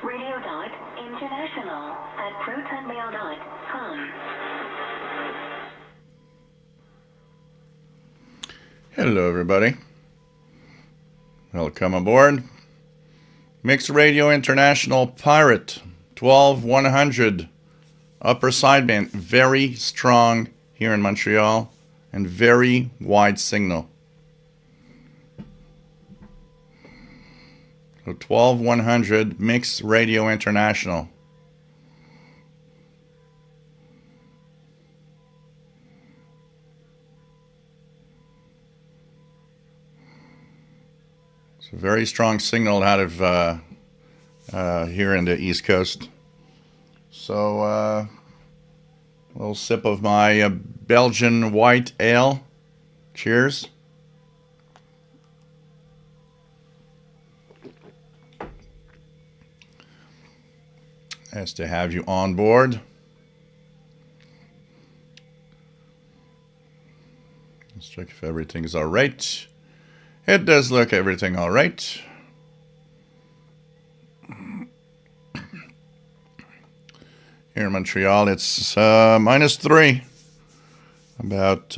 radio.international@protonmail.com. Hello, everybody. Welcome aboard. Mixed Radio International Pirate 12100 upper sideband, very strong here in Montreal and very wide signal. So 12100 Mixed Radio International. It's a very strong signal out of here in the East Coast. So a little sip of my Belgian white ale. Cheers. Nice to have you on board. Let's check if everything's all right. It does look everything all right. Here in Montreal, it's -3, about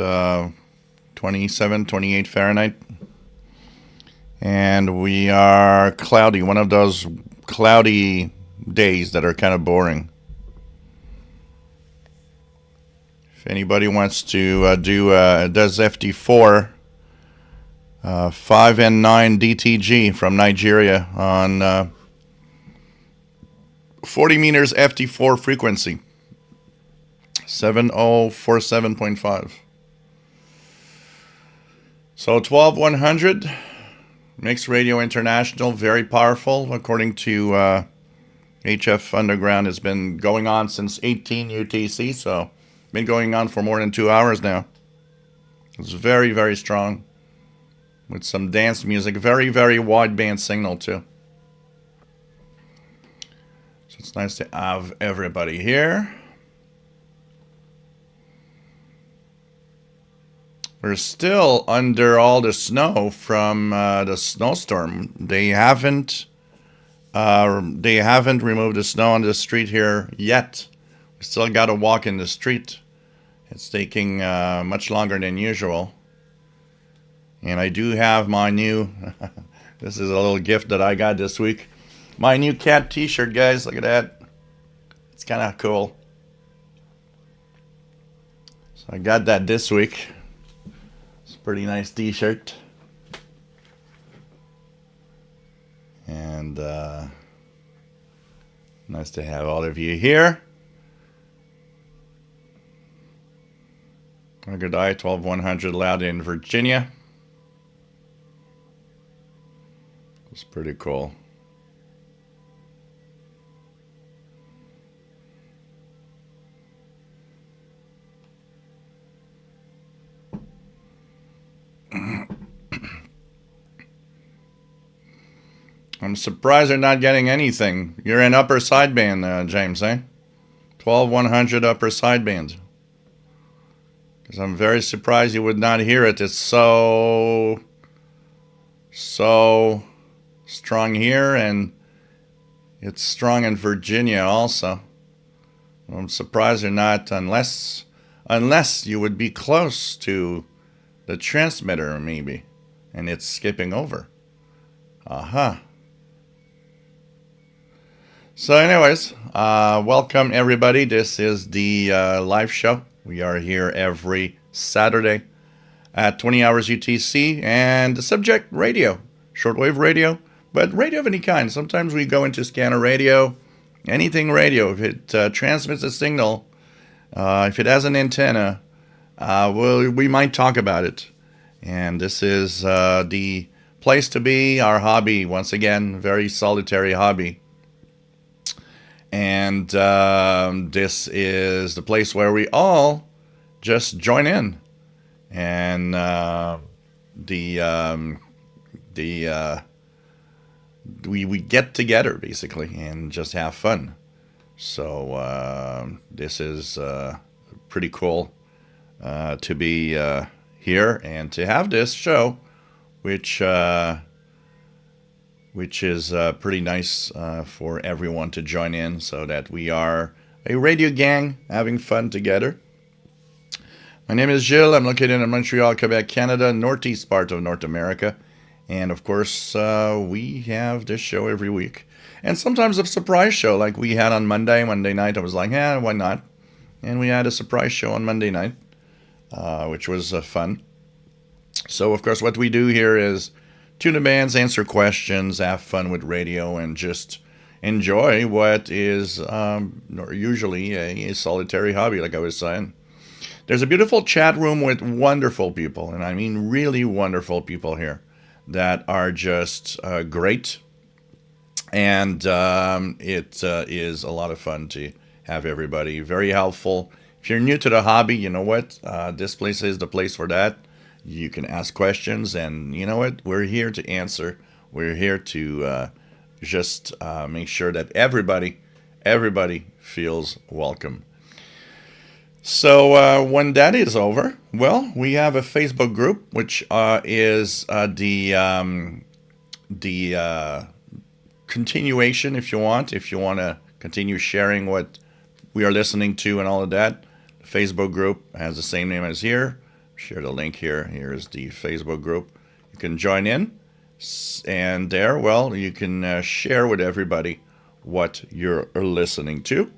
27, 28 Fahrenheit. And we are cloudy, one of those cloudy days that are kind of boring. If anybody wants to does FD4, 5 and 9 DTG from Nigeria on 40 meters FD4 frequency, 7047.5. So 12100, Mixed Radio International, very powerful. According to HF Underground, has been going on since 18 UTC, so been going on for more than 2 hours now. It's very, very strong with some dance music, very, very wide band signal too. So it's nice to have everybody here. We're still under all the snow from the snowstorm. They haven't removed the snow on the street here yet. We still got to walk in the street. It's taking much longer than usual. And I do have my new, this is a little gift that I got this week. My new cat t-shirt, guys. Look at that. It's kind of cool. So I got that this week. It's a pretty nice t-shirt. And nice to have all of you here. Good eye, 12100 loud in Virginia. It's pretty cool. I'm surprised they're not getting anything. You're in upper sideband, James, eh? 12100 upper sideband. Because I'm very surprised you would not hear it. It's so strong here, and it's strong in Virginia also. I'm surprised they're not, unless you would be close to the transmitter maybe, and it's skipping over. Aha. So anyways, welcome everybody. This is the live show. We are here every Saturday at 20 hours UTC, and the subject, radio, shortwave radio, but radio of any kind. Sometimes we go into scanner radio, anything radio. If it transmits a signal, if it has an antenna, we might talk about it. And this is the place to be, our hobby, once again, very solitary hobby. And this is the place where we all just join in, and we get together basically and just have fun. So this is pretty cool to be here and to have this show, which which is pretty nice for everyone to join in so that we are a radio gang having fun together. My name is Gilles. I'm located in Montreal, Quebec, Canada, northeast part of North America. And of course, we have this show every week. And sometimes a surprise show like we had on Monday night. I was like, yeah, why not? And we had a surprise show on Monday night, which was fun. So, of course, what we do here is tune the bands, answer questions, have fun with radio, and just enjoy what is usually a solitary hobby, like I was saying. There's a beautiful chat room with wonderful people, and I mean really wonderful people here that are just great. And it is a lot of fun to have everybody. Very helpful. If you're new to the hobby, you know what? This place is the place for that. You can ask questions, and you know what? We're here to answer. We're here to just make sure that everybody feels welcome. So when that is over, well, we have a Facebook group, which is the continuation, if you want to continue sharing what we are listening to and all of that. The Facebook group has the same name as here. Share the link here. Here is the Facebook group. You can join in, and there, well, you can share with everybody what you're listening to.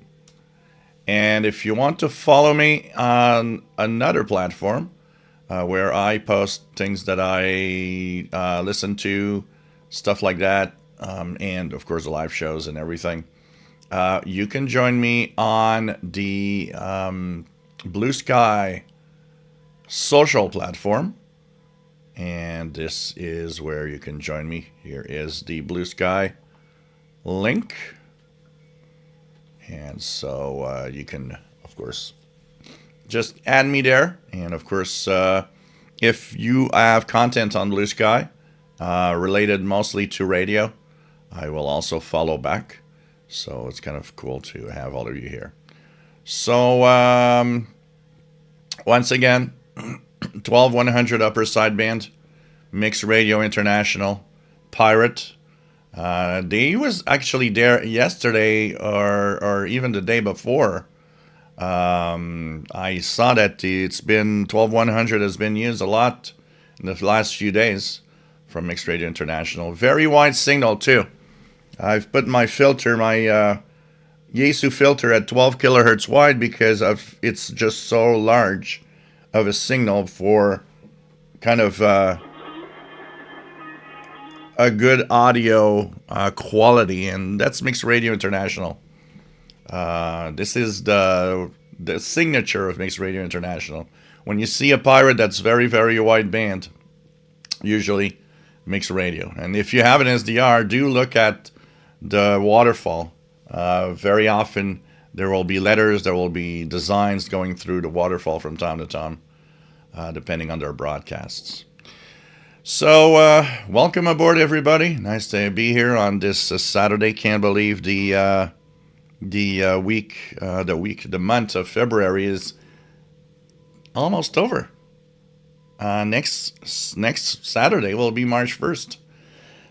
And if you want to follow me on another platform where I post things that I listen to, stuff like that, and of course the live shows and everything, you can join me on the Blue Sky social platform. And this is where you can join me. Here is the Blue Sky link. And so you can, of course, just add me there. And of course, if you have content on Blue Sky related mostly to radio, I will also follow back. So it's kind of cool to have all of you here. So once again, 12100 Upper Sideband, Mixed Radio International, Pirate. They was actually there yesterday or even the day before. I saw that it's been 12100 has been used a lot in the last few days from Mixed Radio International. Very wide signal too. I've put my filter, my Yaesu filter at 12 kilohertz wide because it's just so large of a signal for kind of a good audio quality, and that's Mixed Radio International. This is the signature of Mixed Radio International. When you see a pirate that's very, very wide band, usually Mixed Radio. And if you have an SDR, do look at the waterfall. Very often there will be letters, there will be designs going through the waterfall from time to time, depending on their broadcasts. So, welcome aboard, everybody. Nice to be here on this Saturday. Can't believe the month of February is almost over. Next Saturday will be March 1st.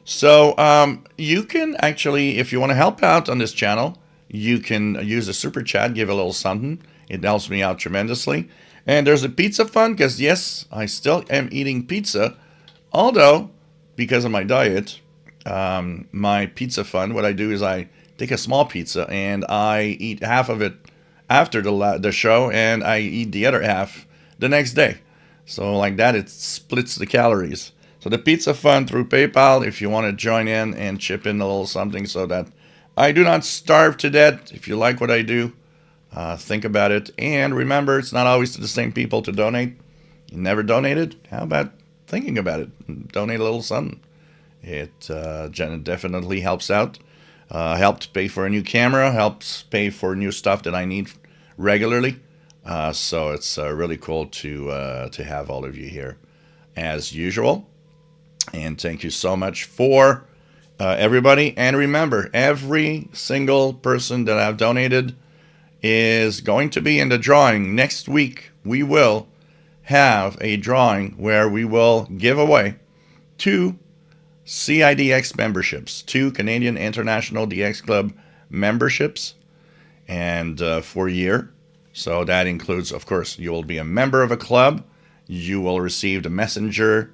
So, you can actually, if you want to help out on this channel, you can use a super chat, give a little something. It helps me out tremendously. And there's a pizza fund, because yes, I still am eating pizza. Although, because of my diet, my pizza fund, what I do is I take a small pizza and I eat half of it after the show, and I eat the other half the next day. So like that, it splits the calories. So the pizza fund through PayPal, if you want to join in and chip in a little something so that I do not starve to death. If you like what I do, think about it. And remember, it's not always to the same people to donate. You never donated? How about thinking about it? Donate a little something. It definitely helps out. Helped pay for a new camera, helps pay for new stuff that I need regularly. So it's really cool to have all of you here as usual. And thank you so much for everybody. And remember, every single person that I've donated is going to be in the drawing. Next week, we will have a drawing where we will give away 2 CIDX memberships, 2 Canadian International DX Club memberships, and for a year. So that includes, of course, you will be a member of a club. You will receive the messenger,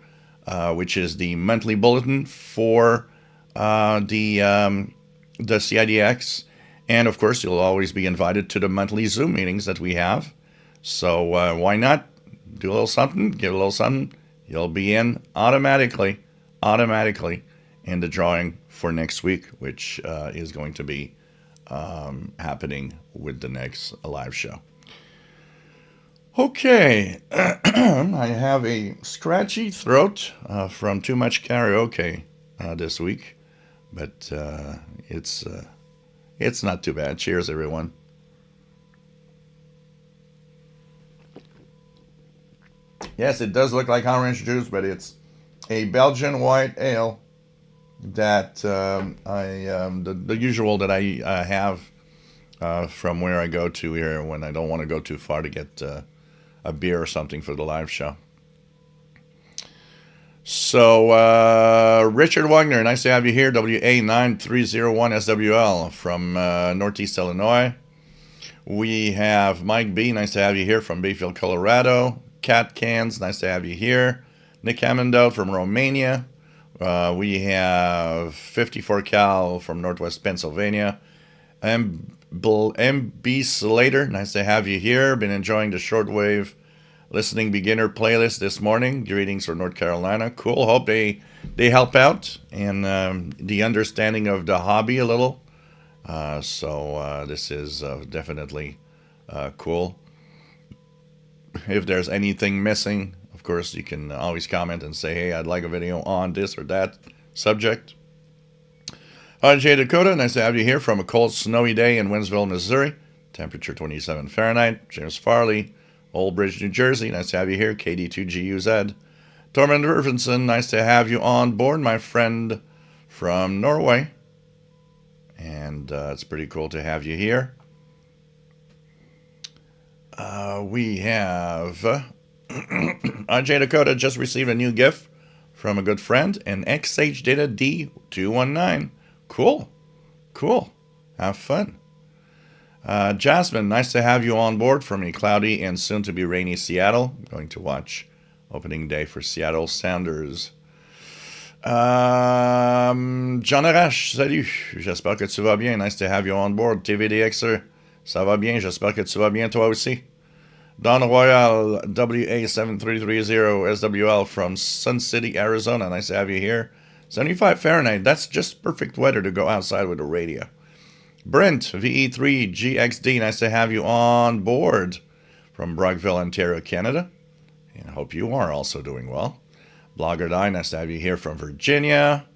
which is the monthly bulletin for the CIDX. And of course, you'll always be invited to the monthly Zoom meetings that we have. So why not do a little something, give a little something. You'll be in automatically in the drawing for next week, which is going to be happening with the next live show. Okay, I have a scratchy throat from too much karaoke this week, but it's not too bad. Cheers, everyone. Yes, it does look like orange juice, but it's a Belgian white ale that the usual that I have from where I go to here when I don't want to go too far to get a beer or something for the live show. So, Richard Wagner, nice to have you here. WA9301SWL from Northeast Illinois. We have Mike B, nice to have you here from Bayfield, Colorado. Cat Cans, nice to have you here. Nick Hammondale from Romania. We have 54 Cal from Northwest Pennsylvania. MB Slater, nice to have you here. Been enjoying the Shortwave Listening Beginner playlist this morning. Greetings from North Carolina. Cool. Hope they help out and the understanding of the hobby a little. So this is definitely cool. If there's anything missing, of course, you can always comment and say, hey, I'd like a video on this or that subject. Jay Dakota, nice to have you here from a cold, snowy day in Winsville, Missouri. Temperature 27 Fahrenheit. James Farley, Old Bridge, New Jersey. Nice to have you here. KD2GUZ. Tormund Irvinson, nice to have you on board, my friend from Norway. And it's pretty cool to have you here. We have Ajay Dakota just received a new gift from a good friend, an XH Data D219. Cool. Have fun. Jasmine, nice to have you on board from a cloudy and soon to be rainy Seattle. Going to watch opening day for Seattle Sounders. John Arash, salut. J'espère que tu vas bien. Nice to have you on board. TVDXer, ça va bien. J'espère que tu vas bien toi aussi. Don Royal, WA7330 SWL from Sun City, Arizona. Nice to have you here. 75 Fahrenheit. That's just perfect weather to go outside with the radio. Brent, VE3GXD. Nice to have you on board from Brockville, Ontario, Canada. And I hope you are also doing well. Blogger Die, nice to have you here from Virginia.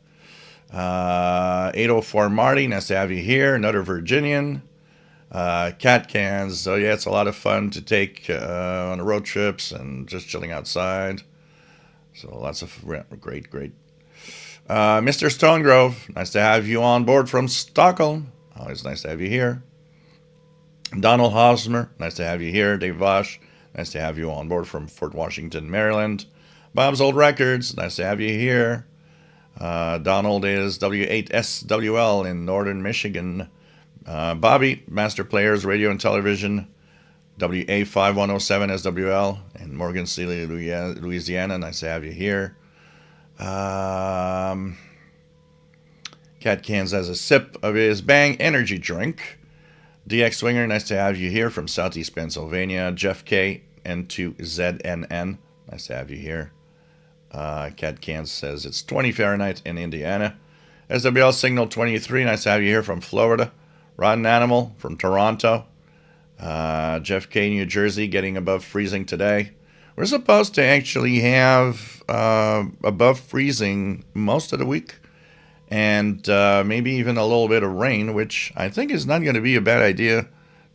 804 Marty, nice to have you here. Another Virginian. Cat Cans, so yeah, it's a lot of fun to take on the road trips and just chilling outside. So lots of great. Mr. Stonegrove, nice to have you on board from Stockholm. Always nice to have you here. Donald Hosmer, nice to have you here. Dave Vosh, nice to have you on board from Fort Washington, Maryland. Bob's Old Records, nice to have you here. Donald is W8SWL in Northern Michigan. Bobby, Master Players, Radio and Television, WA5107SWL in Morgan City, Louisiana. Nice to have you here. Cat Cans has a sip of his Bang energy drink. DX Swinger, nice to have you here from Southeast Pennsylvania. Jeff K, N2ZNN, nice to have you here. Cat Cans says it's 20 Fahrenheit in Indiana. SWL Signal 23, nice to have you here from Florida. Rotten Animal from Toronto. Jeff K, New Jersey, getting above freezing today. We're supposed to actually have above freezing most of the week. And maybe even a little bit of rain, which I think is not going to be a bad idea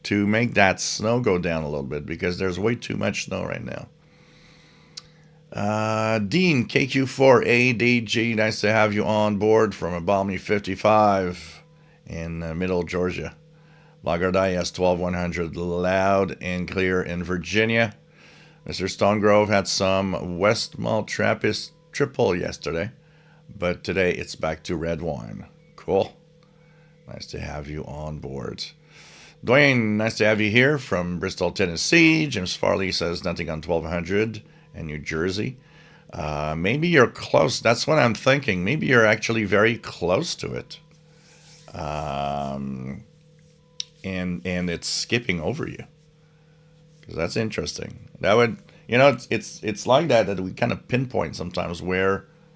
to make that snow go down a little bit because there's way too much snow right now. Dean, KQ4ADG, nice to have you on board from a balmy 55 in middle Georgia. Lagardie S12100 loud and clear in Virginia. Mr. Stonegrove had some West Mall Trappist triple yesterday. but today it's back to red wine. Cool. Nice to have you on board. Dwayne, nice to have you here from Bristol, Tennessee. James Farley says nothing on 1200 in New Jersey. Maybe you're close. That's what I'm thinking. Maybe you're actually very close to it. And it's skipping over you. Because that's interesting. That would, it's like that we kind of pinpoint sometimes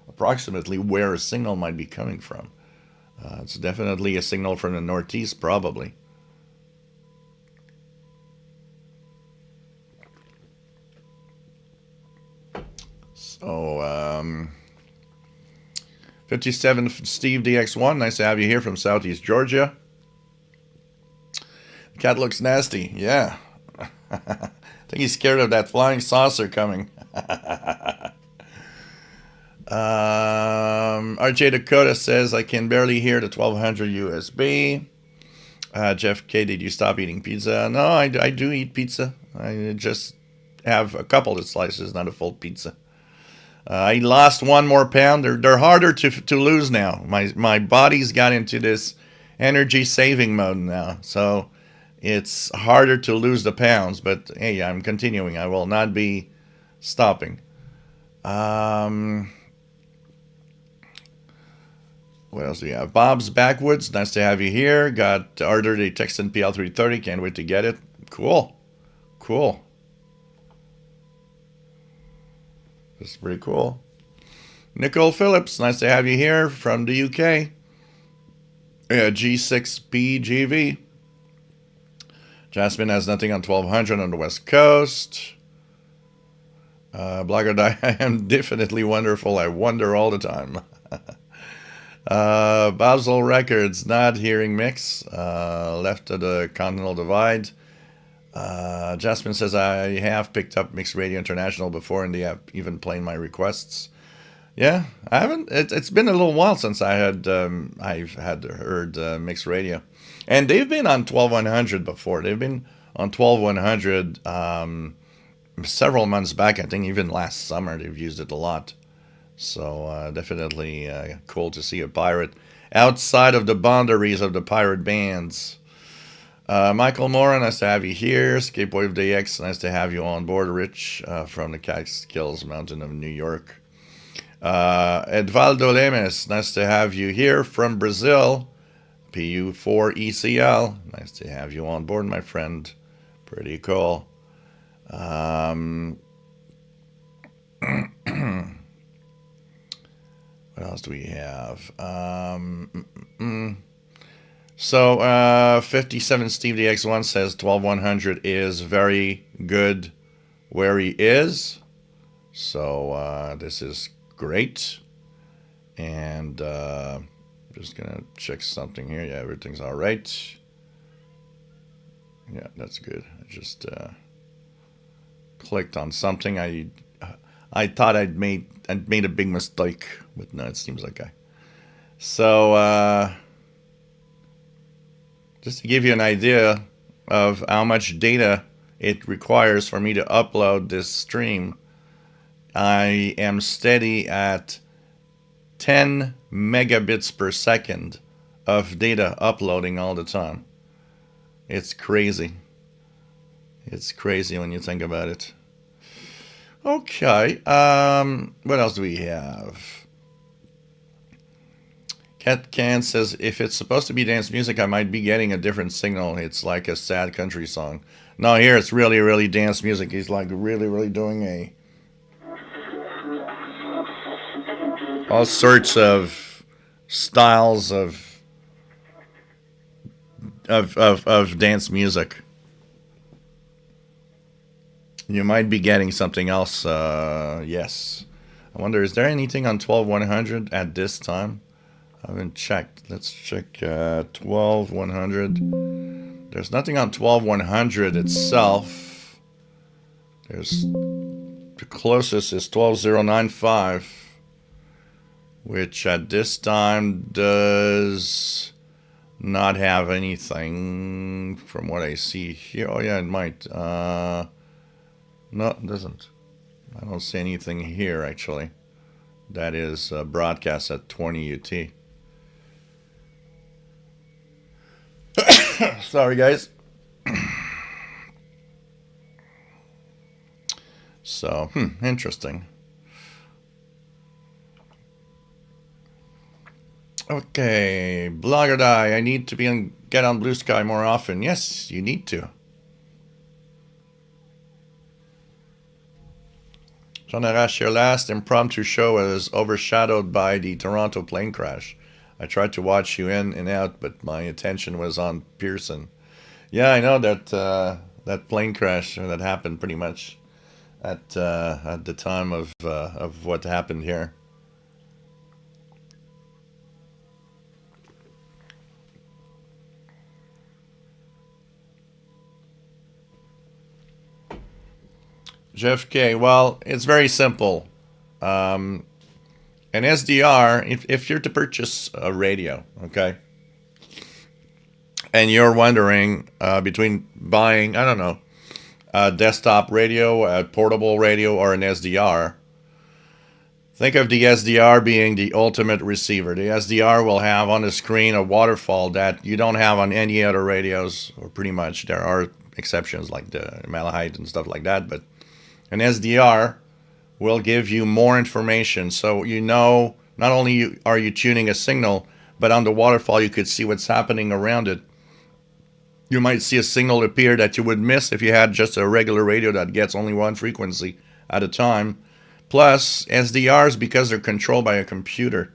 approximately where a signal might be coming from. It's definitely a signal from the northeast, probably. So, 57 Steve DX1, nice to have you here from Southeast Georgia. The cat looks nasty, yeah. I think he's scared of that flying saucer coming. RJ Dakota says, I can barely hear the 1200 USB. Jeff K, did you stop eating pizza? No, I do eat pizza. I just have a couple of slices, not a full pizza. I lost 1 more pound. They're harder to lose now. My body's got into this energy saving mode now. So it's harder to lose the pounds. But hey, I'm continuing. I will not be stopping. What else do we have? Bob's Backwoods. Nice to have you here. Got ordered a Texan PL330. Can't wait to get it. Cool. This is pretty cool. Nicole Phillips, nice to have you here from the UK. G6PGV. Jasmine has nothing on 1200 on the West Coast. Blogger Die, I am definitely wonderful. I wonder all the time. Basel Records, not hearing mix. Left of the Continental Divide. Jasmine says, I have picked up Mixed Radio International before, and they have even played my requests. Yeah, I haven't. It's been a little while since I've had heard Mixed Radio, and they've been on 12100 before. They've been on 12100 several months back. I think even last summer they've used it a lot. So definitely cool to see a pirate outside of the boundaries of the pirate bands. Michael Moore, nice to have you here. Skatewave DX, nice to have you on board. Rich from the Catskills Mountain of New York. Edvaldo Lemes, nice to have you here from Brazil. PU4ECL, nice to have you on board, my friend. Pretty cool. What else do we have? So 57 Steve DX1 says 12100 is very good where he is. So this is great. And just gonna check something here. Yeah, everything's all right. Yeah, that's good. I just clicked on something. I thought I'd made a big mistake, but no, it seems like So just to give you an idea of how much data it requires for me to upload this stream, I am steady at 10 megabits per second of data uploading all the time. It's crazy. It's crazy when you think about it. Okay, what else do we have? Cat Can says, if it's supposed to be dance music, I might be getting a different signal. It's like a sad country song. No, here it's really, really dance music. He's like really, really doing all sorts of styles of dance music. You might be getting something else, yes. I wonder, is there anything on 12100 at this time? I haven't checked. Let's check 12100. There's nothing on 12100 itself. The closest is 12095, which at this time does not have anything from what I see here. Oh yeah, it might. No, it doesn't. I don't see anything here actually. that is broadcast at 20 UT. Sorry, guys. So, interesting. Okay, Blogger Die. I need to get on Blue Sky more often. Yes, you need to. Jean Arash, your last impromptu show was overshadowed by the Toronto plane crash. I tried to watch you in and out, but my attention was on Pearson. Yeah, I know that that plane crash that happened pretty much at the time of what happened here. Jeff K. Well, it's very simple. An SDR, if you're to purchase a radio, okay, and you're wondering between buying, I don't know, a desktop radio, a portable radio, or an SDR, think of the SDR being the ultimate receiver. The SDR will have on the screen a waterfall that you don't have on any other radios, or pretty much. There are exceptions like the Malahite and stuff like that, but an SDR will give you more information, so you know not only are you tuning a signal, but on the waterfall you could see what's happening around it. You might see a signal appear that you would miss if you had just a regular radio that gets only one frequency at a time. Plus, SDRs, because they're controlled by a computer,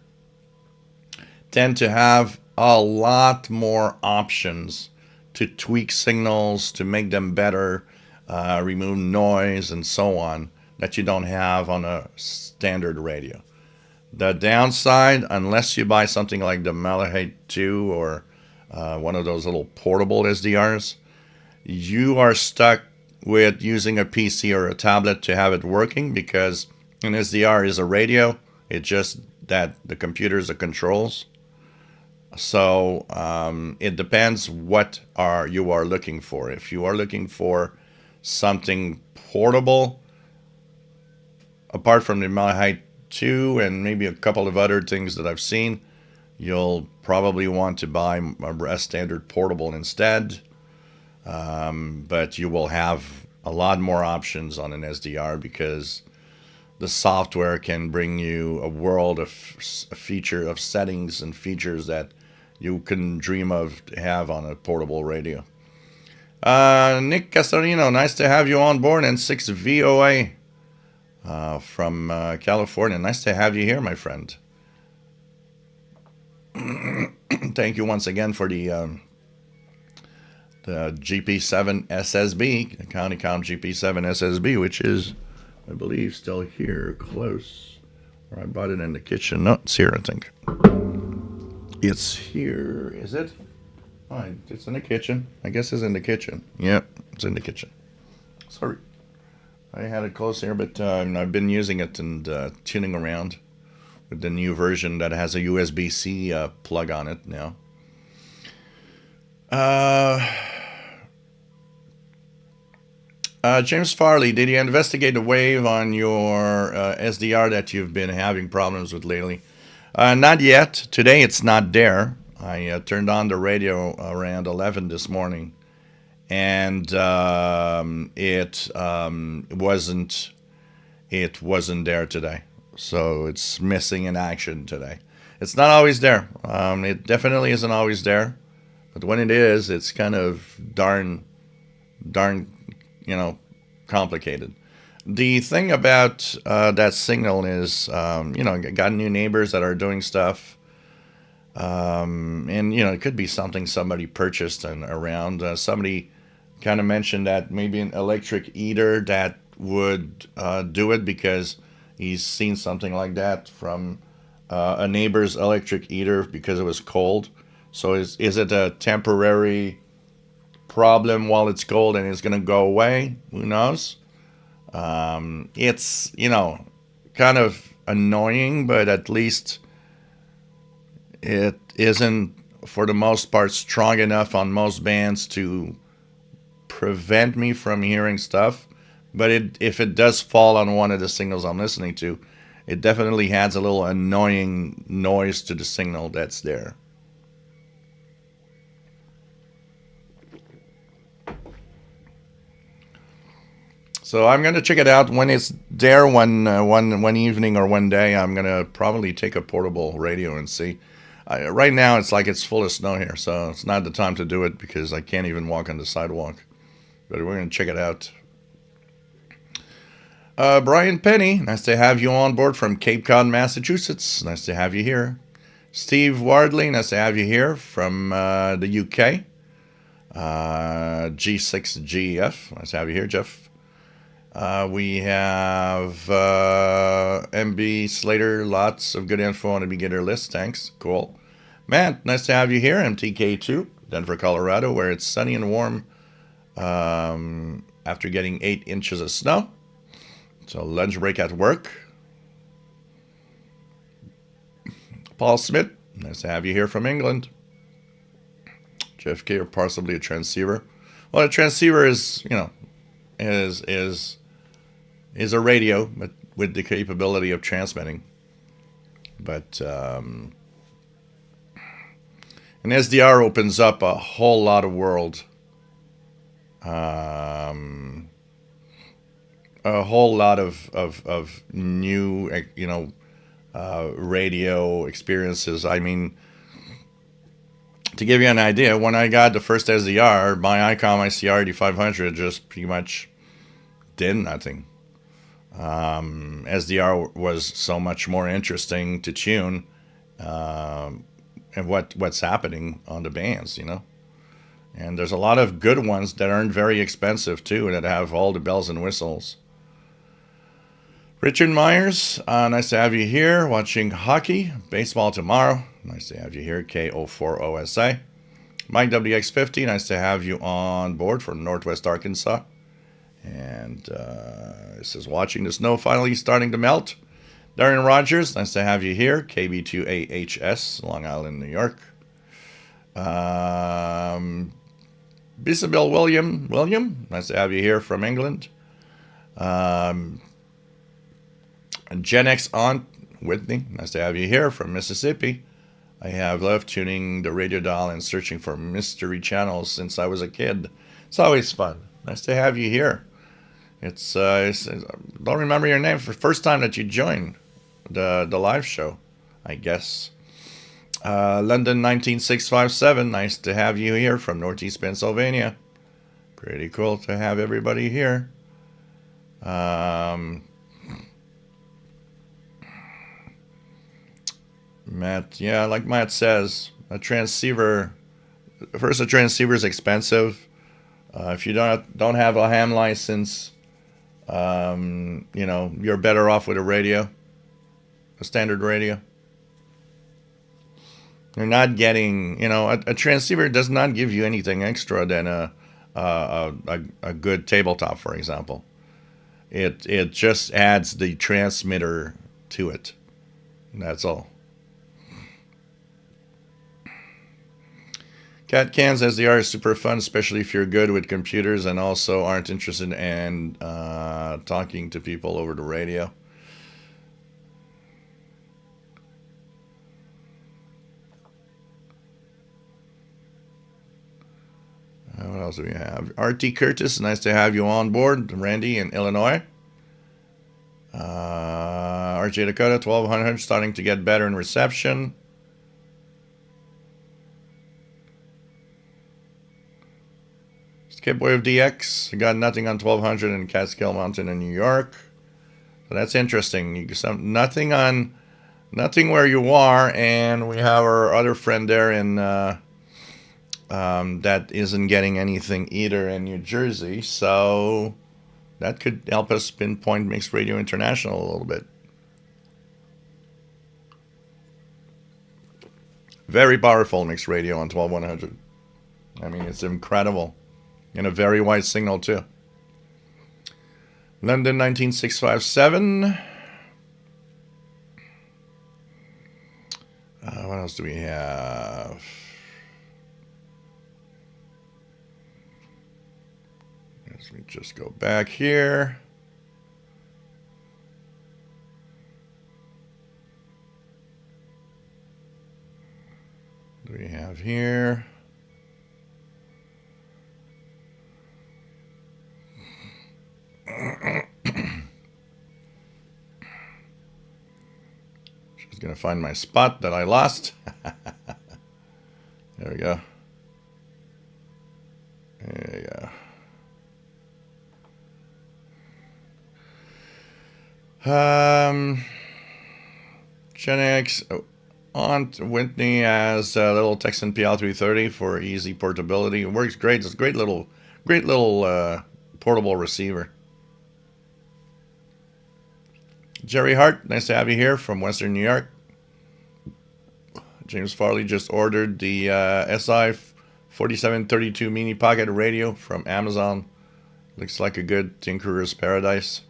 tend to have a lot more options to tweak signals, to make them better, remove noise, and so on, that you don't have on a standard radio. The downside, unless you buy something like the Malahite 2 or one of those little portable SDRs, you are stuck with using a PC or a tablet to have it working, because an SDR is a radio. It's just that the computer's the controls. So it depends what you are looking for. If you are looking for something portable, apart from the Malahite 2 and maybe a couple of other things that I've seen, you'll probably want to buy a standard portable instead. But you will have a lot more options on an SDR, because the software can bring you a world of settings and features that you couldn't dream of to have on a portable radio. Nick Castorino, nice to have you on board, and 6 VOA from California. Nice to have you here, my friend. Thank you once again for the GP7 SSB, the CountyCom GP7 SSB, which is, I believe, still here, close. Or I bought it in the kitchen. No, it's here, I think. It's here, is it? Oh, it's in the kitchen. I guess it's in the kitchen. Yep, it's in the kitchen. Sorry. I had it close here, but I've been using it and tuning around with the new version that has a USB-C plug on it now. James Farley, did you investigate the wave on your SDR that you've been having problems with lately? Not yet. Today it's not there. I turned on the radio around 11 this morning, and it wasn't there today. So it's missing in action today. It's not always there. It definitely isn't always there, but when it is, it's kind of darn, complicated. The thing about that signal is, got new neighbors that are doing stuff. And it could be something somebody purchased and around. Somebody kind of mentioned that maybe an electric heater that would do it, because he's seen something like that from a neighbor's electric heater because it was cold. So is it a temporary problem while it's cold and it's going to go away? Who knows? It's, kind of annoying, but at least it isn't, for the most part, strong enough on most bands to prevent me from hearing stuff. But if it does fall on one of the signals I'm listening to, it definitely adds a little annoying noise to the signal that's there. So I'm gonna check it out when it's there one evening or one day. I'm gonna probably take a portable radio and see. Right now it's like it's full of snow here, so it's not the time to do it because I can't even walk on the sidewalk. But we're gonna check it out. Brian Penny, nice to have you on board from Cape Cod, Massachusetts. Nice to have you here. Steve Wardley, nice to have you here from the UK. G6GF, nice to have you here, Jeff. We have MB Slater, lots of good info on the beginner list. Thanks, cool. Matt, nice to have you here. MTK2, Denver, Colorado, where it's sunny and warm after getting 8 inches of snow. So lunch break at work. Paul Smith, nice to have you here from England. Jeff K, or possibly a transceiver. Well, a transceiver is, is a radio, but with the capability of transmitting. But an SDR opens up a whole lot of world. A whole lot of new, radio experiences. I mean, to give you an idea, when I got the first SDR, my ICOM ICR 8500 just pretty much did nothing. SDR was so much more interesting to tune, and what's happening on the bands, And there's a lot of good ones that aren't very expensive too, that have all the bells and whistles. Richard Myers, nice to have you here watching hockey, baseball tomorrow. Nice to have you here, KO4OSA. Mike WX50, nice to have you on board from Northwest Arkansas. And this is watching the snow finally starting to melt. Darian Rogers, nice to have you here, KB2AHS, Long Island, New York. Bisabel William, nice to have you here from England. Gen X Aunt Whitney, nice to have you here from Mississippi. I have loved tuning the radio dial and searching for mystery channels since I was a kid. It's always fun. Nice to have you here. It's don't remember your name for the first time that you joined the live show, I guess. London 19657, nice to have you here from Northeast Pennsylvania. Pretty cool to have everybody here. Matt, yeah, like Matt says, a transceiver is expensive. If you don't have a ham license, you're better off with a radio, a standard radio. You're not getting, a transceiver does not give you anything extra than a good tabletop, for example. It just adds the transmitter to it. That's all. Cat Cans SDR is super fun, especially if you're good with computers and also aren't interested in talking to people over the radio. What else do we have? RT Curtis, nice to have you on board. Randy in Illinois. RJ Dakota, 1200, starting to get better in reception. Skipwave DX, got nothing on 1200 in Catskill Mountain in New York. So that's interesting. Nothing where you are, and we have our other friend there in that isn't getting anything either in New Jersey. So that could help us pinpoint Mixed Radio International a little bit. Very powerful Mixed Radio on 12100. I mean, it's incredible. And a very wide signal too. London 19657. What else do we have? Let me just go back here. we have here? She's going to find my spot that I lost. There we go. There you go. Gen X Aunt Whitney has a little Texan PL330 for easy portability. It works great. It's a great little portable receiver. Jerry Hart, nice to have you here from Western New York. James Farley just ordered the SI 4732 mini pocket radio from Amazon. Looks like a good tinkerer's paradise.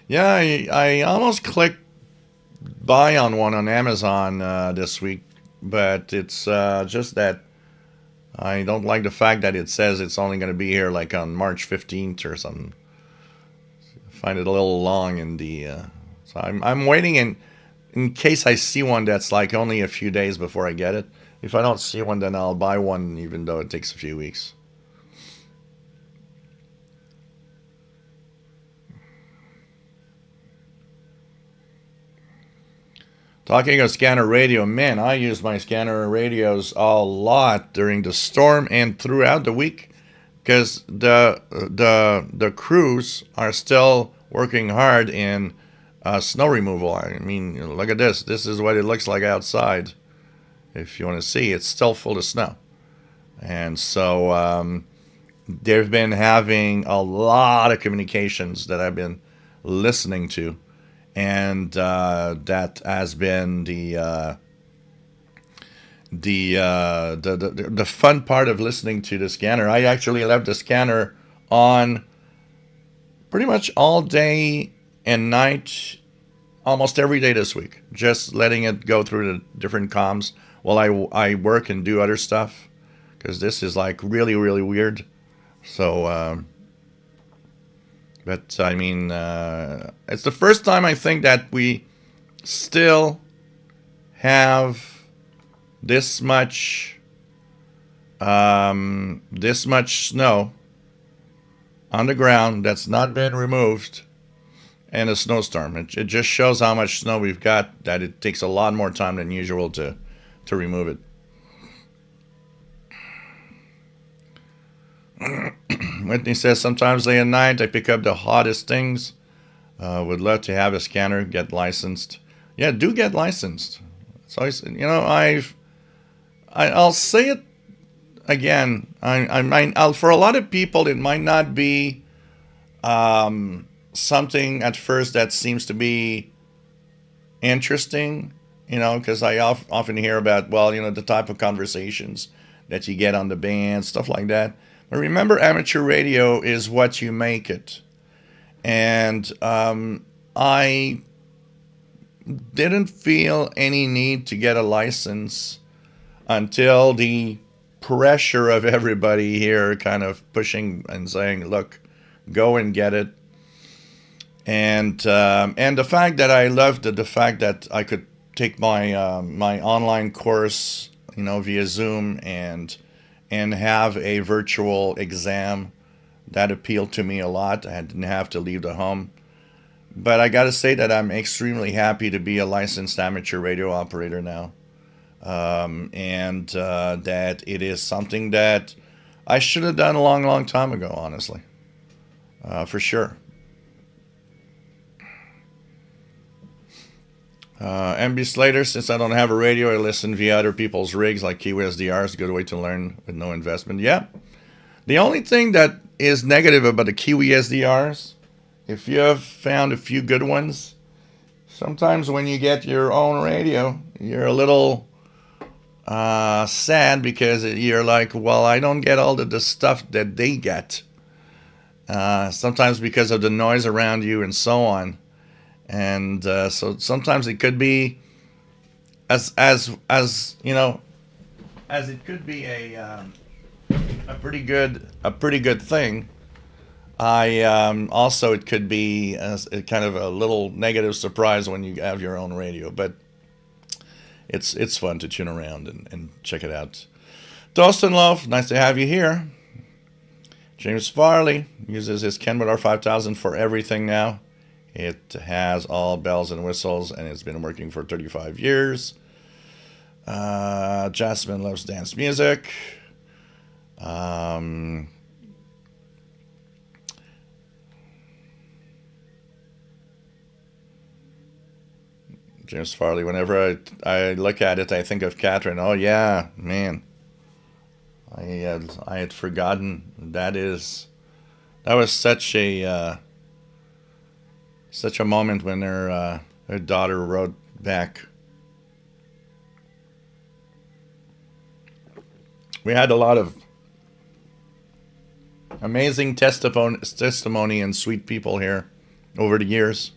Yeah, I almost clicked buy on one on Amazon this week, but it's just that I don't like the fact that it says it's only going to be here like on March 15th or something. I find it a little long in the so I'm waiting in case I see one that's like only a few days before I get it. If I don't see one, then I'll buy one, even though it takes a few weeks. Talking of scanner radio, man, I use my scanner radios a lot during the storm and throughout the week, because the crews are still working hard in snow removal. I mean, look at this. This is what it looks like outside. If you want to see, it's still full of snow. And so they've been having a lot of communications that I've been listening to. And that has been the fun part of listening to the scanner. I actually left the scanner on pretty much all day and night, almost every day this week, just letting it go through the different comms while I work and do other stuff, because this is like really, really weird. So but I mean, it's the first time I think that we still have this much snow on the ground that's not been removed in a snowstorm. It just shows how much snow we've got, that it takes a lot more time than usual to remove it. Whitney says, sometimes day and night I pick up the hottest things. Would love to have a scanner, get licensed. Yeah, do get licensed. It's always, I'll say it again. For a lot of people, it might not be something at first that seems to be interesting, because I often hear about, the type of conversations that you get on the band, stuff like that. But remember, amateur radio is what you make it. And I didn't feel any need to get a license until the pressure of everybody here kind of pushing and saying, look, go and get it. And the fact that I loved the fact that I could take my my online course, via Zoom and have a virtual exam, that appealed to me a lot. I didn't have to leave the home. But I got to say that I'm extremely happy to be a licensed amateur radio operator now. And that it is something that I should have done a long, long time ago, honestly. For sure. MB Slater, since I don't have a radio, I listen via other people's rigs like Kiwi SDRs. Good way to learn with no investment. Yeah. The only thing that is negative about the Kiwi SDRs, if you have found a few good ones, sometimes when you get your own radio, you're a little sad, because you're like, well, I don't get all the stuff that they get. Sometimes because of the noise around you and so on. And so sometimes it could be as it could be a pretty good thing. Also, it could be a kind of a little negative surprise when you have your own radio. But it's fun to tune around and check it out. Dustin Love, nice to have you here. James Farley uses his Kenwood R5000 for everything now. It has all bells and whistles, and it's been working for 35 years. Jasmine loves dance music. James Farley, whenever I look at it, I think of Catherine. Oh, yeah, man. I had forgotten. That was such a moment when her daughter wrote back. We had a lot of amazing testimony and sweet people here over the years.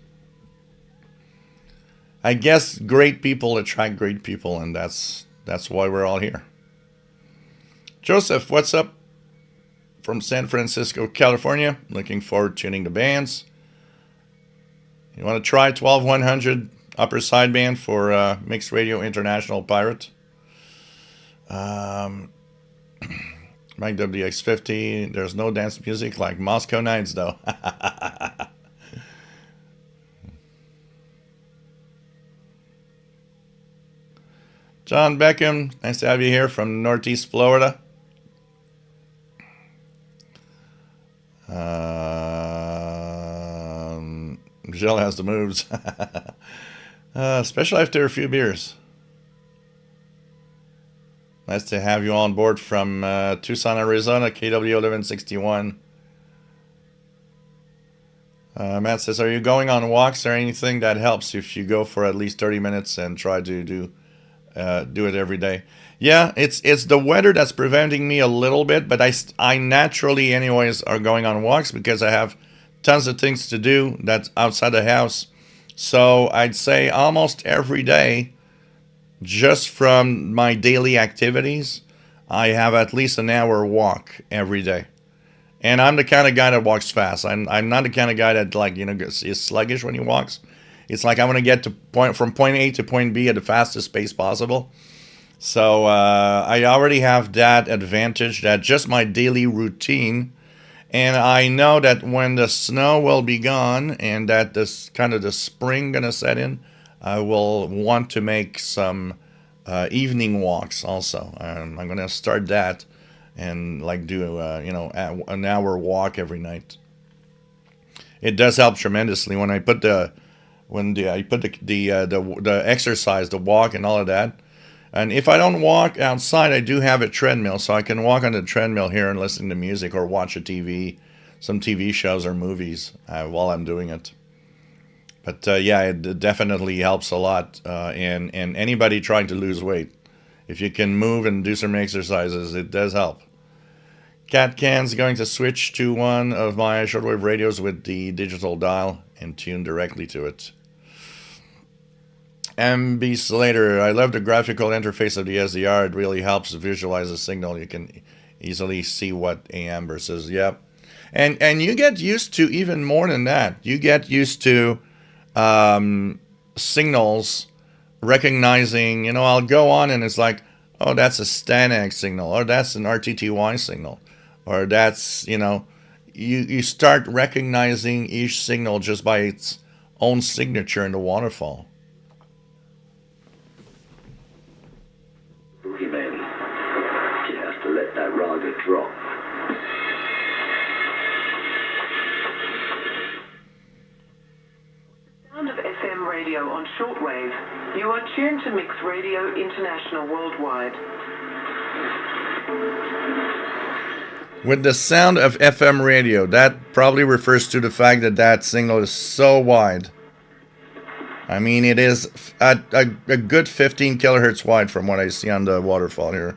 I guess great people attract great people, and that's why we're all here. Joseph, what's up? From San Francisco, California. Looking forward to tuning the bands. You want to try 12100 upper sideband for Mixed Radio International Pirate? Mike WX50. There's no dance music like Moscow Nights, though. John Beckham, nice to have you here from Northeast Florida. Michelle has the moves. Especially after a few beers. Nice to have you on board from Tucson, Arizona, KW 1161. Matt says, are you going on walks or anything that helps if you go for at least 30 minutes and try to do it every day? Yeah, it's the weather that's preventing me a little bit, but I naturally anyways are going on walks because I have tons of things to do that's outside the house. So I'd say almost every day, just from my daily activities, I have at least an hour walk every day. And I'm the kind of guy that walks fast. I'm not the kind of guy that is sluggish when he walks. It's like I want to get from point A to point B at the fastest pace possible. So I already have that advantage, that just my daily routine. And I know that when the snow will be gone and that this kind of the spring gonna set in, I will want to make some evening walks also. I'm gonna start that and do an hour walk every night. It does help tremendously when I put the exercise, the walk and all of that. And if I don't walk outside, I do have a treadmill, so I can walk on the treadmill here and listen to music or watch some TV shows or movies while I'm doing it. But yeah, it definitely helps a lot. And anybody trying to lose weight, if you can move and do some exercises, it does help. Cat Can's going to switch to one of my shortwave radios with the digital dial and tune directly to it. MB Slater, I love the graphical interface of the SDR. It really helps visualize the signal. You can easily see what AM versus, yep. And you get used to even more than that. You get used to signals recognizing, I'll go on and it's like, oh, that's a STANAG signal, or that's an rtty signal, or that's, you start recognizing each signal just by its own signature in the waterfall. Drop. Sound of FM radio on shortwave. You are tuned to Mix Radio International worldwide. With the sound of FM radio, that probably refers to the fact that signal is so wide. I mean, it is a good 15 kilohertz wide from what I see on the waterfall here.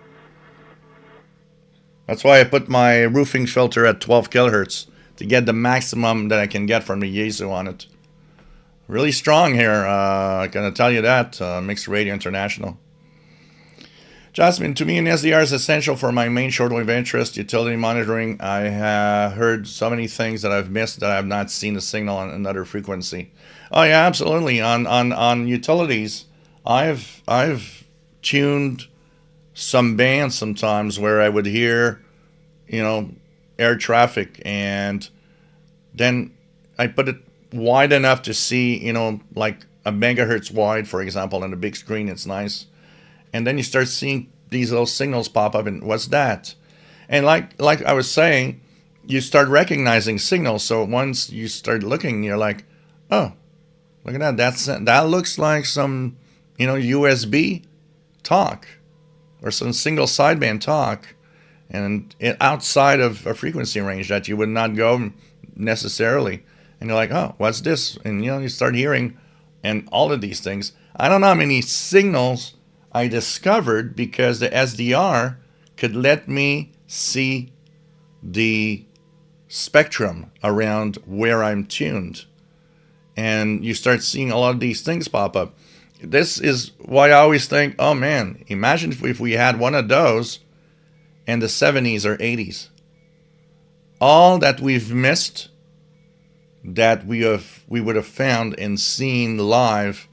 That's why I put my roofing filter at 12 kilohertz to get the maximum that I can get from the Yaesu on it. Really strong here, I can tell you that. Mixed Radio International. Jasmine, to me, an SDR is essential for my main shortwave interest, utility monitoring. I have heard so many things that I've missed that I have not seen the signal on another frequency. Oh yeah, absolutely. On utilities, I've tuned some bands sometimes where I would hear, you know, air traffic, and then I put it wide enough to see, like a megahertz wide, for example, on a big screen. It's nice. And then you start seeing these little signals pop up, and what's that? And like I was saying, you start recognizing signals. So once you start looking, you're like, oh, look at that. That looks like some, USB talk or some single sideband talk, and outside of a frequency range that you would not go necessarily. And you're like, oh, what's this? And you start hearing, and all of these things. I don't know how many signals I discovered because the SDR could let me see the spectrum around where I'm tuned. And you start seeing a lot of these things pop up. This is why I always think, oh man, imagine if we had one of those in the 70s or 80s. All that we've missed, that we would have found and seen live.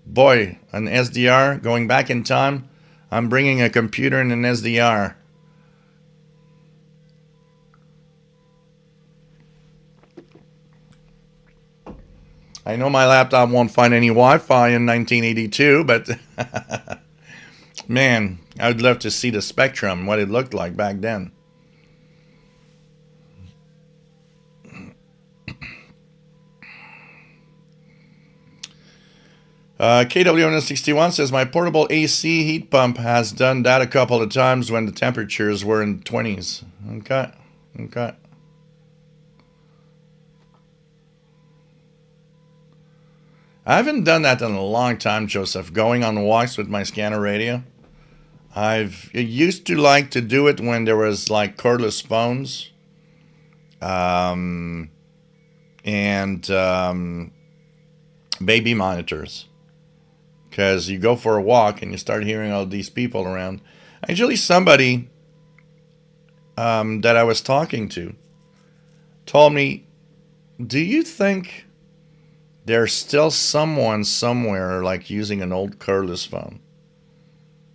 Boy, an SDR, going back in time, I'm bringing a computer and an SDR. I know my laptop won't find any Wi-Fi in 1982, but man, I would love to see the spectrum, what it looked like back then. KW161 says, my portable AC heat pump has done that a couple of times when the temperatures were in 20s. Okay. I haven't done that in a long time, Joseph, going on walks with my scanner radio. I used to like to do it when there was like cordless phones, and baby monitors. Because you go for a walk and you start hearing all these people around. Actually, somebody that I was talking to told me, do you think there's still someone somewhere like using an old cordless phone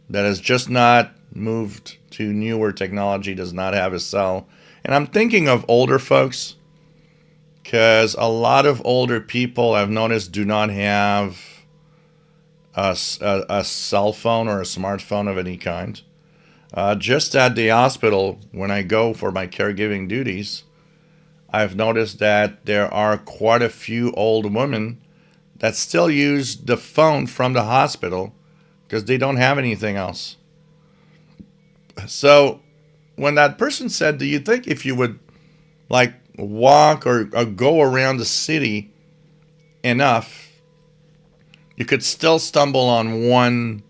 that has just not moved to newer technology, does not have a cell? And I'm thinking of older folks, because a lot of older people I've noticed do not have a cell phone or a smartphone of any kind. Just at the hospital, when I go for my caregiving duties, I've noticed that there are quite a few old women that still use the phone from the hospital because they don't have anything else. So when that person said, do you think if you would like walk or go around the city enough, you could still stumble on one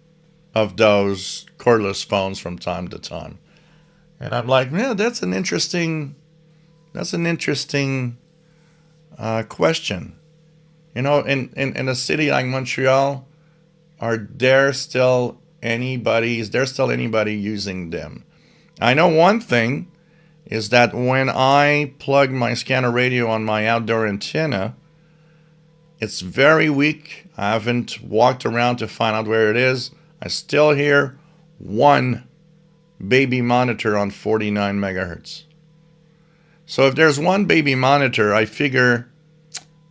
of those cordless phones from time to time? And I'm like, yeah, that's an interesting question. In a city like Montreal, is there still anybody using them? I know one thing is that when I plug my scanner radio on my outdoor antenna, it's very weak. I haven't walked around to find out where it is. I still hear one baby monitor on 49 megahertz. So if there's one baby monitor, I figure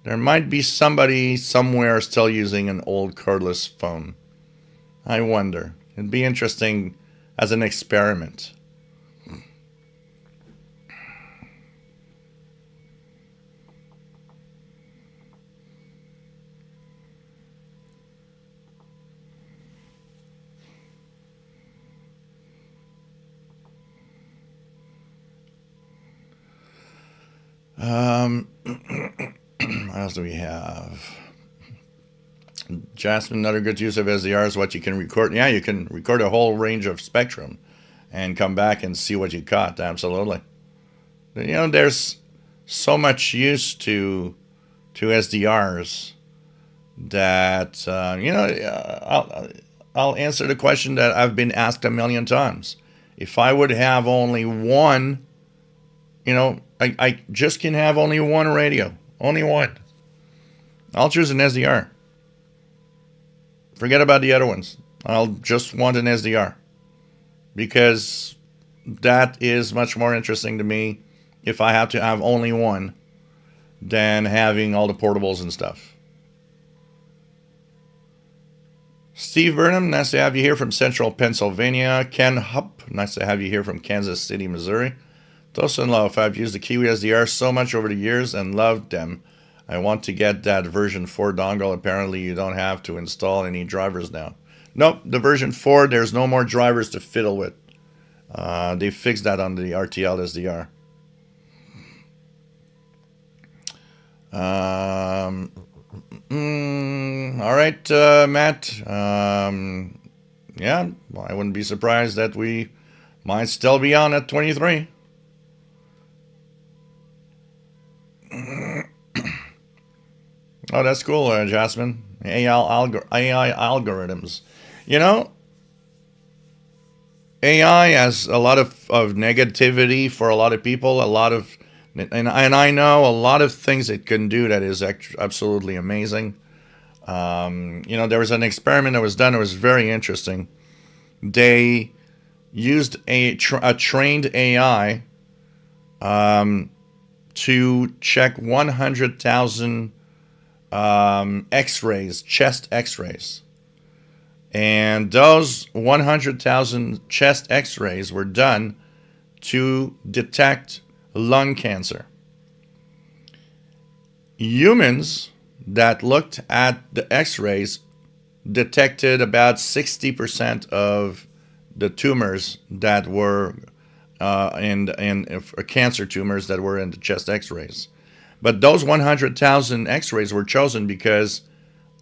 there might be somebody somewhere still using an old cordless phone. I wonder. It'd be interesting as an experiment. What else do we have? Jasmine, another good use of SDR is what you can record. Yeah, you can record a whole range of spectrum and come back and see what you caught. Absolutely. There's so much use to SDRs that, I'll answer the question that I've been asked a million times. If I would have only one, I just can have only one radio. Only one. I'll choose an SDR. Forget about the other ones. I'll just want an SDR because that is much more interesting to me if I have to have only one than having all the portables and stuff. Steve Burnham, nice to have you here from Central Pennsylvania. Ken Hupp, nice to have you here from Kansas City, Missouri. Tosin Love, I've used the Kiwi SDR so much over the years and loved them. I want to get that version 4 dongle. Apparently you don't have to install any drivers now. Nope, the version 4, there's no more drivers to fiddle with. They fixed that on the RTL SDR. All right, Matt. Yeah, well, I wouldn't be surprised that we might still be on at 23. Oh, that's cool, Jasmine. AI algorithms. You know, AI has a lot of negativity for a lot of people, and I know a lot of things it can do that is absolutely amazing. There was an experiment that was done. It was very interesting. They used a trained AI to check 100,000 X-rays, chest X-rays. And those 100,000 chest X-rays were done to detect lung cancer. Humans that looked at the X-rays detected about 60% of the tumors that were in cancer tumors that were in the chest X-rays. But those 100,000 X-rays were chosen because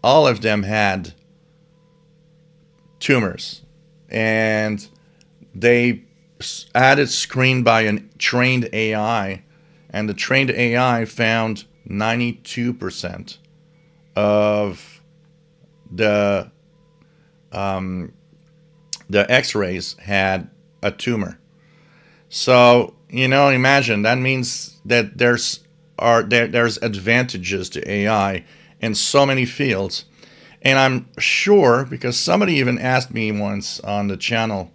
all of them had tumors, and they had it screened by a trained AI, and the trained AI found 92% of the X-rays had a tumor. So imagine that means that there's advantages to AI in so many fields. And I'm sure, because somebody even asked me once on the channel,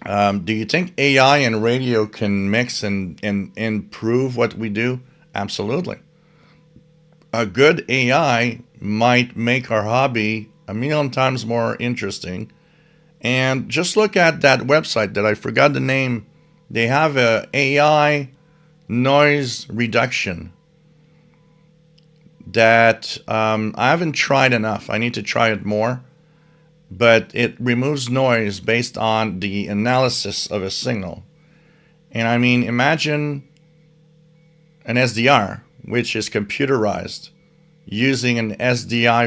do you think AI and radio can mix and improve what we do? Absolutely. A good AI might make our hobby a million times more interesting. And just look at that website that I forgot the name. They have a AI noise reduction that I haven't tried enough. I need to try it more. But it removes noise based on the analysis of a signal. And I mean, imagine an SDR, which is computerized, using an AI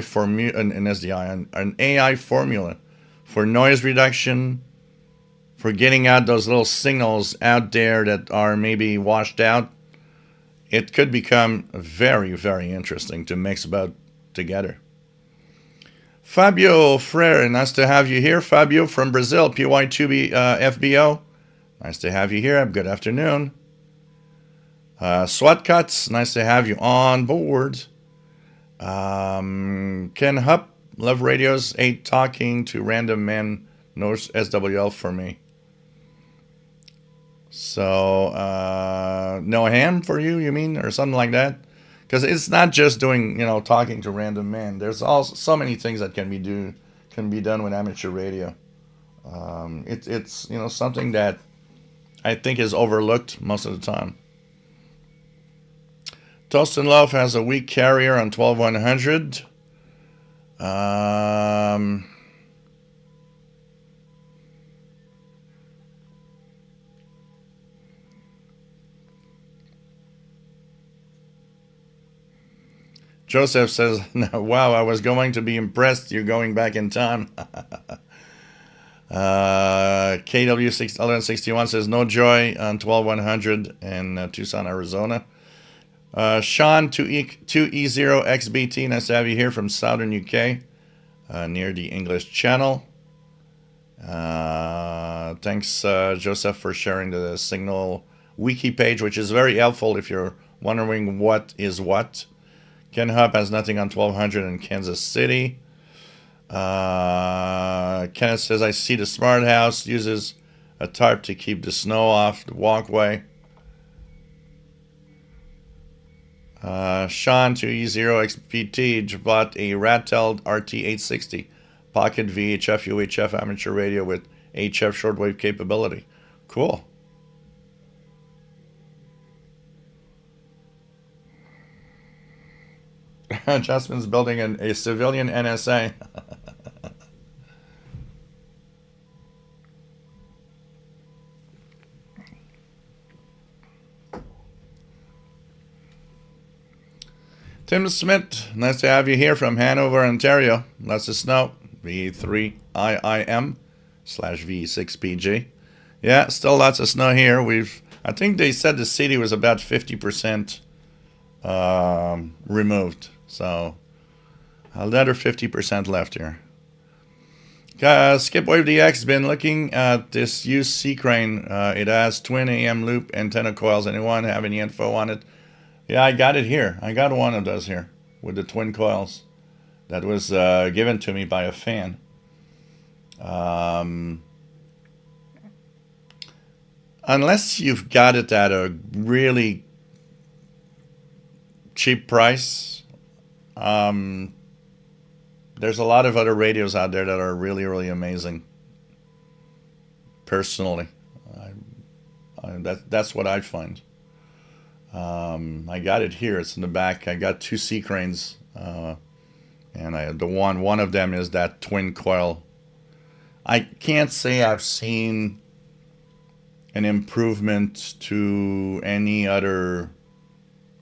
formula for noise reduction, for getting out those little signals out there that are maybe washed out. It could become very, very interesting to mix about together. Fabio Frere, nice to have you here. Fabio from Brazil, PY2B FBO. Nice to have you here. Good afternoon. SWAT Cuts, nice to have you on board. Ken Hupp, love radios, 8 talking to random men, no SWL for me. So, no ham for you, you mean? Or something like that? Because it's not just doing, talking to random men. There's also so many things that can be done with amateur radio. It's something that I think is overlooked most of the time. Toast and Love has a weak carrier on 12100. Joseph says, wow, I was going to be impressed. You're going back in time. KW1161 says, no joy on 12100 in Tucson, Arizona. Sean 2E0XBT, nice to have you here from Southern UK, near the English Channel. Thanks, Joseph, for sharing the Signal wiki page, which is very helpful if you're wondering what is what. Ken Hupp has nothing on 1200 in Kansas City. Kenneth says, I see the smart house uses a tarp to keep the snow off the walkway. Sean 2E0XPT bought a Rat-tailed RT860 pocket VHF UHF amateur radio with HF shortwave capability. Cool. Jasmine's building a civilian NSA. Tim Smith, nice to have you here from Hanover, Ontario. Lots of snow. V3IIM/V6PG. Yeah, still lots of snow here. I think they said the city was about 50% removed. So another 50% left here. Skipwave DX been looking at this used C crane. It has twin AM loop antenna coils. Anyone have any info on it? Yeah, I got it here. I got one of those here with the twin coils. That was given to me by a fan. Unless you've got it at a really cheap price, there's a lot of other radios out there that are really, really amazing. Personally, that's what I find. I got it here. It's in the back. I got two C cranes, and one of them is that twin coil. I can't say I've seen an improvement to any other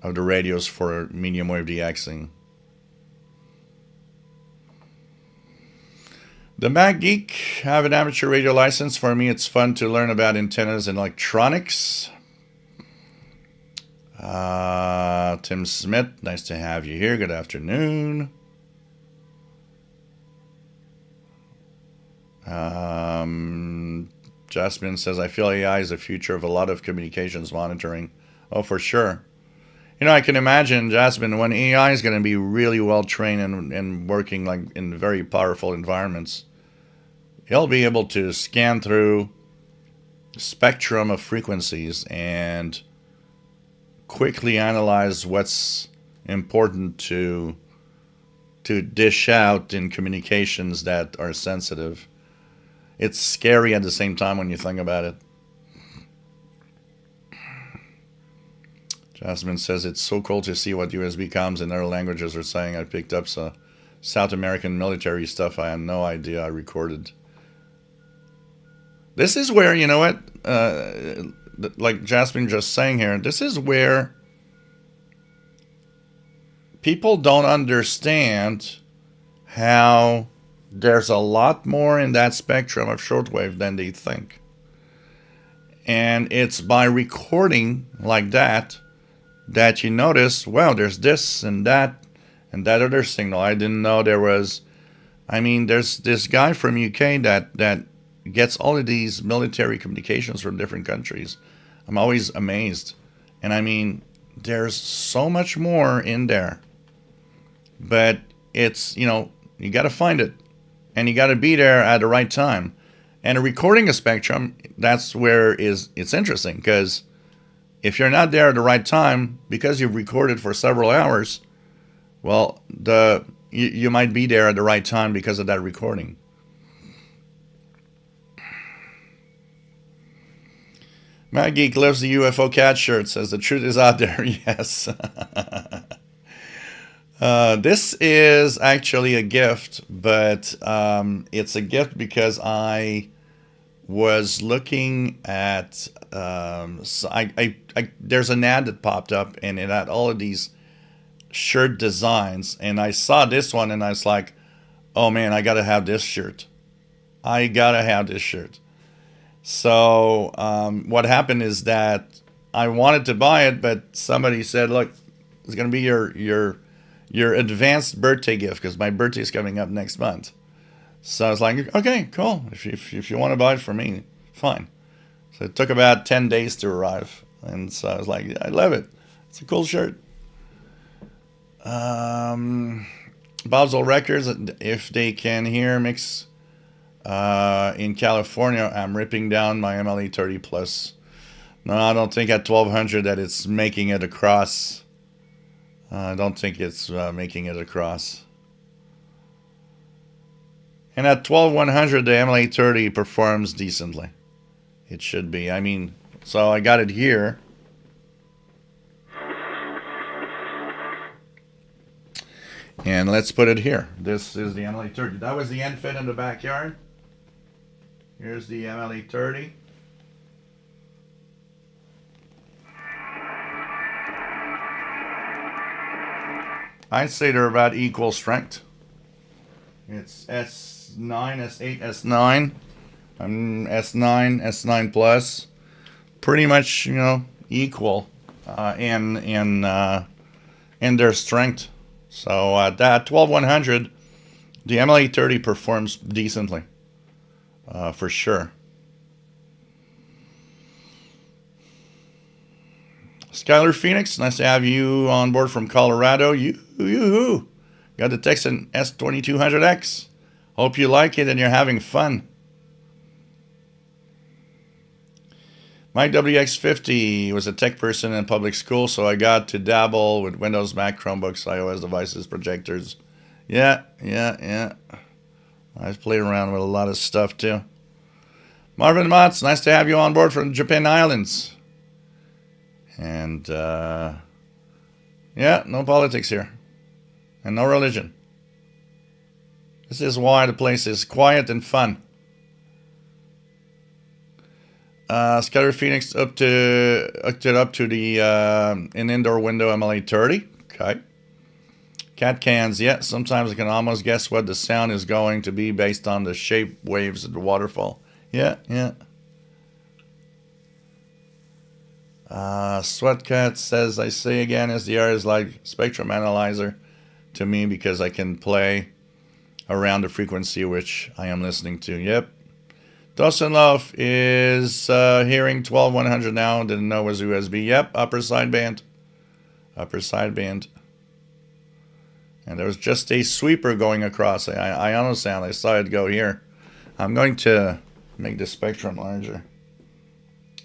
of the radios for medium wave DXing. The Mac Geek, have an amateur radio license. For me, it's fun to learn about antennas and electronics. Tim Smith, nice to have you here. Good afternoon. Jasmine says, I feel AI is the future of a lot of communications monitoring. Oh, for sure. You know, I can imagine, Jasmine, when AI is going to be really well trained and working like in very powerful environments, he'll be able to scan through the spectrum of frequencies and quickly analyze what's important to dish out in communications that are sensitive. It's scary at the same time when you think about it. Jasmine says, it's so cool to see what USB comms in other languages are saying. I picked up some South American military stuff I had no idea I recorded. This is where, you know what, like Jasmine just saying here, this is where people don't understand how there's a lot more in that spectrum of shortwave than they think. And it's by recording like that you notice, wow, there's this and that other signal. I didn't know there was. I mean, there's this guy from UK that gets all of these military communications from different countries. I'm always amazed. And I mean, there's so much more in there. But it's, you know, you got to find it. And you got to be there at the right time. And recording a spectrum, that's where it's interesting. Because if you're not there at the right time, because you've recorded for several hours, well, you might be there at the right time because of that recording. Matt Geek loves the UFO cat shirt, says the truth is out there. Yes. This is actually a gift, but it's a gift because I was looking at there's an ad that popped up and it had all of these shirt designs, and I saw this one and I was like, oh man, I gotta have this shirt. So what happened is that I wanted to buy it, but somebody said, look, it's gonna be your advanced birthday gift because my birthday is coming up next month. So I was like, okay, cool. If you want to buy it for me, fine. So it took about 10 days to arrive. And so I was like, I love it. It's a cool shirt. Boswell Records, if they can hear mix in California, I'm ripping down my MLE 30 Plus. No, I don't think at 1200 that it's making it across. I don't think it's making it across. And at 12100, the MLE 30 performs decently. It should be. I mean, so I got it here. And let's put it here. This is the MLE 30. That was the end fit in the backyard. Here's the MLE 30. I'd say they're about equal strength. It's S9, S8, S9. I'm S9, S9 plus. Pretty much, you know, equal in their strength. So at that 12100, the MLE 30 performs decently, for sure. Skylar Phoenix, nice to have you on board from Colorado. Yoo-hoo! Got the Texan S2200X. Hope you like it and you're having fun. My WX50 was a tech person in public school, so I got to dabble with Windows, Mac, Chromebooks, iOS devices, projectors. Yeah. I've played around with a lot of stuff too. Marvin Motz, nice to have you on board from Japan Islands. And, yeah, no politics here. And no religion. This is why the place is quiet and fun. Skylar Phoenix hooked it up to the an indoor window MLE 30. Okay. Cat cans, yeah, sometimes I can almost guess what the sound is going to be based on the shape waves of the waterfall. Yeah. Sweatcat says, I say again, SDR is like spectrum analyzer to me because I can play around the frequency which I am listening to. Yep. Dawson Love is hearing 12100 now. Didn't know it was USB. Yep, upper sideband. And there was just a sweeper going across. I understand. I saw it go here. I'm going to make the spectrum larger.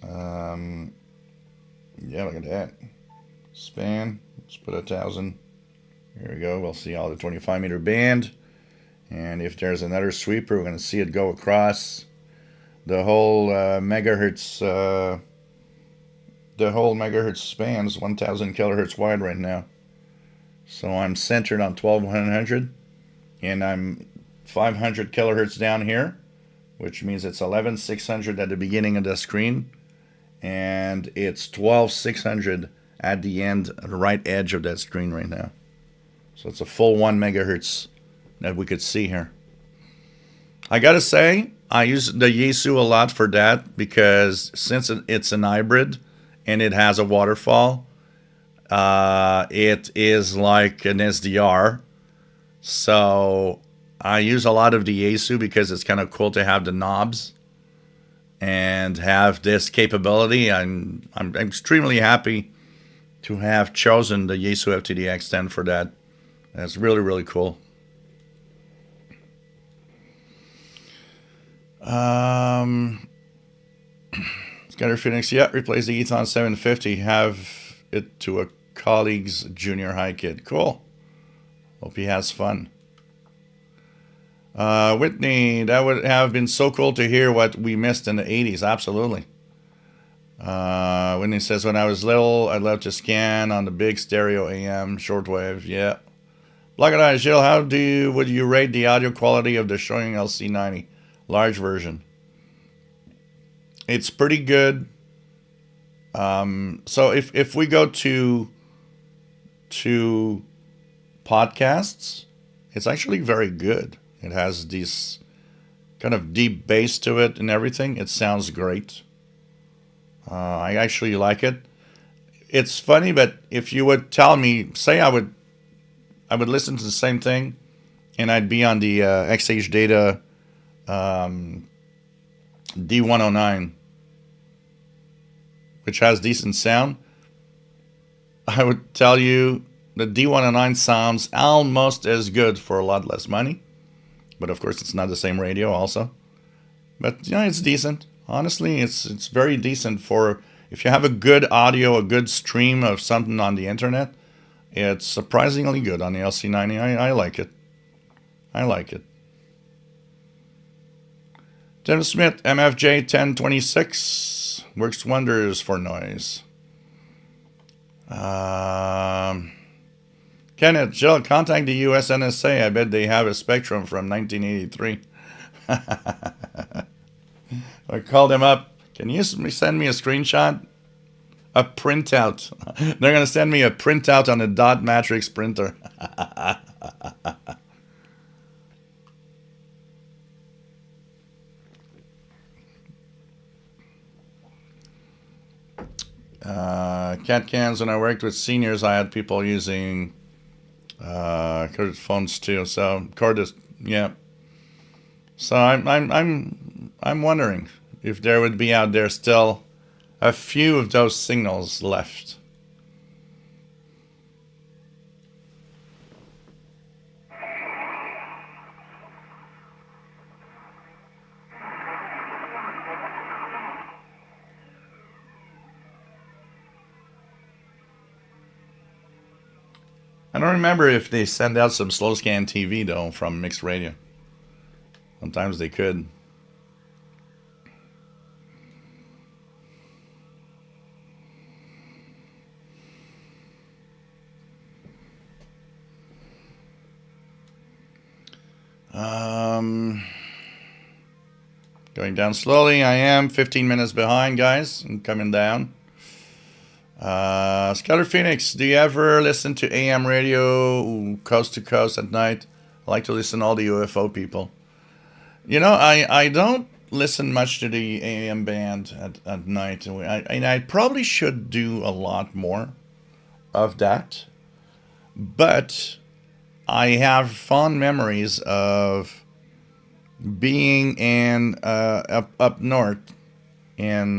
Yeah, look at that. Span. Let's put 1000. Here we go. We'll see all the 25 meter band. And if there's another sweeper, we're going to see it go across the whole megahertz. The whole megahertz spans 1000 kilohertz wide right now. So I'm centered on 12100, and I'm 500 kilohertz down here, which means it's 11600 at the beginning of the screen, and it's 12600 at the end, the right edge of that screen right now. So it's a full 1 megahertz that we could see here. I gotta say, I use the Yaesu a lot for that because since it's an hybrid and it has a waterfall, it is like an SDR. So I use a lot of the Yaesu because it's kind of cool to have the knobs and have this capability. I'm extremely happy to have chosen the Yaesu FTDX10 for that. That's really, really cool. Skyler Phoenix, yeah, replace the Ethon 750. Have it to a colleague's junior high kid. Cool. Hope he has fun. Whitney, that would have been so cool to hear what we missed in the 80s. Absolutely. Whitney says, when I was little, I'd love to scan on the big stereo AM shortwave. Yeah. Black and Eye, Jill, how would you rate the audio quality of the Showing LC90 large version? It's pretty good. So if we go to podcasts, it's actually very good. It has this kind of deep bass to it and everything. It sounds great. I actually like it. It's funny, but if you would tell me, say I would listen to the same thing, and I'd be on the XH Data D109, which has decent sound, I would tell you the D109 sounds almost as good for a lot less money. But of course, it's not the same radio also. But you know, it's decent. Honestly, it's very decent for if you have a good audio, a good stream of something on the internet. It's surprisingly good on the LC90. I like it. I like it. Tim Smith, MFJ 1026, works wonders for noise. Kenneth, Jill, contact the US NSA. I bet they have a Spectrum from 1983. I called them up. Can you send me a screenshot? A printout. They're going to send me a printout on a dot matrix printer. Cat cans. When I worked with seniors, I had people using corded phones too. So corded, yeah. So I'm wondering if there would be out there still a few of those signals left. I don't remember if they send out some slow scan TV though from mixed radio. Sometimes they could. Going down slowly. I am 15 minutes behind, guys. I'm coming down. Scatter Phoenix, do you ever listen to AM radio coast to coast at night? I like to listen to all the UFO people. You know, I don't listen much to the AM band at night. And I probably should do a lot more of that. But I have fond memories of being in up north in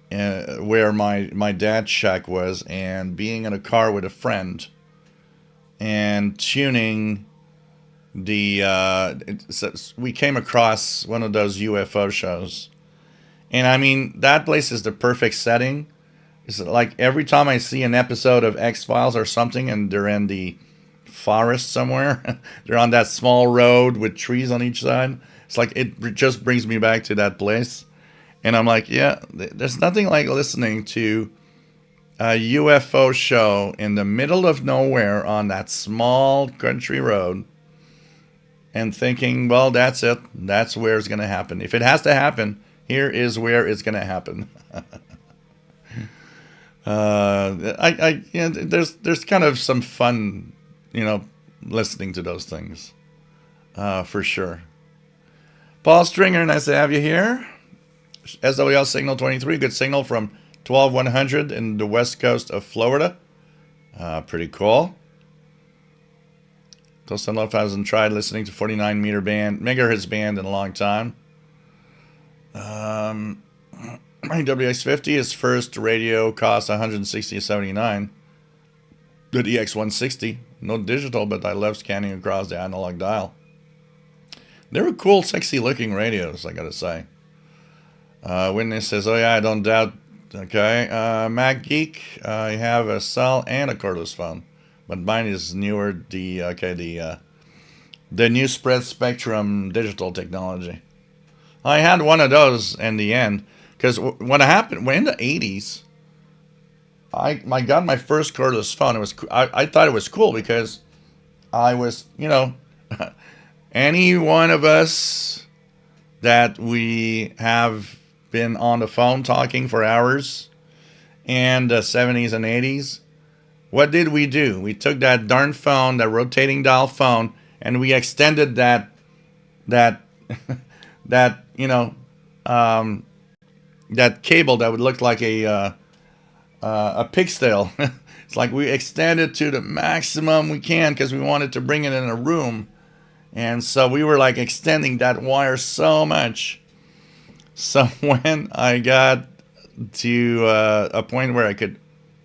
where my dad's shack was, and being in a car with a friend and tuning we came across one of those UFO shows, and I mean that place is the perfect setting. It's like every time I see an episode of X-Files or something and they're in the forest somewhere, they're on that small road with trees on each side, it's like it just brings me back to that place. And I'm like, yeah, there's nothing like listening to a UFO show in the middle of nowhere on that small country road and thinking, well, that's it. That's where it's going to happen. If it has to happen, here is where it's going to happen. There's kind of some fun, listening to those things, for sure. Paul Stringer, nice to have you here. SWL signal 23, good signal from 12100 in the west coast of Florida. Pretty cool. Toastin Love hasn't tried listening to 49 megahertz band in a long time. My WX50, his first radio cost $160.79. Good EX160, no digital, but I love scanning across the analog dial. They were cool, sexy looking radios, I gotta say. Witness says, oh yeah, I don't doubt. Okay. Mac Geek, I have a cell and a cordless phone, but mine is newer. The new spread spectrum digital technology. I had one of those in the end, because what happened when in the 80s, I got my first cordless phone. It was I thought it was cool because I was any one of us that we have been on the phone talking for hours in the 70s and 80s. What did we do? We took that darn phone, that rotating dial phone, and we extended that that cable that would look like a pig's tail. It's like we extended to the maximum we can because we wanted to bring it in a room, and so we were like extending that wire so much. So when I got to a point where I could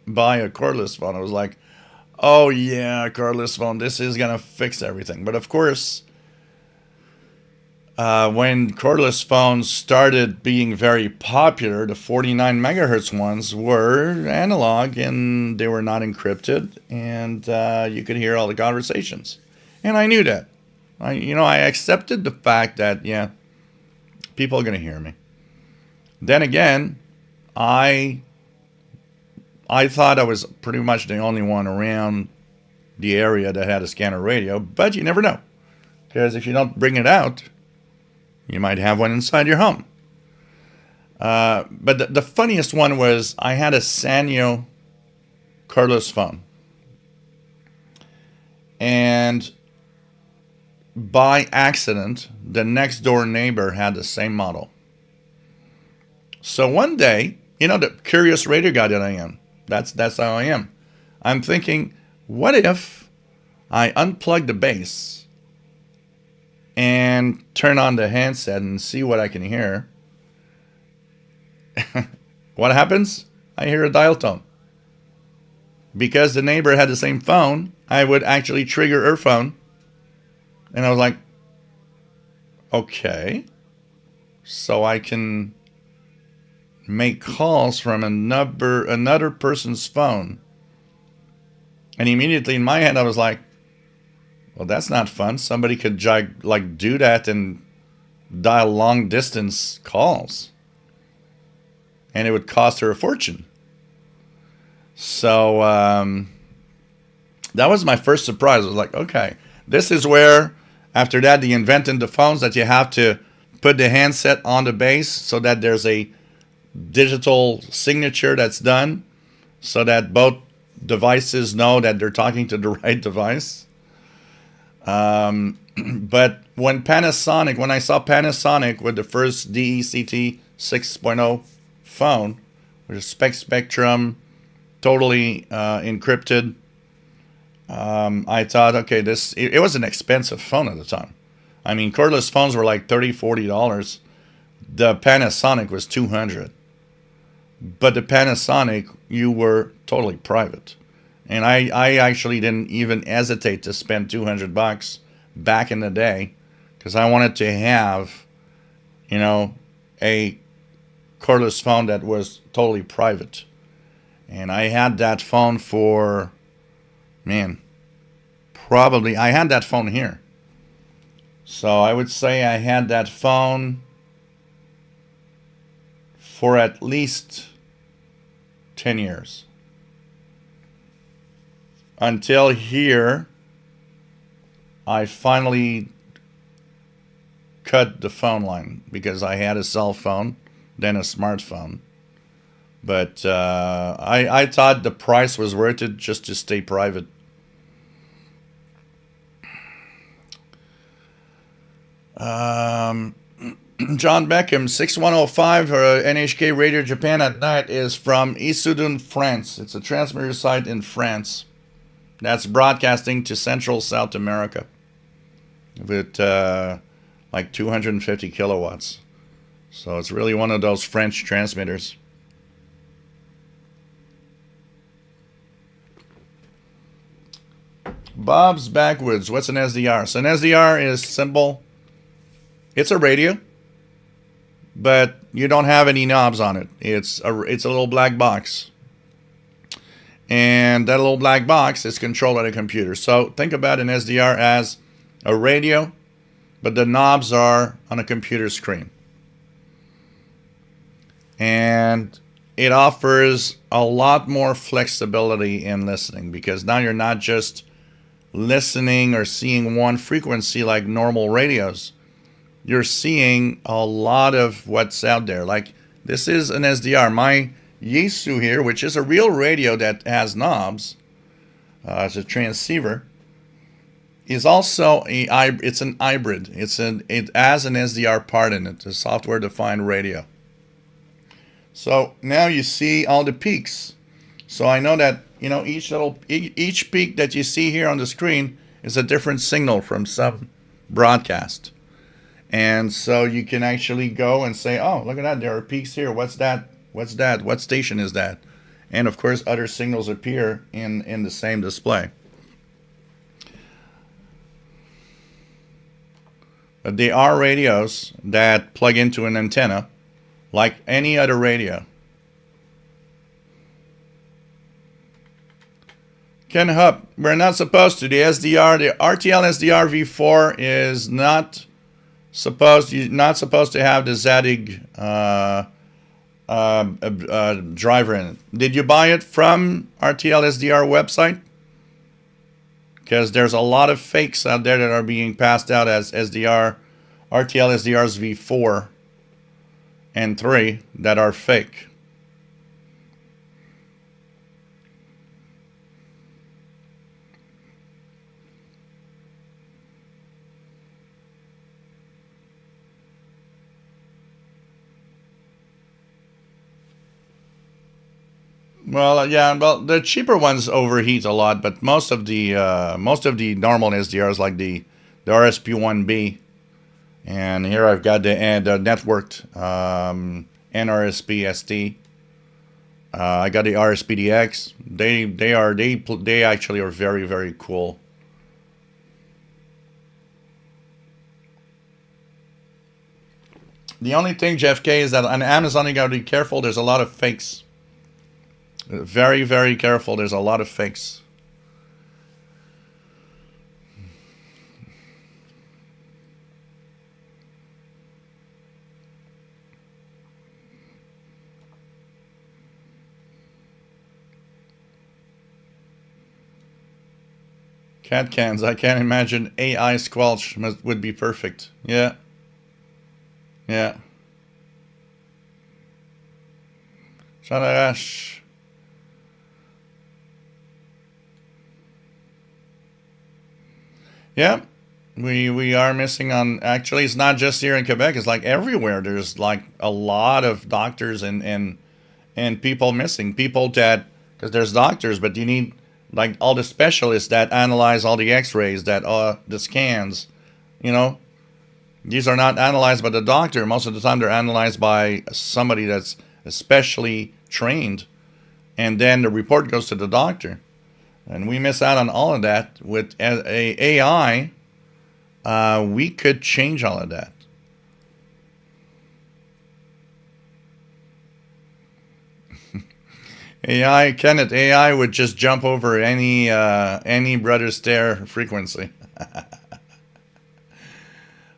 buy a cordless phone. I was like, oh yeah, cordless phone, this is gonna fix everything. But of course, when cordless phones started being very popular, the 49 megahertz ones were analog and they were not encrypted, and you could hear all the conversations. And I knew that. I accepted the fact that, yeah, people are going to hear me. Then again, I thought I was pretty much the only one around the area that had a scanner radio, but you never know. Because if you don't bring it out, you might have one inside your home. But the funniest one was I had a Sanyo cordless phone. And by accident, the next door neighbor had the same model. So one day, the curious radio guy that I am, that's how I am. I'm thinking, what if I unplug the bass and turn on the handset and see what I can hear? What happens? I hear a dial tone. Because the neighbor had the same phone, I would actually trigger her phone. And I was like, okay. So I can make calls from another person's phone. And immediately in my head, I was like, well, that's not fun. Somebody could do that and dial long distance calls. And it would cost her a fortune. So that was my first surprise. I was like, okay, this is where, after that, they invented the phones that you have to put the handset on the base so that there's a digital signature that's done so that both devices know that they're talking to the right device. But when I saw Panasonic with the first DECT 6.0 phone, with a Spectrum, totally encrypted, I thought, okay, it was an expensive phone at the time. I mean, cordless phones were like $30, $40. The Panasonic was $200. But the Panasonic, you were totally private. And I actually didn't even hesitate to spend $200 back in the day because I wanted to have, a cordless phone that was totally private. And I had that phone for, probably, I had that phone here. So I would say I had that phone for at least 10 years. Until here, I finally cut the phone line because I had a cell phone, then a smartphone. But I thought the price was worth it just to stay private. John Beckham, 6105 NHK Radio Japan at night is from Issoudun, France. It's a transmitter site in France that's broadcasting to Central South America with like 250 kilowatts. So it's really one of those French transmitters. Bob's Backwoods, what's an SDR? So an SDR is simple. It's a radio, but you don't have any knobs on it. It's a little black box. And that little black box is controlled by the computer. So think about an SDR as a radio, but the knobs are on a computer screen. And it offers a lot more flexibility in listening because now you're not just listening or seeing one frequency like normal radios. You're seeing a lot of what's out there. Like this is an SDR. My Yaesu here, which is a real radio that has knobs, it's a transceiver, is also it's an hybrid. It has an SDR part in it, a software-defined radio. So now you see all the peaks. So I know that each peak that you see here on the screen is a different signal from some broadcast. And so you can actually go and say, oh, look at that, there are peaks here. What's that? What's that? What station is that? and of course other signals appear in the same display. But they are radios that plug into an antenna like any other radio. Ken Hupp, we're not supposed to. The RTL SDR V4 is not supposed. You're not supposed to have the Zadig driver in it. Did you buy it from RTL SDR website? Because there's a lot of fakes out there that are being passed out as RTL SDRs V4 and 3 that are fake. Well, yeah, well, the cheaper ones overheat a lot, but most of the normal SDRs, like the RSP1B, and here I've got the networked NRSP ST. I got the RSPDX. They actually are very, very cool. The only thing, Jeff K, is that on Amazon you gotta be careful. There's a lot of fakes. Very, very careful. There's a lot of fakes. Cat cans. I can't imagine AI squelch would be perfect. Yeah. Yeah. Shadarash. Yeah, we are missing on. Actually, it's not just here in Quebec. It's like everywhere. There's like a lot of doctors and people missing. People that, because there's doctors, but you need like all the specialists that analyze all the X-rays, that the scans. You know, these are not analyzed by the doctor. Most of the time, they're analyzed by somebody that's especially trained, and then the report goes to the doctor. And we miss out on all of that. With AI, we could change all of that. Kenneth, AI would just jump over any brother stare frequency.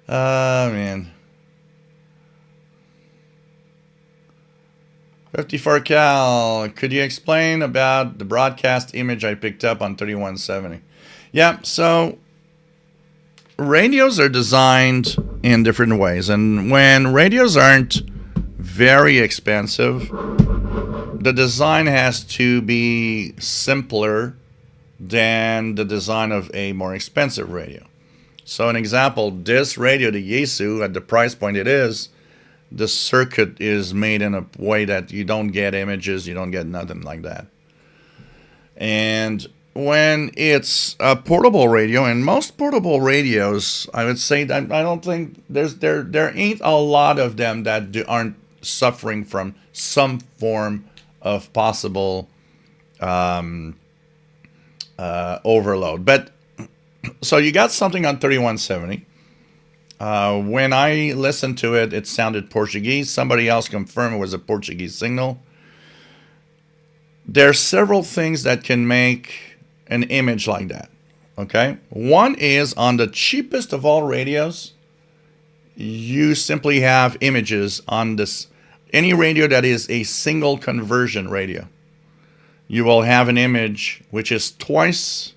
Oh, man. 54 Cal, could you explain about the broadcast image I picked up on 3170? Yeah, so radios are designed in different ways. And when radios aren't very expensive, the design has to be simpler than the design of a more expensive radio. So an example, this radio, the Yaesu, at the price point it is, the circuit is made in a way that you don't get images, you don't get nothing like that. And when it's a portable radio, and most portable radios, I would say that I don't think there ain't a lot of them that aren't suffering from some form of possible overload. But so you got something on 3170. When I listened to it, it sounded Portuguese. Somebody else confirmed it was a Portuguese signal. There are several things that can make an image like that. Okay? One is on the cheapest of all radios, you simply have images on this. Any radio that is a single conversion radio, you will have an image which is twice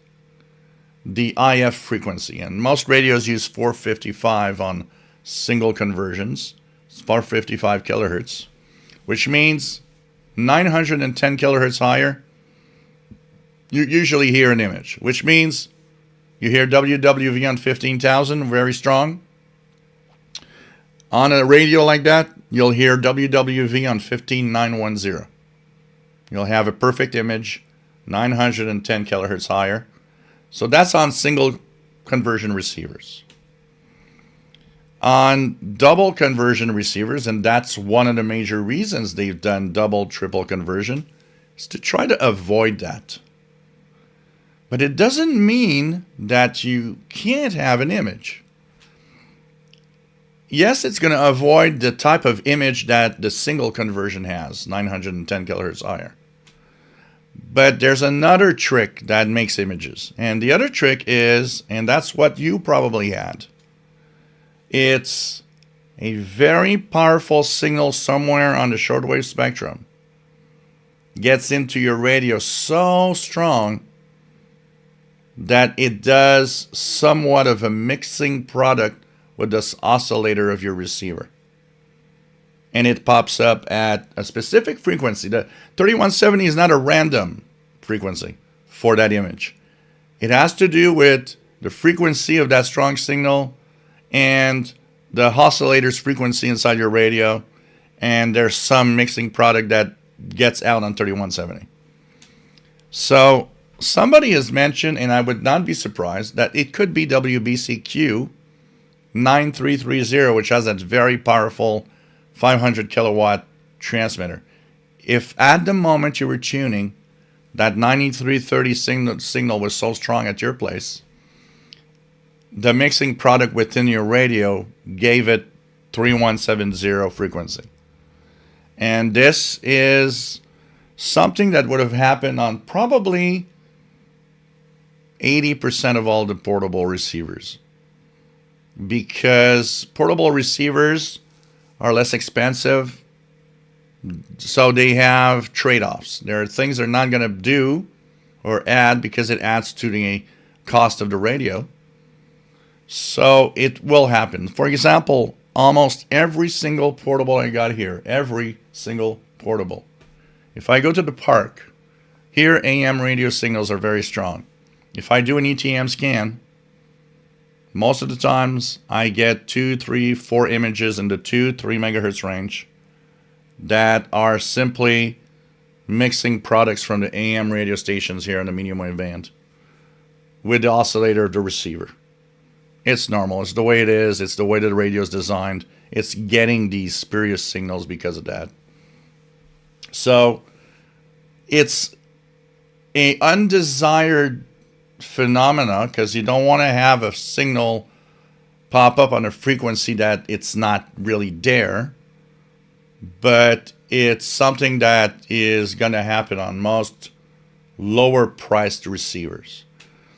the IF frequency, and most radios use 455 on single conversions. It's 455 kilohertz, which means 910 kilohertz higher, you usually hear an image, which means you hear WWV on 15,000, very strong. On a radio like that, you'll hear WWV on 15,910. You'll have a perfect image, 910 kilohertz higher. So that's on single conversion receivers. On double conversion receivers, and that's one of the major reasons they've done double, triple conversion, is to try to avoid that. But it doesn't mean that you can't have an image. Yes, it's going to avoid the type of image that the single conversion has, 910 kilohertz higher. But there's another trick that makes images. And the other trick is, and that's what you probably had, it's a very powerful signal somewhere on the shortwave spectrum gets into your radio so strong that it does somewhat of a mixing product with this oscillator of your receiver. And it pops up at a specific frequency. The 3170 is not a random frequency for that image. It has to do with the frequency of that strong signal and the oscillator's frequency inside your radio. And there's some mixing product that gets out on 3170. So somebody has mentioned, and I would not be surprised, that it could be WBCQ 9330, which has that very powerful 500 kilowatt transmitter. If at the moment you were tuning, that 9330 signal was so strong at your place, the mixing product within your radio gave it 3170 frequency. And this is something that would have happened on probably 80% of all the portable receivers. Because portable receivers are less expensive, so they have trade-offs. There are things they're not going to do or add because it adds to the cost of the radio. So it will happen. For example, almost every single portable I got here, every single portable. If I go to the park, here AM radio signals are very strong. If I do an ETM scan, most of the times I get 2, 3, 4 images in the 2-3 megahertz range that are simply mixing products from the AM radio stations here in the medium wave band with the oscillator of the receiver. It's normal. It's the way it is. It's the way that the radio is designed. It's getting these spurious signals because of that. So it's an undesired phenomena because you don't want to have a signal pop up on a frequency that it's not really there. But it's something that is going to happen on most lower priced receivers.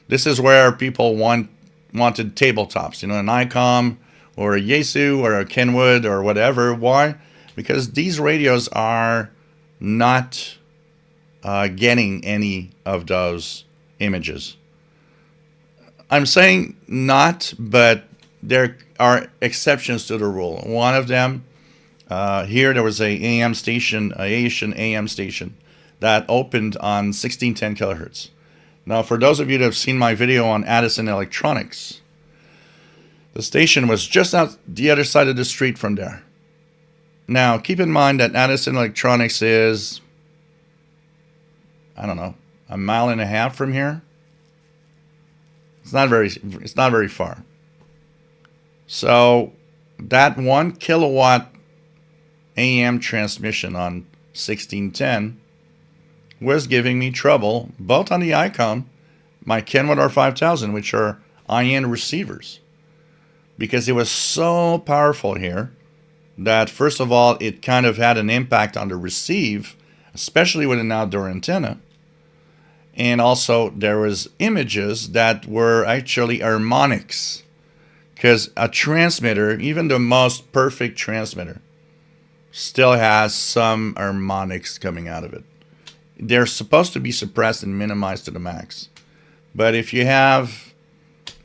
This is where people wanted tabletops, an ICOM or a Yaesu or a Kenwood or whatever. Why? Because these radios are not getting any of those images. I'm saying not, but there are exceptions to the rule. One of them, here there was a AM station, a Asian AM station that opened on 1610 kilohertz. Now, for those of you that have seen my video on Addison Electronics, the station was just out the other side of the street from there. Now, keep in mind that Addison Electronics is, I don't know, a mile and a half from here. It's not very far. So that 1 kilowatt AM transmission on 1610 was giving me trouble, both on the ICOM, my Kenwood R5000, which are IN receivers, because it was so powerful here that, first of all, it kind of had an impact on the receive, especially with an outdoor antenna. And also there was images that were actually harmonics, because a transmitter, even the most perfect transmitter, still has some harmonics coming out of it. They're supposed to be suppressed and minimized to the max. But if you have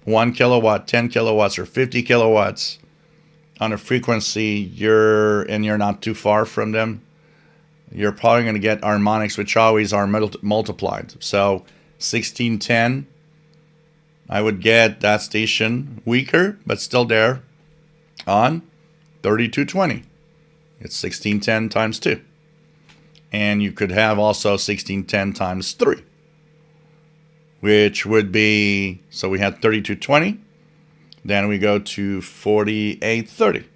1 kilowatt, 10 kilowatts, or 50 kilowatts on a frequency, you're not too far from them, you're probably going to get harmonics, which always are multiplied. So 1610, I would get that station weaker, but still there on 3220. It's 1610 times 2. And you could have also 1610 times 3, which would be, so we had 3220, then we go to 4830,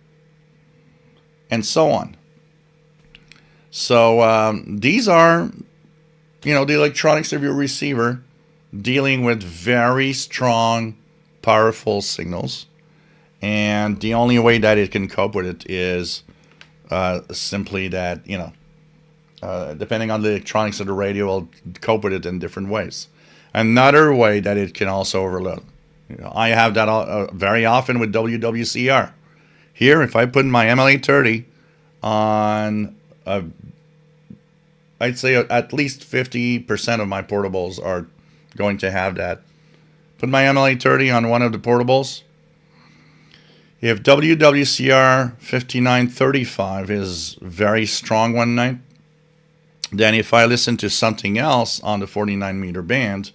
and so on. So these are the electronics of your receiver dealing with very strong, powerful signals. And the only way that it can cope with it is simply that, depending on the electronics of the radio, will cope with it in different ways. Another way that it can also overload. I have that very often with WWCR. Here, if I put my MLA30 on, I'd say at least 50% of my portables are going to have that. Put my MLA30 on one of the portables. If WWCR 5935 is very strong one night, then if I listen to something else on the 49 meter band,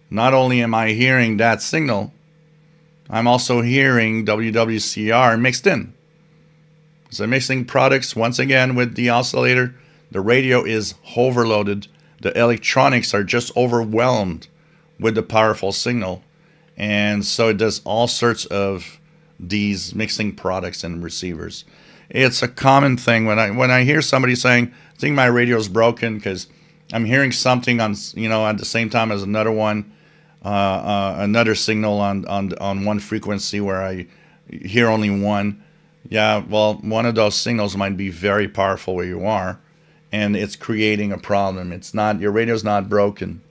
not only am I hearing that signal, I'm also hearing WWCR mixed in. So mixing products, once again, with the oscillator, the radio is overloaded. The electronics are just overwhelmed with the powerful signal. And so it does all sorts of these mixing products and receivers. It's a common thing when I hear somebody saying, I think my radio is broken because I'm hearing something on, at the same time as another one, another signal on one frequency where I hear only one. Yeah, well, one of those signals might be very powerful where you are, and it's creating a problem. It's not, your radio's not broken.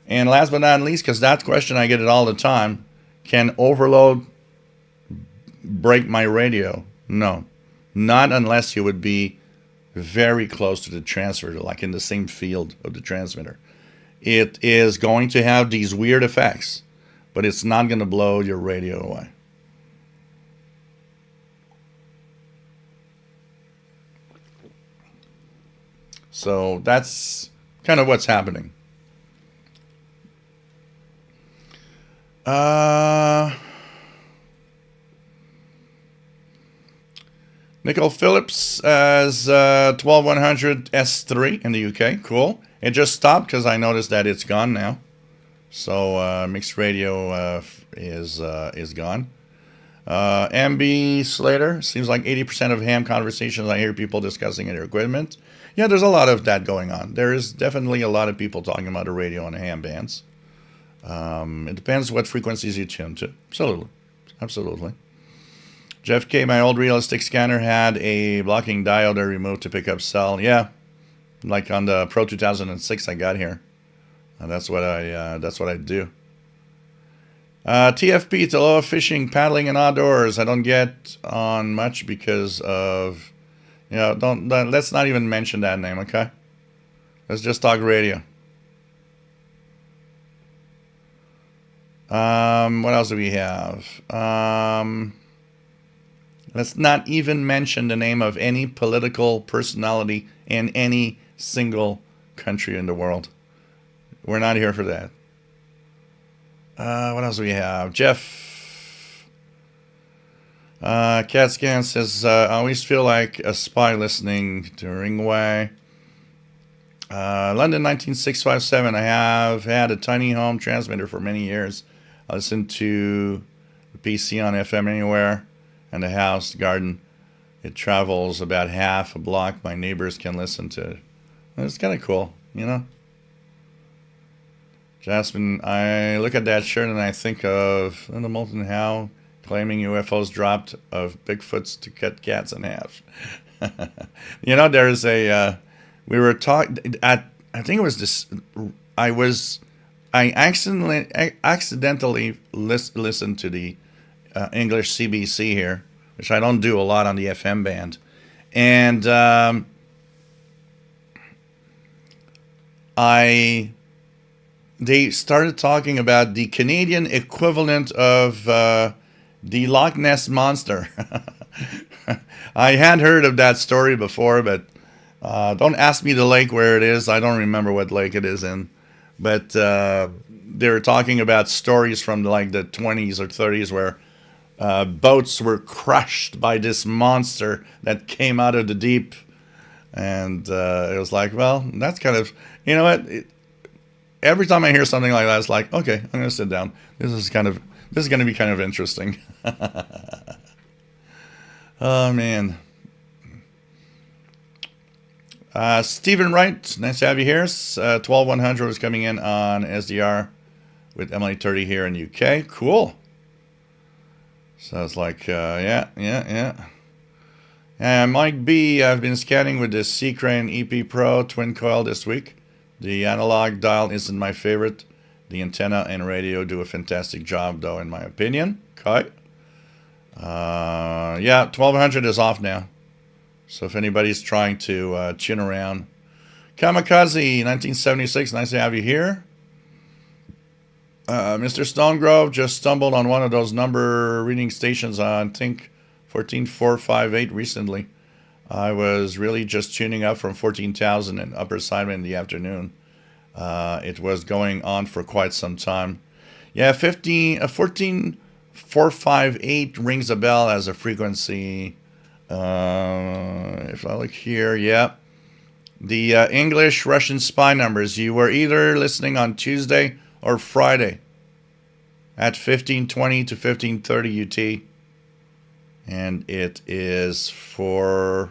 And last but not least, because that question I get it all the time, can overload break my radio? No, not unless you would be very close to the transmitter, like in the same field of the transmitter. It is going to have these weird effects, but it's not going to blow your radio away. So that's kind of what's happening. Nicole Phillips has 12100 S3 in the UK. Cool. It just stopped because I noticed that it's gone now. So mixed radio is gone. MB Slater, seems like 80% of ham conversations I hear people discussing their equipment. Yeah, there's a lot of that going on. There is definitely a lot of people talking about the radio on the ham bands. It depends what frequencies you tune to. Absolutely. Absolutely. Jeff K, my old realistic scanner had a blocking diode I removed to pick up cell. Yeah, like on the Pro 2006 I got here. That's what I do. TFP, Taloa fishing, paddling, and outdoors. I don't get on much because of, let's not even mention that name, okay? Let's just talk radio. What else do we have? Let's not even mention the name of any political personality in any single country in the world. We're not here for that. What else do we have? Jeff. CatScan says, I always feel like a spy listening to Ringway. London 19657. I have had a tiny home transmitter for many years. I listen to the PC on FM anywhere. And the house, the garden, it travels about half a block. My neighbors can listen to it. It's kind of cool, Jasmine, I look at that shirt and I think of the Molten Howe claiming UFOs dropped of Bigfoots to cut cats in half. There's a, we were talking at, I think it was this, I accidentally listened to the English CBC here, which I don't do a lot on the FM band. And they started talking about the Canadian equivalent of the Loch Ness Monster. I had heard of that story before, but don't ask me the lake where it is. I don't remember what lake it is in. But they were talking about stories from like the 20s or 30s where boats were crushed by this monster that came out of the deep. And it was like, well, that's kind of, every time I hear something like that, it's like, okay, I'm going to sit down. This is going to be kind of interesting. Oh, man. Stephen Wright, nice to have you here. 12100 is coming in on SDR with Emily 30 here in UK. Cool. So it's like, yeah. Mike B, I've been scanning with the C-Crane EP Pro twin coil this week. The analog dial isn't my favorite. The antenna and radio do a fantastic job, though, in my opinion. Okay. 1200 is off now. So if anybody's trying to tune around. Kamikaze, 1976, nice to have you here. Mr. Stonegrove just stumbled on one of those number reading stations on, I think, 14458 recently. I was really just tuning up from 14,000 in Upper Simon in the afternoon. It was going on for quite some time. Yeah, 14458 rings a bell as a frequency. If I look here, yeah. The English Russian spy numbers, you were either listening on Tuesday or Friday at 1520 to 1530 UT. And it is for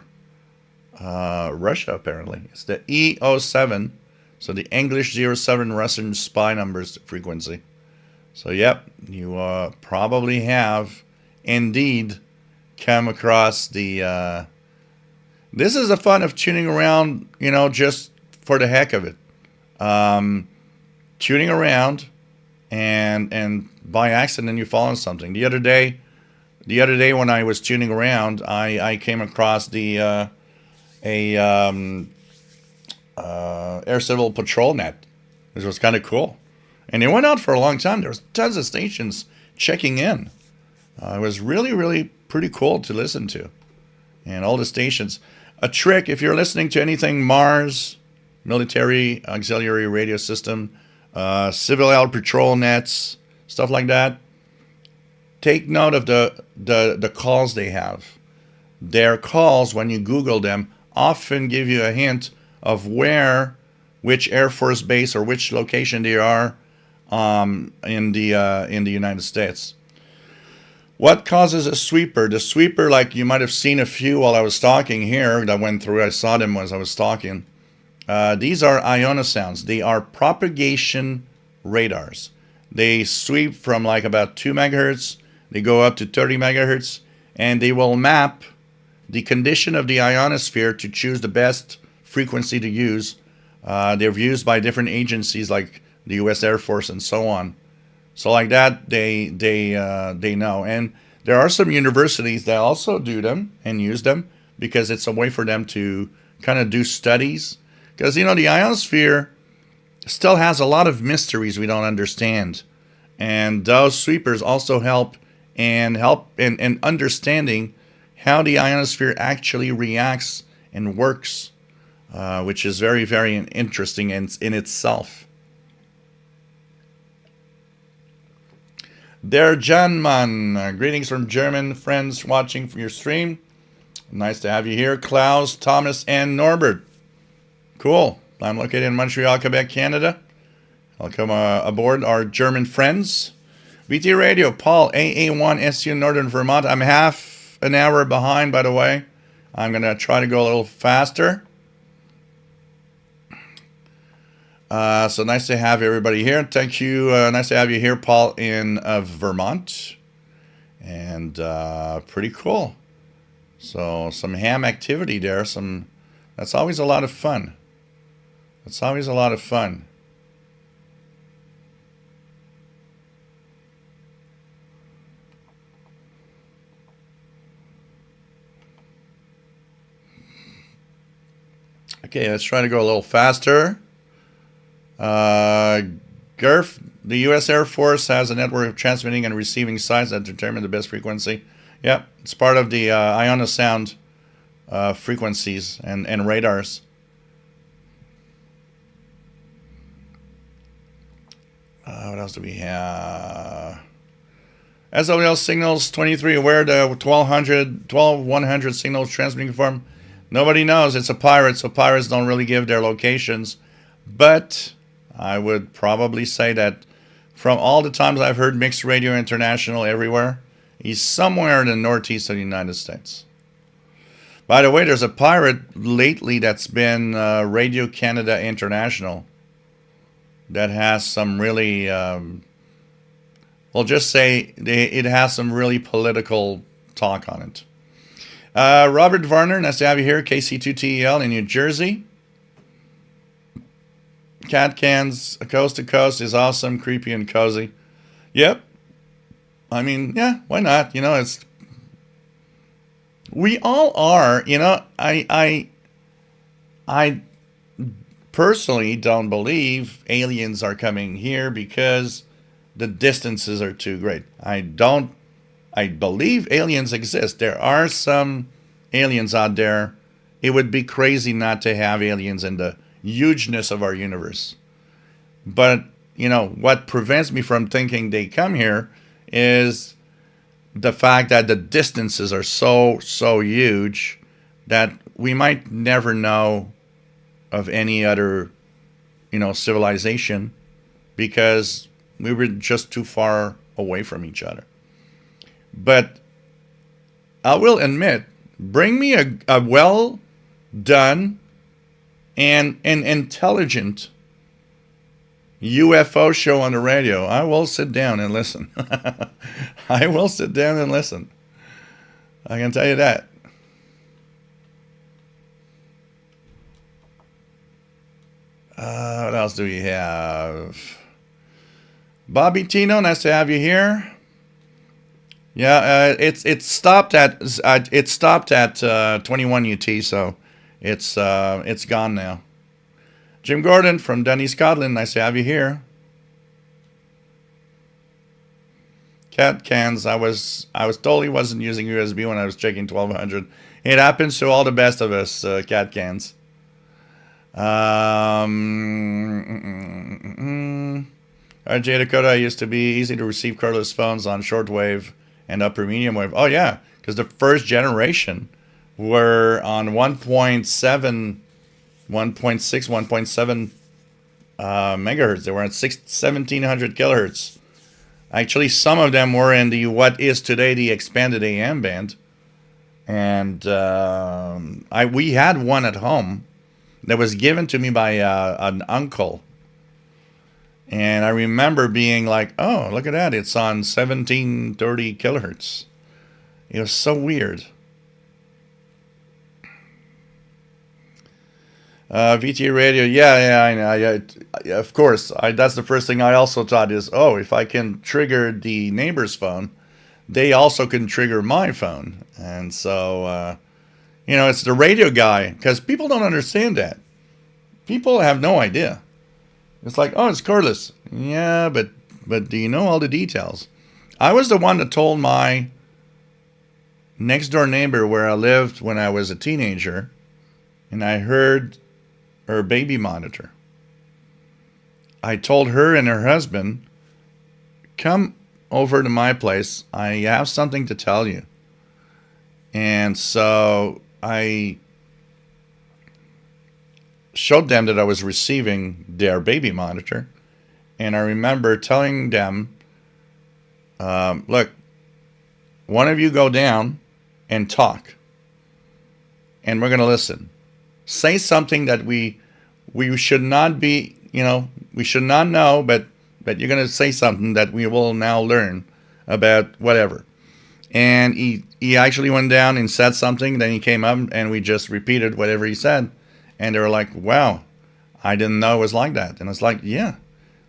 Russia, apparently. It's the E07, so the English 07 Russian spy numbers frequency. So, yep, you probably have indeed come across the... this is the fun of tuning around, just for the heck of it. Tuning around and by accident you fall on something. The other day when I was tuning around, I came across the Air Civil Patrol net, which was kind of cool. And it went out for a long time. There was tons of stations checking in. It was really, really pretty cool to listen to. And all the stations. A trick, if you're listening to anything Mars, military auxiliary radio system, civil air patrol nets, stuff like that, take note of the calls they have. Their calls, when you Google them, often give you a hint of which Air Force base or which location they are in the United States. What causes a sweeper? The sweeper, like you might have seen a few while I was talking here that went through. I saw them as I was talking. These are ionosounds. They are propagation radars. They sweep from like about 2 megahertz. They go up to 30 megahertz. And they will map the condition of the ionosphere to choose the best frequency to use. They're used by different agencies like the U.S. Air Force and so on. So like that, they know. And there are some universities that also do them and use them because it's a way for them to kind of do studies. Because, the ionosphere still has a lot of mysteries we don't understand. And those sweepers also help in understanding how the ionosphere actually reacts and works, which is very, very interesting in itself. Der Janman, greetings from German friends watching from your stream. Nice to have you here, Klaus, Thomas, and Norbert. Cool. I'm located in Montreal, Quebec, Canada. Welcome aboard our German friends. VT Radio, Paul, AA1SU, Northern Vermont. I'm half an hour behind, by the way. I'm going to try to go a little faster. So nice to have everybody here. Thank you. Nice to have you here, Paul, in Vermont. And pretty cool. So some ham activity there. That's always a lot of fun. It's always a lot of fun. Okay, let's try to go a little faster. GERF, the U.S. Air Force has a network of transmitting and receiving sites that determine the best frequency. Yep, it's part of the ionosound frequencies and radars. What else do we have? SWL signals 23, where the 1,100 signals transmitting from? Nobody knows. It's a pirate, so pirates don't really give their locations. But I would probably say that from all the times I've heard Mixed Radio International everywhere, he's somewhere in the northeast of the United States. By the way, there's a pirate lately that's been Radio Canada International that has some really, we'll just say it has some really political talk on it. Robert Varner, nice to have you here, KC2TEL in New Jersey. Cat Cans, Coast to Coast is awesome, creepy and cozy. Yep. I mean, yeah, why not? You know, we all are. You know, I personally don't believe aliens are coming here because the distances are too great. I believe aliens exist. There are some aliens out there. It would be crazy not to have aliens in the hugeness of our universe. But, you know, what prevents me from thinking they come here is the fact that the distances are so huge that we might never know of any other, you know, civilization because we were just too far away from each other. But I will admit, bring me a well done and an intelligent UFO show on the radio. I will sit down and listen. I will sit down and listen. I can tell you that. What else do we have? Bobby Tino, nice to have you here. Yeah, it stopped at 21 UT, so it's gone now. Jim Gordon from Dundee, Scotland, nice to have you here. Cat Cans, I was totally wasn't using USB when I was checking 1200. It happens to all the best of us, Cat Cans. RJ Dakota used to be easy to receive cordless phones on shortwave and upper medium wave. Oh yeah, because the first generation were on 1.7, 1.6, 1.7 megahertz. They were at 1700 kilohertz. Actually, some of them were in the what is today the expanded AM band, and we had one at home that was given to me by an uncle. And I remember being like, oh, look at that. It's on 1730 kilohertz. It was so weird. VT radio. Yeah, I know. Of course. That's the first thing I also thought is, oh, if I can trigger the neighbor's phone, they also can trigger my phone. And so, you know, it's the radio guy. Because people don't understand that. People have no idea. It's like, oh, it's cordless. Yeah, but do you know all the details? I was the one that told my next door neighbor where I lived when I was a teenager, and I heard her baby monitor. I told her and her husband, come over to my place. I have something to tell you. And so I showed them that I was receiving their baby monitor, and I remember telling them, look, one of you go down and talk, and we're going to listen. Say something that we should not be, you know, we should not know, but you're going to say something that we will now learn about whatever. And he actually went down and said something, then he came up and we just repeated whatever he said. And they were like, wow, I didn't know it was like that. And it's like, yeah,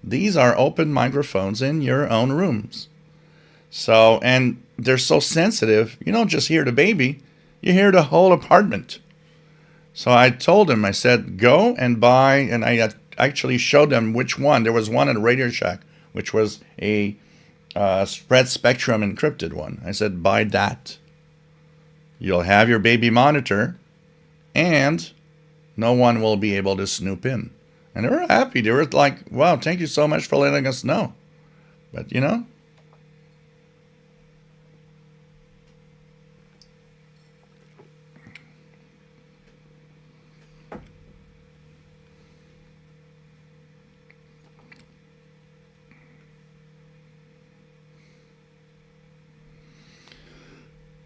these are open microphones in your own rooms. So, and they're so sensitive, you don't just hear the baby, you hear the whole apartment. So I told him, I said, go and buy, and I actually showed them which one. There was one at Radio Shack, which was a spread spectrum encrypted one. I said, buy that. You'll have your baby monitor, and no one will be able to snoop in. And they were happy. They were like, wow, thank you so much for letting us know. But, you know.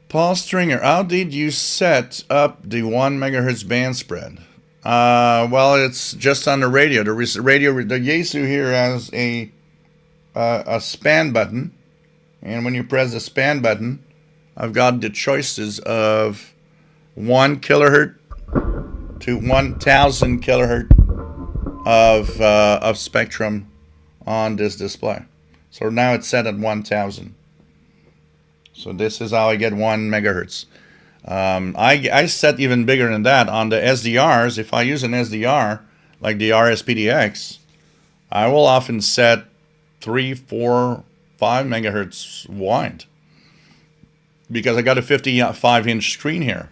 Paul Stringer, how did you set up the 1 megahertz band spread? Well, it's just on the radio. The Yaesu here has a span button, and when you press the span button, I've got the choices of 1 kilohertz to 1,000 kilohertz of spectrum on this display. So now it's set at 1,000. So this is how I get 1 megahertz. I set even bigger than that on the SDRs. If I use an SDR like the RSPDX, I will often set 3, 4, 5 megahertz wide because I got a 55-inch screen here.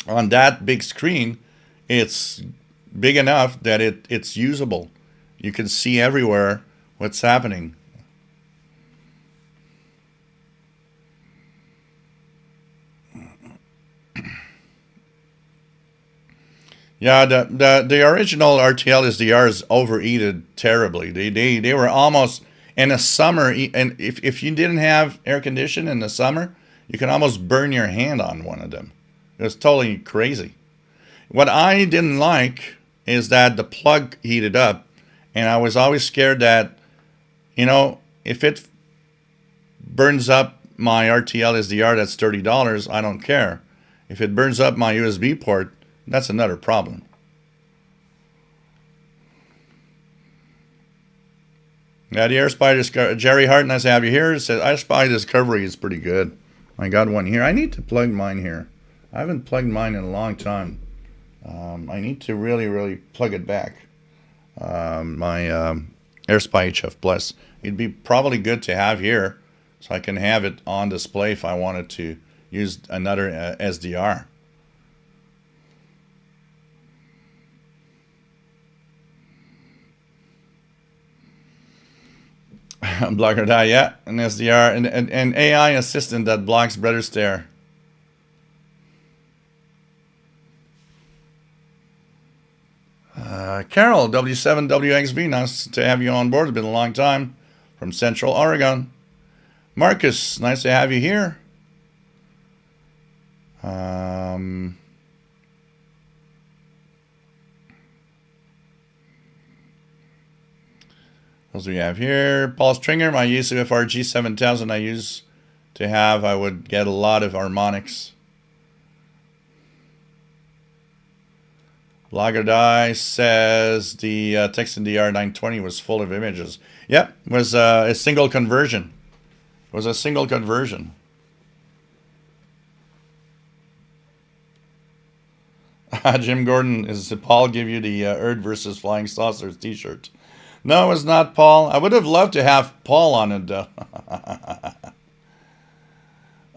On that big screen, it's big enough that it's usable. You can see everywhere what's happening. Yeah, the original RTL SDRs overheated terribly. They were almost in the summer, and if you didn't have air conditioning in the summer, you can almost burn your hand on one of them. It was totally crazy. What I didn't like is that the plug heated up, and I was always scared that, if it burns up my RTL SDR that's $30, I don't care. If it burns up my USB port, that's another problem. Yeah, the AirSpy Discovery. Jerry Hart, nice to have you here. Says AirSpy Discovery is pretty good. I got one here. I need to plug mine here. I haven't plugged mine in a long time. I need to really plug it back. My AirSpy HF Plus. It'd be probably good to have here, so I can have it on display if I wanted to use another SDR. Blocker die, yeah, an SDR, and AI assistant that blocks brother stare. Carol, W7WXV, nice to have you on board. It's been a long time from Central Oregon. Marcus, nice to have you here. What else do we have here? Paul Stringer, my use of FRG 7000 I used to have, I would get a lot of harmonics. Blogger Die says the Texan DR920 was full of images. Yep, it was a single conversion. It was a single conversion. Jim Gordon, is Paul give you the Earth versus Flying Saucers t-shirt? No, it was not Paul. I would have loved to have Paul on it, though.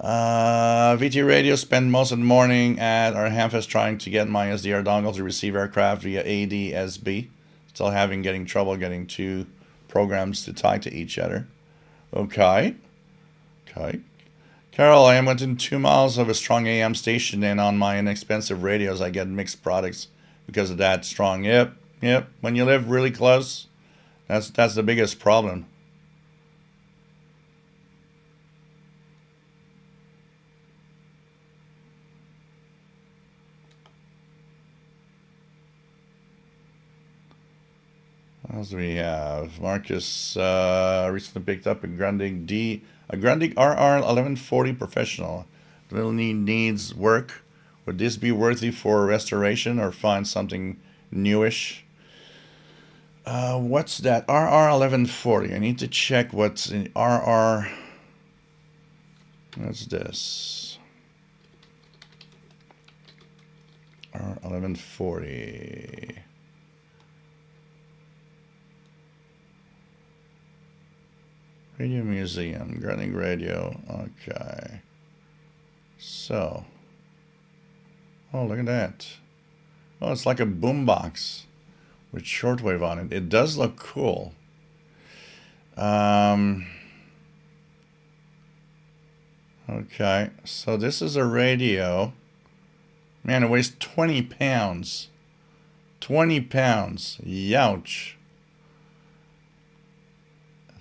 VT Radio spent most of the morning at our Hamfest trying to get my SDR dongle to receive aircraft via ADSB. Still getting trouble getting two programs to tie to each other. Okay. Carol, I am within 2 miles of a strong AM station, and on my inexpensive radios I get mixed products because of that strong. Yep. When you live really close, that's the biggest problem. What else do we have? Marcus recently picked up a Grundig RR1140 Professional. Little needs work. Would this be worthy for restoration or find something newish? What's that? RR1140. I need to check what's in RR. What's this? RR1140. Radio Museum, Grundig Radio. Okay. So. Oh, look at that. Oh, it's like a boombox with shortwave on it. It does look cool. Okay. So this is a radio. Man, it weighs 20 pounds. 20 pounds. Youch.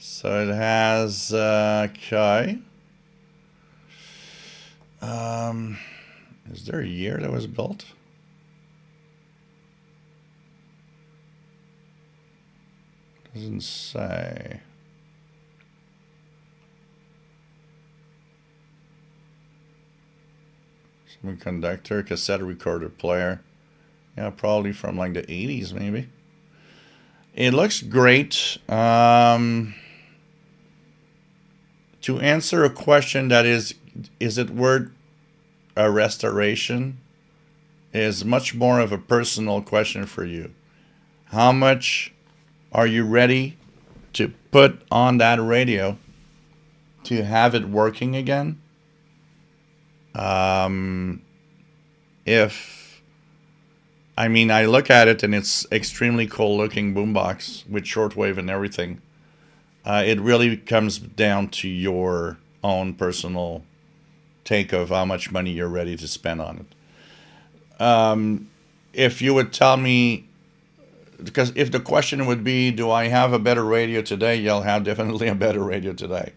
So it has, okay. Is there a year that was built? Doesn't say. Semiconductor, cassette recorder player. Yeah, probably from like the 80s maybe. It looks great. To answer a question that is it worth a restoration, is much more of a personal question for you. How much are you ready to put on that radio to have it working again? I look at it and it's extremely cool looking boombox with shortwave and everything. It really comes down to your own personal take of how much money you're ready to spend on it. If you would tell me, because if the question would be, do I have a better radio today? You'll have definitely a better radio today.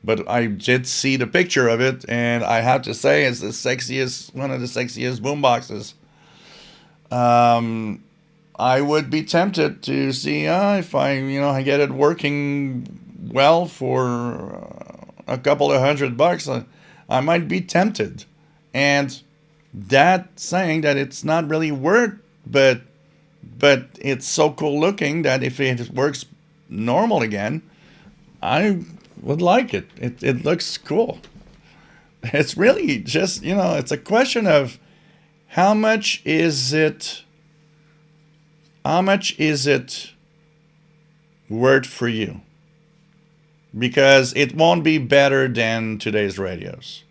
But I did see the picture of it, and I have to say it's the sexiest, one of the sexiest boomboxes. I would be tempted to see if I get it working well for a couple of $100. I might be tempted, and that saying that it's not really worth, but it's so cool looking that if it works normal again, I would like it. It looks cool. It's really just, it's a question of how much is it worth for you? Because it won't be better than today's radios,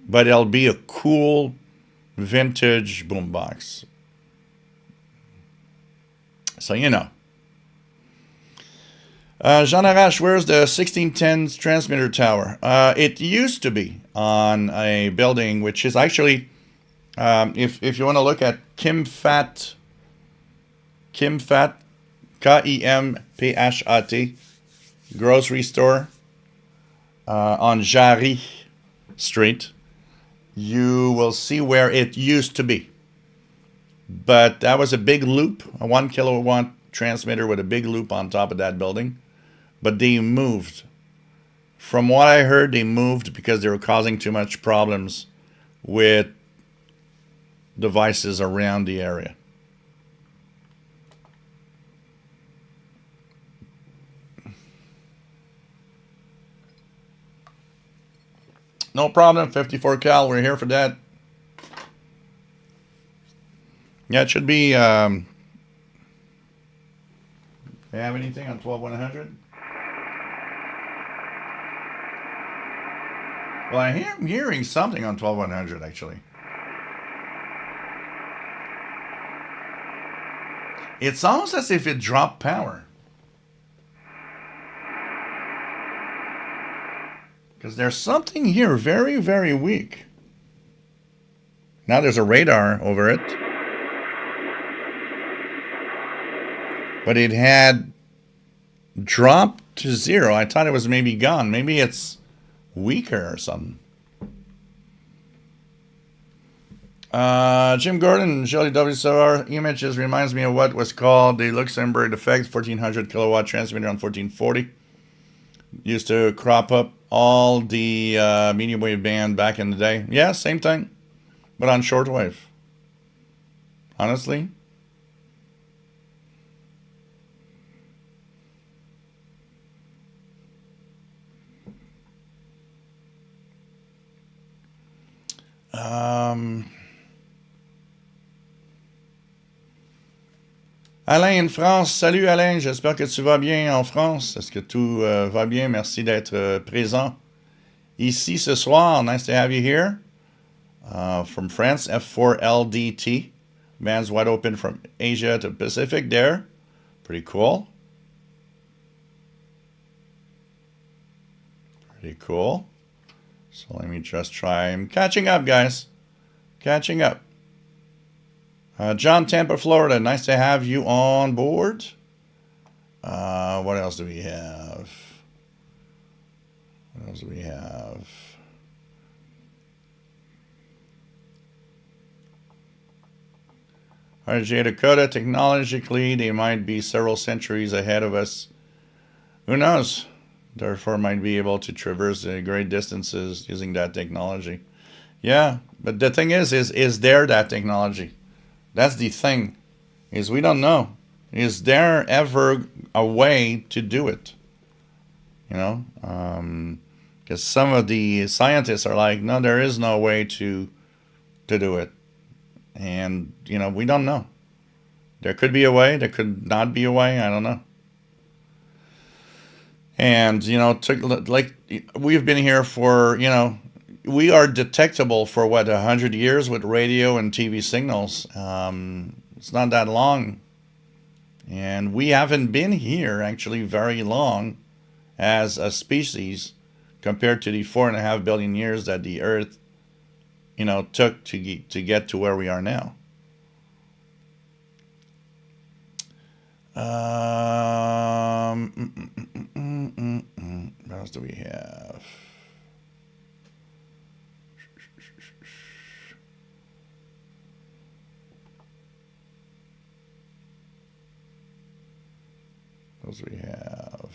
but it'll be a cool vintage boombox. So Jean Arash, where's the 1610 transmitter tower? It used to be on a building, which is actually, if you want to look at Kimphat, Kemphat, grocery store on Jarry Street, you will see where it used to be. But that was a big loop, a 1 kilowatt transmitter with a big loop on top of that building. But they moved. From what I heard, they moved because they were causing too much problems with devices around the area. No problem, 54 cal, we're here for that. Yeah, it should be, you have anything on 12100? Well, I'm hearing something on 12100 actually. It's almost as if it dropped power. Because there's something here very, very weak. Now there's a radar over it. But it had dropped to 0. I thought it was maybe gone. Maybe it's weaker or something. Jim Gordon, Shelly WSR images reminds me of what was called the Luxembourg effect, 1400 kilowatt transmitter on 1440. Used to crop up all the medium wave band back in the day. Yeah, same thing, but on shortwave. Honestly. Alain in France. Salut Alain, j'espère que tu vas bien en France. Est-ce que tout va bien? Merci d'être présent ici ce soir. Nice to have you here. From France, F4LDT. Band's wide open from Asia to Pacific there. Pretty cool. Pretty cool. So let me just try. I'm catching up, guys. Catching up. John, Tampa, Florida. Nice to have you on board. What else do we have? What else do we have? RJ Dakota, technologically, they might be several centuries ahead of us. Who knows? Therefore, might be able to traverse the great distances using that technology. Yeah, but the thing is there that technology? That's the thing, is we don't know. Is there ever a way to do it? You know, because some of the scientists are like, no, there is no way to do it, and you know, we don't know. There could be a way, there could not be a way. I don't know. And you know, like we've been here for, you know, we are detectable for what, 100 years with radio and TV signals. It's not that long, and we haven't been here actually very long as a species compared to the 4.5 billion years that the Earth, you know, took to get to where we are now. What else do we have? What else do we have?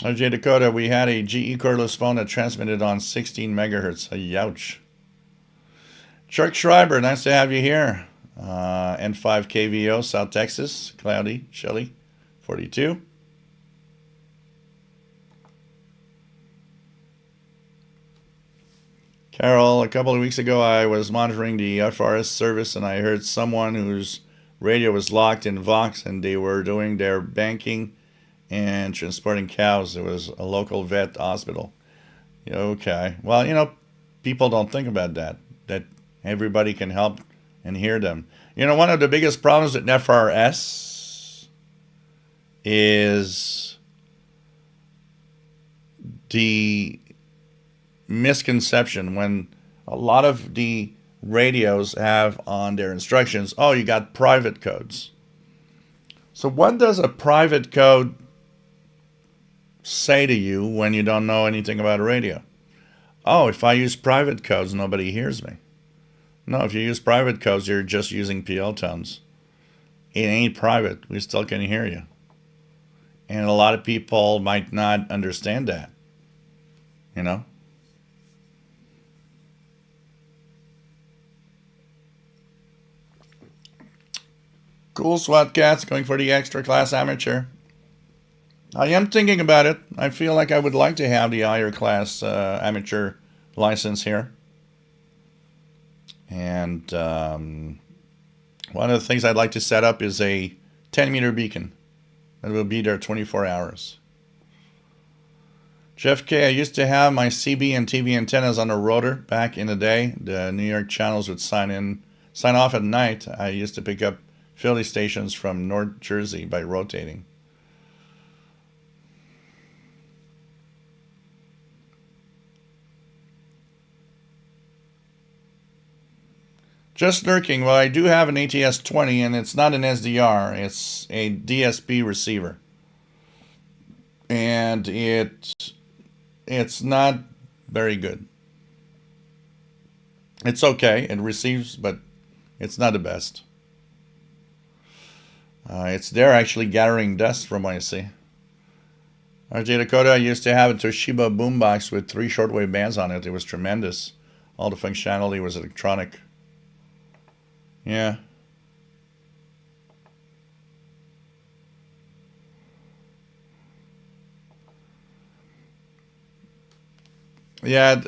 RJ Dakota, we had a GE cordless phone that transmitted on 16 megahertz. Youch. Chuck Schreiber, nice to have you here. N5 KVO, South Texas. Cloudy, Shelly, 42. Carol, a couple of weeks ago I was monitoring the FRS service and I heard someone whose radio was locked in Vox and they were doing their banking and transporting cows. It was a local vet hospital. Okay. Well, you know, people don't think about that everybody can help and hear them. You know, one of the biggest problems with FRS is the misconception when a lot of the radios have on their instructions, oh, you got private codes. So what does a private code say to you when you don't know anything about a radio? Oh, if I use private codes, nobody hears me. No, if you use private codes, you're just using PL tones. It ain't private. We still can hear you. And a lot of people might not understand that. You know? Cool, SWAT Cats, going for the extra class amateur. I am thinking about it. I feel like I would like to have the higher class amateur license here. And one of the things I'd like to set up is a 10-meter beacon that will be there 24 hours. Jeff K, I used to have my CB and TV antennas on a rotor back in the day. The New York channels would sign off at night. I used to pick up Philly stations from North Jersey by rotating. Just lurking. Well, I do have an ATS-20, and it's not an SDR. It's a DSP receiver. And it's not very good. It's okay. It receives, but it's not the best. It's there actually gathering dust from what I see. RJ Dakota, I used to have a Toshiba boombox with 3 shortwave bands on it. It was tremendous. All the functionality was electronic. Yeah. Yeah,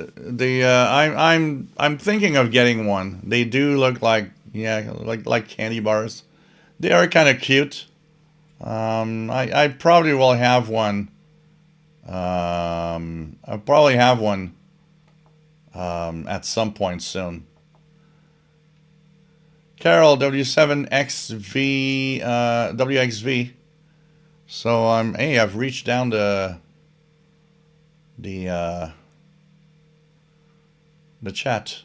I'm thinking of getting one. They do look like, yeah, like candy bars. They are kind of cute. I probably will have one. I'll probably have one at some point soon. Carol, W7XV, WXV. So hey, I've reached down the chat.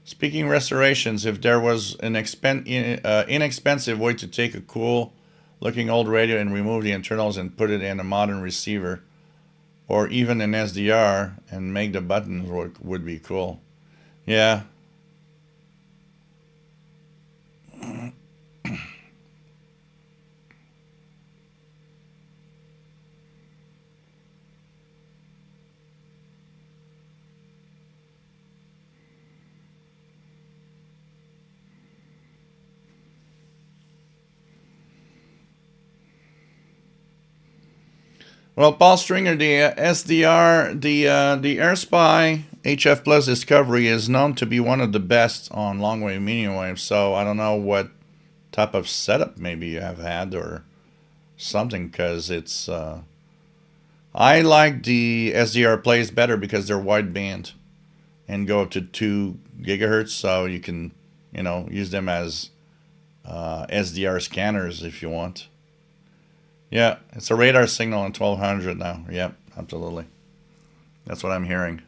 Speaking restorations, if there was an inexpensive way to take a cool looking old radio and remove the internals and put it in a modern receiver, or even an SDR and make the buttons work, would be cool. Yeah, Well, Paul Stringer, the SDR, the AirSpy HF Plus Discovery is known to be one of the best on long wave, medium wave. So I don't know what type of setup maybe you have had or something, because it's. I like the SDR plays better because they're wideband and go up to 2 gigahertz, so you can, use them as SDR scanners if you want. Yeah, it's a radar signal on 1200 now. Yep, absolutely. That's what I'm hearing.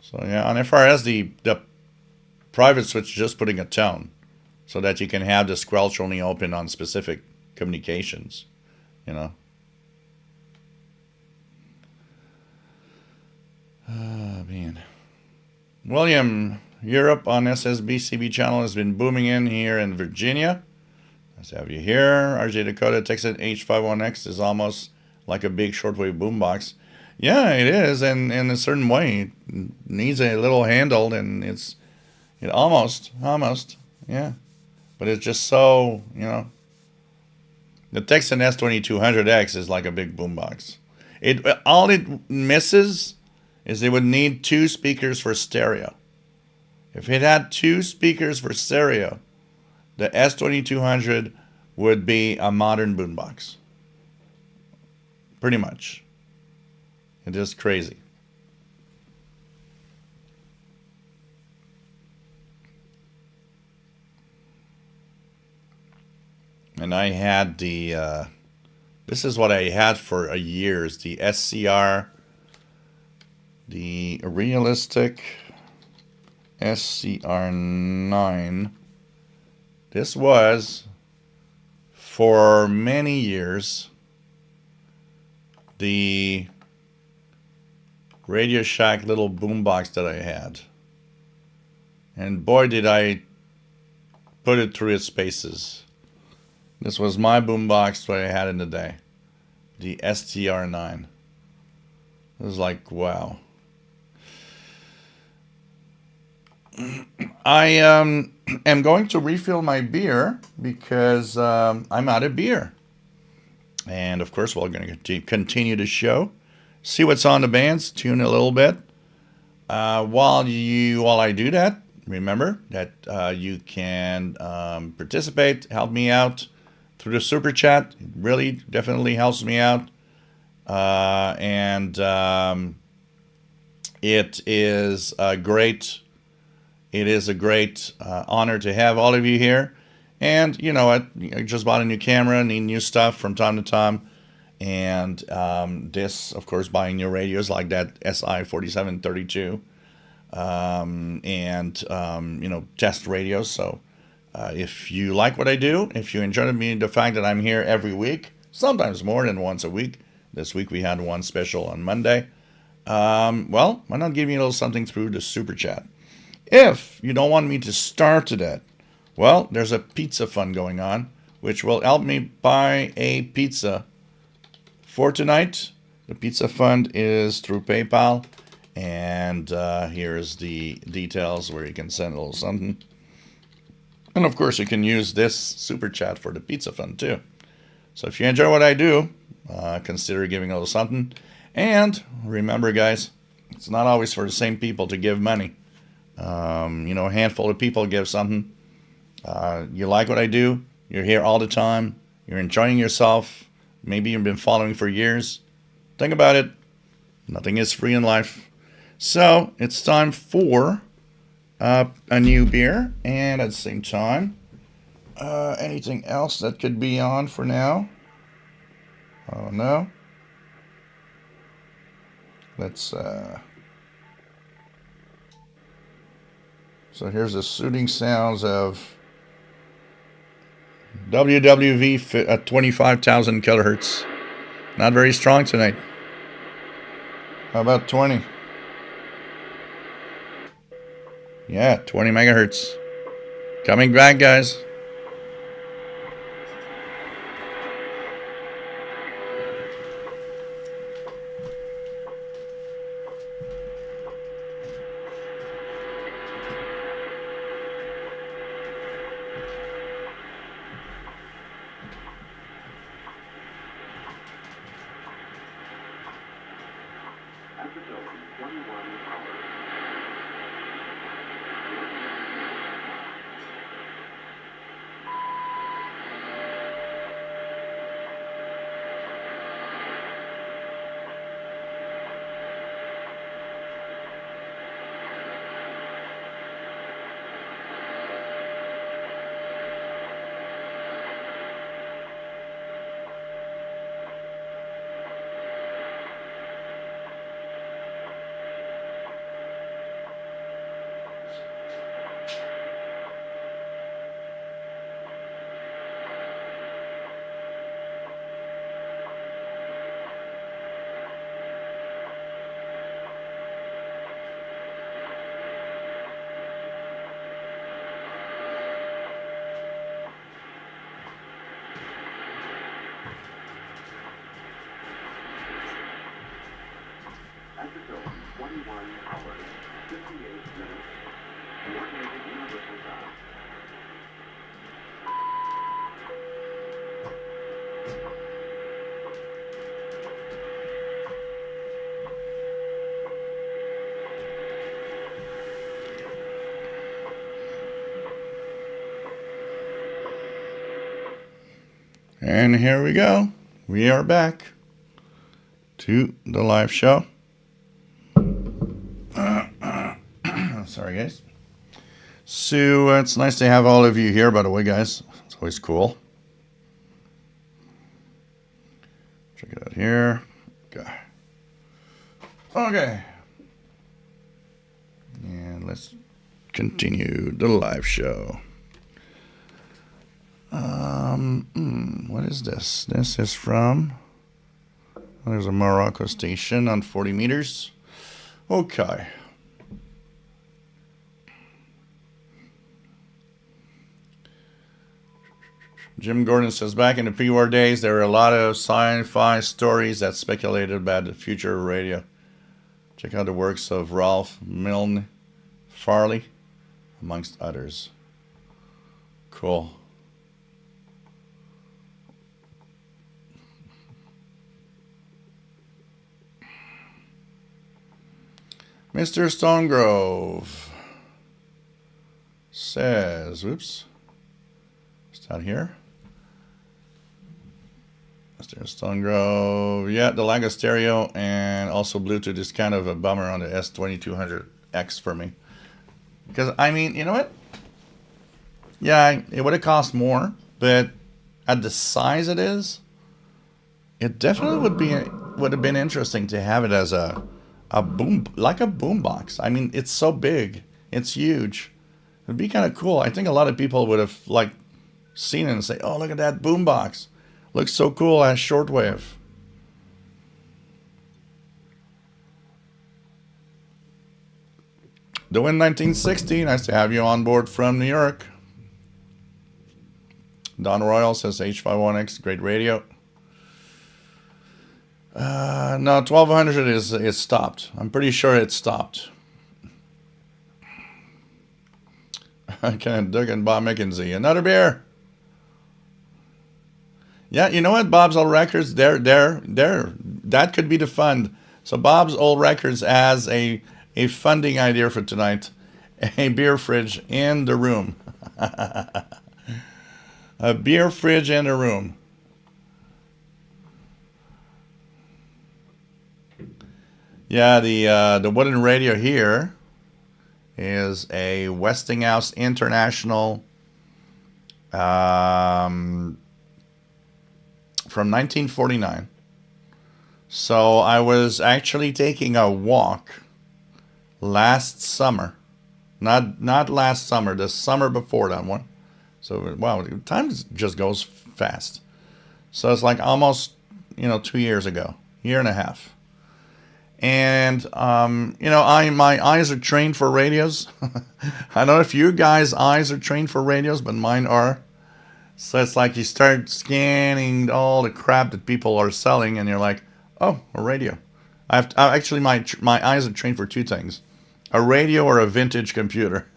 So yeah, on FRS, the private switch is just putting a tone so that you can have the squelch only open on specific communications, Man. William, Europe on SSB CB channel has been booming in here in Virginia. Let's have you here. RJ Dakota Texas H51X is almost like a big shortwave boombox. Yeah, it is, and in a certain way, it needs a little handle, and it almost, yeah. But it's just so, the Texan S2200X is like a big boombox. All it misses is it would need 2 speakers for stereo. If it had 2 speakers for stereo, the S2200 would be a modern boombox. Pretty much. It is crazy. And I had this is what I had for years, the SCR, the realistic SCR9. This was, for many years, the Radio Shack little boombox that I had. And boy, did I put it through its paces. This was my boombox that I had in the day. The STR9. It was like, wow. I am going to refill my beer because I'm out of beer. And of course, we're going to continue the show. See what's on the bands, tune a little bit. While I do that, remember that you can participate, help me out through the super chat. It really definitely helps me out. And it is a great honor to have all of you here. And you know what? I just bought a new camera, need new stuff from time to time. And this, of course, buying new radios like that SI4732, test radios. So if you like what I do, if you enjoy the fact that I'm here every week, sometimes more than once a week. This week we had one special on Monday. Well, why not give me a little something through the super chat? If you don't want me to starve to that, well, there's a pizza fund going on, which will help me buy a pizza for tonight. The pizza fund is through PayPal, and here's the details where you can send a little something. And of course, you can use this super chat for the pizza fund too. So if you enjoy what I do, consider giving a little something. And remember, guys, it's not always for the same people to give money. A handful of people give something. You like what I do. You're here all the time. You're enjoying yourself. Maybe you've been following for years. Think about it. Nothing is free in life. So it's time for a new beer. And at the same time, anything else that could be on for now? Oh, no. Let's... So here's the soothing sounds of WWV at 25,000 kilohertz. Not very strong tonight. How about 20? Yeah, 20 megahertz. Coming back, guys. And here we go. We are back to the live show. Sorry, guys. So it's nice to have all of you here, by the way, guys. It's always cool. Check it out here. Okay. And let's continue the live show. What is this? This is from... There's a Morocco station on 40 meters. Okay. Jim Gordon says, back in the pre-war days, there were a lot of sci-fi stories that speculated about the future of radio. Check out the works of Ralph Milne Farley, amongst others. Cool. Mr. Stonegrove says, whoops, is that here? Mr. Stonegrove, yeah, the lack of stereo and also Bluetooth is kind of a bummer on the S2200X for me. Because, I mean, you know what? Yeah, it would have cost more, but at the size it is, it definitely would have been interesting to have it as a boom, like a boom box. I mean, it's so big, it's huge. It'd be kind of cool. I think a lot of people would have like seen it and say, "Oh, look at that boom box! Looks so cool as shortwave." The Win 1960, nice to have you on board from New York. Don Royal says H51X, great radio. No, 1200 is stopped. I'm pretty sure it's stopped. Ken Doug and Bob McKenzie. Another beer. Yeah, you know what? Bob's Old Records, there. That could be the fund. So Bob's Old Records has a funding idea for tonight. A beer fridge in the room. A beer fridge in the room. Yeah, the wooden radio here is a Westinghouse International from 1949. So I was actually taking a walk last summer. Not last summer, the summer before that one. So wow, time just goes fast. So it's like almost, 2 years ago, year and a half. And my eyes are trained for radios. I don't know if you guys' eyes are trained for radios, but mine are. So it's like you start scanning all the crap that people are selling, and you're like, oh, a radio. Actually, my eyes are trained for two things: a radio or a vintage computer.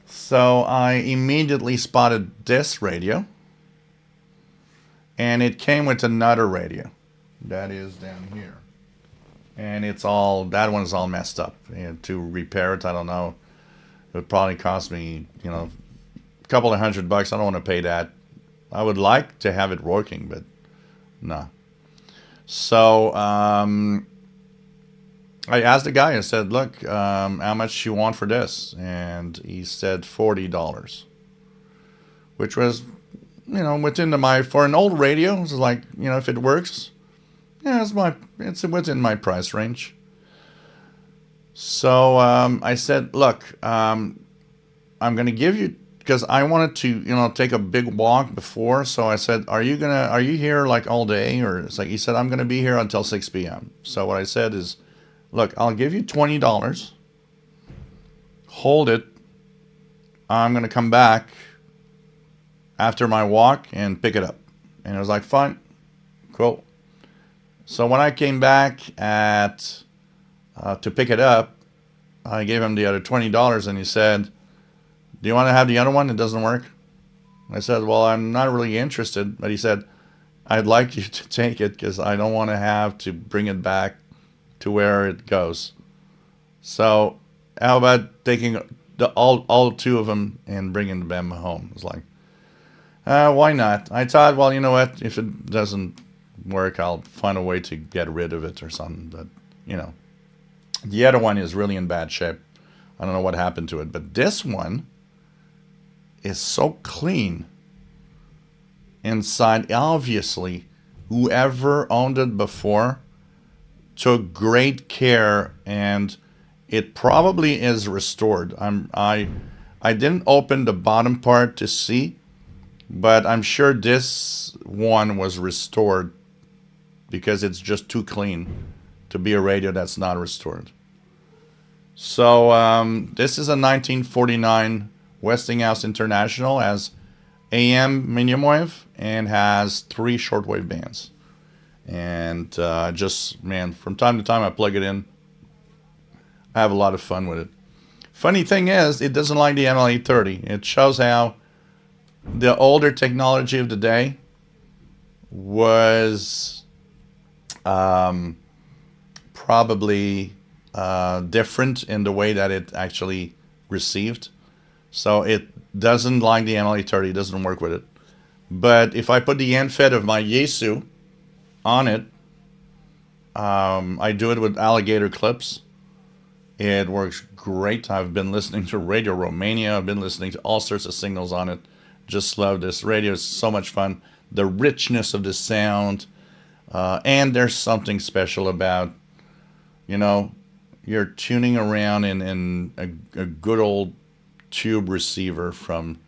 So I immediately spotted this radio, and it came with another radio that is down here. And that one is all messed up. And to repair it, I don't know. It would probably cost me, a couple of $100. I don't want to pay that. I would like to have it working, but no. So I asked the guy. I said, "Look, how much you want for this?" And he said $40, which was, within for an old radio. It was like, if it works. Yeah, it's within my price range. So I said, look, I'm going to give you, because I wanted to, take a big walk before. So I said, are you here like all day? Or it's like, he said, I'm going to be here until 6 p.m. So what I said is, look, I'll give you $20. Hold it. I'm going to come back after my walk and pick it up. And it was like, fine, cool. So when I came back to pick it up, I gave him the other $20, and he said, "Do you want to have the other one? It doesn't work." I said, "Well, I'm not really interested." But he said, "I'd like you to take it because I don't want to have to bring it back to where it goes. So how about taking all two of them and bringing them home?" It's like, Why not? I thought, well, you know what? If it doesn't work, I'll find a way to get rid of it or something. But, you know, the other one is really in bad shape. I don't know what happened to it. But this one is so clean inside. Obviously, whoever owned it before took great care, and it probably is restored. I didn't open the bottom part to see, but I'm sure this one was restored because it's just too clean to be a radio that's not restored. So this is a 1949 Westinghouse International, has AM medium wave and has 3 shortwave bands. And just, man, from time to time I plug it in. I have a lot of fun with it. Funny thing is, it doesn't like the MLA30. It shows how the older technology of the day was probably different in the way that it actually received. So it doesn't like the MLA30, it doesn't work with it. But if I put the end fed of my Yaesu on it, I do it with alligator clips. It works great. I've been listening to Radio Romania. I've been listening to all sorts of signals on it. Just love this radio. It's so much fun. The richness of the sound. And there's something special about, you know, you're tuning around in a good old tube receiver from,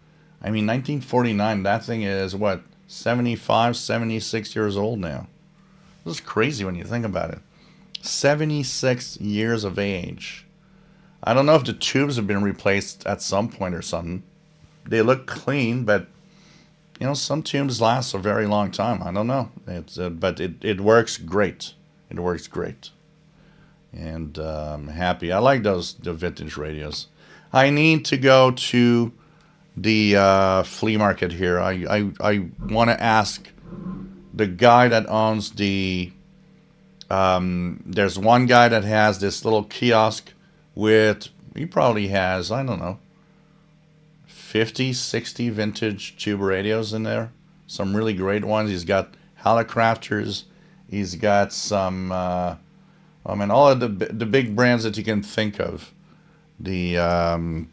I mean, 1949. That thing is, what, 75, 76 years old now. This is crazy when you think about it. 76 years of age. I don't know if the tubes have been replaced at some point or something. They look clean, but you know, some tubes last a very long time. I don't know. But it works great. It works great. And I'm happy. I like the vintage radios. I need to go to the flea market here. I want to ask the guy that owns the there's one guy that has this little kiosk with, he probably has, I don't know, 50, 60 vintage tube radios in there. Some really great ones. He's got Hallicrafters. He's got some, I mean, all of the big brands that you can think of. The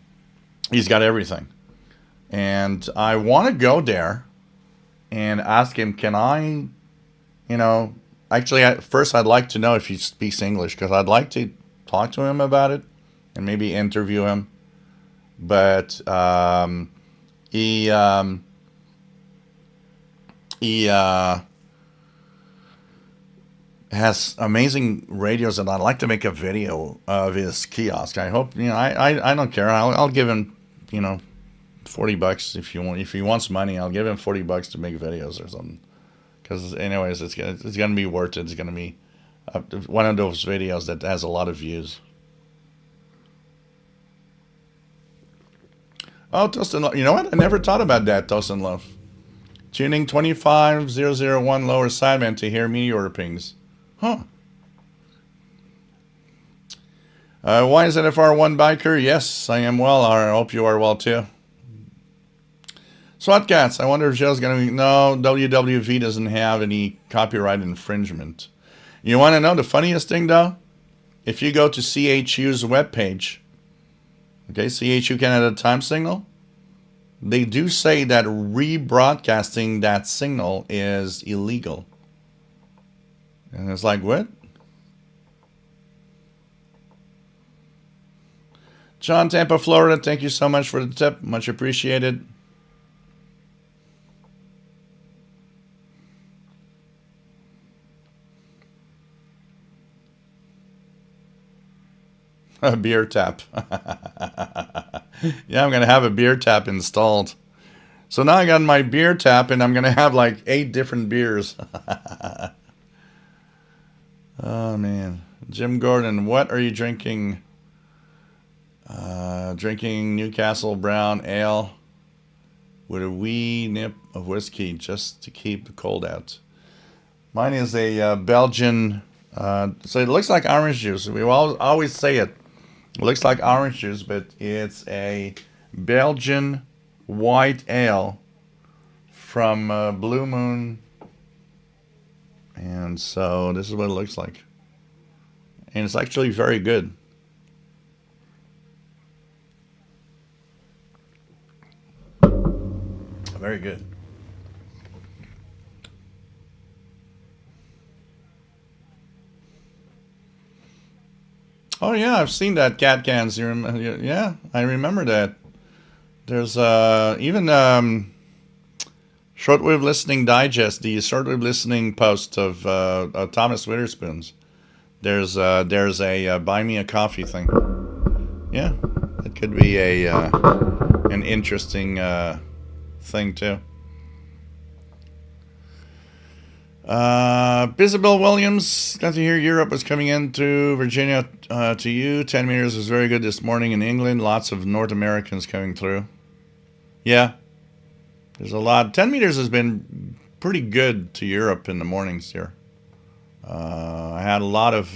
he's got everything. And I want to go there and ask him, can I, you know, actually, first I'd like to know if he speaks English, because I'd like to talk to him about it and maybe interview him. But he has amazing radios, and I'd like to make a video of his kiosk. I hope, you know, I don't care. I'll give him, you know, $40 if you want. If he wants money, I'll give him $40 to make videos or something. Because anyways, it's gonna be worth it. It's gonna be one of those videos that has a lot of views. Oh, Toast and Love. You know what? I never thought about that, Toast and Love. Tuning 25001 lower sideband to hear meteor pings. Huh. Why is NFR1 biker? Yes, I am well. I hope you are well too. SWAT Cats, I wonder if Joe's going to be... No, WWV doesn't have any copyright infringement. You want to know the funniest thing, though? If you go to CHU's webpage, okay, CHU Canada Time Signal, they do say that rebroadcasting that signal is illegal. And it's like, what? John, Tampa, Florida, thank you so much for the tip. Much appreciated. A beer tap. Yeah, I'm going to have a beer tap installed. So now I got my beer tap, and I'm going to have like 8 different beers. Oh, man. Jim Gordon, what are you drinking? Drinking Newcastle Brown Ale with a wee nip of whiskey just to keep the cold out. Mine is a Belgian, so it looks like orange juice. We always say it. It looks like orange juice, but it's a Belgian white ale from Blue Moon. And so this is what it looks like. And it's actually very good. Very good. Oh yeah, I've seen that cat cans. Yeah, I remember that. There's even Shortwave Listening Digest, the Shortwave Listening post of Thomas Witherspoon's. There's a buy me a coffee thing. Yeah, it could be a an interesting thing too. Isabel Williams, got to hear Europe was coming into Virginia to you. 10 meters was very good this morning in England. Lots of North Americans coming through. Yeah, there's a lot. 10 meters has been pretty good to Europe in the mornings here. I had a lot of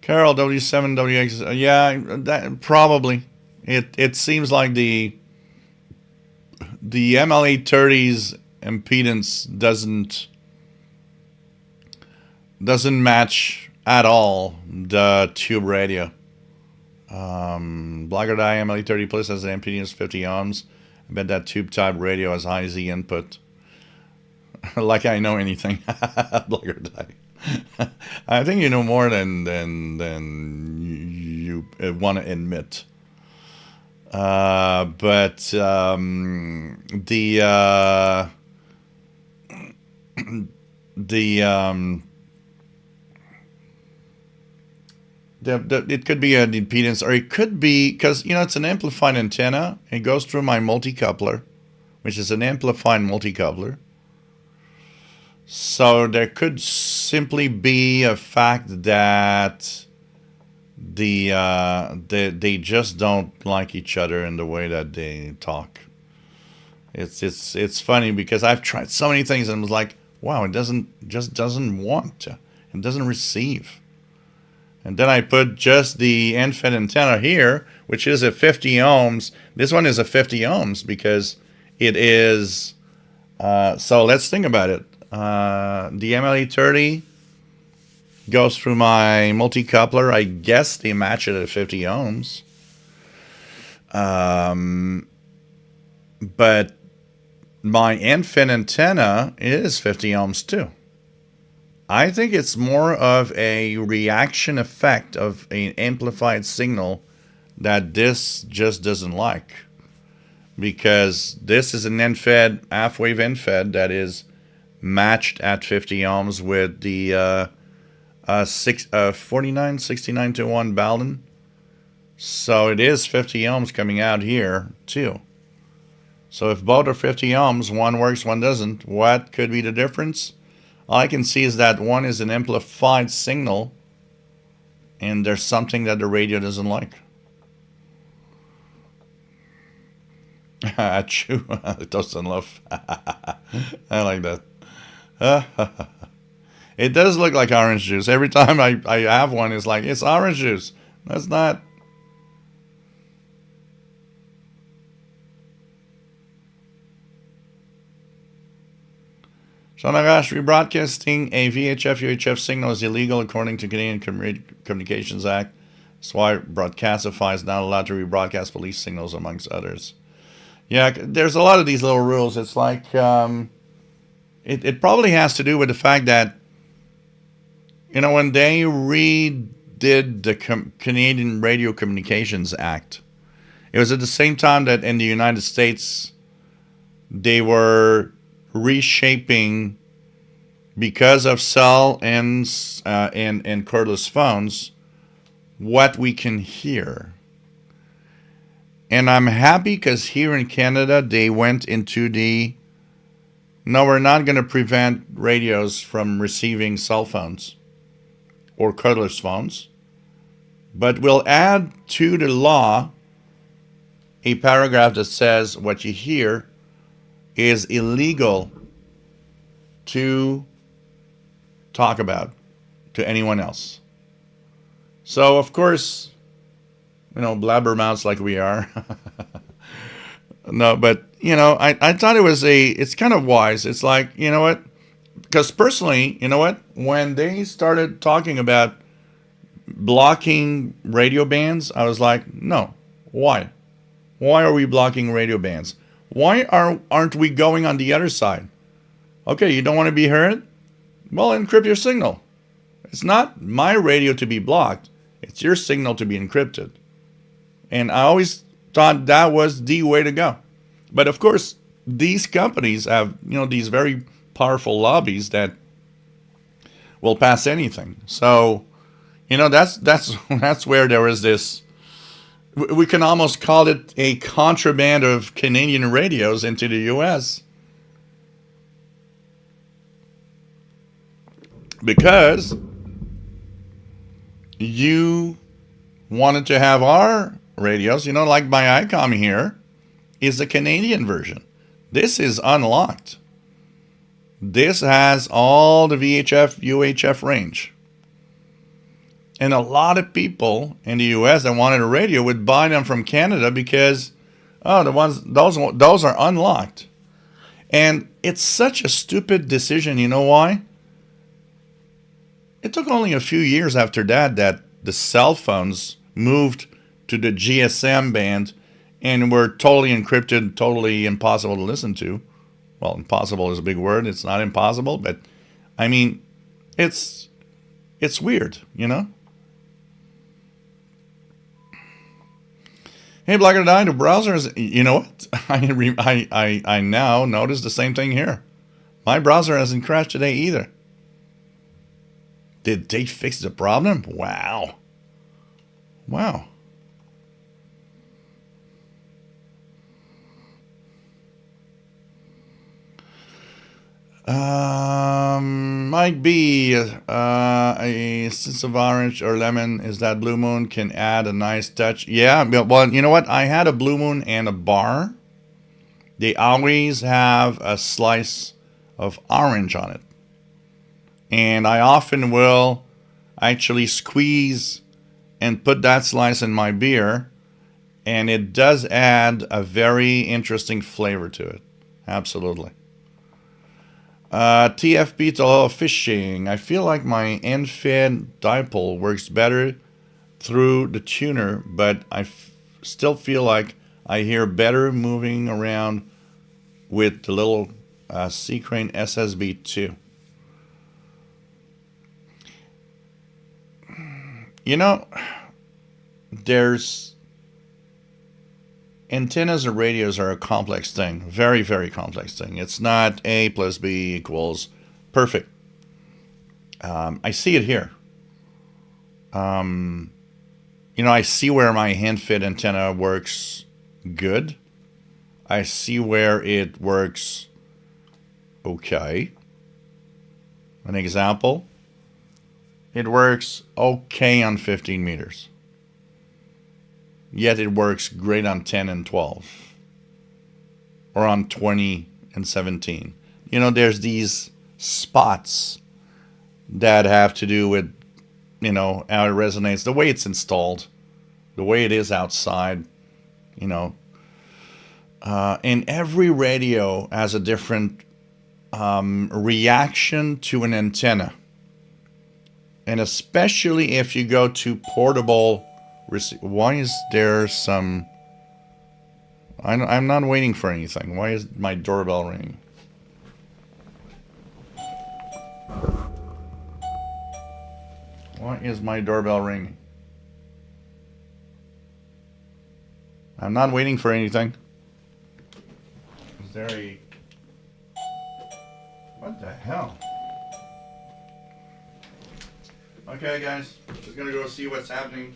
Carol W7WX. Yeah, that probably. It seems like the ML830's impedance doesn't match at all the tube radio. Blackguard Eye ML830 Plus has an impedance of 50 ohms. I bet that tube type radio has high Z input. Like I know anything. Blackguard Eye. I think you know more than you want to admit. But it could be an impedance, or it could be because it's an amplified antenna. It goes through my multicoupler, which is an amplified multicoupler. So there could simply be a fact that they just don't like each other in the way that they talk. It's funny because I've tried so many things and was like, wow, it doesn't want to. It doesn't receive. And then I put just the end-fed antenna here, which is a 50 ohms. This one is a 50 ohms because it is. So let's think about it. The MLE30 goes through my multicoupler. I guess they match it at 50 ohms. But my end-fed antenna is 50 ohms too. I think it's more of a reaction effect of an amplified signal that this just doesn't like. Because this is an end-fed, half-wave end-fed that is matched at 50 ohms with the 4969 to 1 Baldwin. So it is 50 ohms coming out here too. So if both are 50 ohms, one works, one doesn't, what could be the difference? All I can see is that one is an amplified signal and there's something that the radio doesn't like. Achoo, it doesn't love. I like that. It does look like orange juice. Every time I have one, it's like, it's orange juice. That's not. Shonagash, rebroadcasting a VHF UHF signal is illegal according to Canadian Communications Act. That's why Broadcastify is not allowed to rebroadcast police signals, amongst others. Yeah, there's a lot of these little rules. It's like, it probably has to do with the fact that, when they redid the Canadian Radio Communications Act, it was at the same time that in the United States, they were reshaping, because of cell and cordless phones, what we can hear. And I'm happy because here in Canada, they went into no, we're not going to prevent radios from receiving cell phones or cordless phones, but we'll add to the law a paragraph that says what you hear is illegal to talk about to anyone else. So, of course, blabbermouths like we are. No, but I thought it's kind of wise. It's like, what? Because personally, what? When they started talking about blocking radio bands, I was like, no. Why? Why are we blocking radio bands? Why aren't we going on the other side? Okay, you don't want to be heard? Well, encrypt your signal. It's not my radio to be blocked. It's your signal to be encrypted. And I always thought that was the way to go. But of course, these companies have, these very powerful lobbies that will pass anything. So, that's where there is this. We can almost call it a contraband of Canadian radios into the U.S. because you wanted to have our radios, like my ICOM here is a Canadian version. This is unlocked. This has all the VHF, UHF range. And a lot of people in the US that wanted a radio would buy them from Canada because those are unlocked. And it's such a stupid decision. You know why? It took only a few years after that the cell phones moved to the GSM band and were totally encrypted, totally impossible to listen to. Well, impossible is a big word. It's not impossible, but I mean, it's weird, Hey, Blacker and I, the browsers. You know what? I now notice the same thing here. My browser hasn't crashed today either. Did they fix the problem? Wow. Might be a sense of orange or lemon. Is that Blue Moon can add a nice touch? Yeah, well, you know what? I had a Blue Moon and a bar. They always have a slice of orange on it. And I often will actually squeeze and put that slice in my beer. And it does add a very interesting flavor to it. Absolutely. TFP to fishing. I feel like my end-fed dipole works better through the tuner, but I still feel like I hear better moving around with the little C-Crane SSB2. There's antennas or radios are a complex thing. Very, very complex thing. It's not A plus B equals perfect. I see it here. I see where my hand-fit antenna works good. I see where it works okay. An example. It works okay on 15 meters. Yet it works great on 10 and 12. Or on 20 and 17. There's these spots that have to do with, how it resonates, the way it's installed, the way it is outside, And every radio has a different reaction to an antenna. And especially if you go to portable. Why is there some? I'm not waiting for anything. Why is my doorbell ringing? Why is my doorbell ringing? I'm not waiting for anything. Is there a? What the hell? Okay, guys, just gonna go see what's happening.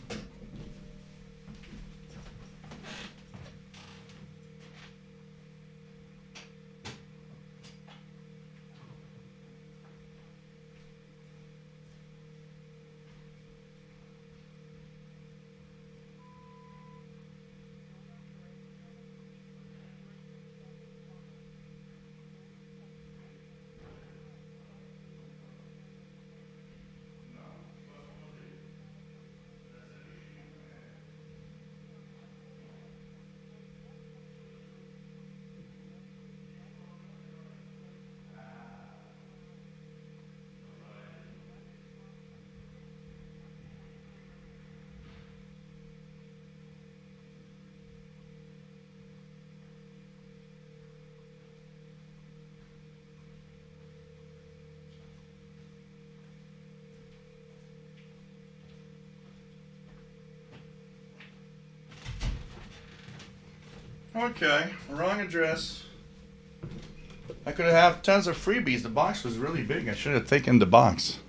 Okay, wrong address. I could have tons of freebies. The box was really big. I should have taken the box.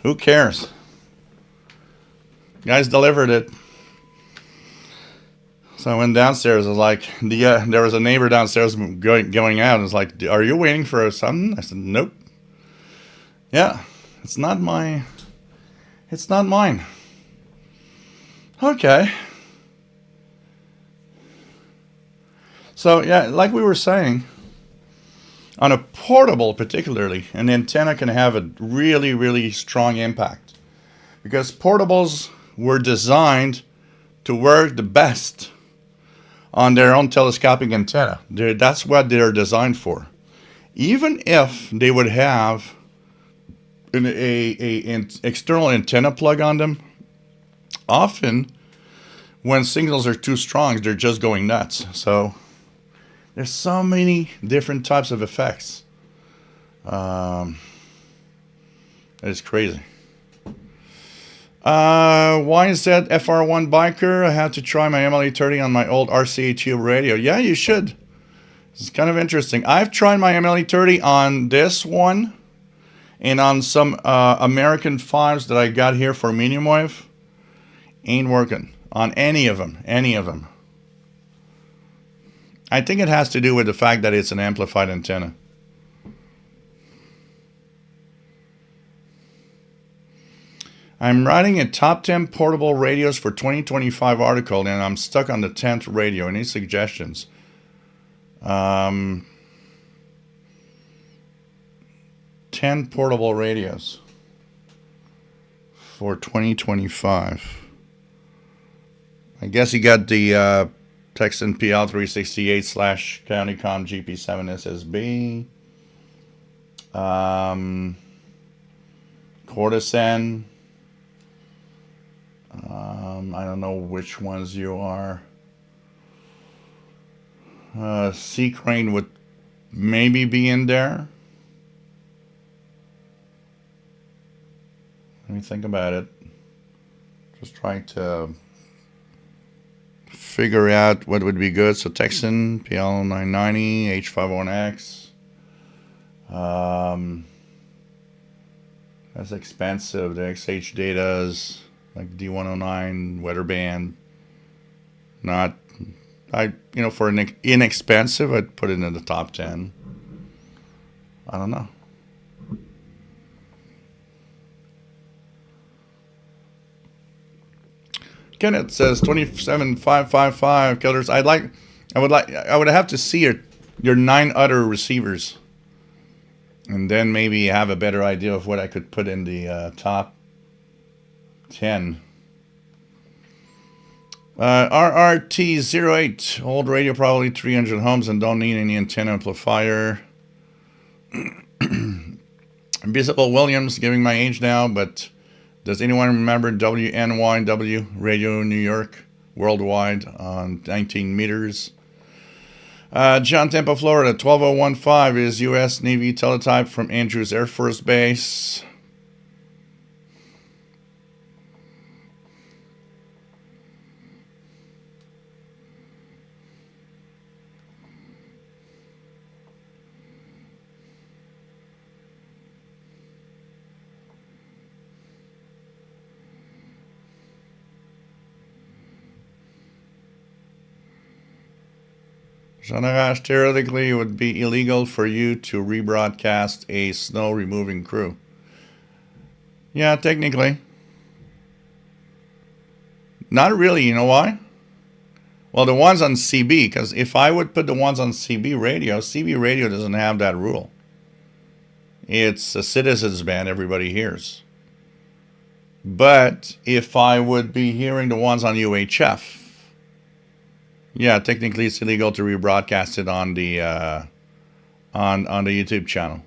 Who cares? Guys delivered it. So I went downstairs. I was like, there was a neighbor downstairs going out. And was like, "Are you waiting for something?" I said, "Nope." Yeah, it's not mine. Okay. So yeah, like we were saying, on a portable particularly, an antenna can have a really, really strong impact. Because portables were designed to work the best on their own telescopic antenna. That's what they're designed for. Even if they would have an external antenna plug on them, often when signals are too strong, they're just going nuts. So there's so many different types of effects. It's crazy. Why is that FR1 biker? I had to try my MLE30 on my old RCHU radio. Yeah, you should. It's kind of interesting. I've tried my MLE30 on this one and on some American 5s that I got here for medium wave. Ain't working on any of them. I think it has to do with the fact that it's an amplified antenna. I'm writing a top 10 portable radios for 2025 article, and I'm stuck on the 10th radio. Any suggestions? 10 portable radios for 2025. I guess you got the Texan PL368/CountyCom GP7 SSB. Courtesan. I don't know which ones you are. Sea Crane would maybe be in there. Let me think about it. Just trying to figure out what would be good. So Texan PL990, H51X. That's expensive. The XH datas like D109, Weatherband. Not, for an inexpensive, I'd put it in the top 10. I don't know. Kenneth says 27555 killers. I would have to see your 9 other receivers, and then maybe have a better idea of what I could put in the top 10. RRT08, old radio, probably 300 ohms and don't need any antenna amplifier. Visible Williams, giving my age now, but does anyone remember WNYW Radio New York worldwide on 19 meters? John Tampa, Florida, 12015 is U.S. Navy teletype from Andrews Air Force Base. Jean-Arash, theoretically, it would be illegal for you to rebroadcast a snow removing crew. Yeah, technically. Not really, you know why? Well, the ones on CB, because if I would put the ones on CB radio doesn't have that rule. It's a citizens band everybody hears. But if I would be hearing the ones on UHF, yeah, technically it's illegal to rebroadcast it on the YouTube channel.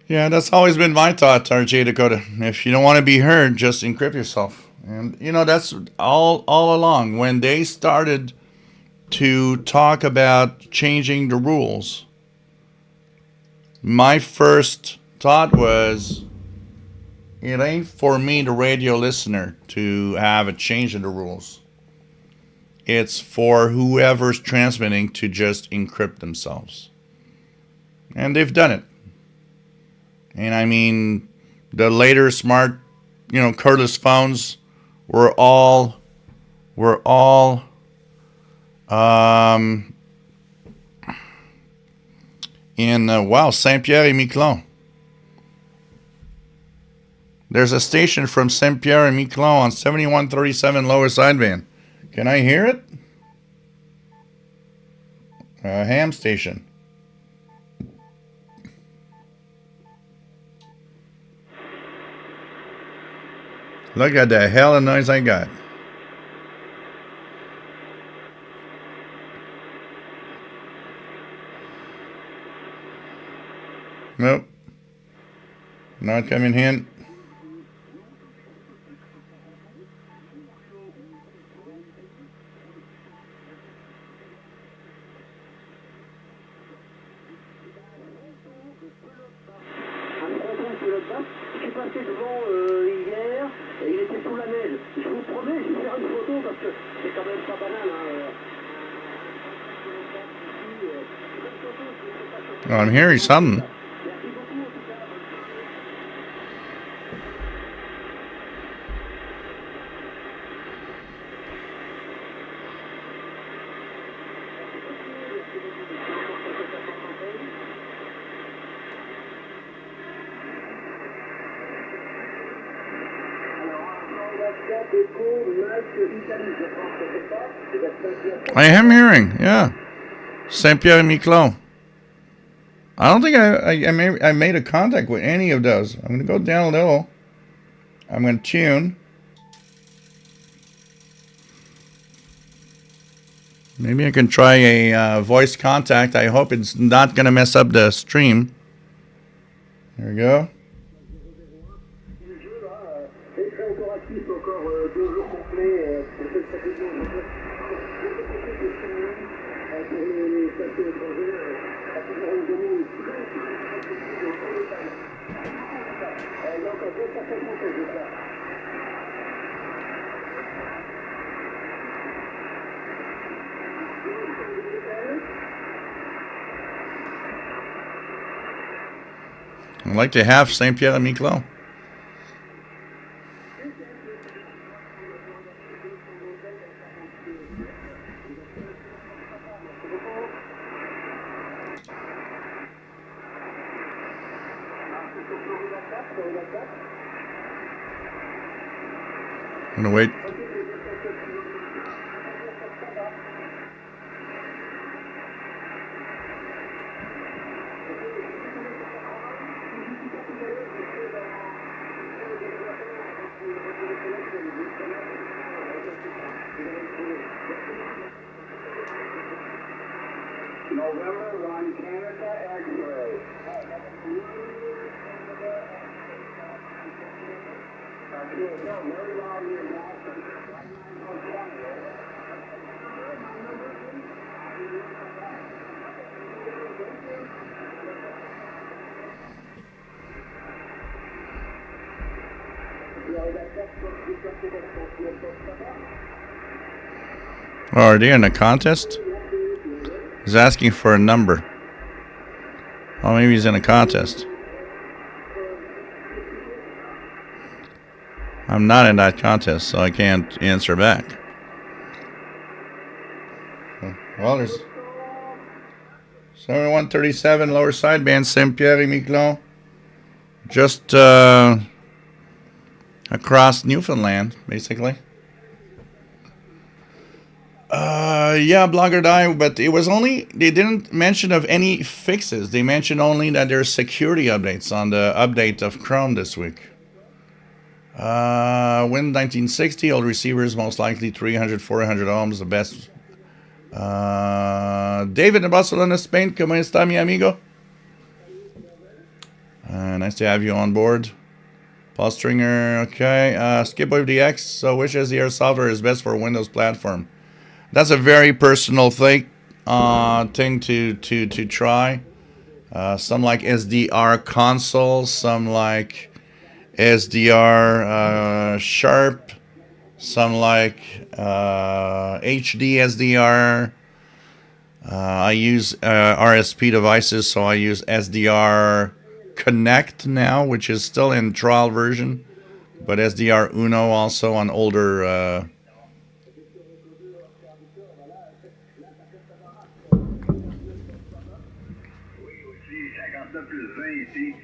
Yeah, that's always been my thought, RJ Dakota. If you don't want to be heard, just encrypt yourself. And that's all along when they started to talk about changing the rules. My first thought was, it ain't for me, the radio listener, to have a change in the rules. It's for whoever's transmitting to just encrypt themselves. And they've done it. And I mean, the later smart, cordless phones were all in Saint-Pierre-et-Miquelon. There's a station from Saint-Pierre-et-Miquelon on 7137 lower sideband. Can I hear it? A ham station. Look at the hell of noise I got. Nope. Not coming in. Oh, I'm hearing something. I am hearing, yeah. Saint-Pierre-et-Miquelon. I don't think I made a contact with any of those. I'm going to go down a little. I'm going to tune. Maybe I can try a voice contact. I hope it's not going to mess up the stream. There we go. I'd like to have Saint-Pierre-et-Miquelon. I'm gonna wait. November 1, Canada X-ray. Oh, are they in a contest? He's asking for a number. Oh, maybe he's in a contest. I'm not in that contest, so I can't answer back. Well, there's 7137 lower sideband, Saint-Pierre-et-Miquelon. Just across Newfoundland, basically. Yeah, Blogger Die, but it was only, they didn't mention of any fixes. They mentioned only that there's security updates on the update of Chrome this week. Win 1960, old receivers, most likely 300, 400 ohms, the best. David in Barcelona, Spain, ¿cómo está, mi amigo? Nice to have you on board. Paul Stringer, okay. Skipwave DX, so which SDR software is best for a Windows platform? That's a very personal thing to try. Some like SDR console, some like SDR, sharp, some like HD SDR. I use RSP devices, so I use SDR Connect now, which is still in trial version, but SDR Uno also on older. Oui, aussi, 59 plus 20 ici.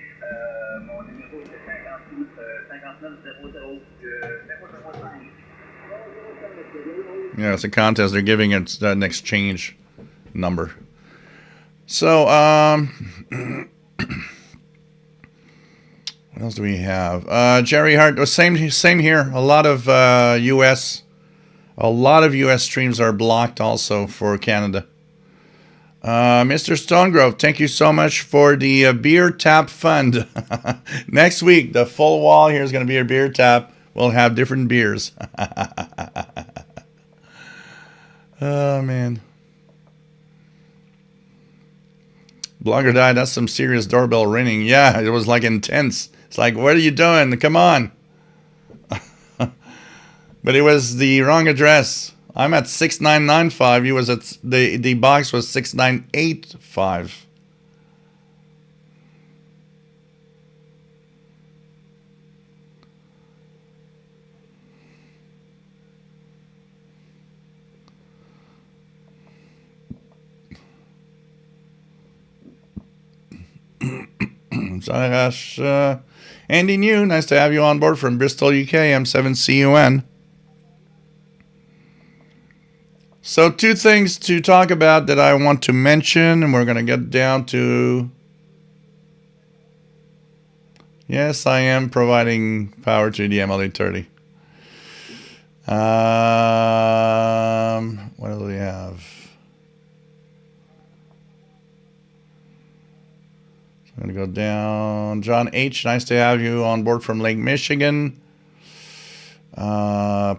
Mon numéro, c'est 59 0005. Yeah, it's a contest. They're giving it an exchange number. So, what else do we have? Jerry Hart. Same here. A lot of U.S. streams are blocked also for Canada. Mr. Stonegrove, thank you so much for the beer tap fund. Next week, the full wall here is going to be a beer tap. We'll have different beers. Oh, man. Blogger died. That's some serious doorbell ringing. Yeah, it was like intense. It's like, what are you doing? Come on. But it was the wrong address. I'm at 6995. He was at the box was 6985. Andy New, nice to have you on board from Bristol, UK. M7CUN. So 2 things to talk about that I want to mention, and we're going to get down to... Yes, I am providing power to the MLA30. What do we have? I'm going to go down. John H., nice to have you on board from Lake Michigan. Sheila,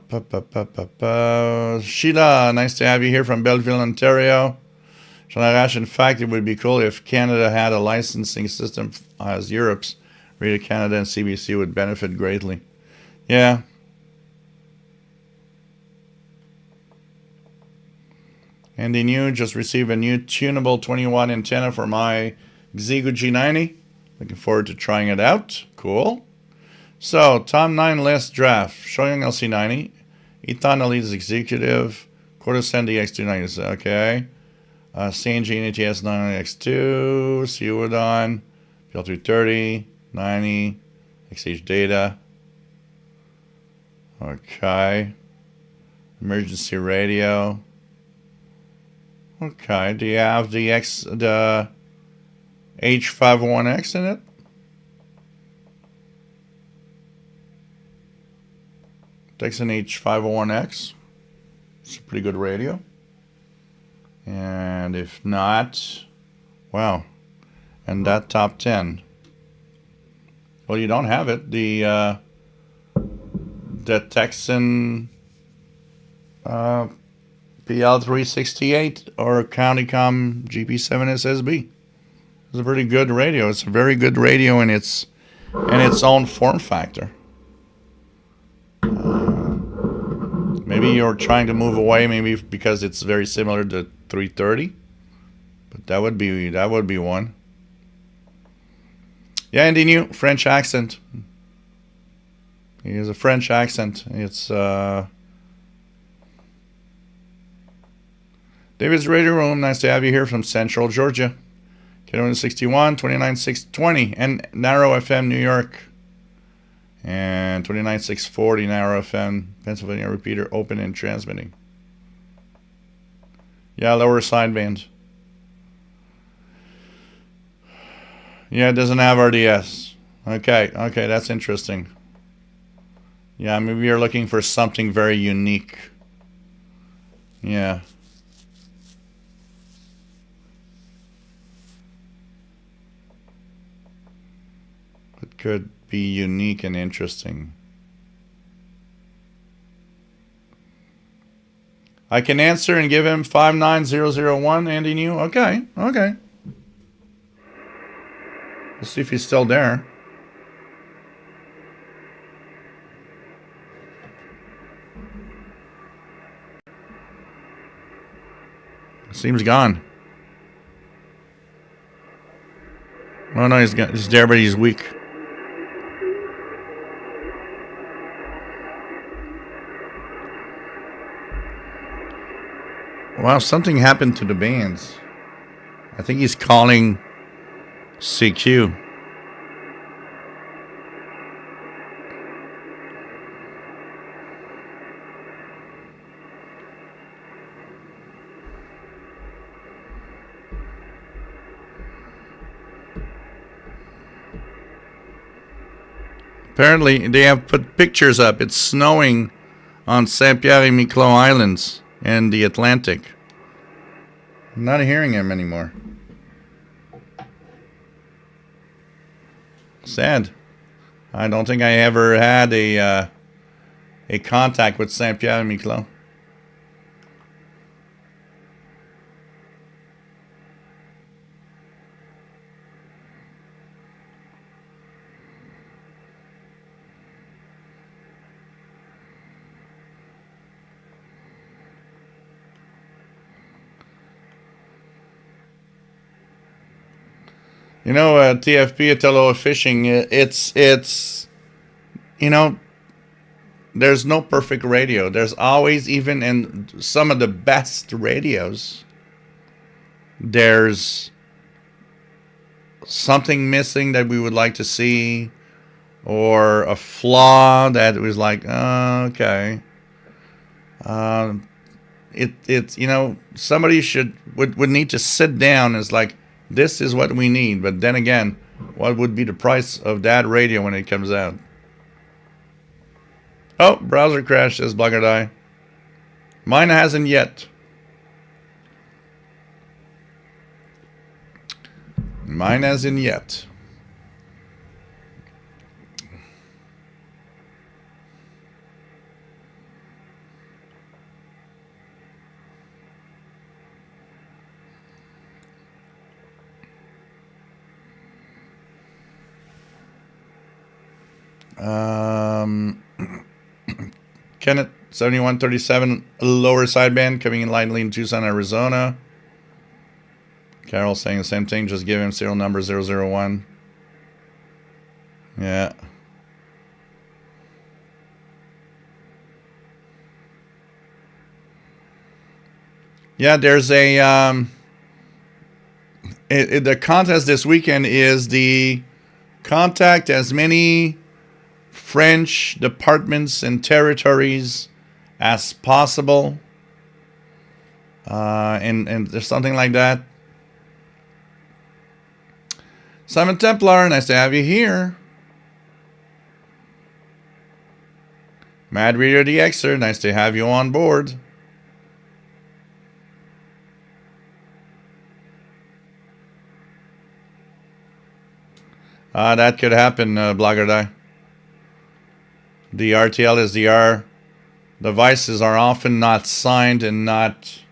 nice to have you here from Belleville, Ontario. Jean-Arash, in fact, it would be cool if Canada had a licensing system as Europe's. Radio Canada and CBC would benefit greatly. Yeah. Andy New, just received a new tunable 20-watt antenna for my Xiegu G90. Looking forward to trying it out. Cool. So, Tom 9 list draft. Showing LC90. Ethan Elite's Executive. Quarter-Cent DX290. Okay. CNG and ATS 9X2. Siudon. PL330. 90. XH Data. Okay. Emergency radio. Okay. Do you have the H501X in it? Texan H501X. It's a pretty good radio. And if not, wow. And that top 10. Well, you don't have it. The Texan PL368 or Countycom GP7 SSB. It's a pretty good radio. It's a very good radio in its own form factor. Maybe you're trying to move away, maybe because it's very similar to 330, but that would be one. Yeah, Andy New, French accent. He has a French accent. It's David's Radio Room. Nice to have you here from Central Georgia. K161, 29620, and Narrow FM, New York. And 29640, Narrow FM, Pennsylvania repeater, open and transmitting. Yeah, lower sideband. Yeah, it doesn't have RDS. Okay, that's interesting. Yeah, maybe you're looking for something very unique. Yeah. It could be unique and interesting. I can answer and give him 59001, Andy New. Okay. Let's see if he's still there. Seems gone. Oh no, he's there, but he's weak. Wow, something happened to the bands. I think he's calling CQ. Apparently, they have put pictures up. It's snowing on Saint-Pierre-et-Miquelon Islands and the Atlantic. I'm not hearing him anymore. Sad. I don't think I ever had a contact with Saint-Pierre-et-Miquelon. You know, TFP Atelo Fishing, it's, you know, there's no perfect radio. There's always, even in some of the best radios, there's something missing that we would like to see, or a flaw that was like, oh, okay. It's, you know, somebody would need to sit down and it's like, this is what we need. But then again, what would be the price of that radio when it comes out? Oh, browser crash, says Blogger. Mine hasn't yet. Mine hasn't yet. Kenneth 7137 lower sideband coming in lightly in Tucson, Arizona. Carol saying the same thing, just give him serial number 001. Yeah. Yeah, there's a the contest this weekend is the contact as many French departments and territories as possible, and there's something like that. Simon Templar, nice to have you here. Mad Reader the Xer, nice to have you on board. That could happen, Blogger. The RTL SDR devices are often not signed and not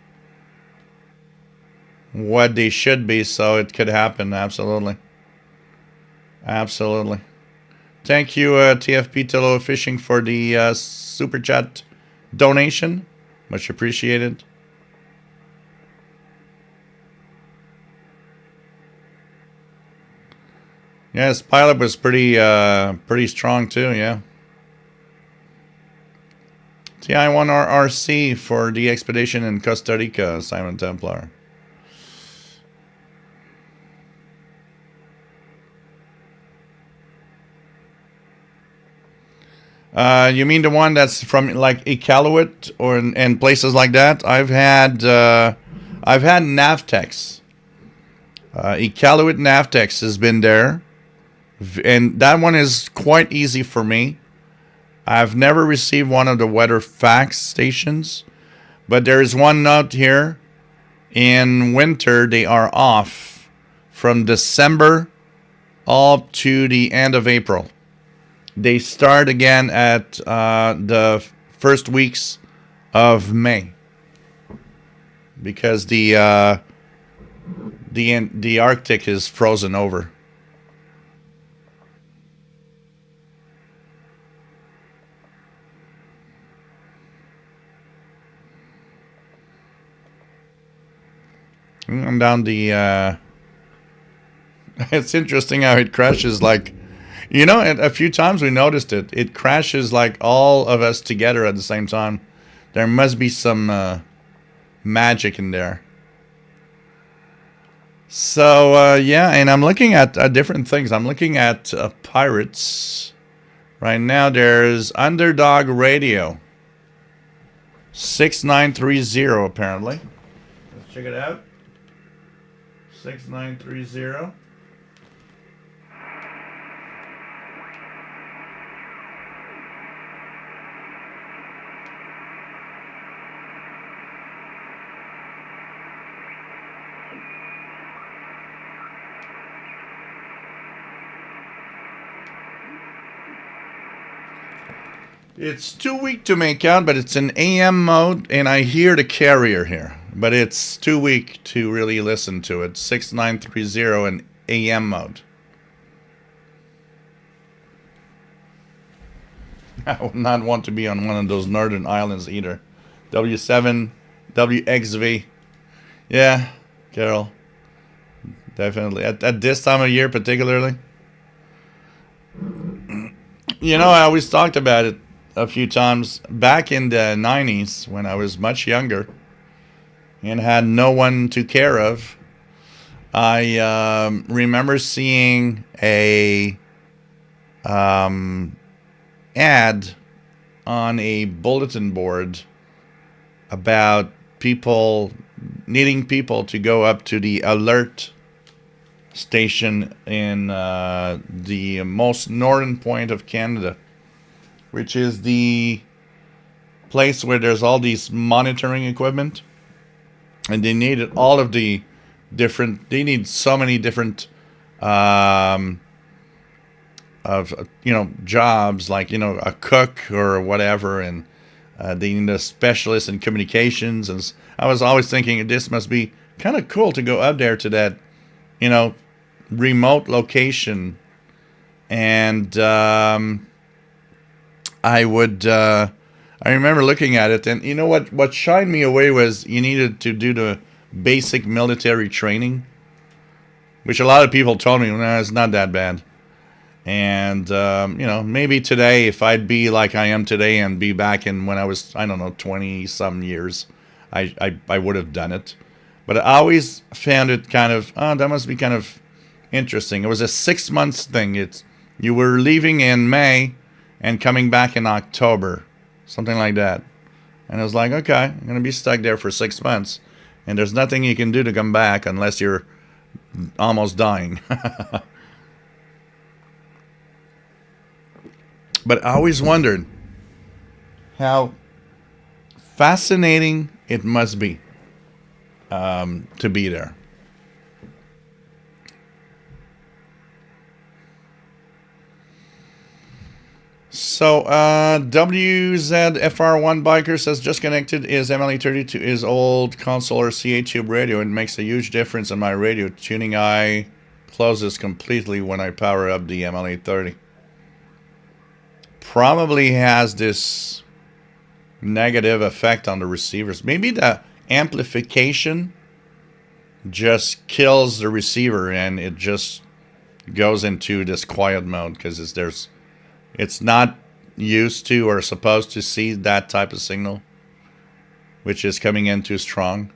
what they should be, so it could happen, absolutely. Absolutely. Thank you, TFP Tilo Fishing, for the super chat donation. Much appreciated. Yes, pilot was pretty strong too, yeah. TI1RRC for the expedition in Costa Rica, Simon Templar. You mean the one that's from like Iqaluit or and places like that? I've had Navtex. Iqaluit Navtex has been there, and that one is quite easy for me. I've never received one of the weather fax stations, but there is one note here. In winter, they are off from December up to the end of April. They start again at the first weeks of May because the Arctic is frozen over. I'm down the... it's interesting how it crashes like... a few times we noticed it. It crashes like all of us together at the same time. There must be some magic in there. So, yeah, and I'm looking at different things. I'm looking at pirates. Right now, there's Underdog Radio. 6930, apparently. Let's check it out. 6930. It's too weak to make out, but it's in AM mode, and I hear the carrier here. But it's too weak to really listen to it. 6930 in AM mode. I would not want to be on one of those northern islands either. W7, WXV. Yeah, Carol. Definitely. At this time of year particularly. I always talked about it a few times back in the 90s when I was much younger and had no one to care of. I remember seeing a ad on a bulletin board about needing people to go up to the alert station in the most northern point of Canada, which is the place where there's all these monitoring equipment, and they needed all of the different. They need so many different jobs, like a cook or whatever, and they need a specialist in communications. And I was always thinking this must be kind of cool to go up there to that, remote location, and I remember looking at it, and what shined me away was you needed to do the basic military training, which a lot of people told me, it's not that bad. And, maybe today, if I'd be like I am today and be back in when I was, 20-some years, I would have done it. But I always found it kind of, that must be kind of interesting. It was a 6 months thing. You were leaving in May and coming back in October, something like that. And I was like, okay, I'm going to be stuck there for 6 months. And there's nothing you can do to come back unless you're almost dying. But I always wondered how fascinating it must be to be there. So, WZFR1 Biker says, just connected his MLE30 to his old console or CA tube radio. It makes a huge difference in my radio. Tuning eye closes completely when I power up the MLE30. Probably has this negative effect on the receivers. Maybe the amplification just kills the receiver and it just goes into this quiet mode because it's not used to or supposed to see that type of signal, which is coming in too strong.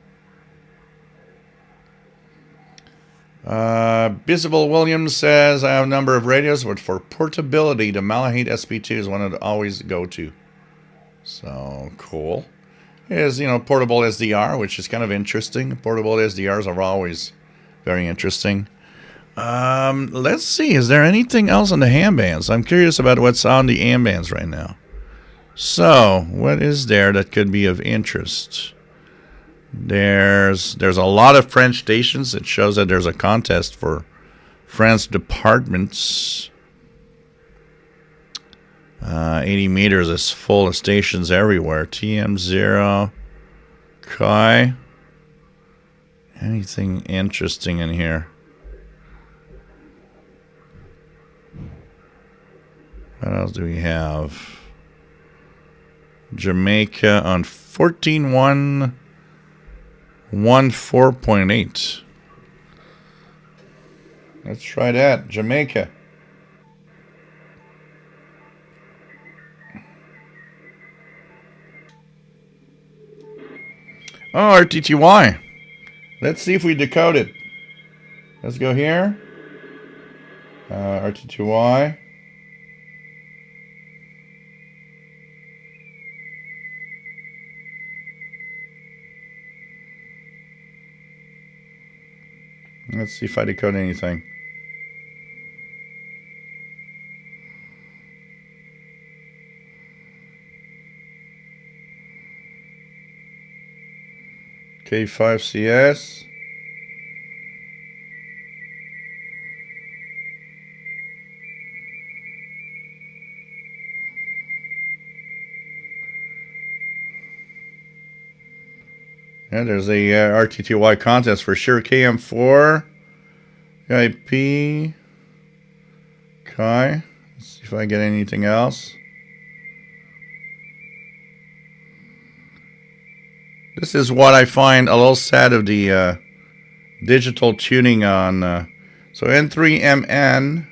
Visible Williams says, I have a number of radios, but for portability, the Malahite SP2 is one I'd always go to. So, cool. Is, portable SDR, which is kind of interesting. Portable SDRs are always very interesting. Let's see. Is there anything else on the ham bands? I'm curious about what's on the ham bands right now. So, what is there that could be of interest? There's a lot of French stations. It shows that there's a contest for French departments. 80 meters is full of stations everywhere. TM0, Kai. Anything interesting in here? What else do we have? Jamaica on 14.1. 14.8. Let's try that. Jamaica. Oh, rtty. Let's see if we decode it. Let's go here. rtty. Let's see if I decode anything. K5CS. Yeah, there's a rtty contest for sure. KM4. IP. Kai. Let's see if I get anything else. This is what I find a little sad of the digital tuning on. So N3MN.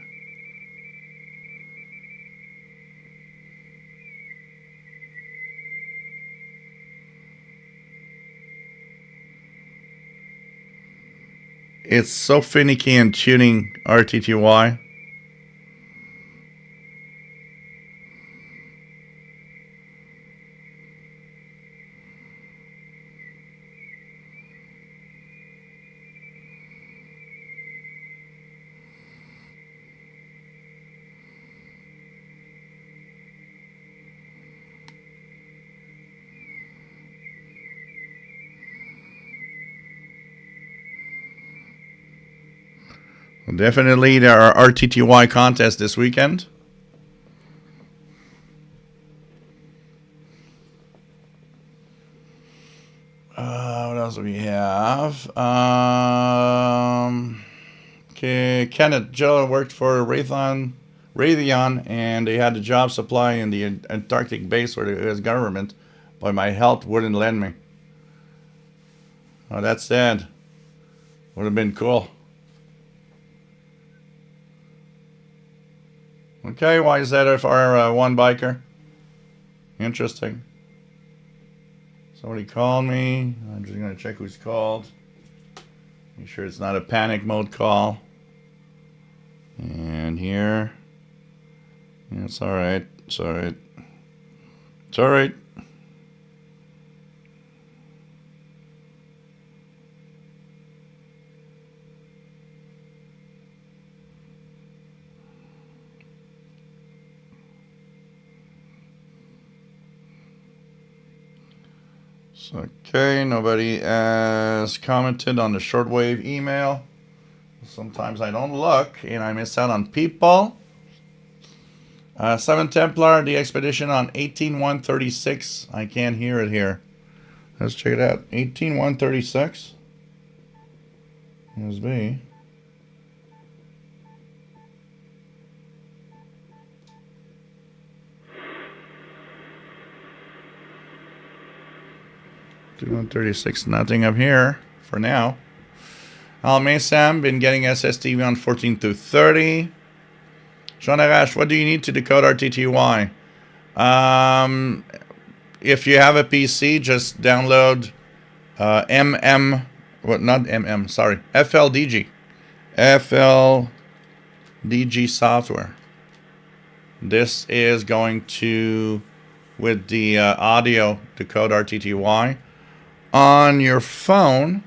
It's so finicky in tuning rtty. Definitely there are rtty contests this weekend. What else do we have? Okay, Kenneth Joe worked for Raytheon, and they had a job supply in the Antarctic base for the U.S. government, but my health wouldn't lend me. Oh, that's sad. Would have been cool. Okay, why is that for one biker? Interesting. Somebody called me. I'm just going to check who's called. Make sure it's not a panic mode call. And here. Yeah, it's alright. It's alright. It's alright. Okay, nobody has commented on the shortwave email. Sometimes I don't look and I miss out on people. 7 Templar, the expedition on 18136. I can't hear it here. Let's check it out. 18136. USB. $136, nothing up here for now. Al Mesam, been getting SSTV on 14 through 30. Sean Arash, what do you need to decode rtty? If you have a PC, just download FLDG. FLDG software. This is going to, with the audio, decode rtty. On your phone,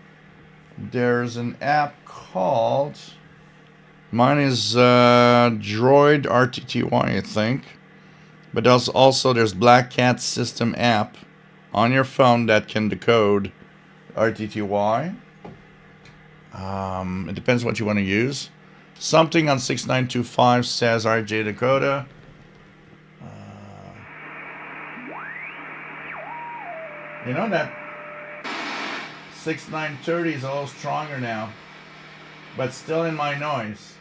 there's an app called, mine is Droid rtty, I think. But there's Black Cat System app on your phone that can decode rtty. It depends what you want to use. Something on 6925 says RJ Dakota. You know that 6930 is a little stronger now, but still in my noise.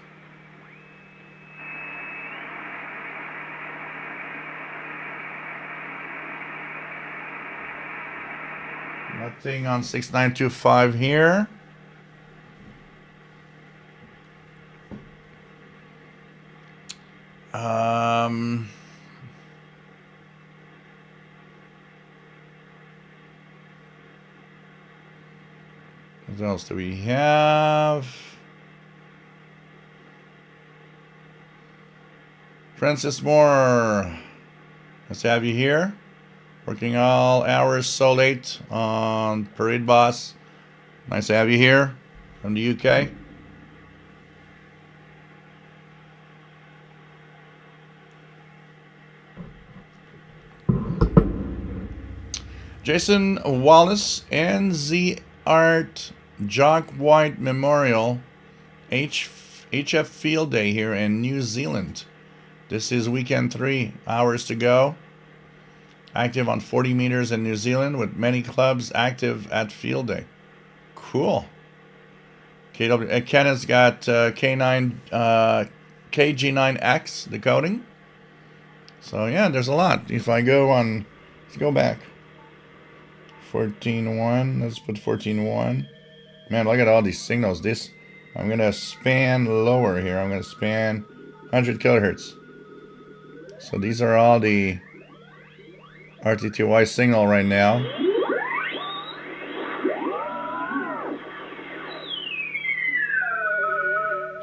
Nothing on 6925 here. What else do we have? Francis Moore, nice to have you here. Working all hours so late on Parade Boss. Nice to have you here from the UK. Jason Wallace and the Art Jock White Memorial HF Field Day here in New Zealand. This is weekend 3 hours to go. Active on 40 meters in New Zealand with many clubs active at Field Day. Cool. Kenneth's got KG9X decoding. So yeah, there's a lot. If I go on, let's go back. 14.1. Let's put 14.1. Man, look at all these signals. I'm gonna span lower here. I'm gonna span 100 kilohertz. So these are all the rtty signal right now.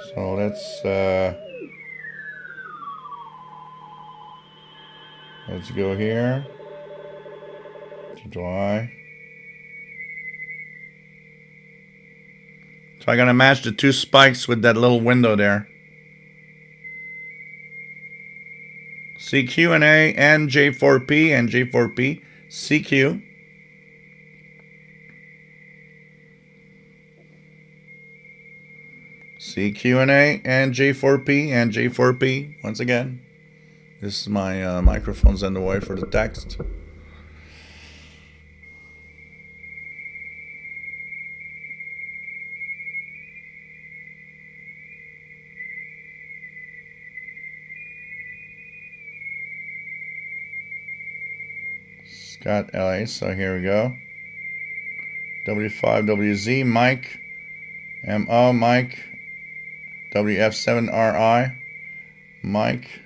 So let's go here. So I'm gonna match the 2 spikes with that little window there. CQ and A and J4P and J4P. CQ. CQ and A and J4P and J4P. Once again, this is my microphone's on the way for the text. Scott LA, so here we go. W5WZ, Mike, MO, Mike, WF7RI, Mike,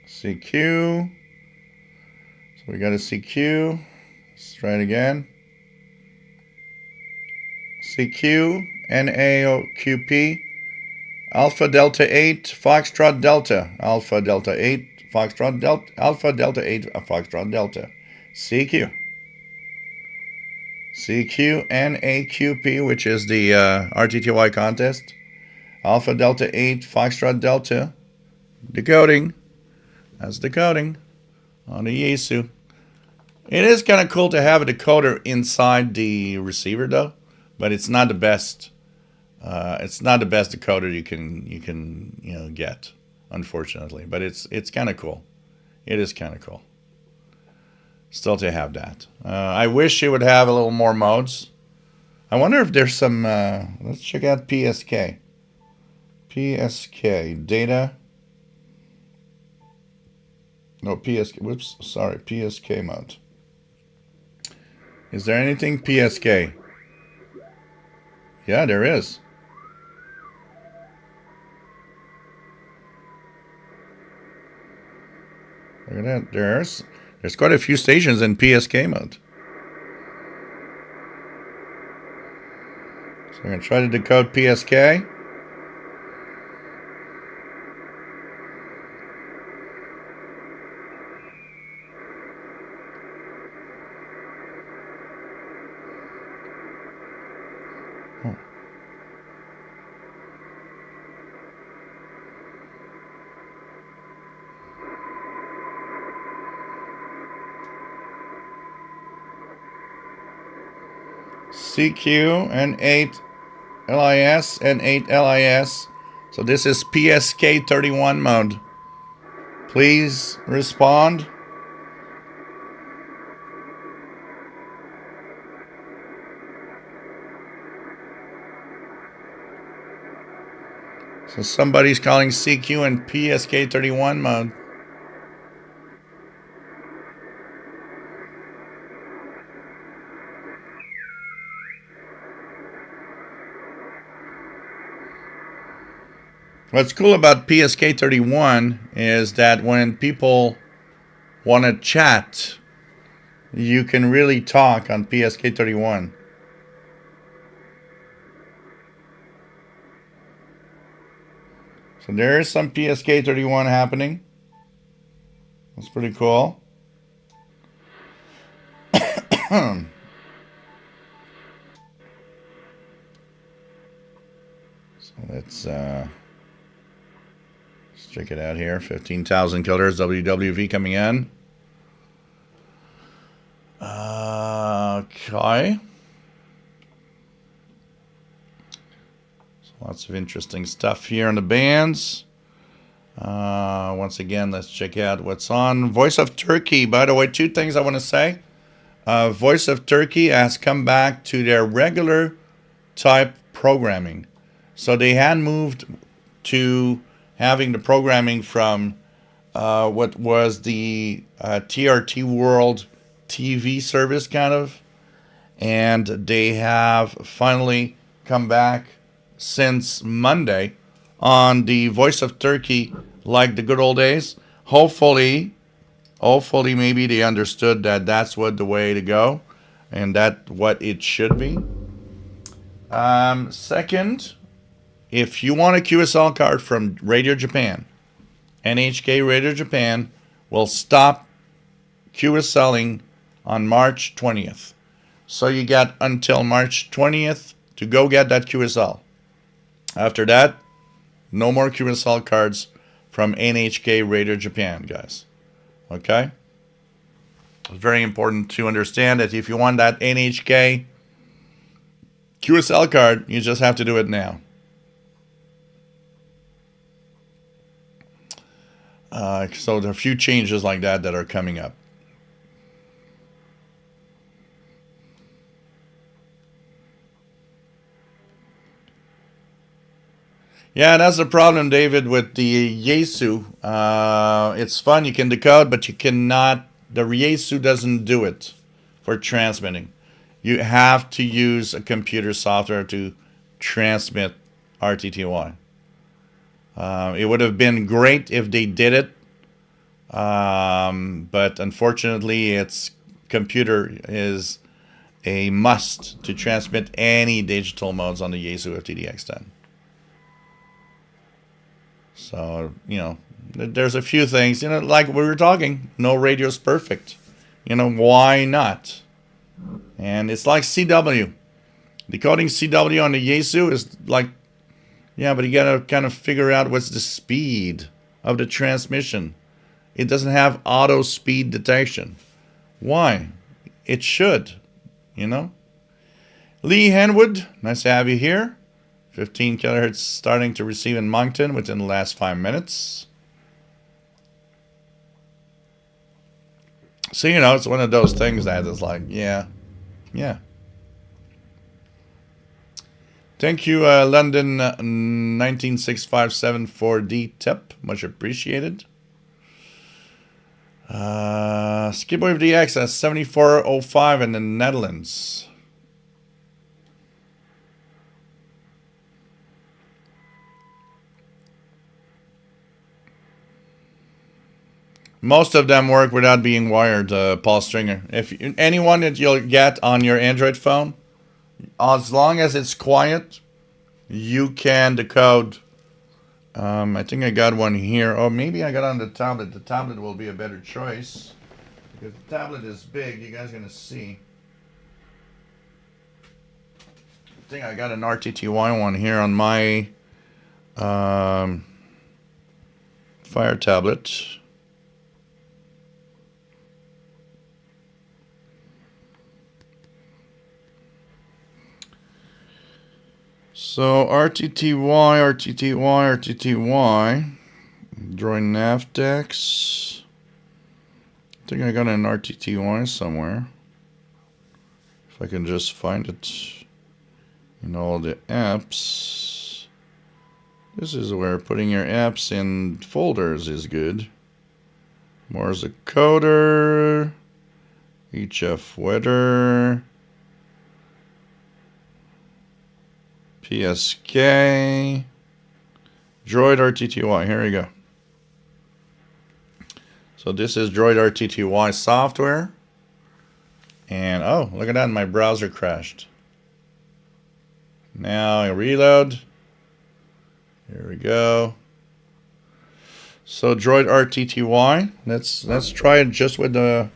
CQ. So we got a CQ. Let's try it again. CQ, NAOQP, Alpha Delta 8, Foxtrot Delta, Alpha Delta 8, Foxtrot Delta, Alpha Delta 8, Foxtrot Delta, CQ. CQ, NAQP, which is the rtty contest, Alpha Delta 8, Foxtrot Delta, decoding. That's decoding on the Yaesu. It is kind of cool to have a decoder inside the receiver, though, but it's not the best. It's not the best decoder you can get, unfortunately. But it's kind of cool. It is kind of cool. Still to have that. I wish it would have a little more modes. I wonder if there's some. Let's check out PSK. PSK data. No, PSK. Whoops. Sorry. PSK mode. Is there anything PSK? Yeah, there is. Look at that. There's quite a few stations in PSK mode. So I'm going to try to decode PSK. CQ and 8 LIS and 8 LIS. So this is PSK 31 mode. Please respond. So somebody's calling CQ in PSK31 mode. What's cool about PSK31 is that when people want to chat, you can really talk on PSK31. So there is some PSK31 happening. That's pretty cool. So let's check it out here. 15,000 killers, WWV coming in. Okay. So lots of interesting stuff here on the bands. Once again, let's check out what's on. Voice of Turkey. By the way, two things I want to say. Voice of Turkey has come back to their regular type programming. So they had moved to having the programming from what was the TRT World TV service kind of. And they have finally come back since Monday on the Voice of Turkey like the good old days. Hopefully maybe they understood that that's what the way to go and that what it should be. Second, if you want a QSL card from Radio Japan, NHK Radio Japan will stop QSLing on March 20th. So you got until March 20th to go get that QSL. After that, no more QSL cards from NHK Radio Japan, guys. Okay? It's very important to understand that if you want that NHK QSL card, you just have to do it now. So there are a few changes like that that are coming up. Yeah, that's the problem, David, with the Yaesu. It's fun, you can decode, but you cannot, the Yaesu doesn't do it for transmitting. You have to use a computer software to transmit RTTY. It would have been great if they did it, but unfortunately, its computer is a must to transmit any digital modes on the Yaesu FTDX10. So, you know, there's a few things, you know, like we were talking, no radio's perfect. You know, why not? And it's like CW. Decoding CW on the Yaesu is like, yeah, but you gotta kind of figure out what's the speed of the transmission. It doesn't have auto speed detection. Why? It should, you know? Lee Henwood, nice to have you here. 15 kilohertz starting to receive in Moncton within the last 5 minutes. So, you know, it's one of those things that is like, yeah. Thank you, London 19657 for the tip. Much appreciated. Skipwave DX at 7405 in the Netherlands. Most of them work without being wired, Paul Stringer. If anyone that you'll get on your Android phone, as long as it's quiet, you can decode. I think I got one here. Oh, maybe I got on the tablet. The tablet will be a better choice because the tablet is big. You guys are gonna see. I think I got an RTTY one here on my Fire tablet. So RTTY. Droid Navdex. I think I got an rtty somewhere. If I can just find it in all the apps. This is where putting your apps in folders is good. Morse Coder. HF Weather. PSK. Droid rtty. Here we go. So this is Droid rtty software. And oh, look at that, my browser crashed. Now I reload. Here we go. So Droid rtty. Let's try it just with the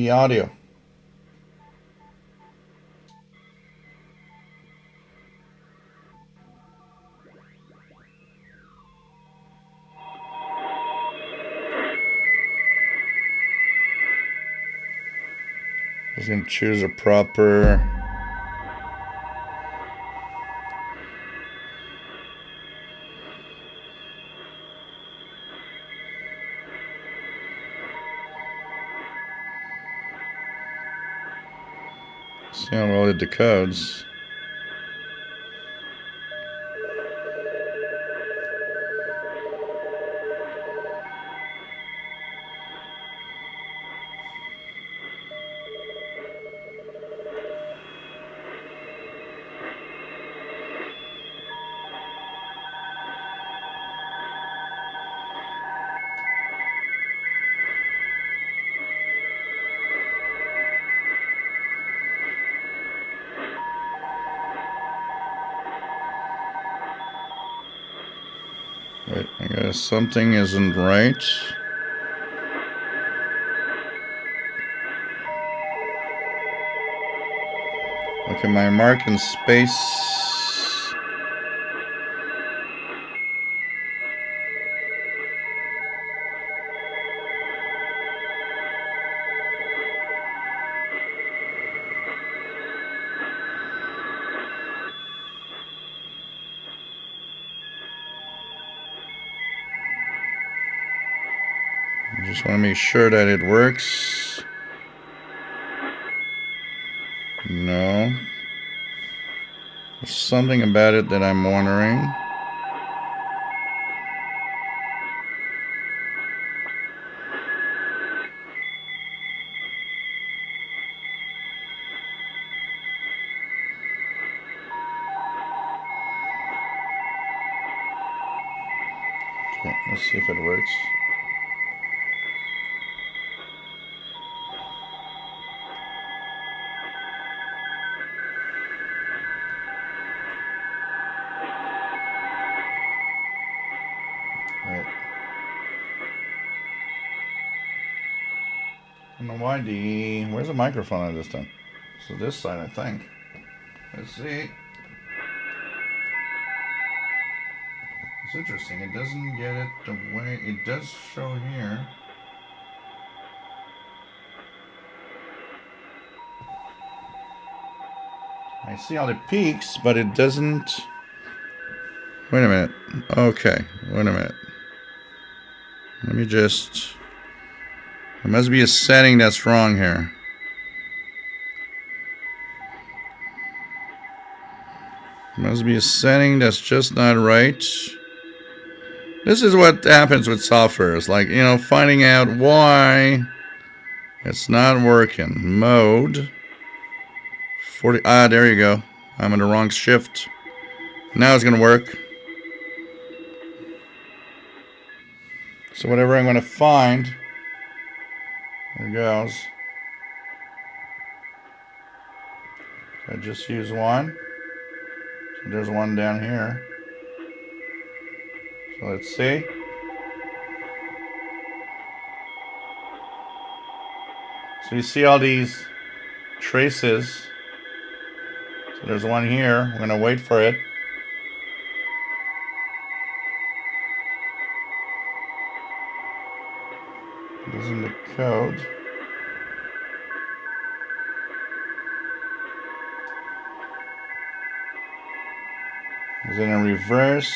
audio. I was going to choose a proper. See how well it decodes. Wait, I guess something isn't right. Okay, my mark and space. I just want to make sure that it works. No. There's something about it that I'm wondering. Okay, let's see if it works. Right. I don't know why where's the microphone at this time? So this side, I think. Let's see. It's interesting. It doesn't get it the way it does show here. I see all the peaks, but it doesn't. Wait a minute. Okay, wait a minute. Let me just. There must be a setting that's wrong here. There must be a setting that's just not right. This is what happens with software. It's like, finding out why it's not working. Mode 40. Ah, there you go. I'm in the wrong shift. Now it's gonna work. So whatever I'm gonna find, there it goes. I just use one. So there's one down here. So let's see. So you see all these traces. So there's one here. We're gonna wait for it. It is in the code. Is it in reverse?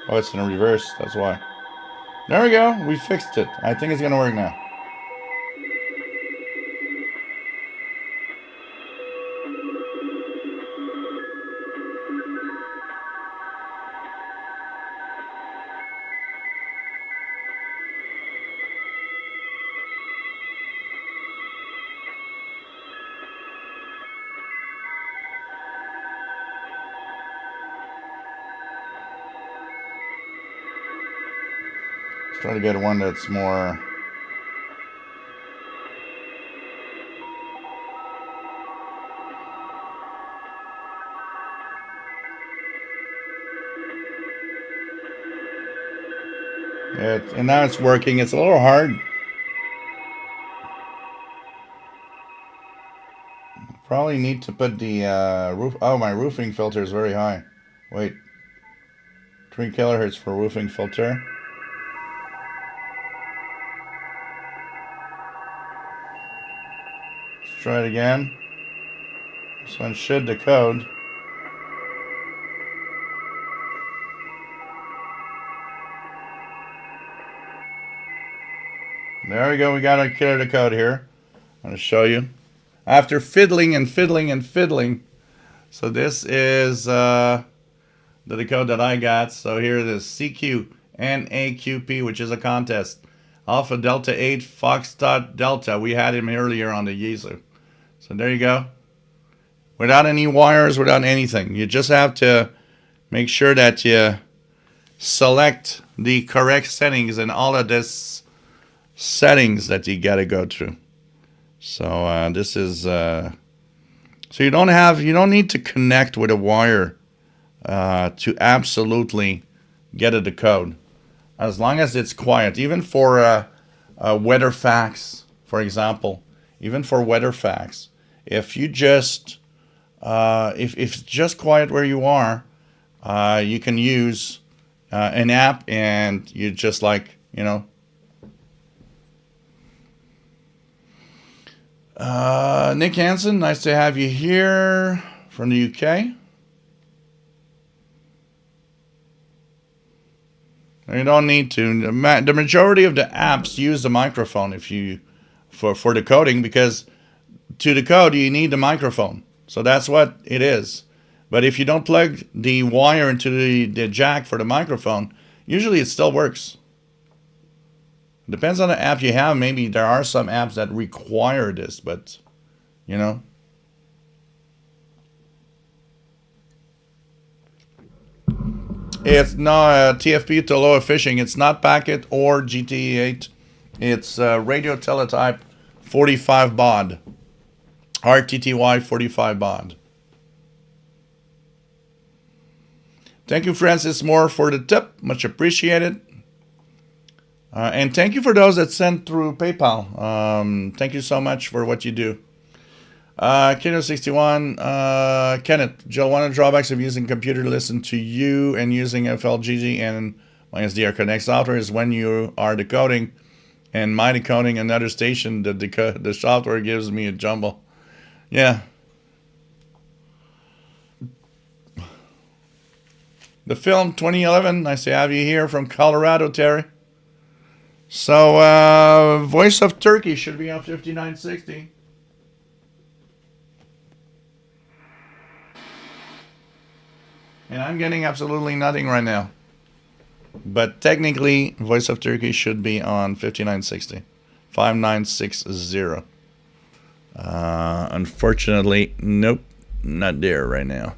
Oh, it's in reverse. That's why. There we go. We fixed it. I think it's gonna work now. Let's try to get one that's more. And now it's working. It's a little hard. Probably need to put the roof. Oh, my roofing filter is very high. Wait. 3 kilohertz for roofing filter. Let's try it again. This one should decode. There we go. We got a killer decode here. I'm going to show you. After fiddling and fiddling and fiddling. So this is the decode that I got. So here it is. CQ NAQP, which is a contest. Alpha Delta 8 Foxtrot Delta. We had him earlier on the Yeezu. So there you go. Without any wires, without anything. You just have to make sure that you select the correct settings and all of this settings that you got to go through. So this is so you don't need to connect with a wire to absolutely get a decode. As long as it's quiet, even for weather facts, for example, even for weather facts, if you just if it's just quiet where you are, you can use an app, and you just like, you know. Nick Hansen, nice to have you here from the UK. You don't need to. The majority of the apps use the microphone if you for decoding, because to decode you need the microphone. So that's what it is. But if you don't plug the wire into the jack for the microphone, usually it still works. Depends on the app you have. Maybe there are some apps that require this, but you know. It's not TFP to low fishing. It's not packet or GTE8. It's radio teletype 45 baud. rtty 45 baud. Thank you, Francis Moore, for the tip. Much appreciated. And thank you for those that sent through PayPal. Thank you so much for what you do. Kino61, Kenneth, Joe, one of the drawbacks of using computer to listen to you and using FLGG and my SDR Connect software is when you are decoding and my decoding another station, the software gives me a jumble. Yeah. The film 2011, nice to have you here from Colorado, Terry. So, Voice of Turkey should be on 5960. And I'm getting absolutely nothing right now. But technically, Voice of Turkey should be on 5960. 5960. Unfortunately, nope, not there right now.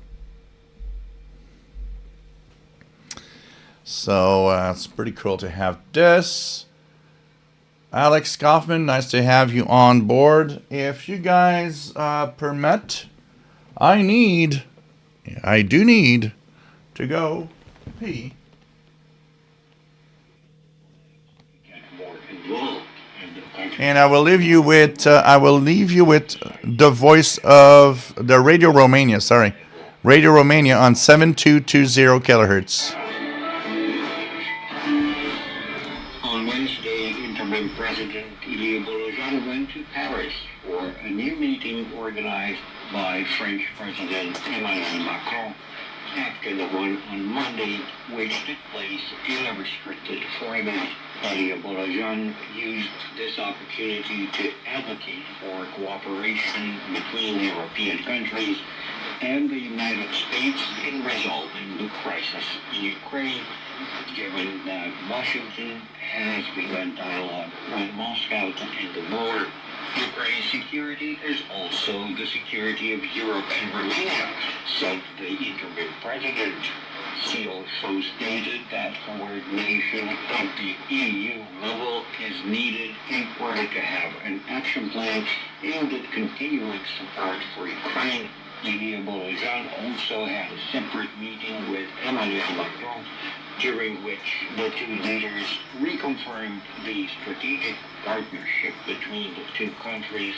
So, it's pretty cool to have this. Alex Kaufman, nice to have you on board. If you guys permit, I do need to go pee. And I will leave you with the voice of the Radio Romania. Sorry, Radio Romania on 7220 kilohertz. On Wednesday, interim President Ilya Bolozano went to Paris for a new meeting organized by French President Emmanuel Macron after the one on Monday, which took place in a restricted format. Eddie Abolajan used this opportunity to advocate for cooperation between European countries and the United States in resolving the crisis in Ukraine, given that Washington has begun dialogue with Moscow to end the war. Ukraine's security is also the security of Europe and Romania, said the interim president. He also stated that coordination at the EU level is needed in order to have an action plan aimed at continuing support for Ukraine. Didier Bolajan also had a separate meeting with Emmanuel Macron, during which the two leaders reconfirmed the strategic partnership between the two countries,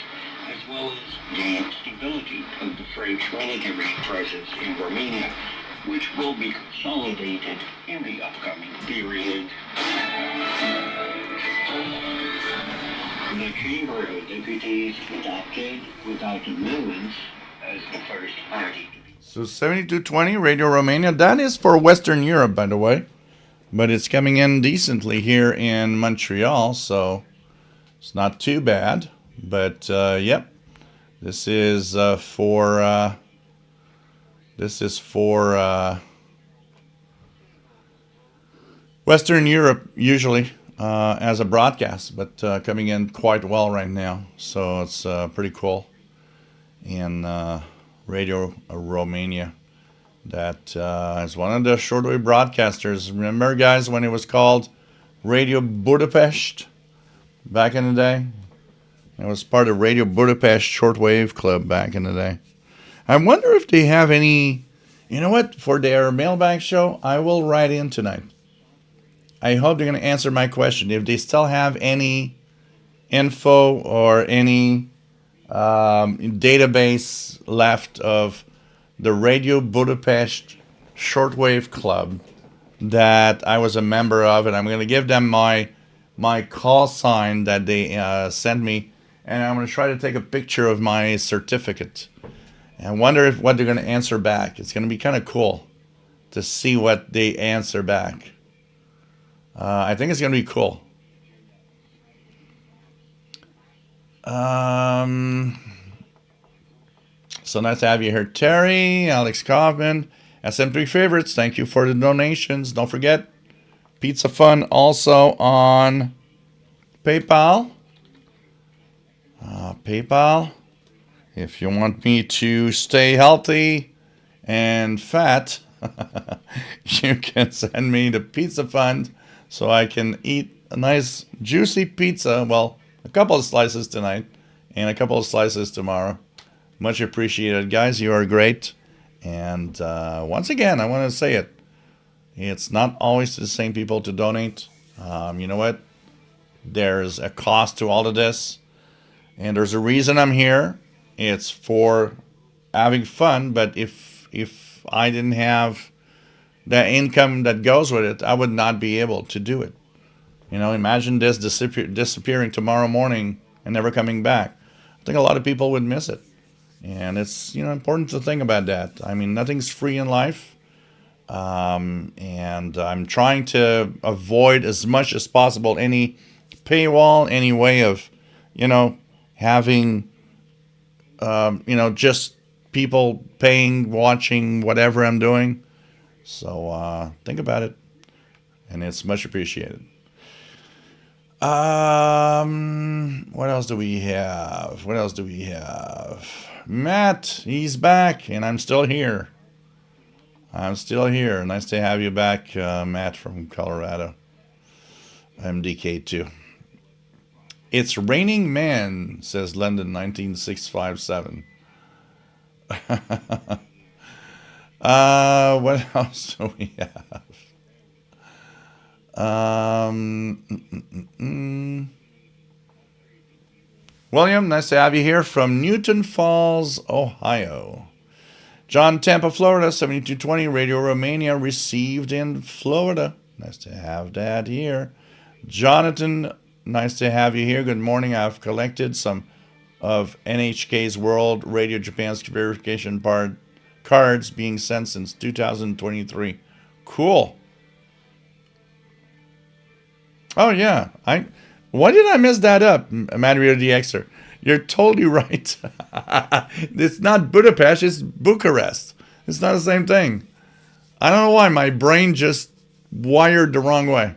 as well as the stability of the French military presence in Romania, which will be consolidated in the upcoming period. The Chamber of Deputies adopted, without amendments, as the first party to be. So 7220 Radio Romania, that is for Western Europe, by the way. But it's coming in decently here in Montreal, so it's not too bad. But yep, this is for Western Europe usually as a broadcast, but coming in quite well right now. So it's pretty cool. In Radio Romania, that is one of the shortwave broadcasters. Remember, guys, when it was called Radio Budapest back in the day? It was part of Radio Budapest Shortwave Club back in the day. I wonder if they have any, you know what, for their mailbag show, I will write in tonight. I hope they're going to answer my question. If they still have any info or any database left of the Radio Budapest Shortwave Club that I was a member of, and I'm going to give them my call sign that they sent me, and I'm going to try to take a picture of my certificate. And I wonder what they're going to answer back. It's going to be kind of cool to see what they answer back. I think it's going to be cool. So nice to have you here, Terry, Alex Kaufman, SM3 Favorites. Thank you for the donations. Don't forget, Pizza Fun also on PayPal. PayPal. If you want me to stay healthy and fat, you can send me the Pizza Fund so I can eat a nice juicy pizza. Well, a couple of slices tonight and a couple of slices tomorrow. Much appreciated, guys. You are great. And once again, I want to say it. It's not always the same people to donate. You know what? There's a cost to all of this. And there's a reason I'm here. It's for having fun. But if I didn't have the income that goes with it, I would not be able to do it. You know, imagine this disappearing tomorrow morning and never coming back. I think a lot of people would miss it. And it's, you know, important to think about that. I mean, nothing's free in life. And I'm trying to avoid as much as possible any paywall, any way of, you know, having, you know, just people paying, watching whatever I'm doing. So think about it. And it's much appreciated. What else do we have? Matt, he's back, and I'm still here. Nice to have you back, Matt from Colorado. MDK2. It's raining man, says London 19657. What else do we have? William, nice to have you here from Newton Falls, Ohio. John, Tampa, Florida, 7220 Radio Romania received in Florida. Nice to have that here. Jonathan, nice to have you here. Good morning. I've collected some of NHK's World Radio Japan's verification cards being sent since 2023. Cool. Oh yeah, why did I mess that up, Mario DXer? You're totally right. It's not Budapest, it's Bucharest. It's not the same thing. I don't know why my brain just wired the wrong way.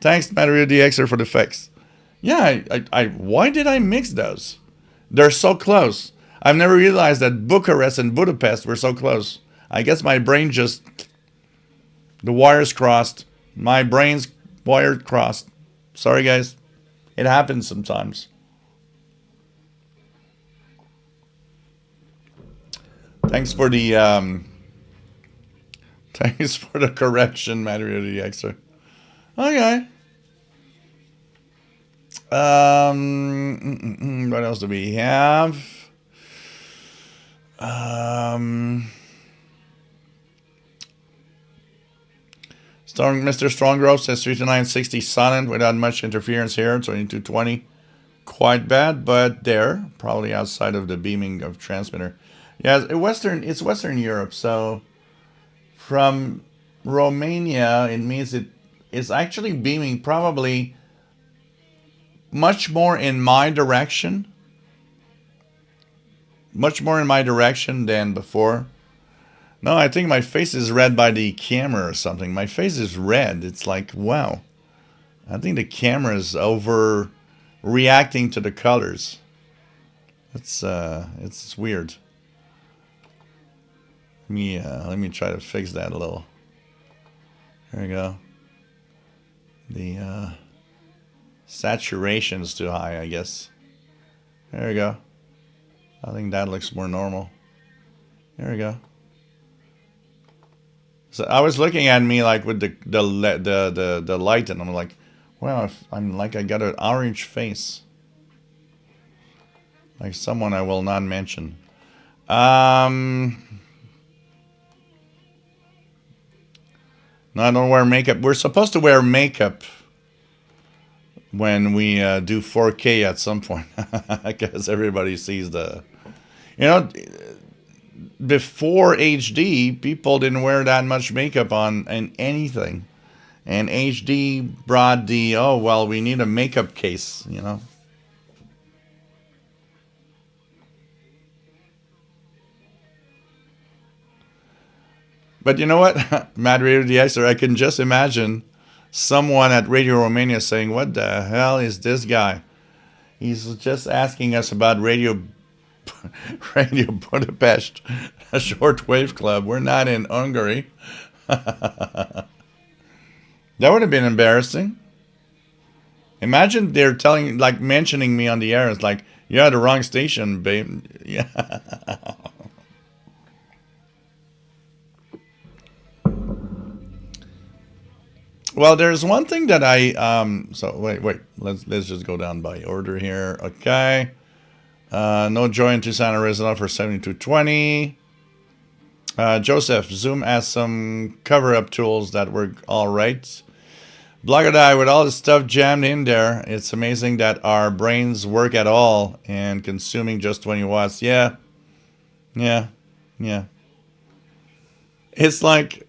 Thanks, Mario DXer, for the fix. Yeah, why did I mix those? They're so close. I've never realized that Bucharest and Budapest were so close. I guess my brain just, the wires crossed. My brain's wires crossed. Sorry, guys. It happens sometimes. Thanks for the correction, Mario DXer. Okay. What else do we have? Mr. Strongrove says 3960 silent without much interference here. 2220, quite bad, but there, probably outside of the beaming of transmitter. Yeah, it's Western Europe, so from Romania, it means it's actually beaming probably much more in my direction. Much more in my direction than before. No, I think my face is red by the camera or something. My face is red. It's like, wow. I think the camera is overreacting to the colors. It's weird. Let me try to fix that a little. There we go. The saturation's too high, I guess. There we go. I think that looks more normal. There we go. So I was looking at me like with the light, and I'm like, well, I'm like I got an orange face, like someone I will not mention. No, I don't wear makeup. We're supposed to wear makeup when we do 4K at some point, because everybody sees the, before HD, people didn't wear that much makeup on and anything. And HD brought the, oh, well, we need a makeup case, But you know what, Mad Radio DXer, I can just imagine someone at Radio Romania saying, what the hell is this guy? He's just asking us about Radio Budapest, a shortwave club. We're not in Hungary. That would have been embarrassing. Imagine they're mentioning me on the air. It's like, you're at the wrong station, babe. Yeah. Well, there's one thing that so wait. Let's just go down by order here. Okay. No joy in Tucson, Arizona for 7220. Joseph, Zoom has some cover-up tools that work all right. Blogger with all the stuff jammed in there, it's amazing that our brains work at all and consuming just 20 watts. Yeah. It's like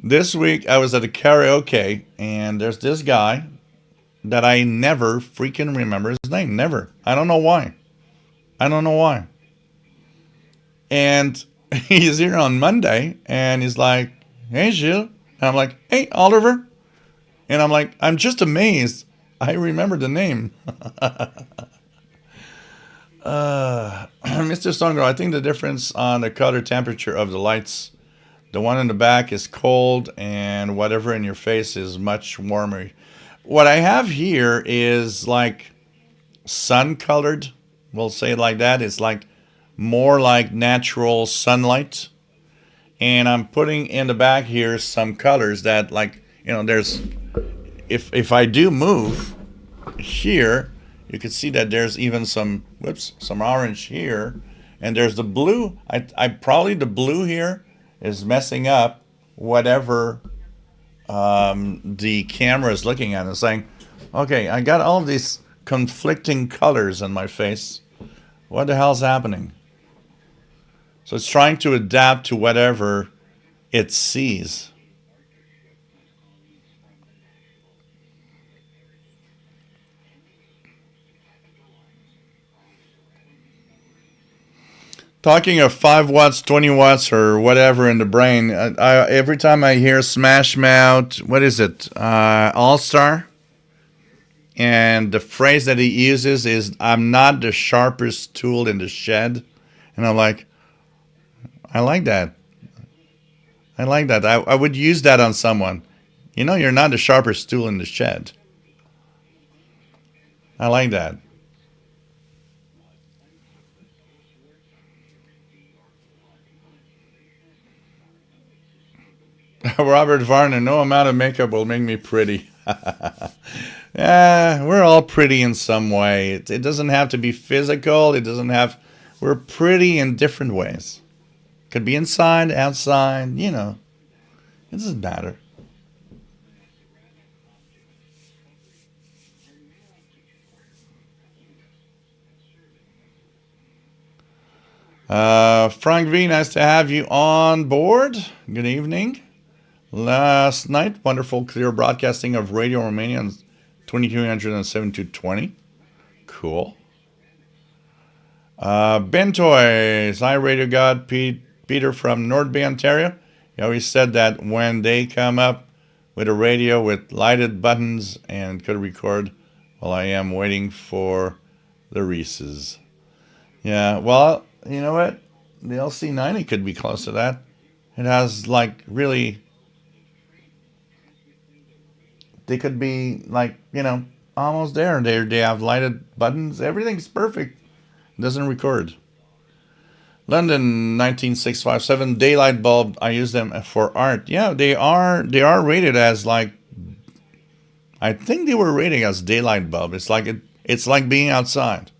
this week I was at a karaoke and there's this guy that I never freaking remember his name. Never. I don't know why. And he's here on Monday and he's like, hey, Gilles. And I'm like, hey, Oliver. And I'm like, I'm just amazed. I remember the name. Mr. Songro, I think the difference on the color temperature of the lights, the one in the back is cold and whatever in your face is much warmer. What I have here is like sun colored. We'll say it like that. It's like more like natural sunlight. And I'm putting in the back here some colors that there's, if I do move here, you can see that there's even some orange here. And there's the blue. I probably the blue here is messing up whatever the camera is looking at and saying, okay, I got all these conflicting colors in my face. What the hell's happening? So it's trying to adapt to whatever it sees. Talking of 5 watts, 20 watts, or whatever in the brain, every time I hear Smash Mouth, what is it? All Star? And the phrase that he uses is, I'm not the sharpest tool in the shed. And I'm like, I like that. I like that. I would use that on someone. You know, you're not the sharpest tool in the shed. I like that. Robert Varner, no amount of makeup will make me pretty. Yeah, we're all pretty in some way. It doesn't have to be physical. It doesn't have. We're pretty in different ways. Could be inside, outside. You know, it doesn't matter. Frank V, nice to have you on board. Good evening. Last night, wonderful clear broadcasting of Radio Romania on 2200 and 7220. Cool. Ben Toys, hi Radio God, Peter from North Bay, Ontario. He always said that when they come up with a radio with lighted buttons and could record, well, I am waiting for the Reese's. Yeah, well, you know what? The LC90 could be close to that. It has like really. They could be like, you know, almost there. They have lighted buttons. Everything's perfect. It doesn't record. London 19657 daylight bulb. I use them for art. Yeah, they are rated as like. I think they were rated as daylight bulb. It's like it's like being outside.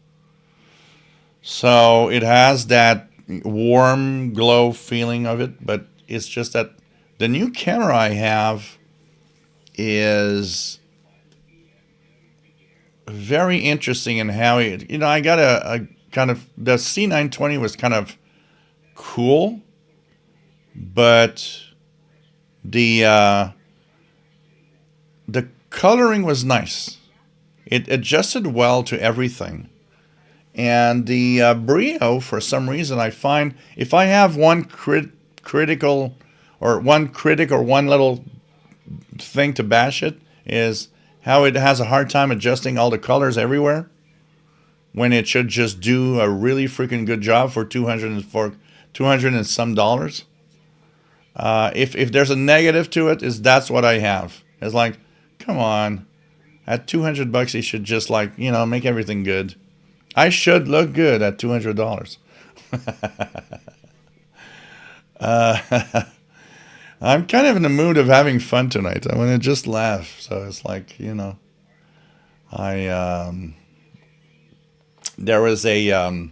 So it has that warm glow feeling of it, but it's just that the new camera I have is very interesting in how it, you know, I got a kind of, the C920 was kind of cool, but the coloring was nice. It adjusted well to everything. And the Brio, for some reason, I find if I have one critical or one critic or one little thing to bash it, is how it has a hard time adjusting all the colors everywhere when it should just do a really freaking good job for 200 and some dollars. If there's a negative to it, is that's what I have. It's like, come on, at $200 you should just, like, you know, make everything good. I should look good at $200. I'm kind of in the mood of having fun tonight. I want to just laugh. So it's like, you know, there was a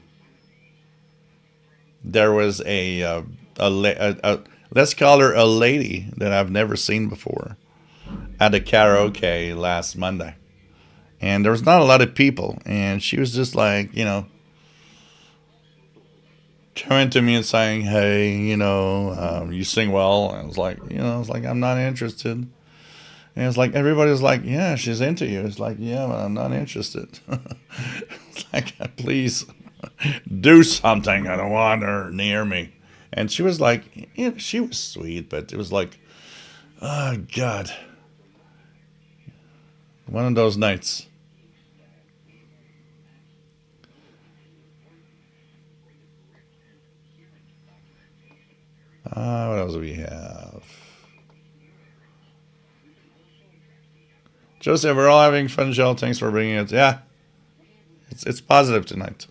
let's call her a lady that I've never seen before at a karaoke last Monday. And there was not a lot of people. And she was just like, you know, coming to me and saying, hey, you know, you sing well. And I was like, you know, I'm not interested. And it's like, everybody's like, yeah, she's into you. It's like, yeah, but I'm not interested. It's like, please do something. I don't want her near me. And she was like, yeah, she was sweet, but it was like, oh, God. One of those nights. What else do we have? Joseph, we're all having fun, Joe. Thanks for bringing it. Yeah, it's positive tonight.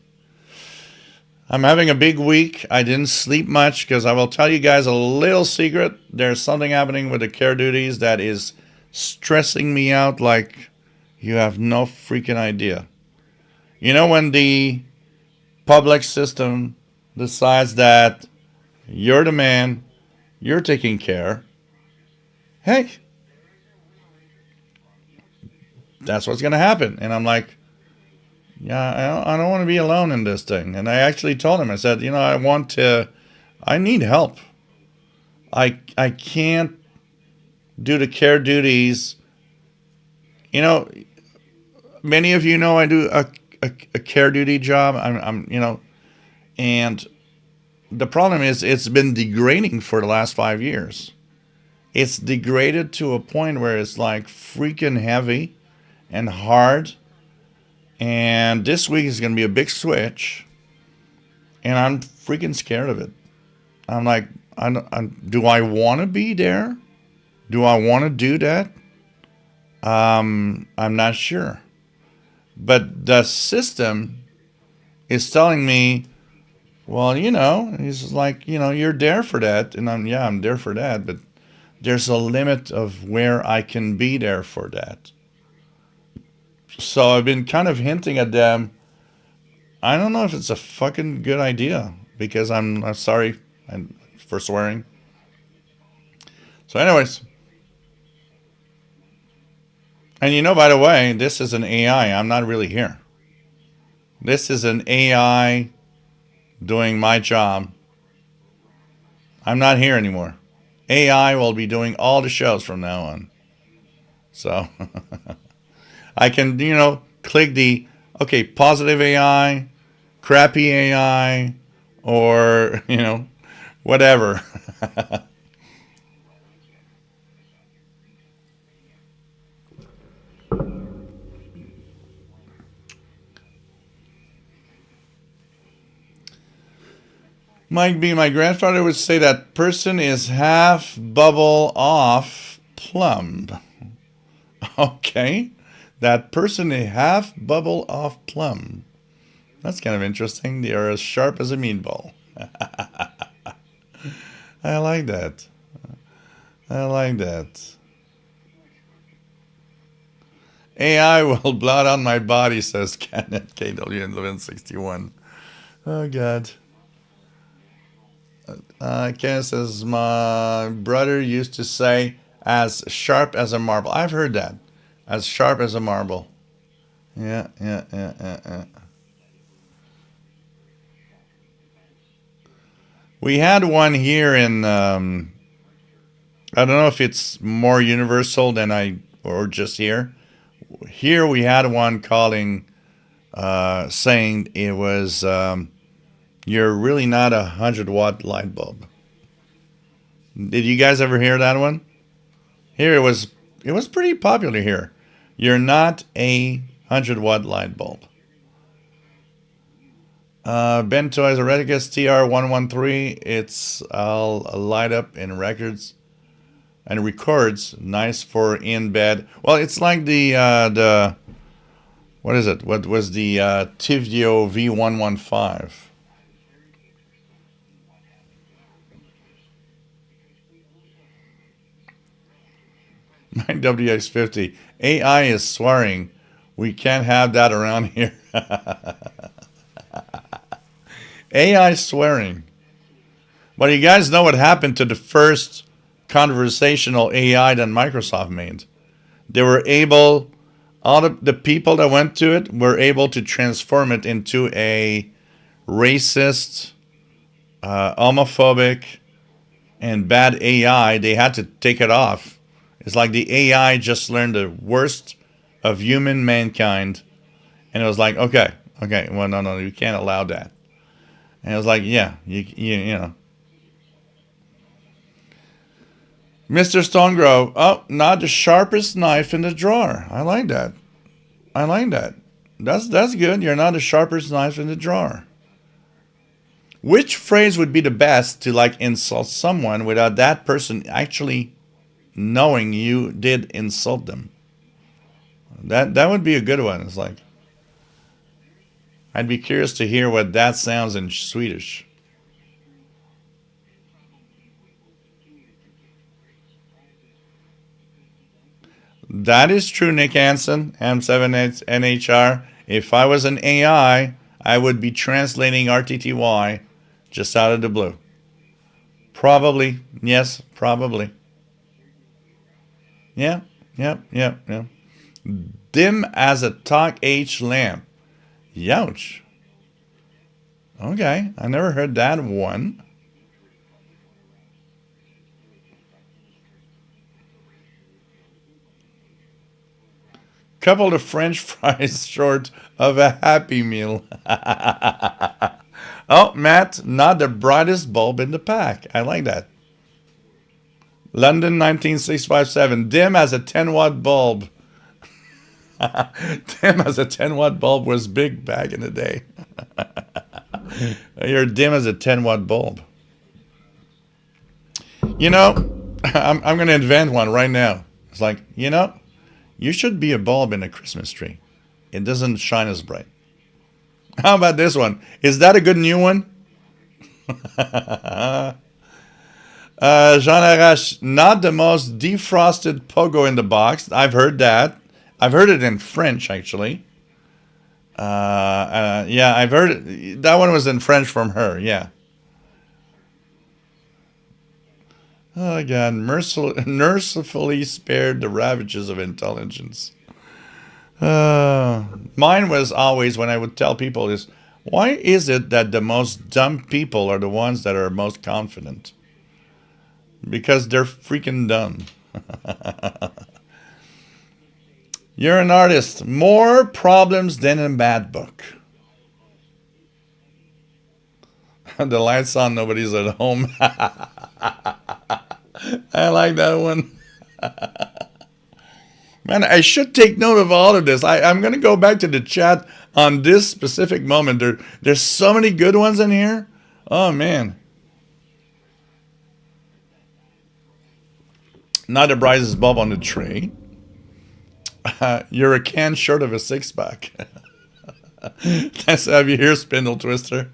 I'm having a big week. I didn't sleep much because I will tell you guys a little secret. There's something happening with the care duties that is stressing me out like you have no freaking idea. You know, when the public system decides that you're the man, you're taking care, hey, that's what's going to happen. And I'm like, yeah, I don't want to be alone in this thing. And I actually told him, I said, you know, I want to I need help. I can't do the care duties. You know, many of you know I do a care duty job. I'm and the problem is it's been degrading for the last 5 years. It's degraded to a point where it's like freaking heavy and hard. And this week is going to be a big switch. And I'm freaking scared of it. I'm like, do I want to be there? Do I want to do that? I'm not sure. But the system is telling me, well, he's like, you're there for that. And I'm there for that. But there's a limit of where I can be there for that. So I've been kind of hinting at them. I don't know if it's a fucking good idea because I'm sorry for swearing. So anyways. And by the way, this is an AI. I'm not really here. This is an AI doing my job. I'm not here anymore. AI will be doing all the shows from now on. So I can, click the, positive AI, crappy AI, or, whatever. Mike B, my grandfather would say that person is half bubble off plumb. Okay. That person is half bubble off plumb. That's kind of interesting. They are as sharp as a meatball. I like that. I like that. AI will blot on my body, says Kenneth KW in Levin 61. Oh, God. Kenneth says, my brother used to say, as sharp as a marble. I've heard that. As sharp as a marble. Yeah. We had one here in, I don't know if it's more universal than or just here. Here we had one calling, saying it was, you're really not 100-watt light bulb. Did you guys ever hear that one? Here it was pretty popular here. You're not a 100-watt light bulb. Ben Toys Ereticus TR113. It's all light up in records and records. Nice for in bed. Well, it's like the what is it? What was the Tivio V115? My WX50. AI is swearing. We can't have that around here. AI swearing. Well, you guys know what happened to the first conversational AI that Microsoft made. They were able, all of the people that went to it were able to transform it into a racist, homophobic, and bad AI. They had to take it off. It's like the AI just learned the worst of human mankind. And it was like, okay, well, no, you can't allow that. And it was like, yeah, you know. Mr. Stonegrove, oh, not the sharpest knife in the drawer. I like that. That's good. You're not the sharpest knife in the drawer. Which phrase would be the best to like insult someone without that person actually knowing you did insult them? That would be a good one. It's like, I'd be curious to hear what that sounds in Swedish. That is true, Nick Hansen, M78NHR. If I was an AI, I would be translating rtty just out of the blue. Probably. Yes, probably. Yeah. Dim as a Talk H lamp. Youch. Okay, I never heard that one. couple of French fries short of a Happy Meal. Oh, Matt, not the brightest bulb in the pack. I like that. London 19657. Dim as a 10-watt bulb. Dim as a 10-watt bulb was big back in the day. You're dim as a 10-watt bulb. You know, I'm going to invent one right now. It's like, you know, you should be a bulb in a Christmas tree. It doesn't shine as bright. How about this one? Is that a good new one? Jean Arash, not the most defrosted pogo in the box. I've heard that. I've heard it in French, actually. Yeah, I've heard it. That one was in French from her, yeah. Oh, God. Mercifully spared the ravages of intelligence. Mine was always, when I would tell people, is why is it that the most dumb people are the ones that are most confident? Because they're freaking dumb. You're an artist. More problems than a bad book. The lights on, nobody's at home. I like that one. Man, I should take note of all of this. I'm going to go back to the chat on this specific moment. There's so many good ones in here. Oh, man. Not the brightest bulb on the tray. You're a can short of a six-pack. Nice to have you here, Spindle Twister.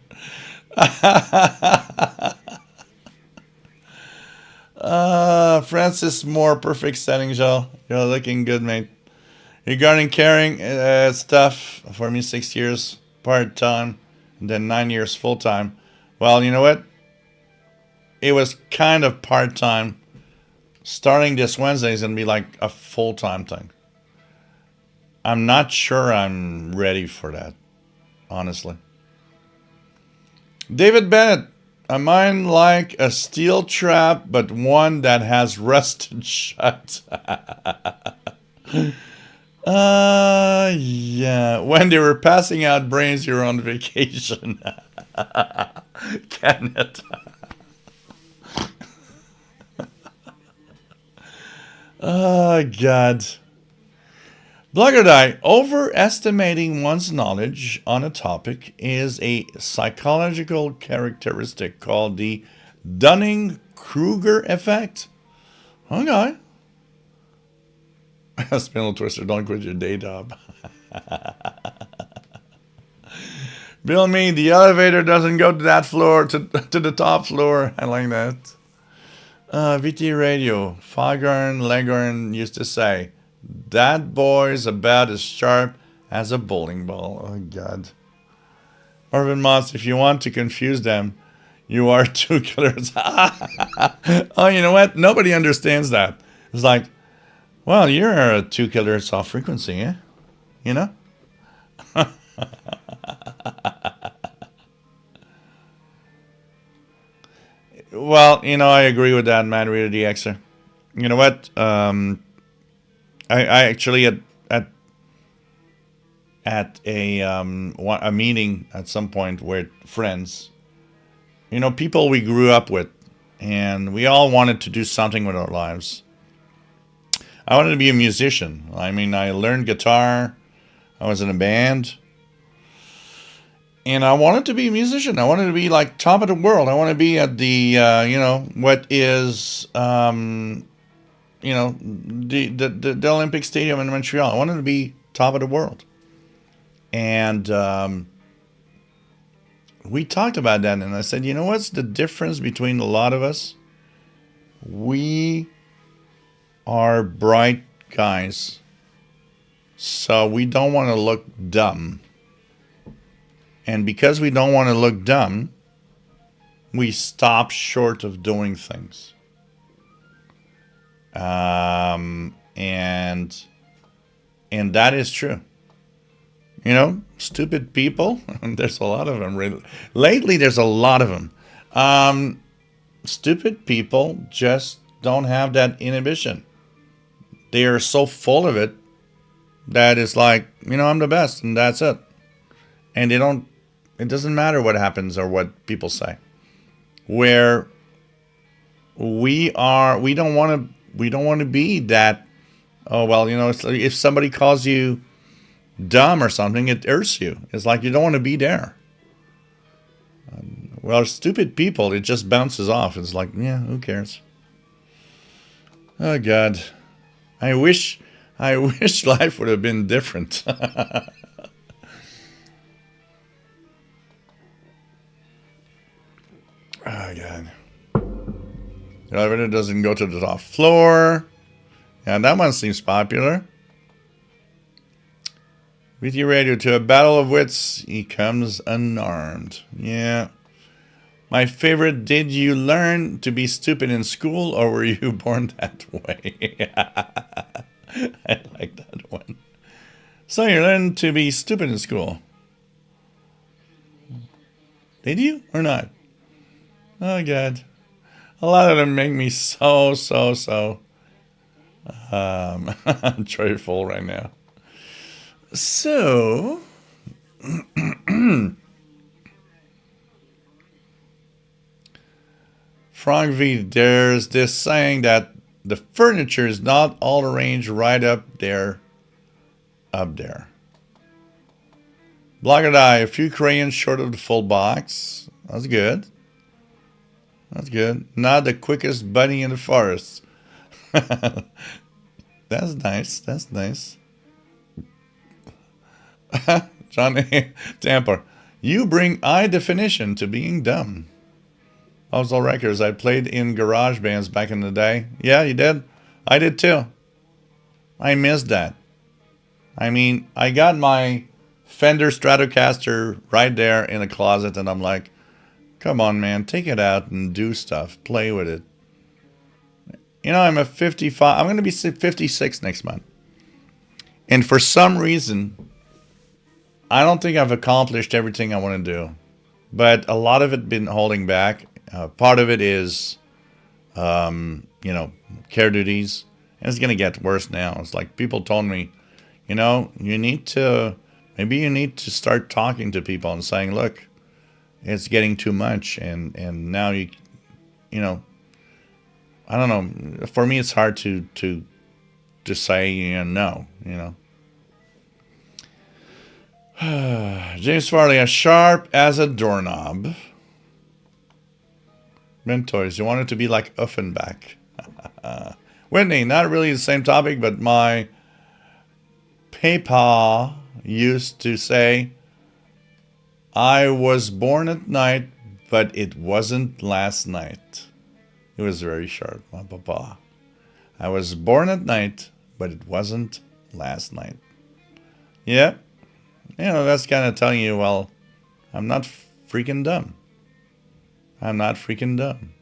Francis Moore, perfect setting, Joe. You're looking good, mate. Regarding caring, it's tough. For me, 6 years part-time, and then 9 years full-time. Well, you know what? It was kind of part-time. Starting this Wednesday is going to be like a full-time thing. I'm not sure I'm ready for that, honestly. David Bennett, a mind like a steel trap, but one that has rusted shut. Yeah. When they were passing out brains, you're on vacation. Kenneth. Oh, God. Blogger Die, overestimating one's knowledge on a topic is a psychological characteristic called the Dunning-Kruger effect. Okay. Spindle Twister, don't quit your day job. Bill me, the elevator doesn't go to that floor, to the top floor. I like that. VT Radio, Foghorn Leghorn used to say, that boy's about as sharp as a bowling ball. Oh, God. Marvin Moss, if you want to confuse them, you are two killers. Oh, you know what? Nobody understands that. It's like, well, you're a two killer soft frequency, eh? You know? Well, you know, I agree with that, man. Reader the Xer. You know what? I actually at a meeting at some point with friends, you know, people we grew up with, and we all wanted to do something with our lives. I wanted to be a musician. I mean, I learned guitar. I was in a band. And I wanted to be a musician. I wanted to be like top of the world. I want to be at the, you know, what is, you know, the Olympic Stadium in Montreal. I wanted to be top of the world. And we talked about that. And I said, you know what's the difference between a lot of us? We are bright guys. So we don't want to look dumb. And because we don't want to look dumb, we stop short of doing things. And that is true. You know, stupid people, there's a lot of them. Lately, there's a lot of them. Stupid people just don't have that inhibition. They are so full of it, that is like, I'm the best and that's it. And it doesn't matter what happens or what people say. Where we don't want to be that, oh, well, if somebody calls you dumb or something, it irks you. It's like you don't want to be there. Well, stupid people, it just bounces off. It's like, yeah, who cares? Oh, God. I wish life would have been different. Oh, God. The elevator doesn't go to the top floor. Yeah, that one seems popular. With your radio to a battle of wits, he comes unarmed. Yeah. My favorite, did you learn to be stupid in school or were you born that way? I like that one. So you learned to be stupid in school. Did you or not? Oh, God. A lot of them make me so joyful right now. So, Frank V, there's this saying that the furniture is not all arranged right up there. Blogger Die, a few crayons short of the full box. That's good. That's good. Not the quickest bunny in the forest. That's nice. That's nice. Johnny Tamper, you bring high definition to being dumb. Also records, I played in garage bands back in the day. Yeah, you did? I did too. I missed that. I mean, I got my Fender Stratocaster right there in the closet and I'm like, come on, man, take it out and do stuff. Play with it. I'm a 55. I'm going to be 56 next month. And for some reason, I don't think I've accomplished everything I want to do. But a lot of it been holding back. Part of it is, care duties. And it's going to get worse now. It's like people told me, you need to start talking to people and saying, look, it's getting too much. And now I don't know. For me, it's hard to say, no, James Farley, as sharp as a doorknob. Mentoys, you want it to be like Offenbach. Whitney, not really the same topic, but my papa used to say, I was born at night, but it wasn't last night. It was very sharp, my papa. I was born at night, but it wasn't last night. Yeah. That's kind of telling you, well, I'm not freaking dumb. I'm not freaking dumb.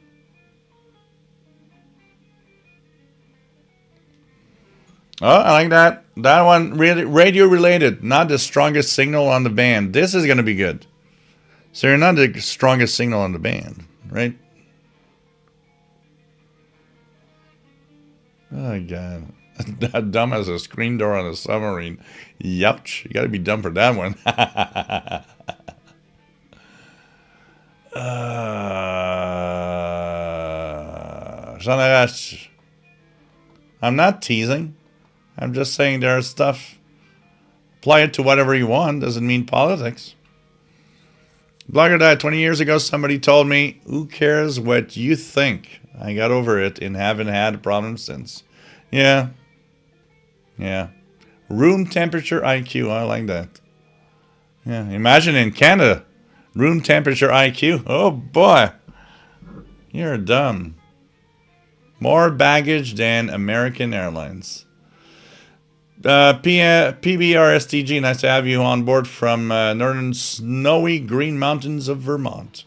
Oh, I like that. That one, really radio related, not the strongest signal on the band. This is going to be good. So you're not the strongest signal on the band, right? Oh, God. That dumb as a screen door on a submarine. Yup. You got to be dumb for that one. Jean Arrache. I'm not teasing. I'm just saying there's stuff. Apply it to whatever you want. Doesn't mean politics. Blogger died 20 years ago. Somebody told me, who cares what you think? I got over it and haven't had a problem since. Yeah. Room temperature IQ. I like that. Yeah. Imagine in Canada. Room temperature IQ. Oh, boy. You're dumb. More baggage than American Airlines. PBRSTG, nice to have you on board from northern snowy green mountains of Vermont.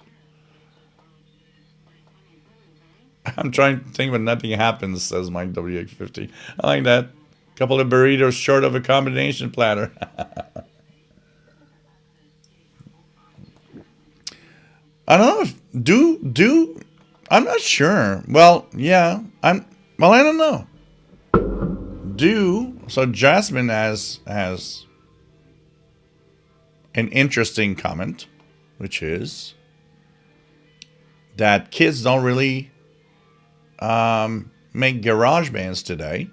I'm trying to think, but nothing happens, says Mike W850. I like that. Couple of burritos short of a combination platter. I don't know if do I'm not sure. Well, yeah, I don't know. Do So Jasmine has an interesting comment, which is that kids don't really make garage bands today.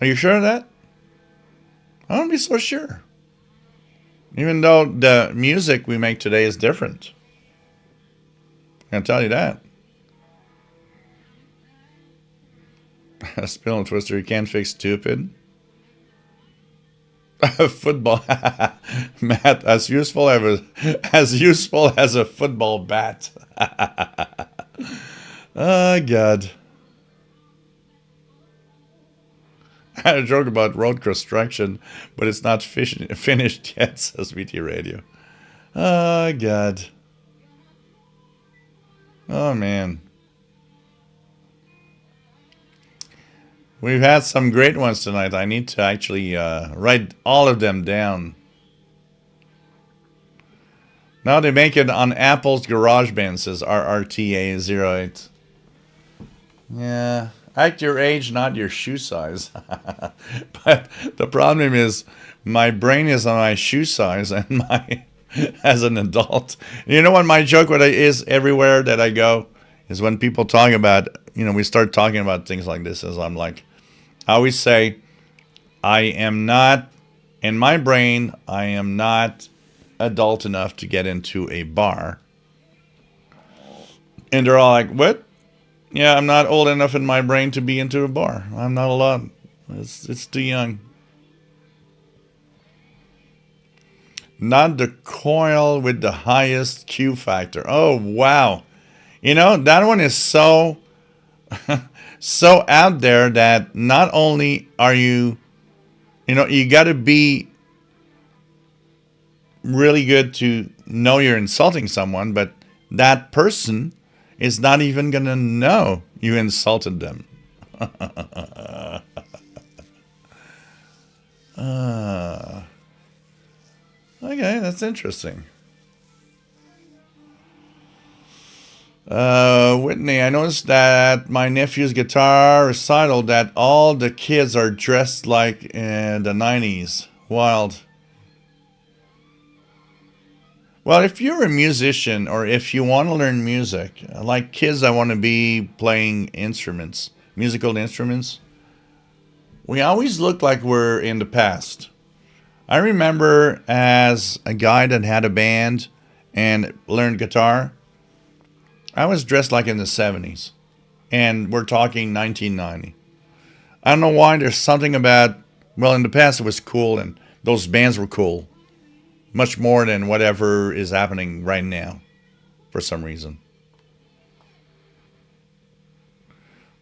Are you sure of that? I don't be so sure. Even though the music we make today is different. I can tell you that. Spill and Twister, you can't fix stupid. Football. Matt, as useful as a football bat. Oh, God. I had a joke about road construction, but it's not finished yet, says VT Radio. Oh, God. Oh, man. We've had some great ones tonight. I need to actually write all of them down. Now they make it on Apple's GarageBand, says rrta08. Yeah. Act your age, not your shoe size. But the problem is my brain is on my shoe size and my as an adult. You know what my joke is everywhere that I go is when people talk about, we start talking about things like this, as I'm like, I always say, I am not, in my brain, I am not adult enough to get into a bar. And they're all like, what? Yeah, I'm not old enough in my brain to be into a bar. I'm not allowed. It's too young. Not the coil with the highest Q factor. Oh, wow. That one is so so out there that not only are you got to be really good to know you're insulting someone, but that person is not even going to know you insulted them. Okay, that's interesting. Whitney, I noticed that my nephew's guitar recital that all the kids are dressed like in the 90s. Wild. Well, if you're a musician or if you want to learn music, like kids that want to be playing instruments, musical instruments, we always look like we're in the past. I remember as a guy that had a band and learned guitar, I was dressed like in the 70s. And we're talking 1990. I don't know why. There's something about, in the past it was cool and those bands were cool. Much more than whatever is happening right now, for some reason.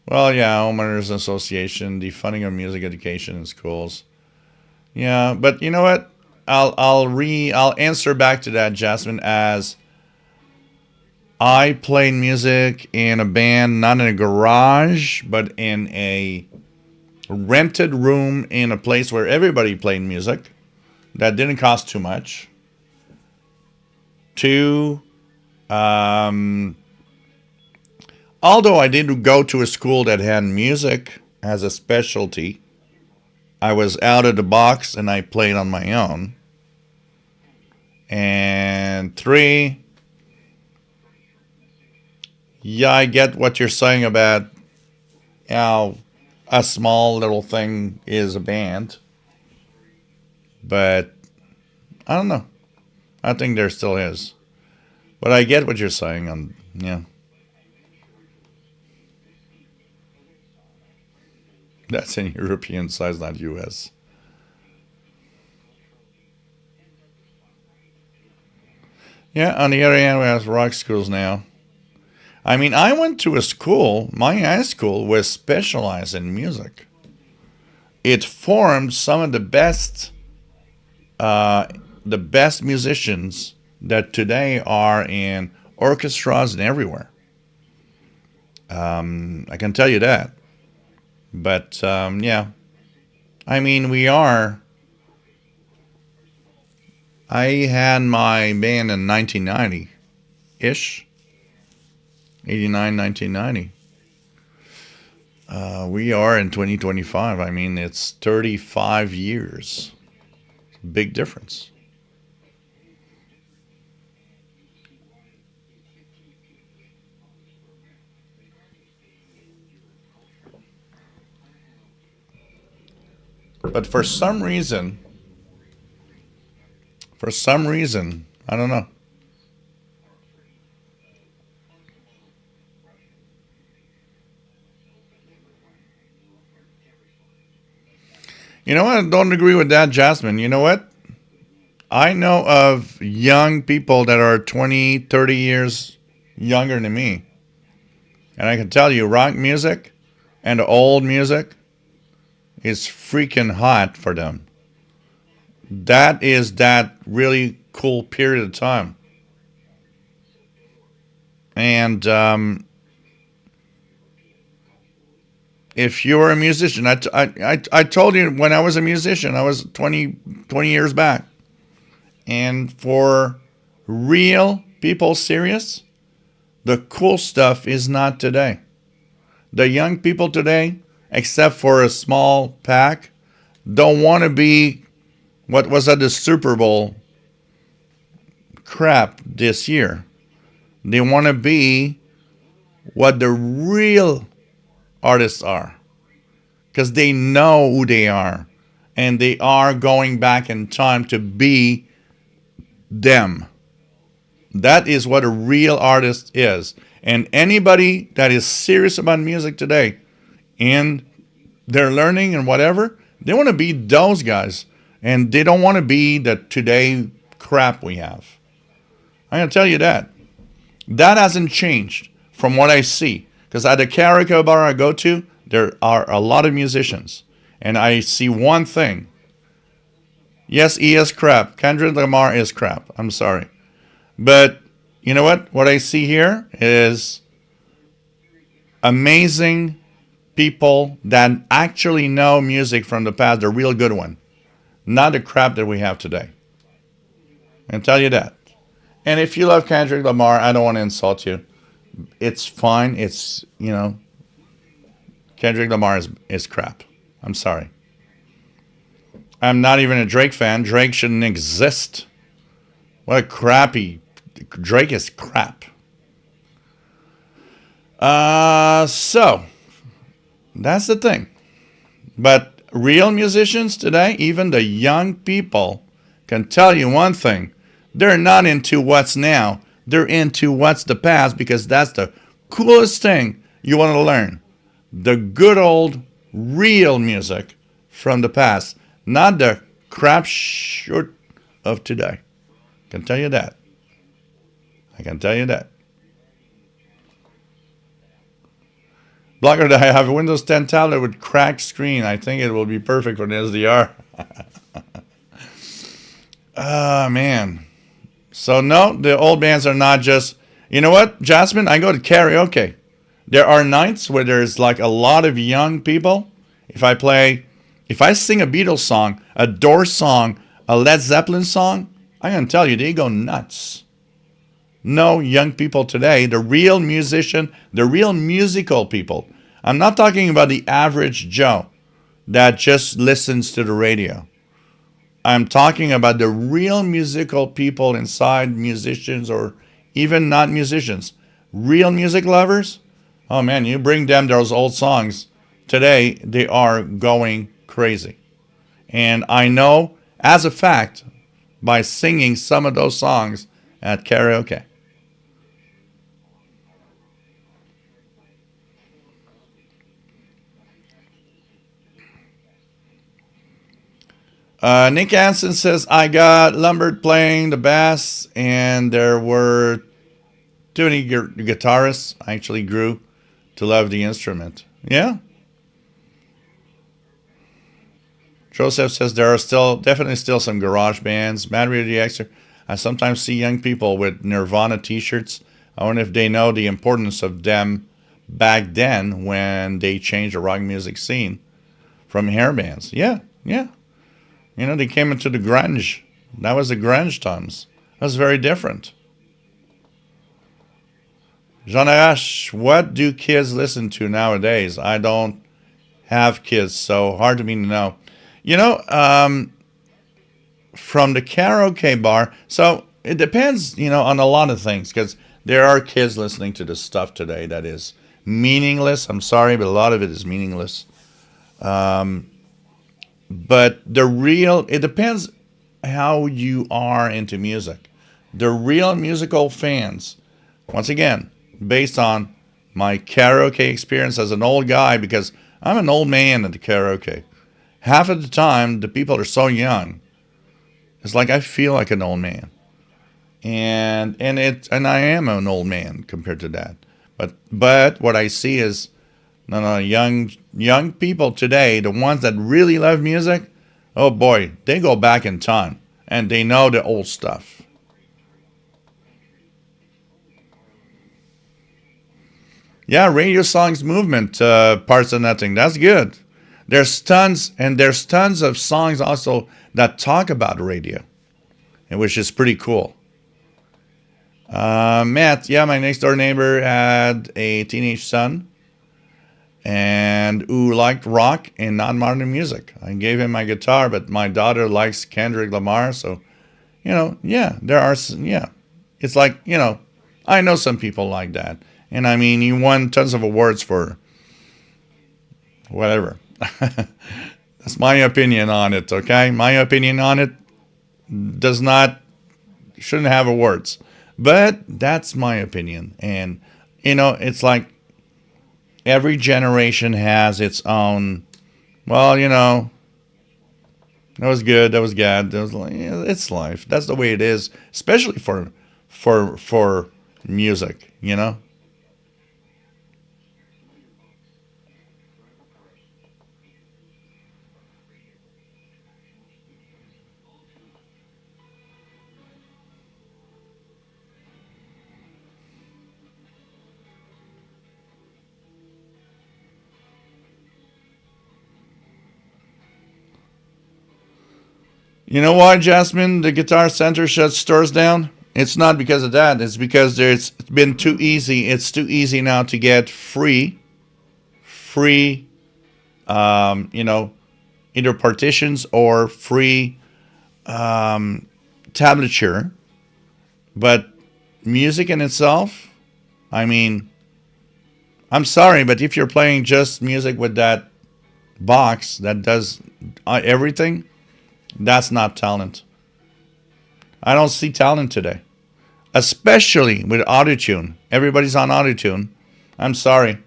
Well, yeah, Homeowners Association, defunding of music education in schools. Yeah, but you know what? I'll answer back to that, Jasmine, as I played music in a band, not in a garage, but in a rented room in a place where everybody played music. That didn't cost too much. 2, although I did go to a school that had music as a specialty, I was out of the box and I played on my own. And 3, yeah, I get what you're saying about how a small little thing is a band. But I don't know. I think there still is. But I get what you're saying. Yeah. That's in European size, not US. Yeah, on the other hand, we have rock schools now. I mean, I went to a school, my high school was specialized in music. It formed some of the best musicians that today are in orchestras and everywhere. I can tell you that. But, yeah. I mean, I had my band in 1990-ish. 89, 1990. We are in 2025. I mean, it's 35 years. Big difference. But for some reason, I don't know. You know what? I don't agree with that, Jasmine. You know what? I know of young people that are 20, 30 years younger than me. And I can tell you, rock music and old music is freaking hot for them. That is that really cool period of time. And if you're a musician, I told you when I was a musician, I was 20 years back. And for real people serious, the cool stuff is not today. The young people today, except for a small pack, don't want to be what was at the Super Bowl crap this year. They want to be what the real artists are, because they know who they are, and they are going back in time to be them. That is what a real artist is. And anybody that is serious about music today and they're learning and whatever, they want to be those guys. And they don't want to be the today crap we have. I'm going to tell you that. That hasn't changed from what I see. Because at the karaoke bar I go to, there are a lot of musicians. And I see one thing. Yes, he is crap. Kendrick Lamar is crap. I'm sorry. But you know what? What I see here is amazing people that actually know music from the past, the real good one. Not the crap that we have today. I'll tell you that. And if you love Kendrick Lamar, I don't want to insult you. It's fine. It's, Kendrick Lamar is crap. I'm sorry. I'm not even a Drake fan. Drake shouldn't exist. What a crappy... Drake is crap. So, that's the thing. But real musicians today, even the young people, can tell you one thing. They're not into what's now. They're into what's the past, because that's the coolest thing you want to learn. The good old, real music from the past. Not the crap shit of today. I can tell you that. I can tell you that. Blogger, I have a Windows 10 tablet with cracked screen. I think it will be perfect for the SDR. Ah, man. So no, the old bands are not just... You know what, Jasmine? I go to karaoke. There are nights where there's like a lot of young people. If I sing a Beatles song, a Doors song, a Led Zeppelin song, I'm going to tell you, they go nuts. No, young people today, the real musician, the real musical people. I'm not talking about the average Joe that just listens to the radio. I'm talking about the real musical people inside, musicians or even not musicians. Real music lovers. Oh man, you bring them those old songs. Today, they are going crazy. And I know, as a fact, by singing some of those songs at karaoke. Nick Hansen says, I got lumbered playing the bass, and there were too many guitarists. I actually grew to love the instrument. Yeah. Joseph says there are definitely still some garage bands. Mad Radio DXer. I sometimes see young people with Nirvana t-shirts. I wonder if they know the importance of them back then when they changed the rock music scene from hair bands. Yeah. They came into the grunge. That was the grunge times. That was very different. Jean Arash, what do kids listen to nowadays? I don't have kids, so hard to me to know. You know, from the karaoke bar, so it depends, on a lot of things, because there are kids listening to this stuff today that is meaningless. I'm sorry, but a lot of it is meaningless. But it depends how you are into music. The real musical fans, once again, based on my karaoke experience as an old guy, because I'm an old man at the karaoke. Half of the time, the people are so young. It's like I feel like an old man, and I am an old man compared to that. But what I see is, no, young people today, the ones that really love music, oh boy, they go back in time and they know the old stuff. Yeah, radio songs movement, parts of nothing. That's good. There's tons of songs also that talk about radio, and which is pretty cool. Matt, yeah, my next door neighbor had a teenage son, and who liked rock and non-modern music. I gave him my guitar, but my daughter likes Kendrick Lamar, so yeah, it's like I know some people like that. And I mean, he won tons of awards for whatever. That's my opinion on it, okay? My opinion on it shouldn't have awards. But that's my opinion. And, it's like every generation has its own, well, that was good, that was bad. That was like, it's life. That's the way it is, especially for music, You know why, Jasmine, the Guitar Center shuts stores down? It's not because of that. It's because it's been too easy. It's too easy now to get free, either partitions or free tablature. But music in itself, I mean, I'm sorry, but if you're playing just music with that box that does everything, that's not talent. I don't see talent today, especially with autotune. Everybody's on autotune. I'm sorry.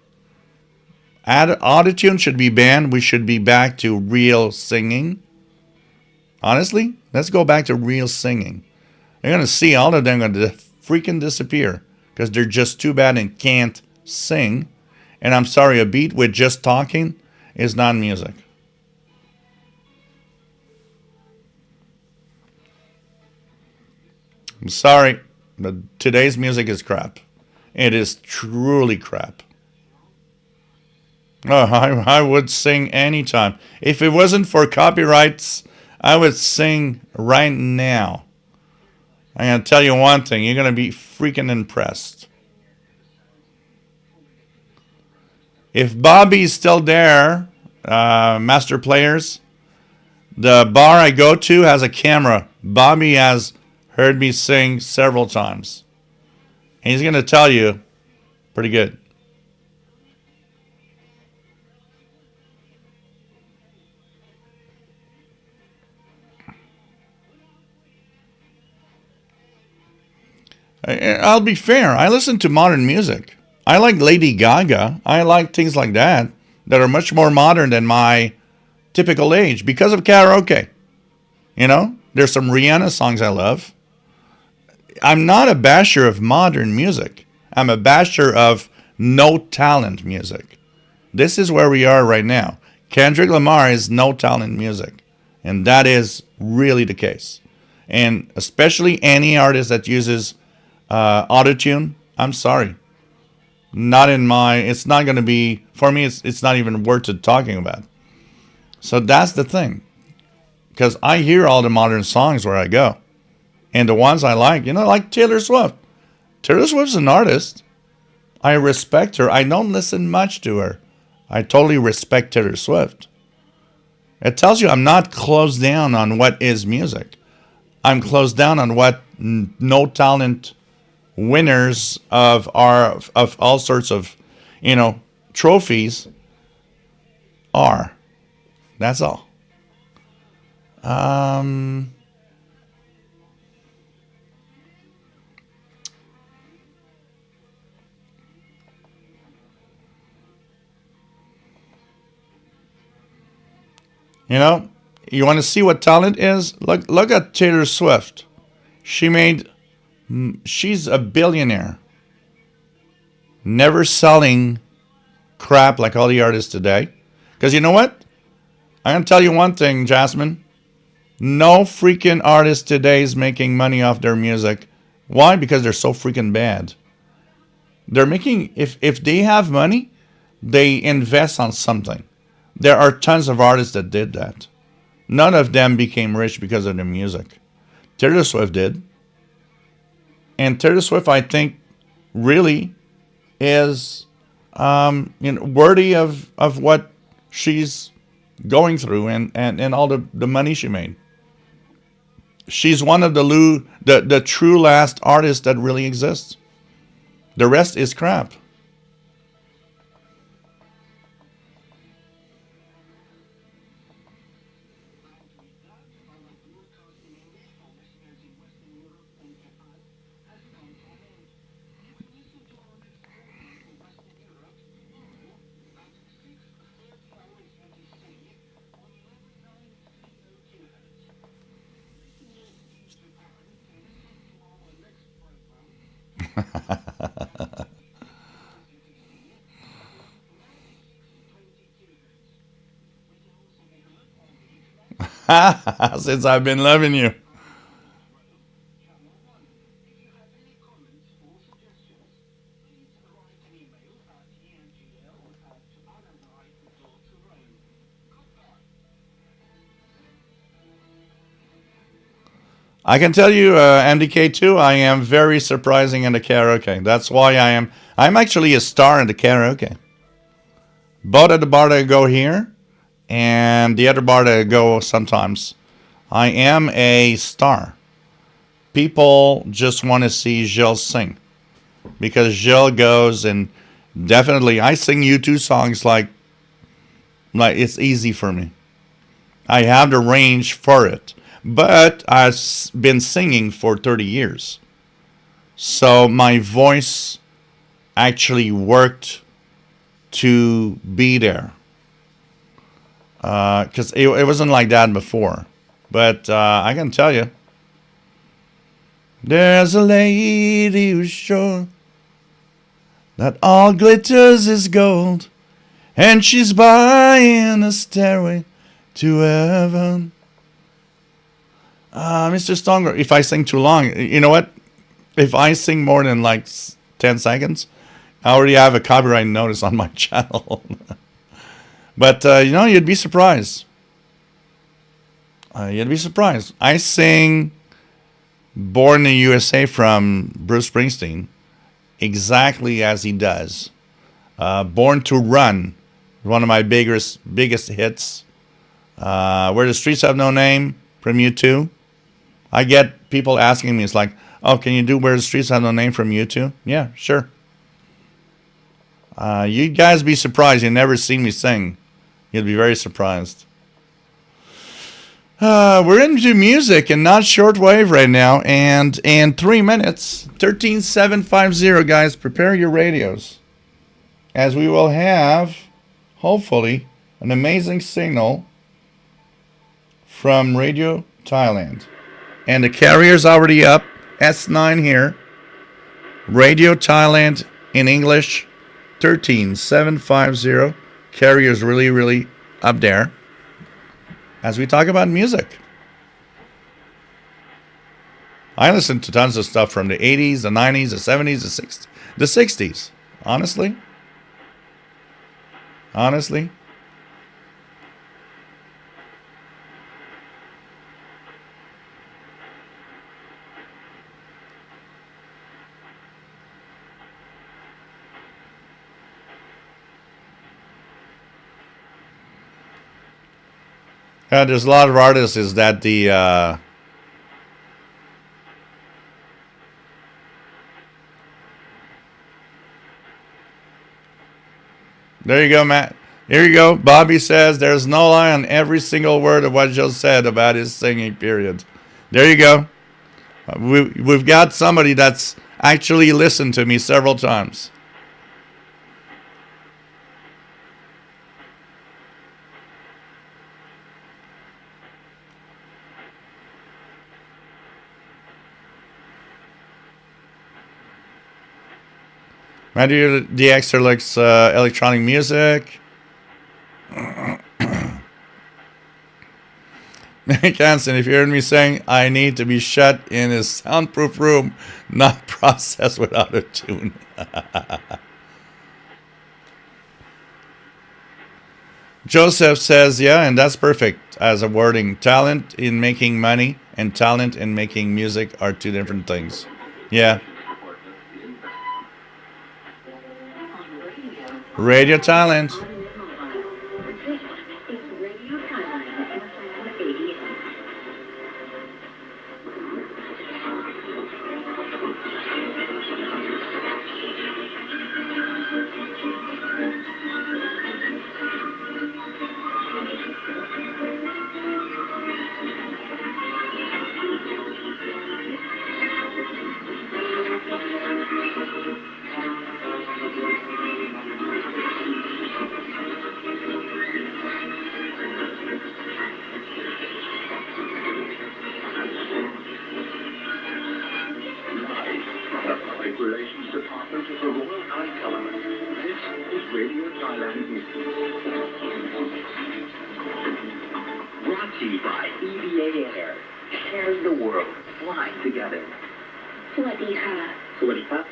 Autotune should be banned. We should be back to real singing. Honestly, let's go back to real singing. You're going to see all of them going to freaking disappear because they're just too bad and can't sing. And I'm sorry, a beat with just talking is not music. I'm sorry, but today's music is crap. It is truly crap. Oh, I would sing anytime. If it wasn't for copyrights, I would sing right now. I'm going to tell you one thing. You're going to be freaking impressed. If Bobby's still there, Master Players, the bar I go to has a camera. Bobby has heard me sing several times. And he's going to tell you, pretty good. I'll be fair. I listen to modern music. I like Lady Gaga. I like things like that are much more modern than my typical age because of karaoke. There's some Rihanna songs I love. I'm not a basher of modern music. I'm a basher of no talent music. This is where we are right now. Kendrick Lamar is no talent music. And that is really the case. And especially any artist that uses autotune, I'm sorry. It's not going to be, for me, it's not even worth it talking about. So that's the thing. Because I hear all the modern songs where I go. And the ones I like, like Taylor Swift. Taylor Swift's an artist. I respect her. I don't listen much to her. I totally respect Taylor Swift. It tells you I'm not closed down on what is music. I'm closed down on what no talent winners of all sorts of, trophies are. That's all. Um, you know, you want to see what talent is? Look at Taylor Swift. She's a billionaire. Never selling crap like all the artists today. Because you know what? I'm going to tell you one thing, Jasmine. No freaking artist today is making money off their music. Why? Because they're so freaking bad. They're making, if they have money, they invest on something. There are tons of artists that did that. None of them became rich because of their music. Taylor Swift did. And Taylor Swift, I think, really is worthy of what she's going through and all the money she made. She's one of the true last artists that really exists. The rest is crap. Since I've been loving you. I can tell you, MDK2, I am very surprising in the karaoke. That's why I'm actually a star in the karaoke. Both at the bar that I go here and the other bar that I go sometimes. I am a star. People just want to see Gilles sing. Because Gilles goes and definitely, I sing U2 songs like it's easy for me. I have the range for it. But I've been singing for 30 years. So my voice actually worked to be there. Because it wasn't like that before. But I can tell you, there's a lady who's sure that all glitters is gold, and she's buying a stairway to heaven. Mr. Stonger, if I sing too long, you know what? If I sing more than like 10 seconds, I already have a copyright notice on my channel. But, you'd be surprised. You'd be surprised. I sing Born in the USA from Bruce Springsteen exactly as he does. Born to Run, one of my biggest hits. Where the Streets Have No Name from U2. I get people asking me, it's like, oh, can you do Where the Streets Have No Name from U2? Yeah, sure. You guys be surprised. You never see me sing. You'll be very surprised. We're into music and not shortwave right now. And in 3 minutes, 13750, guys, prepare your radios. As we will have, hopefully, an amazing signal from Radio Thailand. And the carrier's already up. S9 here. Radio Thailand in English. 13750. Carrier's really, really up there. As we talk about music. I listen to tons of stuff from the 80s, the 90s, the 70s, the 60s. Honestly. Yeah, there's a lot of artists is that the there you go, Matt. Here you go. Bobby says there's no lie on every single word of what Joe said about his singing, period. There you go. We've got somebody that's actually listened to me several times. Matthew the Extra likes electronic music. Hanson, if you heard me saying I need to be shut in a soundproof room, not processed without a tune. Joseph says, yeah, and that's perfect as a wording. Talent in making money and talent in making music are two different things. Yeah. Radio talent. Relations Department of the Royal Thai Government. This is Radio Thailand News. Brought to you by EVA Air. Sharing the world. Flying together. สวัสดีค่ะ สวัสดีครับ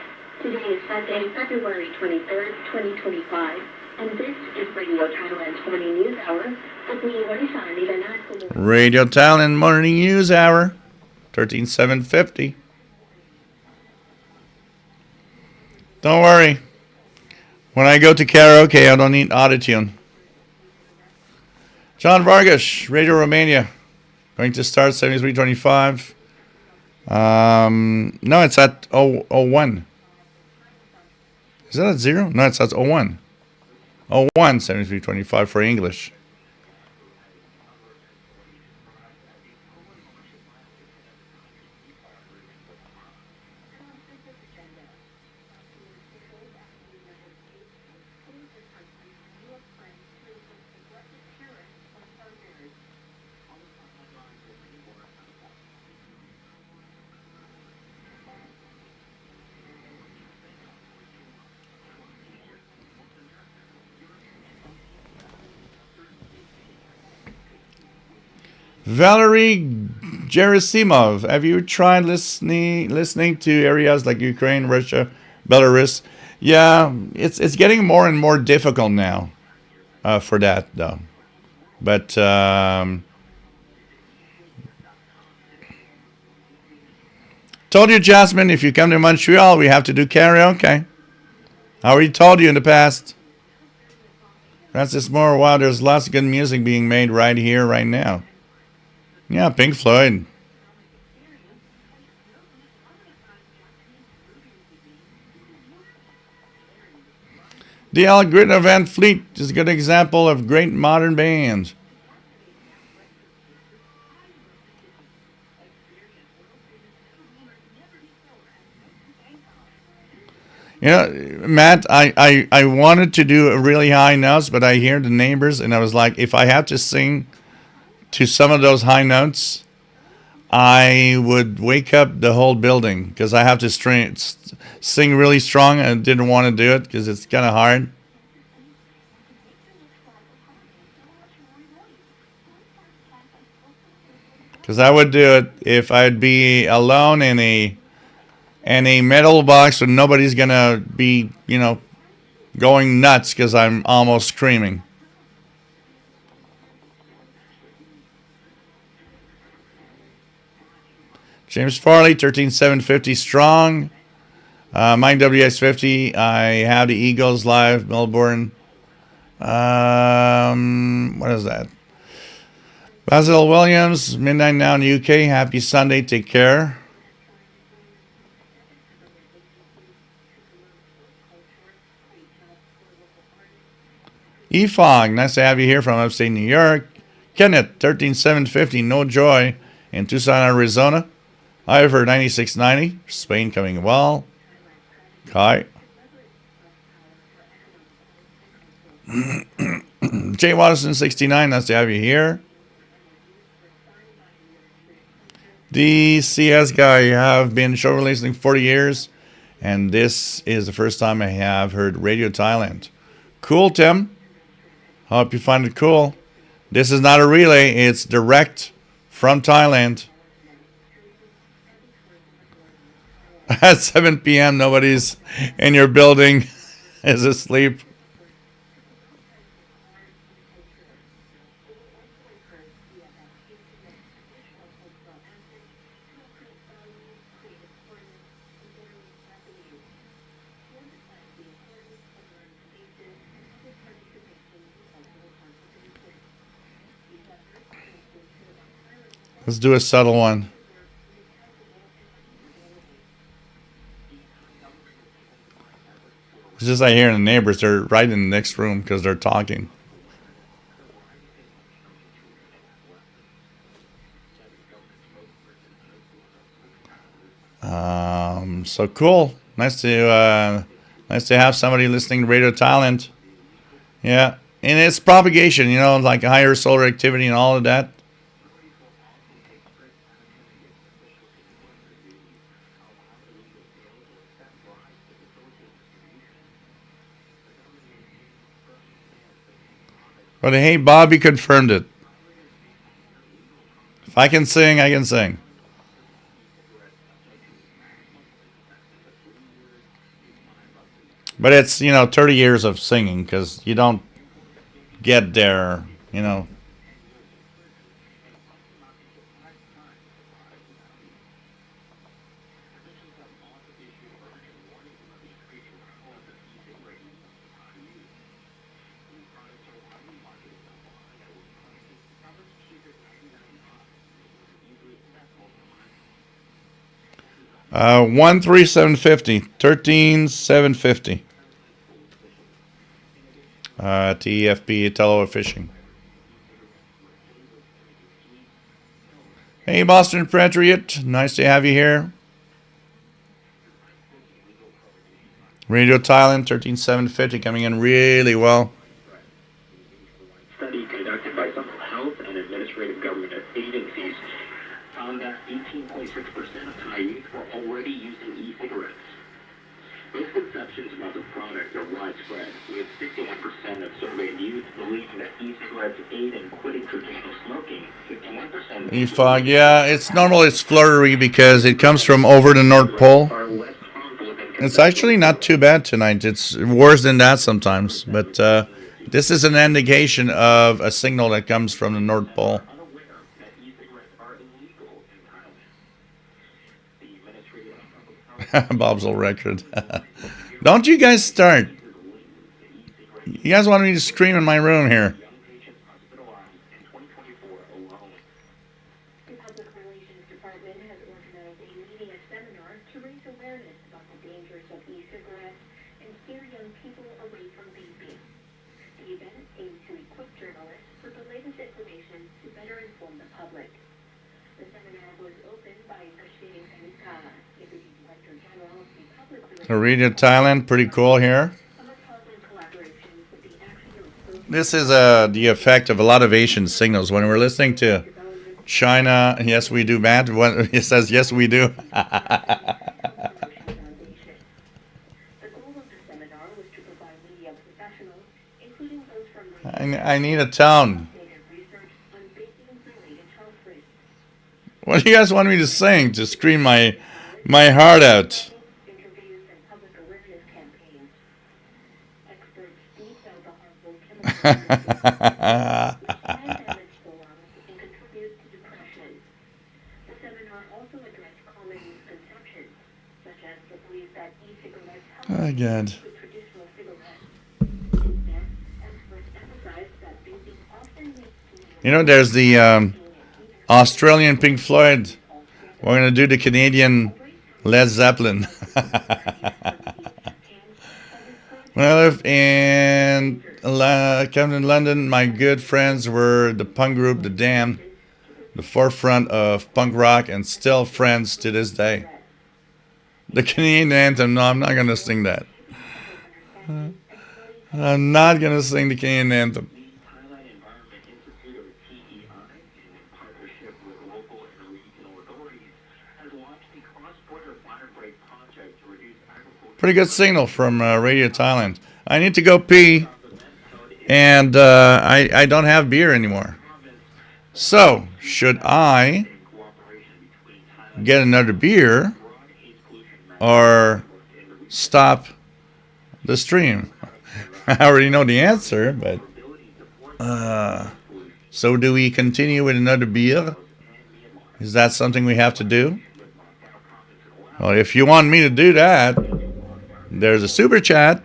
Today is Sunday, February 23rd, 2025, and this is Radio Thailand's Morning News Hour with me, Warisa Nilanat. Radio Talent Morning News Hour, 13750. Don't worry. When I go to karaoke, I don't need autotune. John Vargas, Radio Romania. Going to start 7325. No, it's at 001. Is that at 0? No, it's at 01. 01, 7325 for English. Valery Gerasimov, have you tried listening to areas like Ukraine, Russia, Belarus? Yeah, it's getting more and more difficult now for that, though. But told you, Jasmine, if you come to Montreal, we have to do karaoke. I already told you in the past. Francis Moore, wow, there's lots of good music being made right here, right now. Yeah, Pink Floyd. The Algorithm Van Fleet is a good example of great modern bands. You know, Matt, I wanted to do a really high notes, but I hear the neighbors, and I was like, if I have to sing to some of those high notes, I would wake up the whole building because I have to sing really strong. I didn't want to do it because it's kind of hard. Because I would do it if I'd be alone in a metal box and nobody's gonna be, going nuts because I'm almost screaming. James Farley, 13750 strong. Mine WX50. I have the Eagles live, Melbourne. What is that? Basil Williams, midnight now in the UK. Happy Sunday. Take care. EFOG, nice to have you here from upstate New York. Kenneth, 13750, no joy in Tucson, Arizona. Ivor, 9690, Spain coming well. Kai. Jay Watterson, 69, nice to have you here. DCS guy, you have been show releasing 40 years, and this is the first time I have heard Radio Thailand. Cool, Tim. Hope you find it cool. This is not a relay, it's direct from Thailand. At 7 p.m., nobody's in your building is asleep. Let's do a subtle one. It's just I hear the neighbors, they're right in the next room because they're talking. So cool. Nice to have somebody listening to Radio Thailand. Yeah, and it's propagation, you know, like higher solar activity and all of that. But hey, Bobby confirmed it. If I can sing, I can sing. But it's, 30 years of singing because you don't get there, 13750, 13750. TFP Telo Fishing. Hey, Boston Patriot, nice to have you here. Radio Thailand 13750 coming in really well. Study conducted by some health and administrative government agencies found that 18.6% of Thai youth were already using e-cigarettes. Misconceptions about the product are widespread, with 61% of surveyed youth believing that e-cigarettes aid in quitting traditional smoking. 51% EFOG, yeah, it's normal, it's fluttery because it comes from over the North Pole. are less harmful than It's actually not too bad tonight. It's worse than that sometimes, but this is an indication of a signal that comes from the North Pole. unaware that e-cigarettes are illegal in Thailand. The Ministry of Bob's old record. Don't you guys start. You guys want me to scream in my room here. young patients hospitalized in 2024 alone. The Public Relations Department has organized a media seminar to raise awareness about the dangers of e-cigarettes and steer young people away from vaping. The event aims to equip journalists with the latest information to better inform the public. The seminar was opened by Kashmir Kanika, Deputy Director General of the Public Relations Radio Thailand, pretty cool here. Public Health and collaboration with the Action of This is the effect of a lot of Asian signals. When we're listening to China, yes we do, Matt. When it says yes we do. The goal of the seminar was to provide media professionals, including those from I need a tone. updated research on vaping-related health risks. What do you guys want me to sing? To scream my heart out. Interviews and public awareness campaigns. Experts detail the harmful chemicals that can damage the lungs and contribute to depression. The seminar also addressed common misconceptions, such as the belief that e-cigarettes help Oh, God. with traditional cigarettes. Instead, experts emphasize that vaping often leads to You know, there's the Australian Pink Floyd. We're going to do the Canadian Led Zeppelin. When I lived in London, my good friends were the punk group The Damned, the forefront of punk rock, and still friends to this day. The Canadian anthem, no, I'm not going to sing that. I'm not going to sing the Canadian anthem. Thailand Environment Institute, or TEI, in partnership with local and regional authorities, has launched the cross-border fire break project to reduce agriculture. Pretty good signal from Radio Thailand. I need to go pee, and I don't have beer anymore. So, should I get another beer or stop the stream? I already know the answer, but so do we continue with another beer? Is that something we have to do? Well, if you want me to do that, there's a super chat,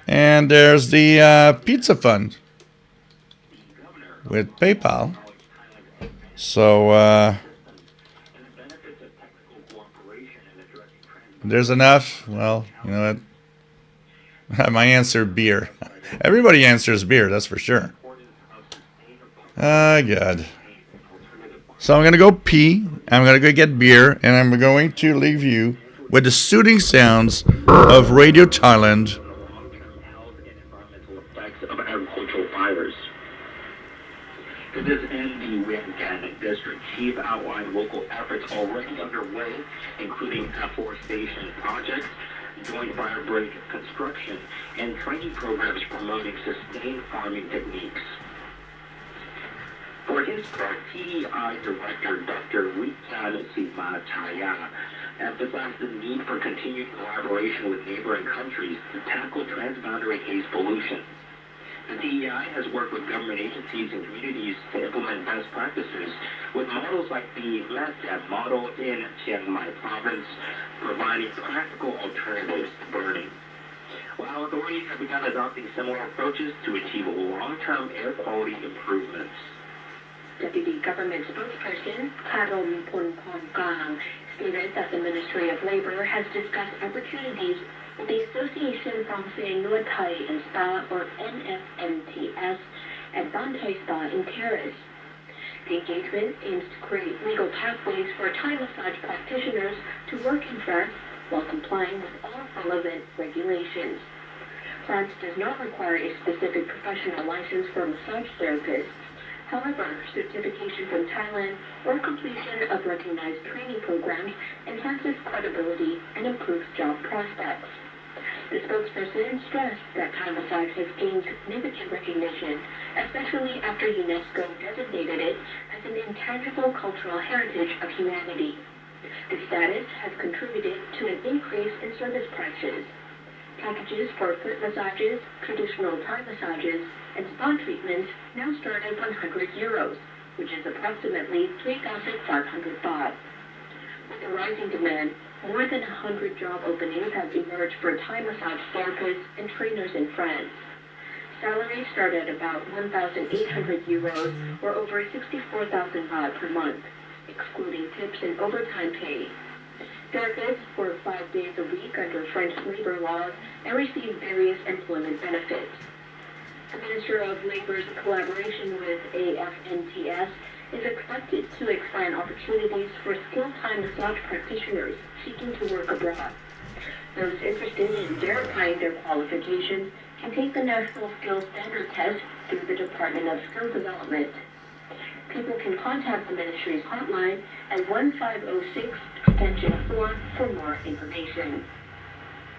and there's the pizza fund with PayPal. So there's enough. Well, you know what? My answer, beer. Everybody answers beer, that's for sure. God. So I'm going to go pee, I'm going to go get beer, and I'm going to leave you with the soothing sounds of Radio Thailand. Long-term health and environmental effects of agricultural fires. To this end, the Wiangan District Chief outlined local efforts already underway, including afforestation projects, joint fire break construction, and training programs promoting sustained farming techniques. For his part, TEI Director Dr. Witan Simataya emphasized the need for continued collaboration with neighboring countries to tackle transboundary haze pollution. The DEI has worked with government agencies and communities to implement best practices, with models like the MATSAP model in Chiang Mai province, providing practical alternatives to burning. While authorities have begun adopting similar approaches to achieve long-term air quality improvements. Deputy Government Spokesperson Karom Ponpongkang stated that the Ministry of Labor has discussed opportunities with the Association Francais Nord Thai and Spa, or NFNTS, at Ban Thai Spa in Paris. The engagement aims to create legal pathways for Thai massage practitioners to work in France while complying with all relevant regulations. France does not require a specific professional license for massage therapists. However, certification from Thailand or completion of recognized training programs enhances credibility and improves job prospects. The spokesperson stressed that Thai massage has gained significant recognition, especially after UNESCO designated it as an intangible cultural heritage of humanity. The status has contributed to an increase in service prices. Packages for foot massages, traditional Thai massages, and spa treatments now start at 100 euros, which is approximately 3,500 baht. With the rising demand, more than 100 job openings have emerged for Thai massage therapists and trainers in France. Salaries start at about 1,800 euros, or over 64,000 baht per month, excluding tips and overtime pay. Therapists work 5 days a week under French labor laws and receive various employment benefits. The Minister of Labor's collaboration with AFNTS is expected to expand opportunities for skilled Thai massage practitioners seeking to work abroad. Those interested in verifying their qualifications can take the National Skills Standard Test through the Department of Skill Development. People can contact the Ministry's hotline at 1506 extension 4 for more information.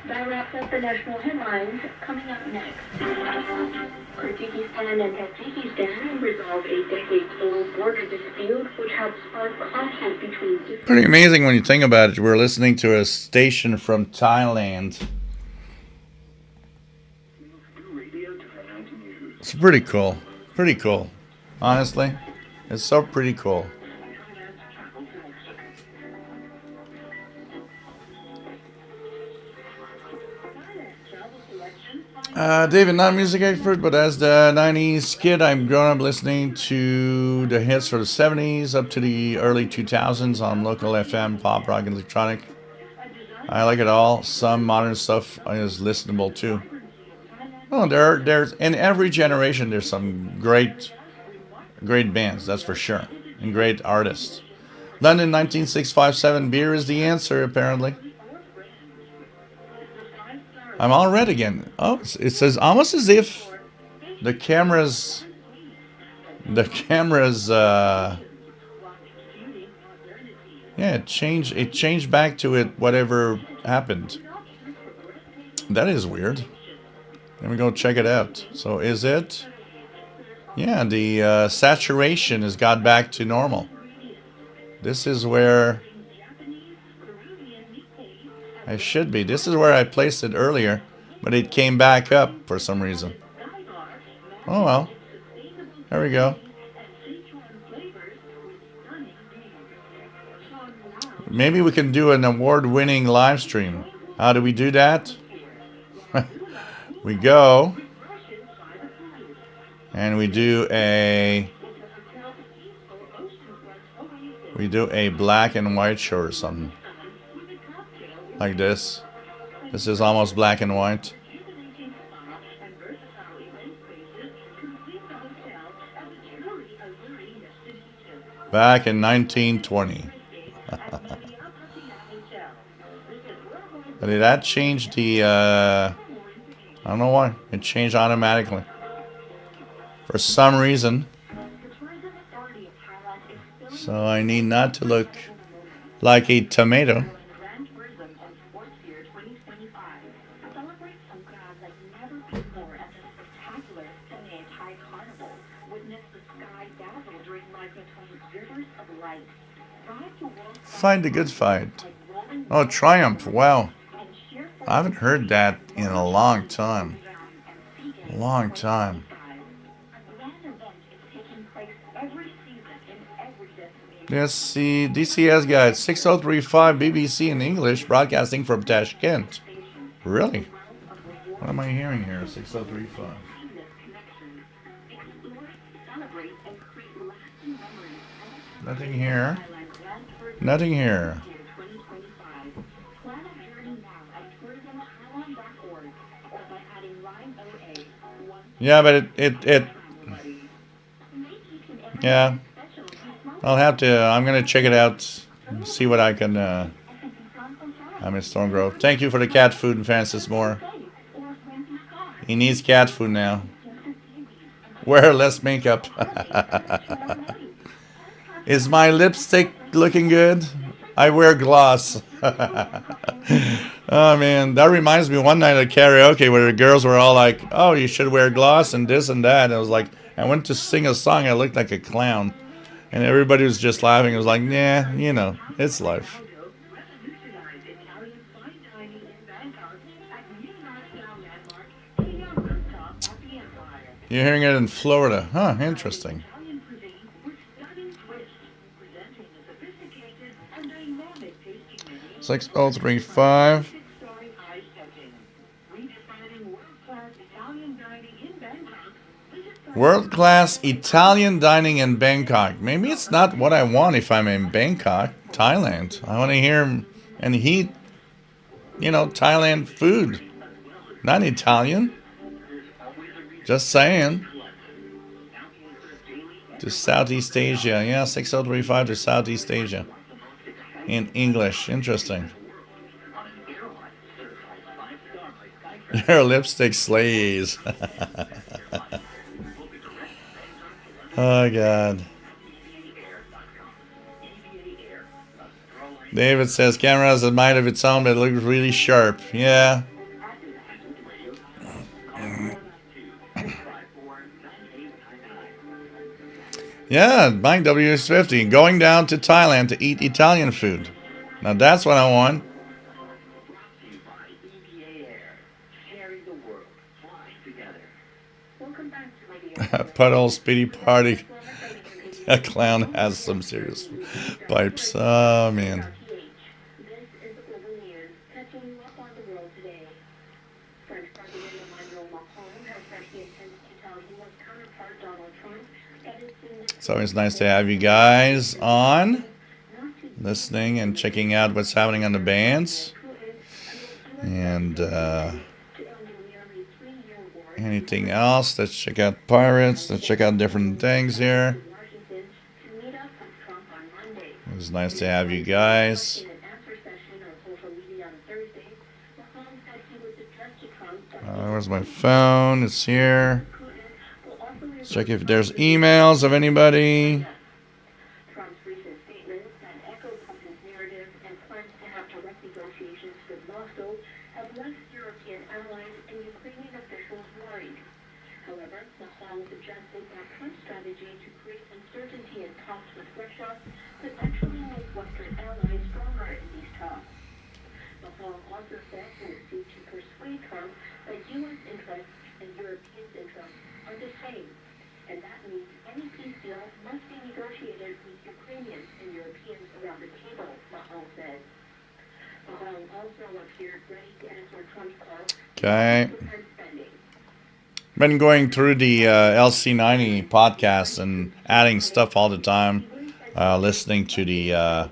That wraps up the national headlines. Coming up next, Kyrgyzstan and Tajikistan resolve a decades-old border dispute, which has sparked clashes between different... Pretty amazing when you think about it. We're listening to a station from Thailand. It's pretty cool. Pretty cool. Honestly, it's so pretty cool. David, not a music expert, but as the 90s kid, I've grown up listening to the hits from the 70s up to the early 2000s on local FM, pop, rock, and electronic. I like it all. Some modern stuff is listenable too. Oh, there's in every generation there's some great bands, that's for sure, and great artists. London 19657, beer is the answer apparently. I'm all red again. Oh, it says almost as if the cameras yeah, it changed back to it whatever happened. That is weird. Let me go check it out. So is it? Yeah, the saturation has got back to normal. This is where I should be. This is where I placed it earlier, but it came back up for some reason. Oh well. There we go. Maybe we can do an award-winning live stream. How do we do that? We go and we do a black and white show or something like this. This is almost black and white. Back in 1920. But did that change the I don't know why. It changed automatically. For some reason. So I need not to look like a tomato. Find a good fight. Oh, Triumph. Wow. I haven't heard that in a long time. A long time. Yes, the DCS guide 6035 BBC in English, broadcasting from Tashkent. Really? What am I hearing here? 6035. Nothing here. Nothing here. Yeah, but it yeah. I'll have to, I'm going to check it out, see what I can, I'm in Stone Grove. Thank you for the cat food, Francis Moore. He needs cat food now. Wear less makeup. Is my lipstick looking good? I wear gloss. Oh man, that reminds me one night at karaoke where the girls were all like, oh, you should wear gloss and this and that. And I was like, I went to sing a song, I looked like a clown. And everybody was just laughing. It was like, nah, you know, it's life. You're hearing it in Florida. Huh, interesting. 6035. World-class Italian dining in Bangkok. Maybe it's not what I want if I'm in Bangkok, Thailand. I want to hear and eat, you know, Thailand food. Not Italian. Just saying. To Southeast Asia. Yeah, 6035 to Southeast Asia. In English. Interesting. Your lipstick slays. Oh, God. David says, camera has a mind of its own, but it looks really sharp. Yeah. Yeah, Mike WS50. Going down to Thailand to eat Italian food. Now that's what I want. Puddle Speedy Party. A clown has some serious pipes. Oh, man. It's always nice to have you guys on, listening and checking out what's happening on the bands. And anything else? Let's check out Pirates. Let's check out different things here. It was nice to have you guys. Where's my phone? It's here. Let's check if there's emails of anybody. Trump's recent statements that echo Putin's narrative and plans to have direct negotiations with Moscow have left European allies and Ukrainian officials worried. However, Macron suggested that Trump's strategy to create uncertainty in talks with Russia could actually make Western allies stronger in these talks. Macron also said in a speech to persuade Trump that U.S. interests and European interests are the same, and that means any peace deal must be negotiated with Ukrainians and Europeans around the table, Macron said. Macron also appeared ready to answer Trump's call Okay. for defense spending. Been going through the LC90 podcast and adding stuff all the time. Listening to the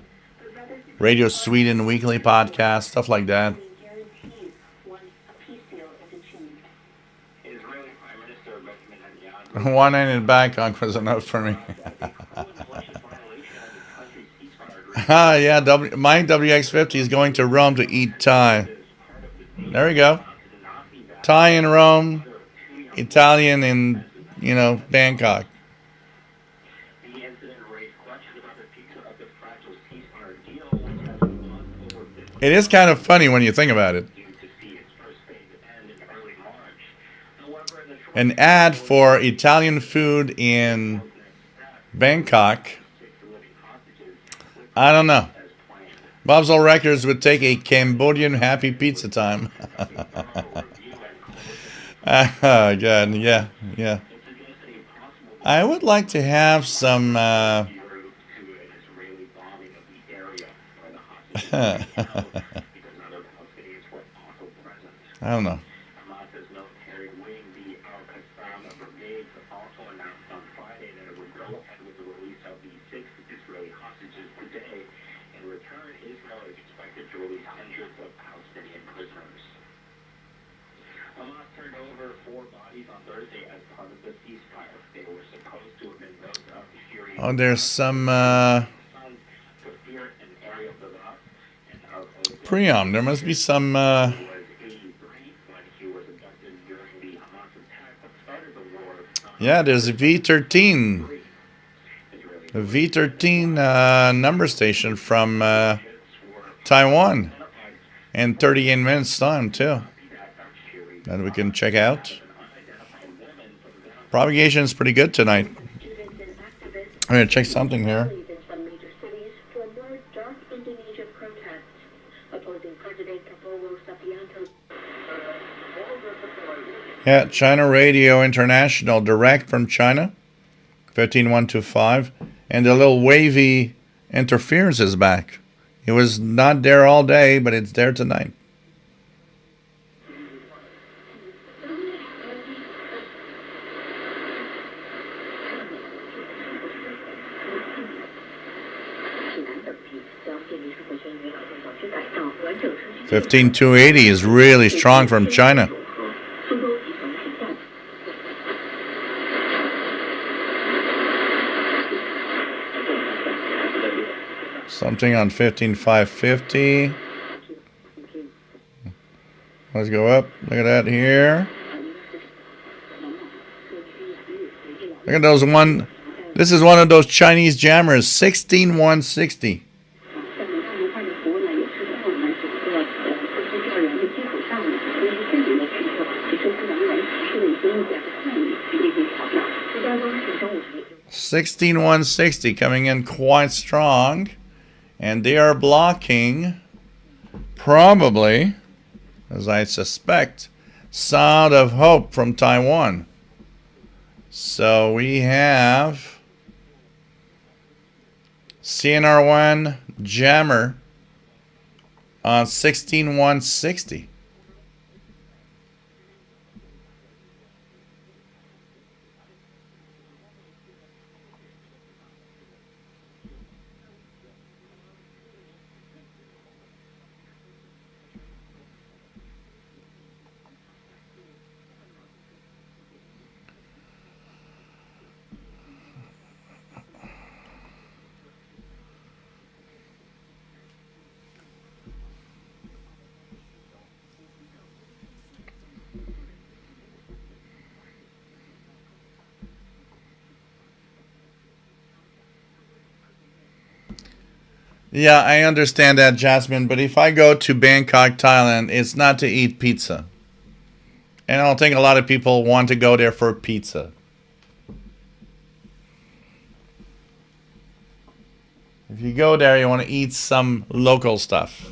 Radio Sweden weekly podcast, stuff like that. Guarantees once a peace deal is achieved. Israeli Prime Minister Benjamin Netanyahu One ended back on was enough for me. Ah, yeah, my WX50 is going to Rome to eat Thai. There we go. Thai in Rome, Italian in, Bangkok. The incident raised questions about the future of the fragile ceasefire deal, which has been over 50 It is kind of funny when you think about it. due to see its first phase end in early March. However, in the short An ad for Italian food in Bangkok. I don't know. Bob's All Records would take a Cambodian happy pizza time. Oh, God, yeah. I would like to have some... I don't know. Hamas's military wing, the Al-Qassam brigade, also announced on Friday that it would go ahead with the release of the 6 Israeli hostages today. In return, Israel is expected to release hundreds of Palestinian prisoners. Hamas turned over 4 bodies on Thursday as part of the ceasefire. They were supposed to have been those of the Syrian Oh, there's some sons, Kafir and Area Balat, and of Priam. There must be some... was 83 when he was abducted during the Hamas attack that started the war. Yeah, there's a V13. A V13 number station from Taiwan. In 38 minutes time, too. That we can check out. Propagation is pretty good tonight. Students and activists I'm going to check something here. rallied in some major cities for more dark Indonesian protests opposing President Prabowo Subianto. Yeah, China Radio International, direct from China, 15125. And the little wavy interference is back. It was not there all day, but it's there tonight. Thank 15280 is really strong from China. Something on 15550. Let's go up. Look at that here. Look at those one. This is one of those Chinese jammers, 16160. you. 16160 coming in quite strong, and they are blocking, probably, as I suspect, Sound of Hope from Taiwan. So we have CNR1 Jammer on 16160. Yeah, I understand that, Jasmine, but if I go to Bangkok, Thailand, it's not to eat pizza. And I don't think a lot of people want to go there for pizza. If you go there, you want to eat some local stuff.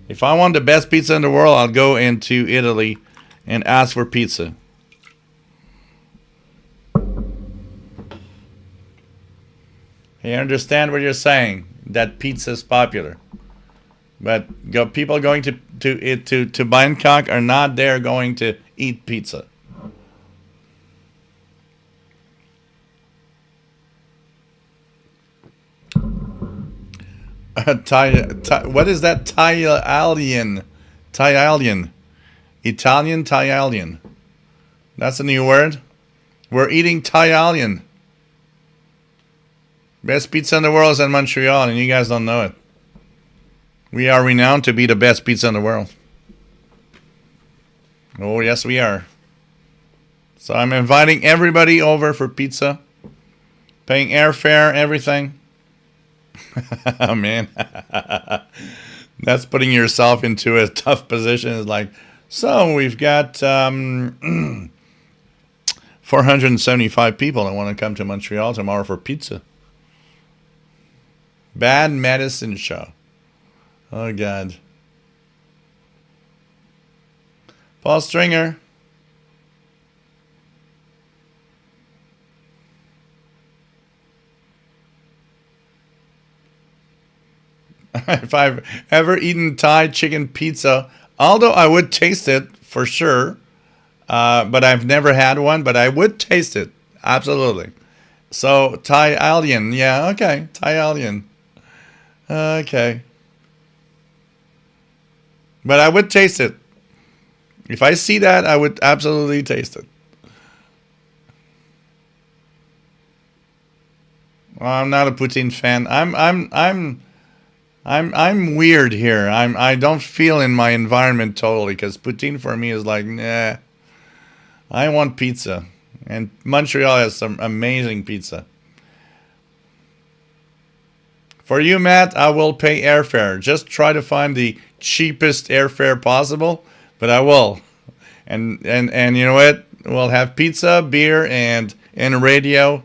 If I want the best pizza in the world, I'll go into Italy and ask for pizza. I understand what you're saying, that pizza is popular. But people going to Bangkok are not there going to eat pizza. What is that? Thai-Alien. Italian Thai-Alien. That's a new word. We're eating Thai-Alien. Best pizza in the world is in Montreal, and you guys don't know it. We are renowned to be the best pizza in the world. Oh, yes, we are. So I'm inviting everybody over for pizza. Paying airfare, everything. Oh, man. That's putting yourself into a tough position. It's like, so we've got 475 people that want to come to Montreal tomorrow for pizza. Bad medicine show. Oh, God. Paul Stringer. If I've ever eaten Thai chicken pizza, although I would taste it for sure, but I've never had one, but I would taste it. Absolutely. So, Thai-Alien. Yeah, okay. Thai-Alien. Okay. But I would taste it. If I see that, I would absolutely taste it. Well, I'm not a poutine fan. I'm weird here. I don't feel in my environment totally, because poutine for me is like, nah. I want pizza. And Montreal has some amazing pizza. For you, Matt, I will pay airfare. Just try to find the cheapest airfare possible, but I will. And you know what? We'll have pizza, beer, and radio.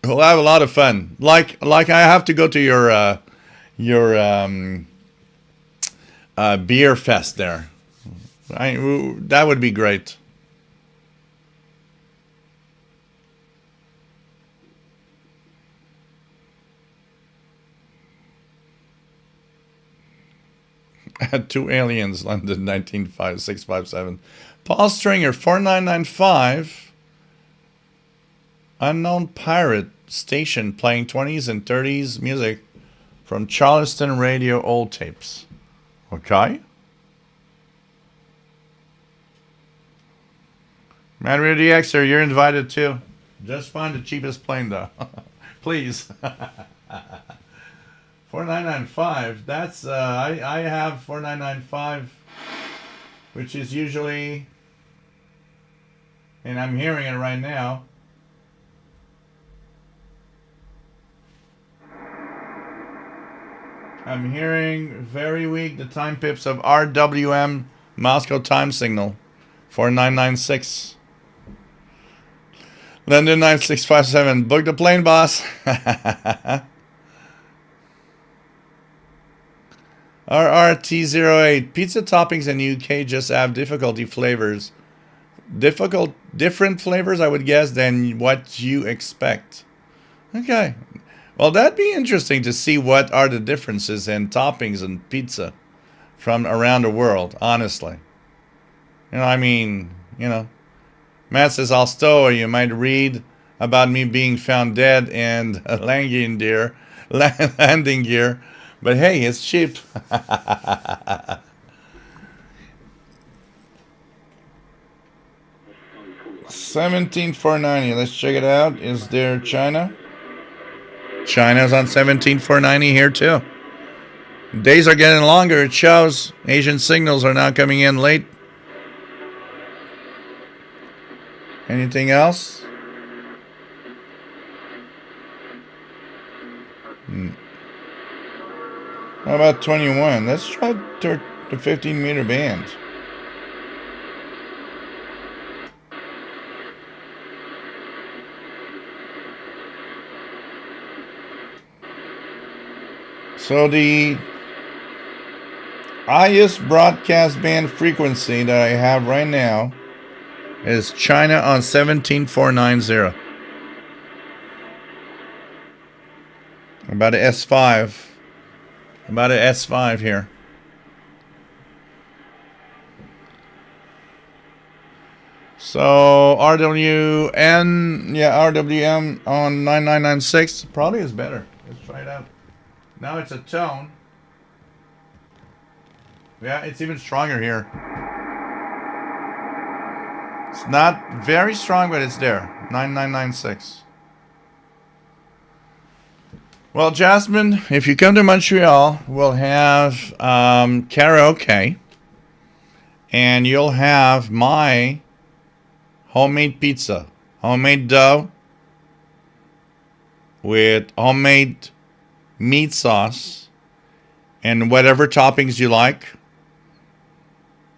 We'll have a lot of fun. Like I have to go to your beer fest there. That would be great. Two aliens, London, 195,657. Paul Stringer, 4995. Unknown pirate station playing 20s and 30s music from Charleston radio old tapes. Okay. Mario DXer, you're invited too. Just find the cheapest plane though. Please. 4995. That's I have 4995, which is usually, and I'm hearing it right now. I'm hearing very weak the time pips of RWM Moscow time signal 4996. London 9657. Book the plane, boss. RRT08. Pizza toppings in UK just have different flavors, I would guess, than what you expect. Okay. Well, that'd be interesting to see what are the differences in toppings and pizza from around the world, honestly. I mean, Matt says, I'll stow, or you might read about me being found dead and landing gear. But hey, it's cheap. 17,490. Let's check it out. Is there China? China's on 17,490 here too. Days are getting longer. It shows Asian signals are now coming in late. Anything else? How about 21? Let's try the 15-meter band. So the highest broadcast band frequency that I have right now is China on 17490. About an S5. About an S5 here. So RWN, yeah, RWM on 9996 probably is better. Let's try it out. Now it's a tone. Yeah, it's even stronger here. It's not very strong, but it's there. 9996. Well, Jasmine, if you come to Montreal, we'll have karaoke. And you'll have my homemade pizza. Homemade dough with homemade meat sauce and whatever toppings you like.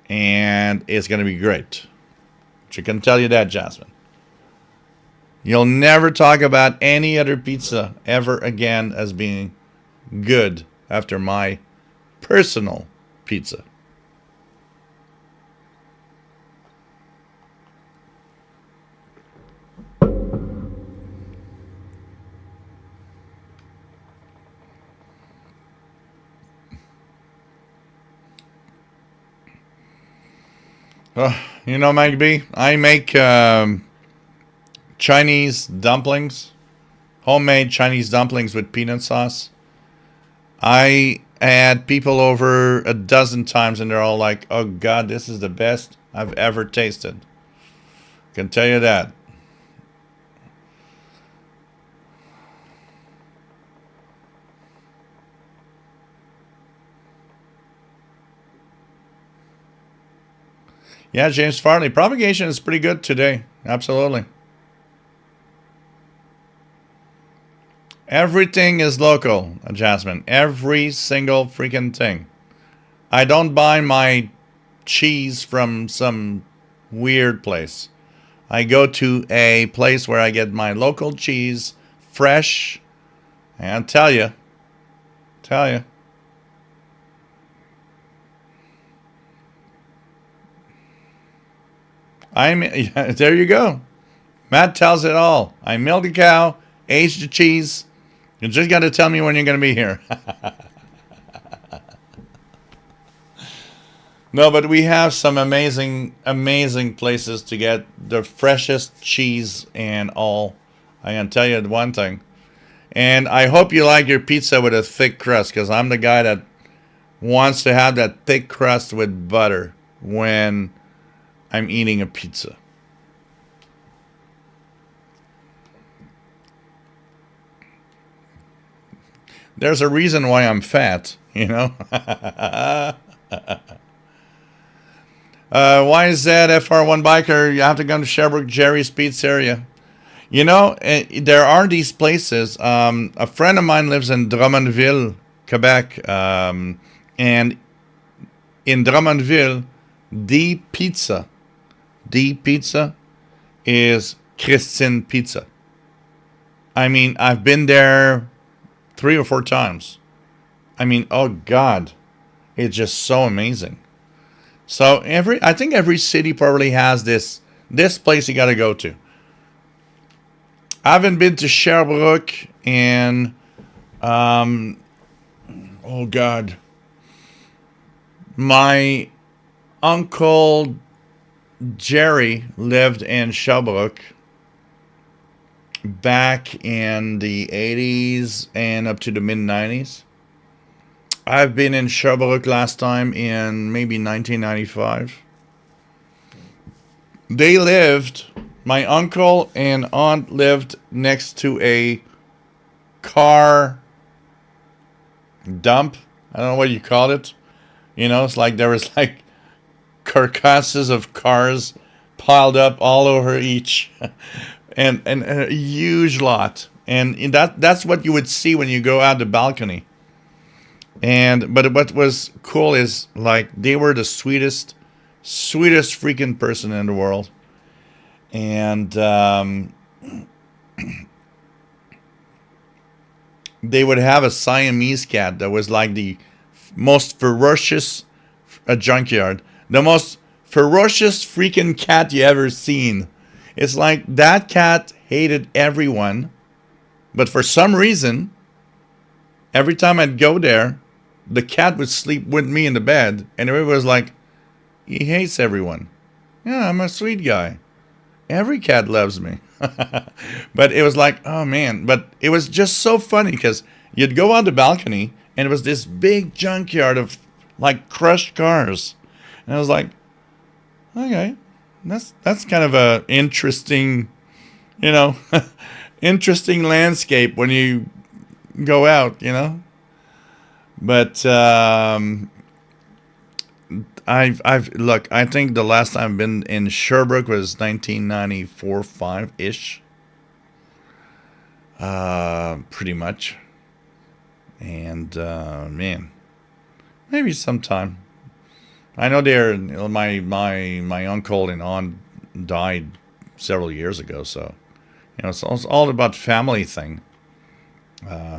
And it's going to be great. I can tell you that, Jasmine. You'll never talk about any other pizza ever again as being good after my personal pizza. You know, Mike B, I make Chinese dumplings, homemade Chinese dumplings with peanut sauce. I had people over a dozen times and they're all like, oh God, this is the best I've ever tasted. Can tell you that. Yeah, James Farley. Propagation is pretty good today. Absolutely. Everything is local, Jasmine. Every single freaking thing. I don't buy my cheese from some weird place. I go to a place where I get my local cheese, fresh, and tell you. There you go. Matt tells it all. I milk a cow, age the cheese. You just got to tell me when you're going to be here. No, but we have some amazing places to get the freshest cheese and all. I can tell you one thing. And I hope you like your pizza with a thick crust, because I'm the guy that wants to have that thick crust with butter when I'm eating a pizza. There's a reason why I'm fat, you know. Why is that FR1 biker? You have to go to Sherbrooke Jerry's Pizzeria. You know, there are these places. A friend of mine lives in Drummondville, Quebec. And in Drummondville, the pizza is Christine Pizza. I mean, I've been there 3 or 4 times. I mean, oh God, it's just so amazing. So I think every city probably has this place you got to go to. I haven't been to Sherbrooke and oh God, my uncle Jerry lived in Sherbrooke back in the 80s and up to the mid-90s. I've been in Sherbrooke last time in maybe 1995. My uncle and aunt lived next to a car dump. I don't know what you call it. You know, it's like there was like carcasses of cars piled up all over each. and a huge lot. And that's what you would see when you go out the balcony. But what was cool is like they were the sweetest freaking person in the world. And they would have a Siamese cat that was like the most ferocious junkyard, the most ferocious freaking cat you ever seen. It's like that cat hated everyone, but for some reason, every time I'd go there, the cat would sleep with me in the bed, and everybody was like, he hates everyone. Yeah, I'm a sweet guy. Every cat loves me. But it was like, oh man. But it was just so funny because you'd go on the balcony and it was this big junkyard of like crushed cars. And I was like, okay, that's kind of a interesting, interesting landscape when you go out, But I think the last time I've been in Sherbrooke was 1994-5-ish. Pretty much. And man, maybe sometime. I know my uncle and aunt died several years ago, so it's all about family thing,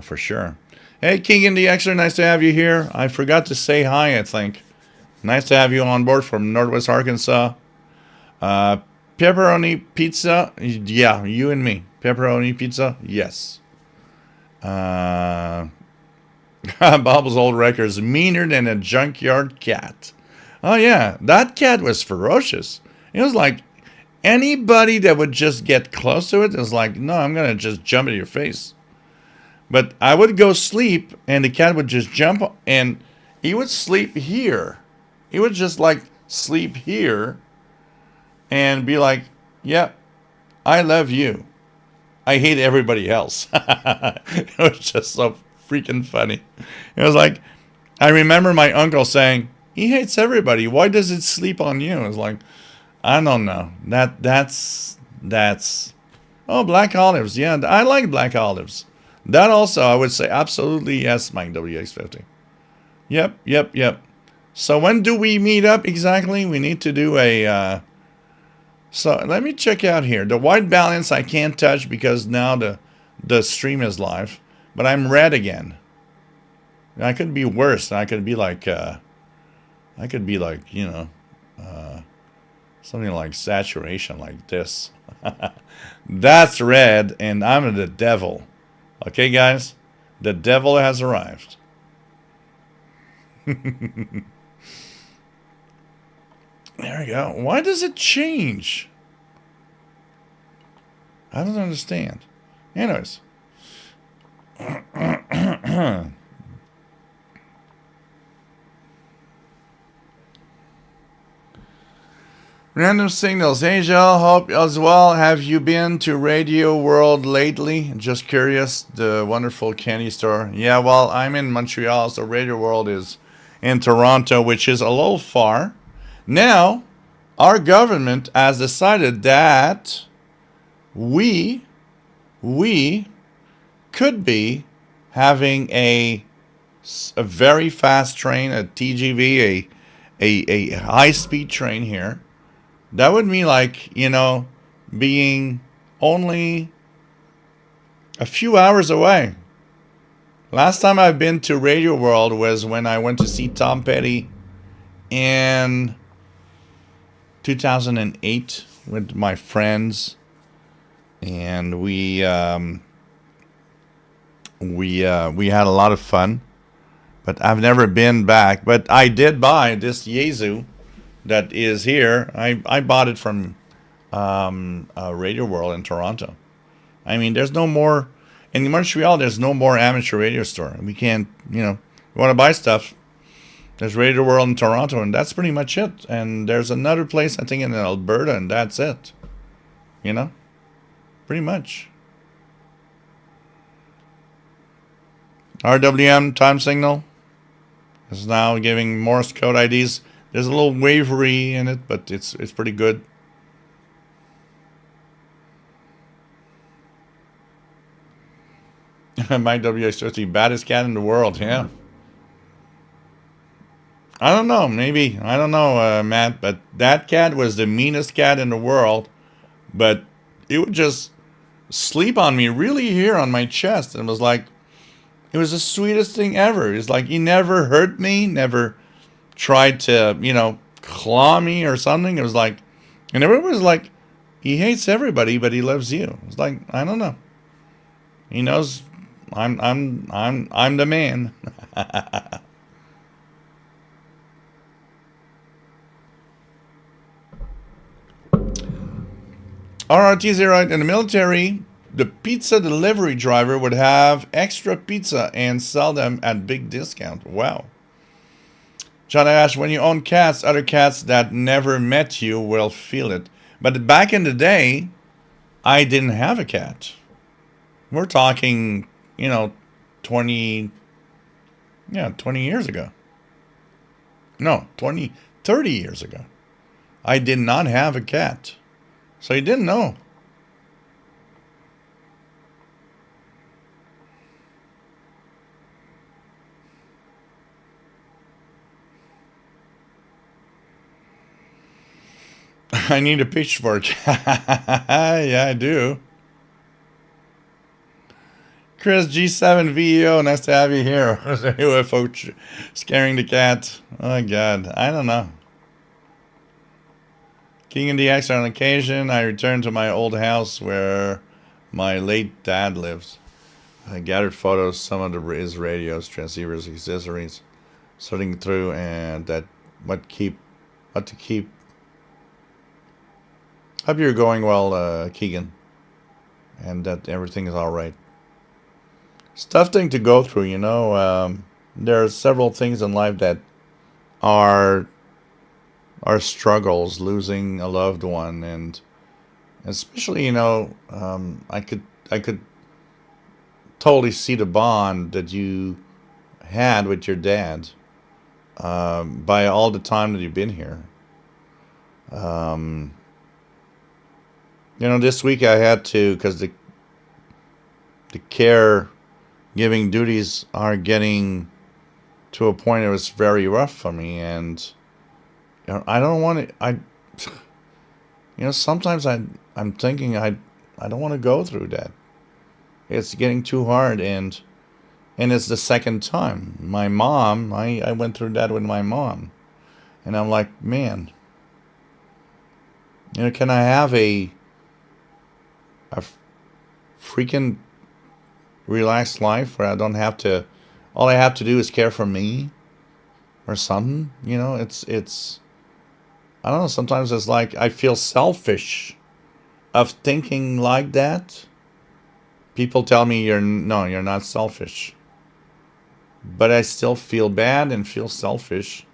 for sure. Hey, Keegan the Xer, nice to have you here. I forgot to say hi, I think. Nice to have you on board from Northwest Arkansas. Pepperoni pizza. Yeah, you and me. Pepperoni pizza. Yes. Bob's old records. Meaner than a junkyard cat. Oh, yeah. That cat was ferocious. It was like anybody that would just get close to it is like, no, I'm going to just jump at your face. But I would go sleep, and the cat would just jump, and he would sleep here. He would just like sleep here and be like, yep, I love you. I hate everybody else. It was just so freaking funny. It was like, I remember my uncle saying, he hates everybody. Why does it sleep on you? I was like, I don't know. That's oh, black olives. Yeah, I like black olives. That also, I would say absolutely yes, Mike WX50. Yep. So when do we meet up exactly? We need to do a... so let me check out here. The white balance I can't touch because now the stream is live. But I'm red again. I could be worse. I could be like... something like saturation like this. That's red and I'm the devil. Okay, guys? The devil has arrived. There we go. Why does it change? I don't understand. Anyways. Random signals. Angel, hope as well. Have you been to Radio World lately? Just curious. The wonderful candy store. Yeah, well, I'm in Montreal, so Radio World is in Toronto, which is a little far. Now, our government has decided that we could be having a very fast train, a TGV, a high-speed train here. That would mean like, being only a few hours away. Last time I've been to Radio World was when I went to see Tom Petty in 2008 with my friends, and we had a lot of fun. But I've never been back. But I did buy this Yezu that is here. I bought it from Radio World in Toronto. I mean, there's no more in Montreal. There's no more amateur radio store. We can't, you want to buy stuff. There's Radio World in Toronto, and that's pretty much it. And there's another place, I think, in Alberta, and that's it. Pretty much. RWM time signal is now giving Morse code IDs. There's a little wavery in it, but it's pretty good. My WX50, baddest cat in the world, yeah. I don't know, maybe. I don't know, Matt, but that cat was the meanest cat in the world. But it would just sleep on me really here on my chest. And it was the sweetest thing ever. It's like he never hurt me, never tried to, claw me or something. It was like, and everyone was like, he hates everybody, but he loves you. It's like, I don't know. He knows I'm the man. RRT0 in the military, the pizza delivery driver would have extra pizza and sell them at big discount. Wow. John Ash, when you own cats, other cats that never met you will feel it. But back in the day, I didn't have a cat. We're talking, 20 years ago. No, 30 years ago. I did not have a cat. So you didn't know. I need a pitchfork. Yeah, I do. Chris G7 VEO, nice to have you here. UFO scaring the cat. Oh my God, I don't know. King and DX on occasion, I returned to my old house where my late dad lives. I gathered photos, some of his radios, transceivers, accessories, sorting through, and what to keep. Hope you're going well, Keegan, and that everything is all right. It's a tough thing to go through, there are several things in life that are struggles, losing a loved one, and especially, I could totally see the bond that you had with your dad by all the time that you've been here. This week I had to, because the caregiving duties are getting to a point it was very rough for me, and I don't want to. Sometimes I'm thinking I don't want to go through that. It's getting too hard, and it's the second time. My mom, I went through that with my mom, and I'm like, man, can I have a freaking relaxed life where I don't have to, all I have to do is care for me or something? It's I don't know, sometimes it's like I feel selfish of thinking like that. People tell me you're not selfish. But I still feel bad and feel selfish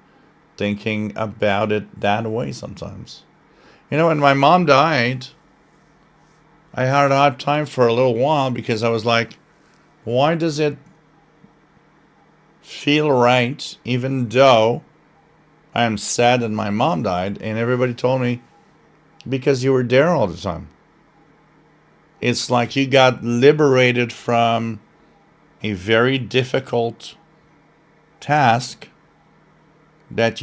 thinking about it that way sometimes. When my mom died, I had a hard time for a little while because I was like, why does it feel right even though I am sad that my mom died? And everybody told me, because you were there all the time. It's like you got liberated from a very difficult task that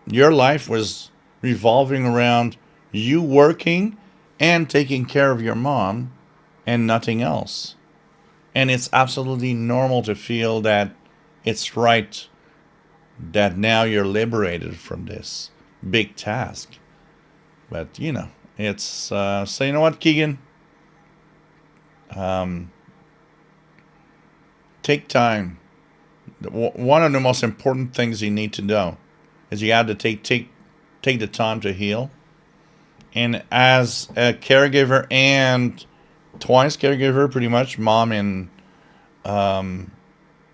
your life was revolving around you working and taking care of your mom and nothing else. And it's absolutely normal to feel that it's right that now you're liberated from this big task. But, it's, so you know what, Keegan? Take time. One of the most important things you need to know is you have to take the time to heal. And as a caregiver and twice caregiver, pretty much, mom and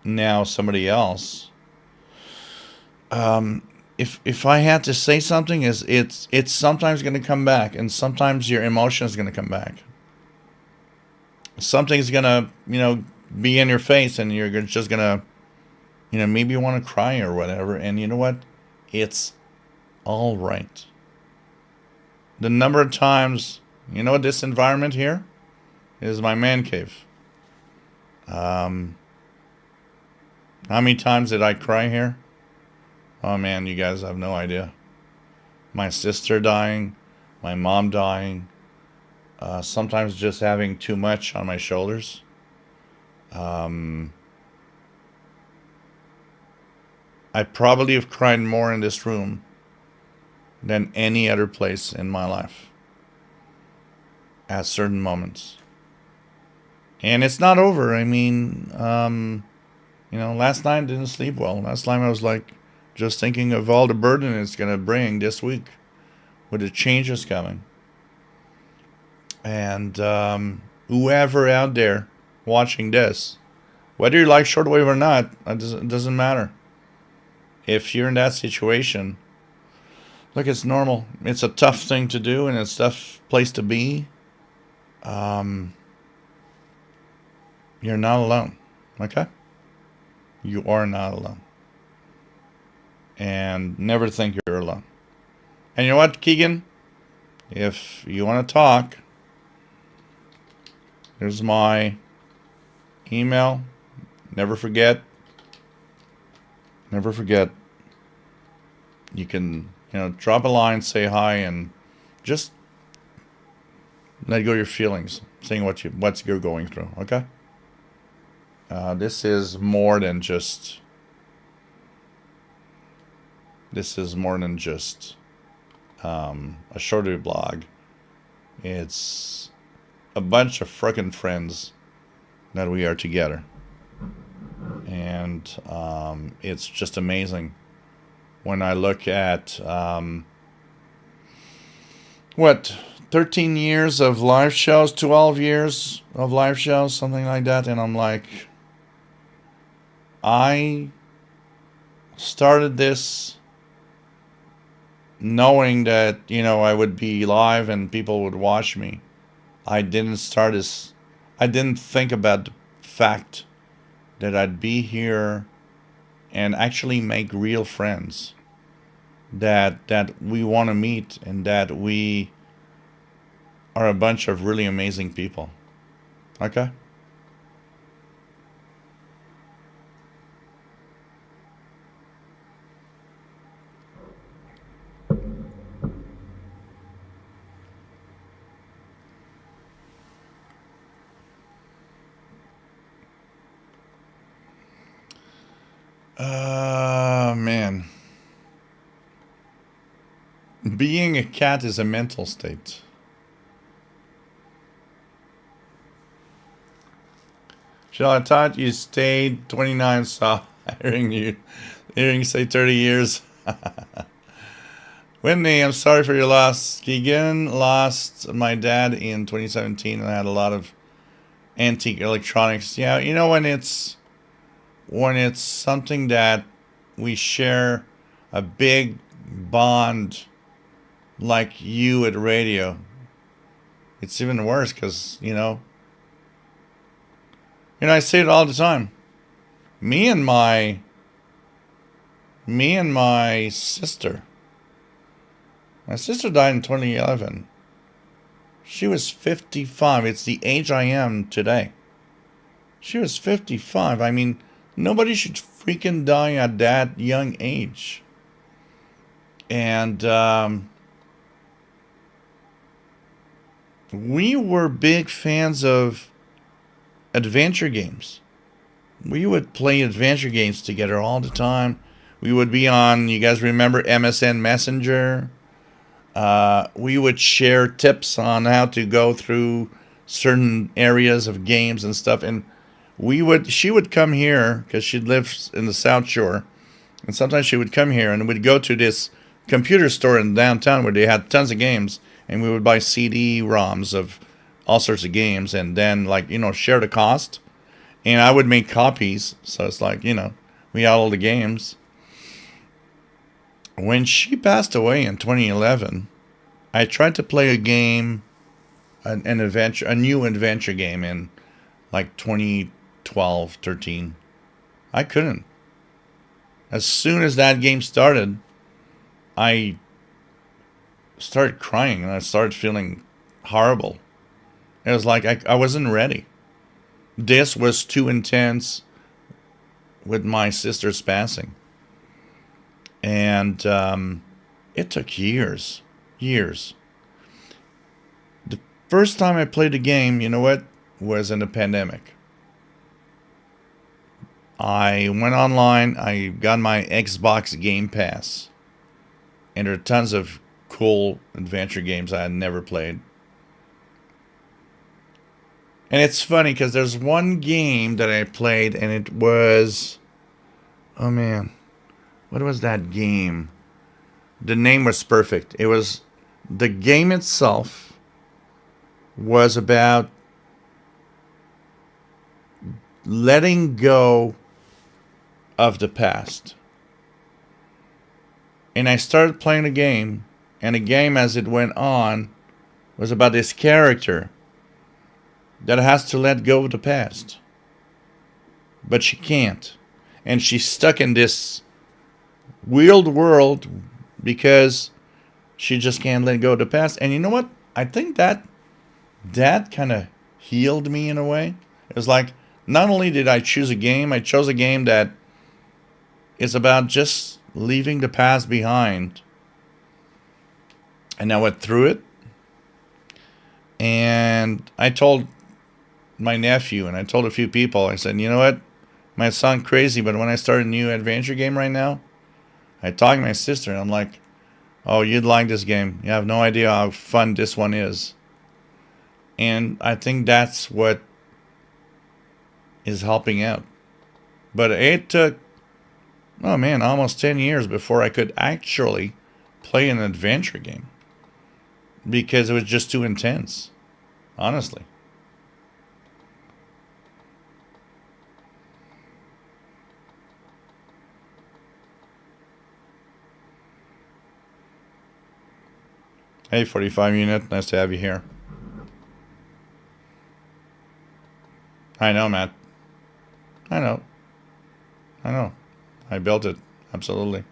now somebody else. If I had to say something, it's sometimes going to come back, and sometimes your emotion is going to come back. Something's going to, be in your face, and you're just going to, maybe you want to cry or whatever. And you know what? It's all right. The number of times, this environment here is my man cave. How many times did I cry here? Oh man, you guys have no idea. My sister dying, my mom dying, sometimes just having too much on my shoulders. I probably have cried more in this room than any other place in my life at certain moments. And it's not over. I mean, last night I didn't sleep well. Last night I was like just thinking of all the burden it's going to bring this week with the changes coming. And whoever out there watching this, whether you like shortwave or not, it doesn't matter. If you're in that situation, look, it's normal. It's a tough thing to do, and it's a tough place to be. You're not alone, okay? You are not alone. And never think you're alone. And you know what, Keegan? If you want to talk, here's my email. Never forget. Never forget. You can, drop a line, say hi, and just let go of your feelings, saying what you're going through. Okay. This is more than just. This is more than just a shortwave blog. It's a bunch of frickin' friends that we are together. And it's just amazing when I look at 13 years of live shows, 12 years of live shows, something like that, and I'm like, I started this knowing that I would be live and people would watch me. I didn't think about the fact that I'd be here and actually make real friends that we want to meet, and that we are a bunch of really amazing people. Okay? Man. Being a cat is a mental state. Shall I thought you stayed 29, so hearing you say 30 years. Whitney, I'm sorry for your loss. Keegan lost my dad in 2017, and I had a lot of antique electronics. Yeah, when it's something that we share a big bond like you at radio, it's even worse because, I say it all the time. Me and my sister. My sister died in 2011. She was 55. It's the age I am today. She was 55. I mean, nobody should freaking die at that young age. And we were big fans of adventure games. We would play adventure games together all the time. We would be on, you guys remember MSN Messenger? We would share tips on how to go through certain areas of games and stuff. And she would come here because she lives in the South Shore. And sometimes she would come here and we'd go to this computer store in downtown where they had tons of games. And we would buy CD-ROMs of all sorts of games and then share the cost. And I would make copies. So it's like, we had all the games. When she passed away in 2011, I tried to play a game, a new adventure game in 2012, 13. I couldn't. As soon as that game started, I started crying and I started feeling horrible. It was like I wasn't ready. This was too intense with my sister's passing. And it took years. The first time I played the game, you know what, was in the pandemic. I went online, I got my Xbox Game Pass, and there are tons of cool adventure games I had never played. And it's funny because there's one game that I played, and it was, oh man, what was that game? The name was perfect. It was, the game itself was about letting go of the past. And I started playing the game, and the game as it went on was about this character that has to let go of the past. But she can't. And she's stuck in this weird world because she just can't let go of the past. And you know what? I think that kind of healed me in a way. It was like, not only did I choose a game, I chose a game that is about just leaving the past behind. And I went through it. And I told my nephew, and I told a few people, I said, you know what? Might sound crazy, but when I start a new adventure game right now, I talked to my sister, and I'm like, oh, you'd like this game. You have no idea how fun this one is. And I think that's what is helping out. But it took, oh man, almost 10 years before I could actually play an adventure game. Because it was just too intense. Honestly. Hey, 45 unit. Nice to have you here. I know, Matt. I know. I built it. Absolutely.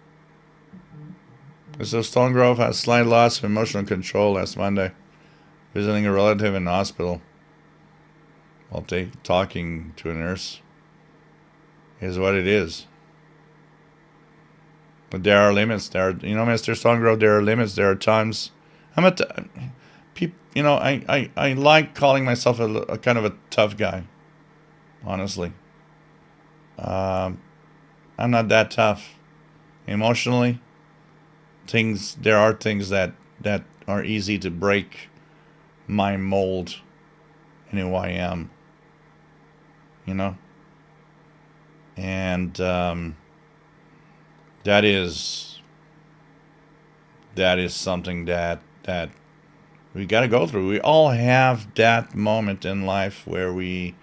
So Stone Grove has slight loss of emotional control last Monday. Visiting a relative in the hospital while talking to a nurse is what it is. But there are limits. There are, Mr. Stone Grove, there are limits. There are times. I like calling myself a kind of a tough guy. Honestly. I'm not that tough. Emotionally, there are things that are easy to break my mold in who I am. And that is something that we got to go through. We all have that moment in life where we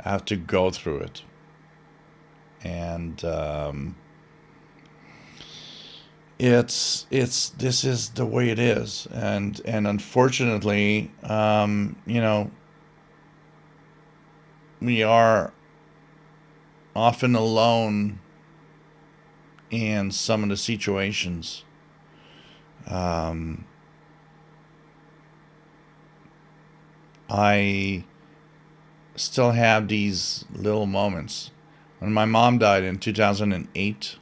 have to go through it. And this is the way it is. And unfortunately, we are often alone in some of the situations. I still have these little moments. When my mom died in 2008,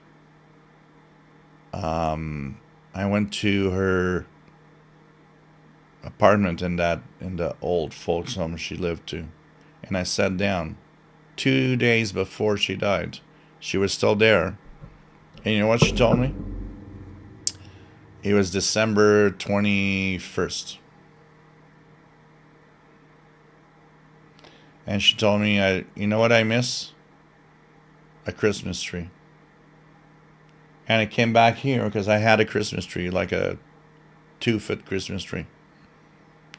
I went to her apartment in the old folks home she lived to, and I sat down. 2 days before she died, she was still there. And you know what she told me? It was December 21st. And she told me, you know what I miss? A Christmas tree. And I came back here because I had a Christmas tree, like a 2-foot Christmas tree.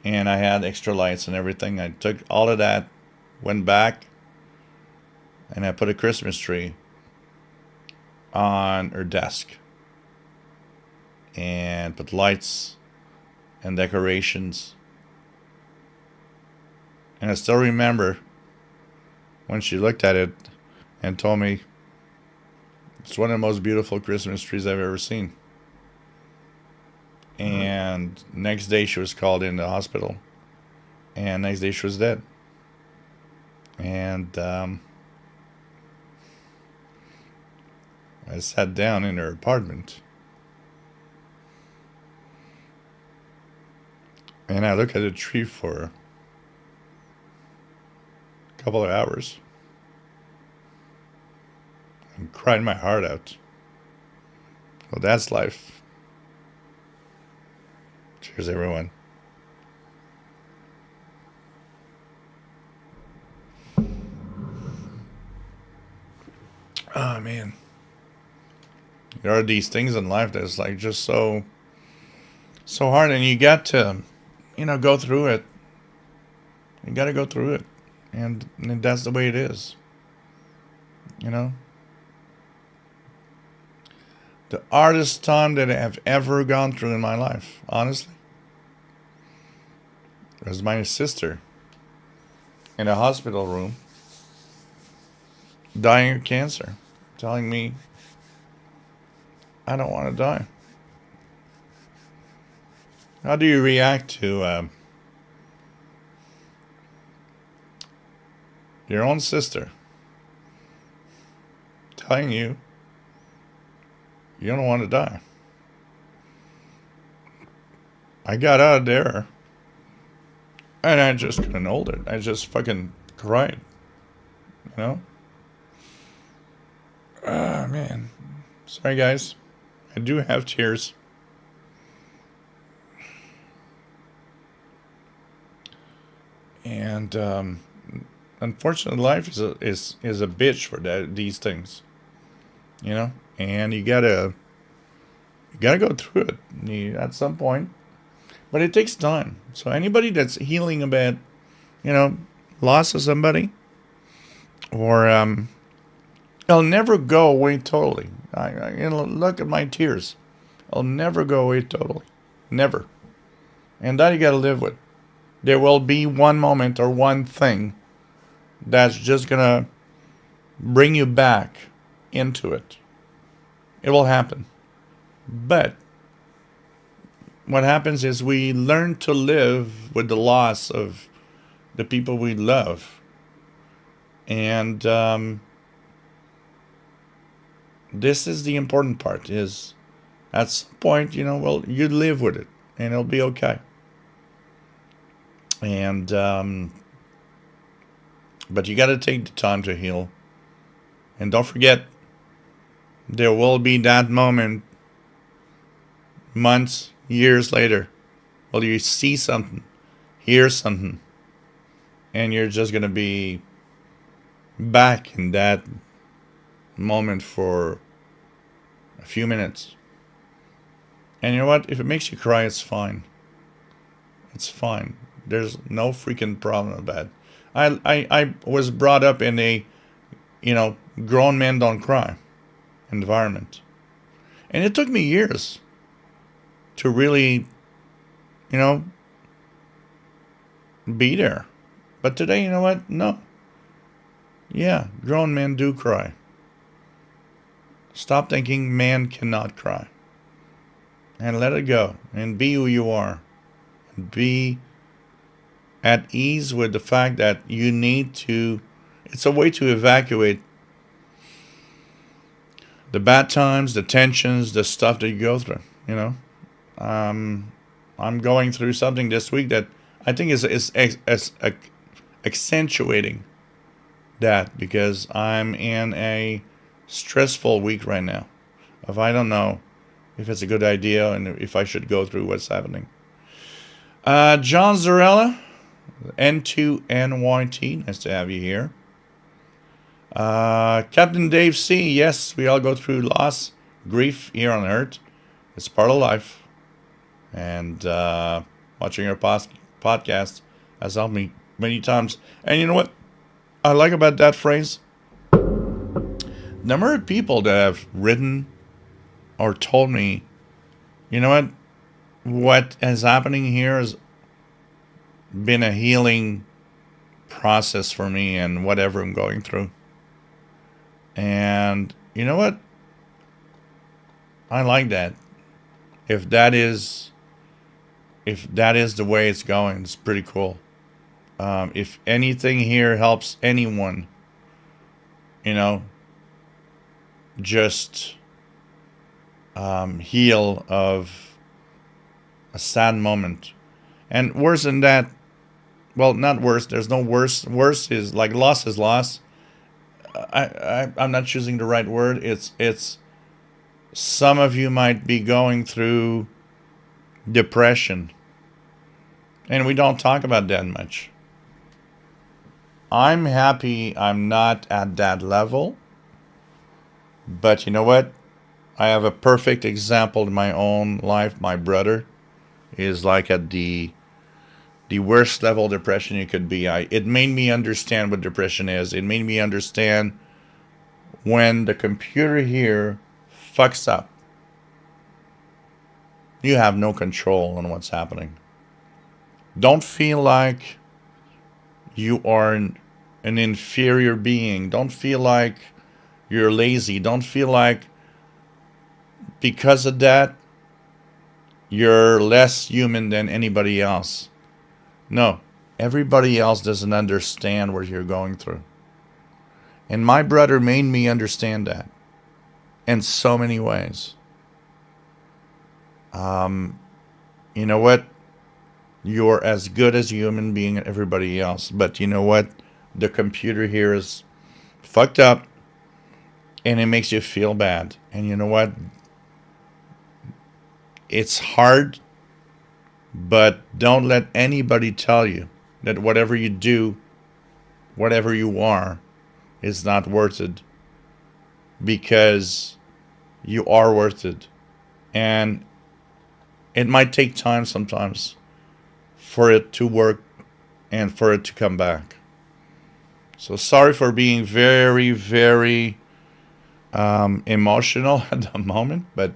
And I had extra lights and everything. I took all of that, went back, and I put a Christmas tree on her desk. And put lights and decorations. And I still remember when she looked at it and told me, it's one of the most beautiful Christmas trees I've ever seen. And next day she was called in the hospital. And next day she was dead. And I sat down in her apartment. And I looked at the tree for a couple of hours. And cried my heart out. Well, that's life. Cheers, everyone. Oh, man. There are these things in life that's like just so hard, and you got to, go through it. You got to go through it, and that's the way it is. The hardest time that I have ever gone through in my life, honestly, was my sister in a hospital room, dying of cancer, telling me, I don't want to die. How do you react to your own sister telling you you don't want to die? I got out of there and I just couldn't hold it. I just fucking cried. Ah, man. Sorry, guys. I do have tears. And unfortunately, life is a bitch for these things, And you gotta go through it at some point, but it takes time. So anybody that's healing about, loss of somebody, or it'll never go away totally. Look at my tears. It'll never go away totally. Never. And that you got to live with. There will be one moment or one thing that's just going to bring you back into it. It will happen. But what happens is we learn to live with the loss of the people we love. And this is the important part, is at some point, you live with it and it'll be okay. And but you got to take the time to heal. And don't forget, there will be that moment months, years later, where you see something, hear something, and you're just going to be back in that moment for a few minutes. And you know what? If it makes you cry, it's fine. It's fine. There's no freaking problem with that. I was brought up in a, grown men don't cry environment. And it took me years to really, be there. But today, you know what? No. Yeah, grown men do cry. Stop thinking man cannot cry. And let it go. And be who you are. And be at ease with the fact that you need to, it's a way to evacuate the bad times, the tensions, the stuff that you go through, I'm going through something this week that I think is accentuating that, because I'm in a stressful week right now. I don't know if it's a good idea and if I should go through what's happening. John Zarella, N2NYT, nice to have you here. Captain Dave C, yes, we all go through loss, grief here on earth. It's part of life. And watching your podcast has helped me many times. And you know what I like about that phrase? The number of people that have written or told me, you know what is happening here has been a healing process for me and whatever I'm going through. And you know what? I like that. If that is the way it's going, it's pretty cool. If anything here helps anyone, just heal of a sad moment. And worse than that, well, not worse. There's no worse. Worse is like loss is loss. I'm not choosing the right word. It's some of you might be going through depression, and we don't talk about that much. I'm happy I'm not at that level, but you know what? I have a perfect example in my own life. My brother is like at the worst level of depression you could be. It made me understand what depression is. It made me understand when the computer here fucks up. You have no control on what's happening. Don't feel like you are an inferior being. Don't feel like you're lazy. Don't feel like because of that you're less human than anybody else. No, everybody else doesn't understand what you're going through. And my brother made me understand that in so many ways. You know what? You're as good as a human being as everybody else. But you know what? The computer here is fucked up and it makes you feel bad. And you know what? It's hard, but don't let anybody tell you that whatever you do, whatever you are, is not worth it. Because you are worth it. And it might take time sometimes for it to work and for it to come back. So sorry for being very, very emotional at the moment, but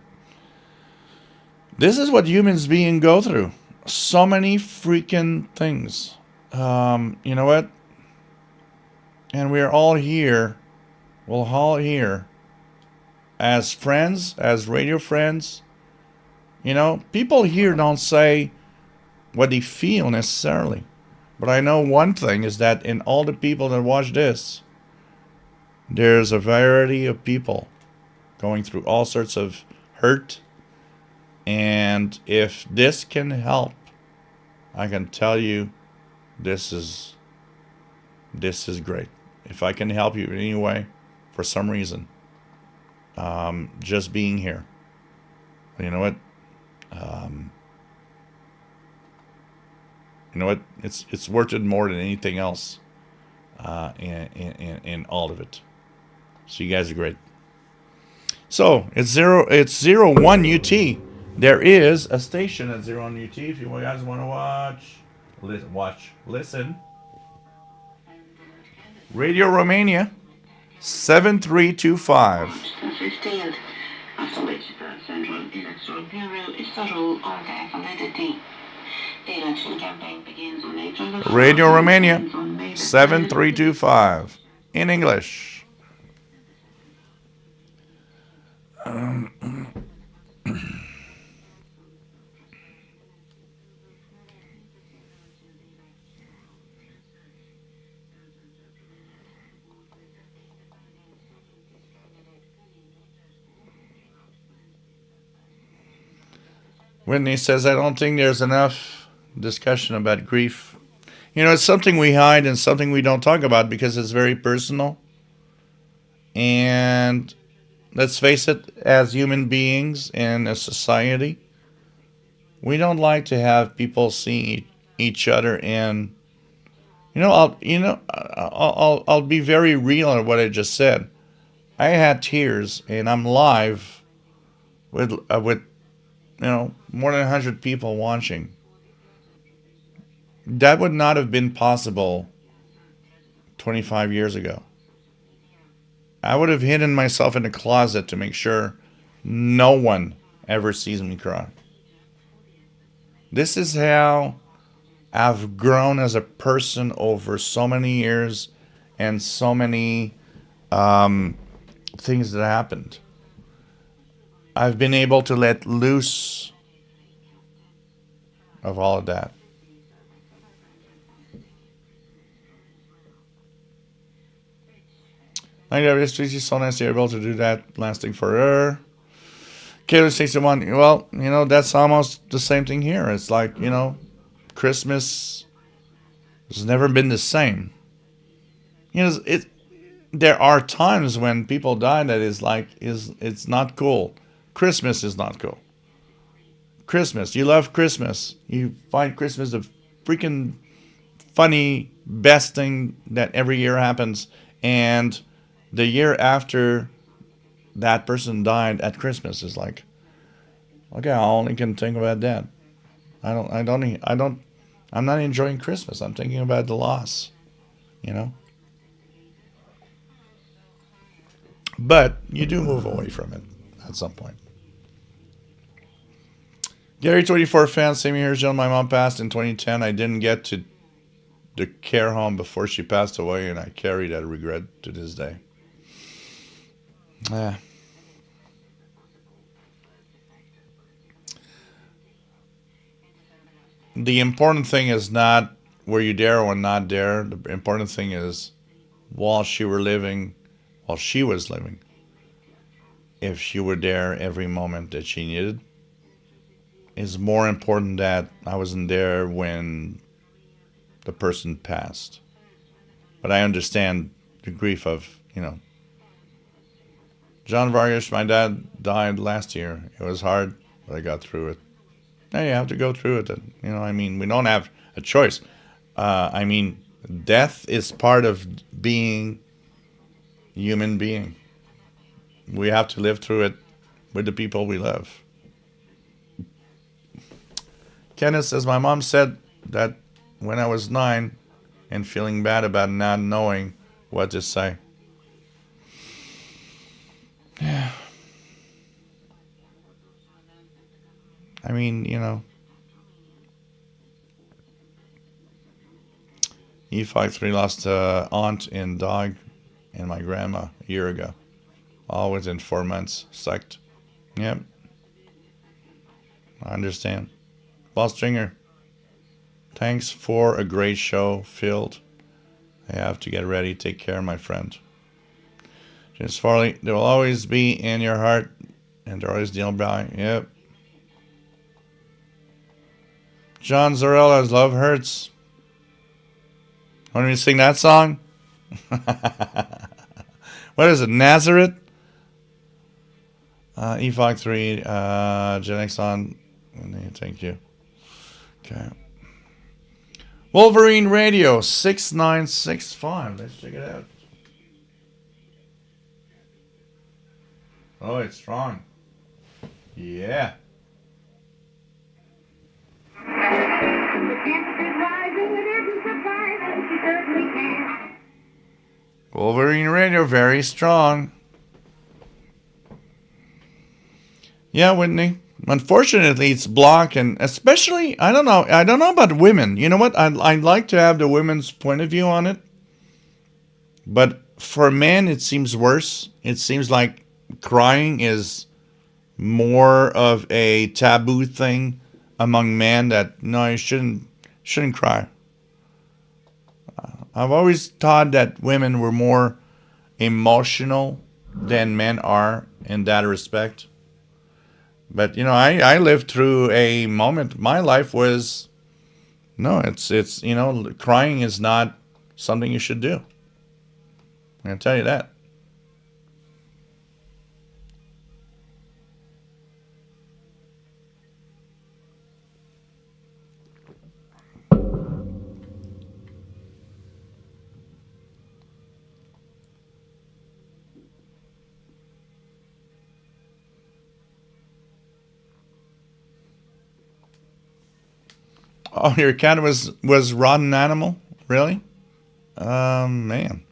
this is what humans being go through. So many freaking things. You know what? And we're all here. We're all here as friends, as radio friends. You know, people here don't say what they feel necessarily. But I know one thing is that in all the people that watch this, there's a variety of people going through all sorts of hurt. And if this can help, I can tell you this is great. If I can help you in any way, for some reason, just being here. You know what? You know what? It's worth it more than anything else. In all of it. So you guys are great. So it's 01 UT. There is a station at 01 UT. If you guys want to listen. Radio Romania 7325. The 15th, after which the Central Electoral Bureau is total on their validity. The election campaign begins on April the 4th. Radio Romania 7325 in English. Whitney says, I don't think there's enough discussion about grief. You know, it's something we hide and something we don't talk about because it's very personal. And let's face it, as human beings in a society, we don't like to have people seeing each other in. I'll be very real on what I just said. I had tears, and I'm live with more than 100 people watching. That would not have been possible 25 years ago. I would have hidden myself in a closet to make sure no one ever sees me cry. This is how I've grown as a person over so many years and so many things that happened. I've been able to let loose of all of that. It's so nice to be able to do that lasting forever. Kayla61, well, that's almost the same thing here. It's like, Christmas has never been the same. There are times when people die that it's not cool. Christmas is not cool. Christmas, you love Christmas. You find Christmas the freaking funny, best thing that every year happens. And the year after that person died at Christmas is like, okay, I only can think about that. I'm not enjoying Christmas. I'm thinking about the loss, But you do move away from it at some point. Gary24 fan, same here, John. My mom passed in 2010. I didn't get to the care home before she passed away, and I carry that regret to this day. Yeah. The important thing is not were you there or not there. The important thing is while she was living, if she were there every moment that she needed. It's more important that I wasn't there when the person passed. But I understand the grief of, John Vargas, my dad died last year. It was hard, but I got through it. Now you have to go through it. We don't have a choice. Death is part of being a human being. We have to live through it with the people we love. Kenneth says, my mom said that when I was 9 and feeling bad about not knowing what to say. Yeah. E53 lost aunt and dog and my grandma a year ago. All within 4 months. Sucked. Yep. I understand. Boss Stringer, thanks for a great show, Filled. I have to get ready. Take care, my friend. James Farley, they will always be in your heart, and they're always dealing by. Yep. John Zorella's Love Hurts. Want me to sing that song? What is it, Nazareth? E53, Gen X on. Thank you. Okay. Wolverine Radio 6965. Let's check it out. Oh, it's strong. Yeah. Wolverine Radio, very strong. Yeah, Whitney. Unfortunately, it's blocked, and especially, I don't know about women. You know what? I'd like to have the women's point of view on it. But for men, it seems worse. It seems like crying is more of a taboo thing among men that, no, you shouldn't cry. I've always thought that women were more emotional than men are in that respect. But, I lived through a moment. My life was, no, it's crying is not something you should do. I'm going to tell you that. Oh, your cat was rotten animal? Really? Man.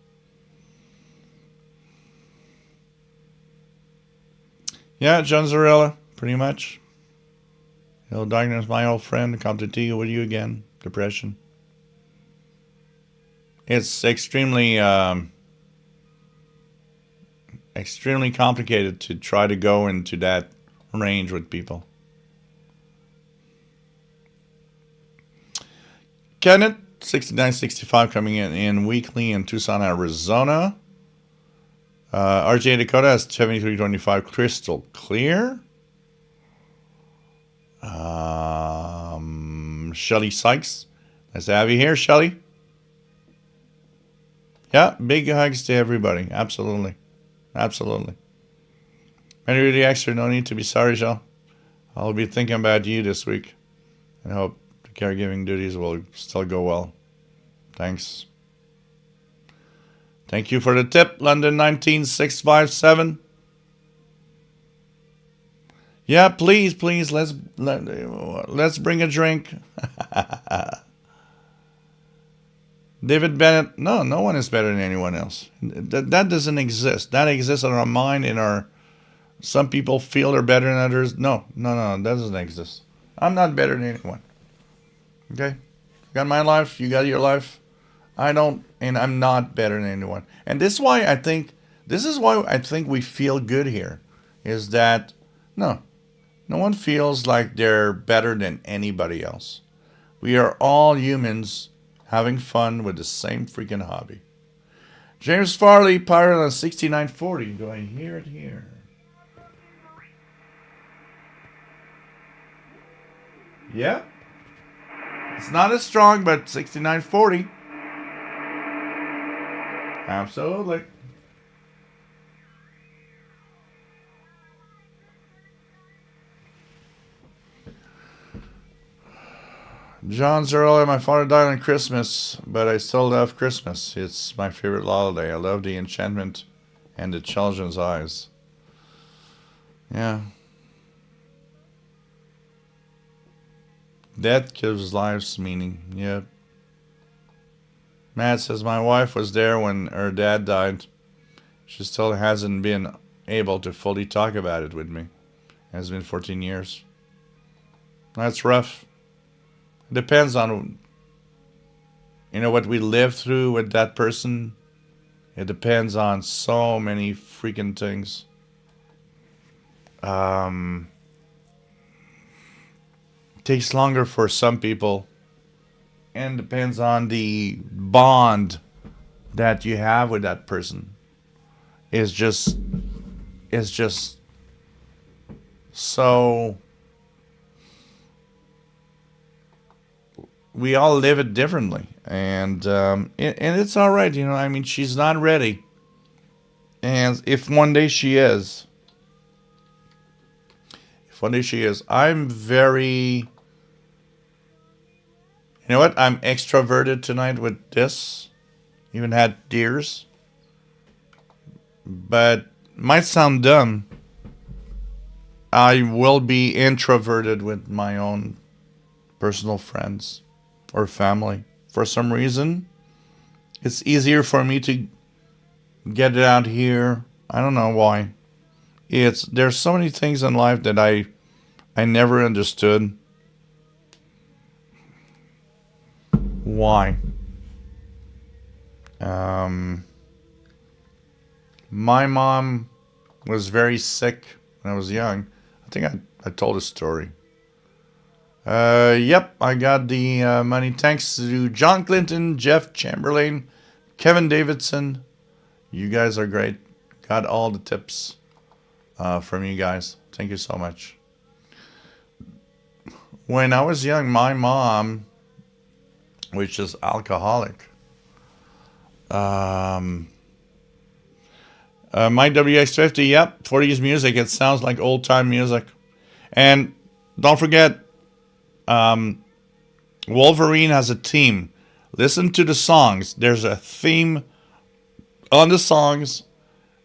Yeah, John Zarella, pretty much. He'll diagnose my old friend, come to tea with you again. Depression. It's extremely complicated to try to go into that range with people. Kenneth, 6965 coming in weekly in Tucson, Arizona. RJ Dakota has 7325 crystal clear. Shelly Sykes. Nice to have you here, Shelly. Yeah, big hugs to everybody. Absolutely. Absolutely. And really extra, no need to be sorry, Shell. I'll be thinking about you this week. And hope the caregiving duties will still go well. Thanks. Thank you for the tip, London 19657. Yeah, please, let's bring a drink. David Bennett, no one is better than anyone else. That doesn't exist. That exists in our mind, some people feel they're better than others. No, that doesn't exist. I'm not better than anyone. Okay? You got my life, you got your life. And I'm not better than anyone. And this is why I think we feel good here. Is that, no one feels like they're better than anybody else. We are all humans having fun with the same freaking hobby. James Farley, Pirate on 6940. Do I hear it here? Yeah. It's not as strong, but 6940. Absolutely. John's earlier, my father died on Christmas, but I still love Christmas. It's my favorite holiday. I love the enchantment and the children's eyes. Yeah. Death gives lives meaning. Yeah. Matt says my wife was there when her dad died. She still hasn't been able to fully talk about it with me. It's been 14 years. That's rough. It depends on, what we lived through with that person. It depends on so many freaking things. It takes longer for some people. And depends on the bond that you have with that person. It's just so we all live it differently, and it's all right, she's not ready, and if one day she is, I'm very. You know what? I'm extroverted tonight with this. Even had tears. But might sound dumb. I will be introverted with my own personal friends or family. For some reason, it's easier for me to get it out here. I don't know why. There's so many things in life that I never understood. Why? My mom was very sick when I was young. I think I told a story. Yep, I got the money thanks to John Clinton, Jeff Chamberlain, Kevin Davidson. You guys are great. Got all the tips from you guys. Thank you so much. When I was young, my mom, which is alcoholic, my WX50, yep, 40s music. It sounds like old time music. And don't forget, Wolverine has a theme. Listen to the songs. There's a theme on the songs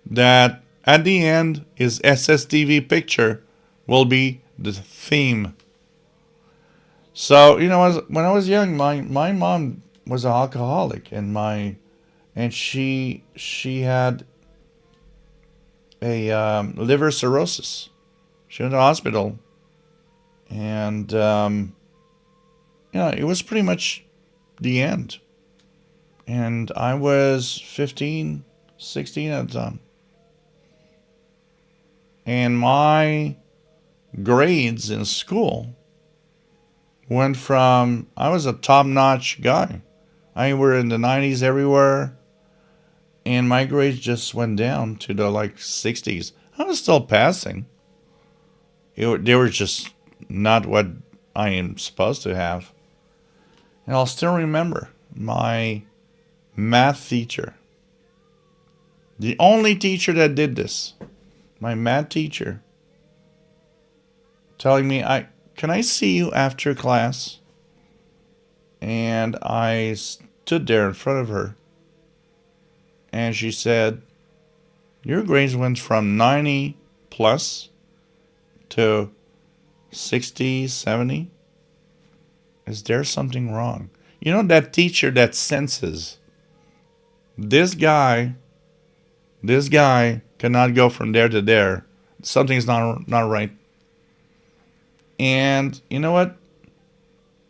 that at the end his SSTV picture will be the theme. So, when I was young, my mom was an alcoholic, and she had a liver cirrhosis. She went to the hospital, and it was pretty much the end. And I was 15, 16 at the time. And my grades in school went from, I was a top-notch guy. I were in the 90s everywhere. And my grades just went down to the 60s. I was still passing. They were just not what I am supposed to have. And I'll still remember my math teacher. The only teacher that did this. My math teacher. Telling me, can I see you after class? And I stood there in front of her. And she said, your grades went from 90 plus to 60, 70. Is there something wrong? You know, that teacher that senses this guy cannot go from there to there. Something's not right. And you know what?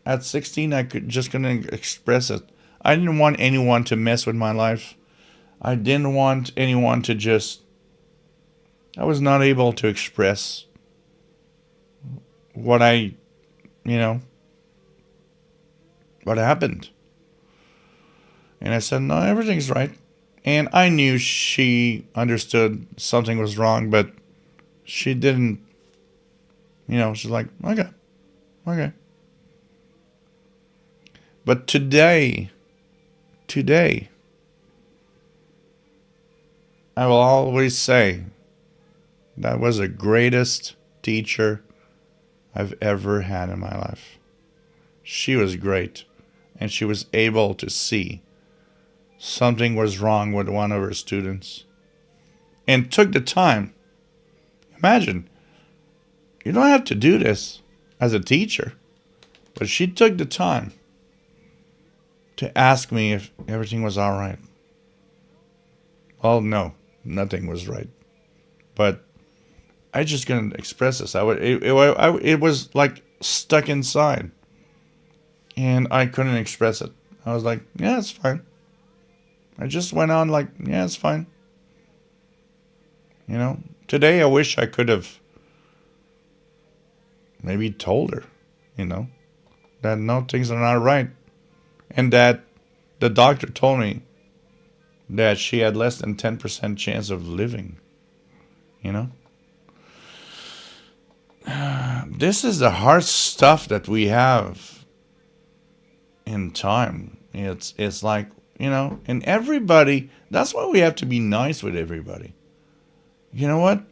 At 16, I just couldn't express it. I didn't want anyone to mess with my life. I didn't want anyone to just... I was not able to express what what happened. And I said, no, everything's right. And I knew she understood something was wrong, but she didn't, she's like, okay. But today, I will always say that was the greatest teacher I've ever had in my life. She was great, and she was able to see something was wrong with one of her students and took the time. Imagine, you don't have to do this as a teacher, but she took the time to ask me if everything was all right. Well, no, nothing was right. But I just couldn't express this. It was like stuck inside. And I couldn't express it. I was like, yeah, it's fine. I just went on like, yeah, it's fine. Today I wish I could have maybe told her, that no, things are not right. And that the doctor told me that she had less than 10% chance of living. This is the hard stuff that we have in time. It's like, and everybody, that's why we have to be nice with everybody. You know what?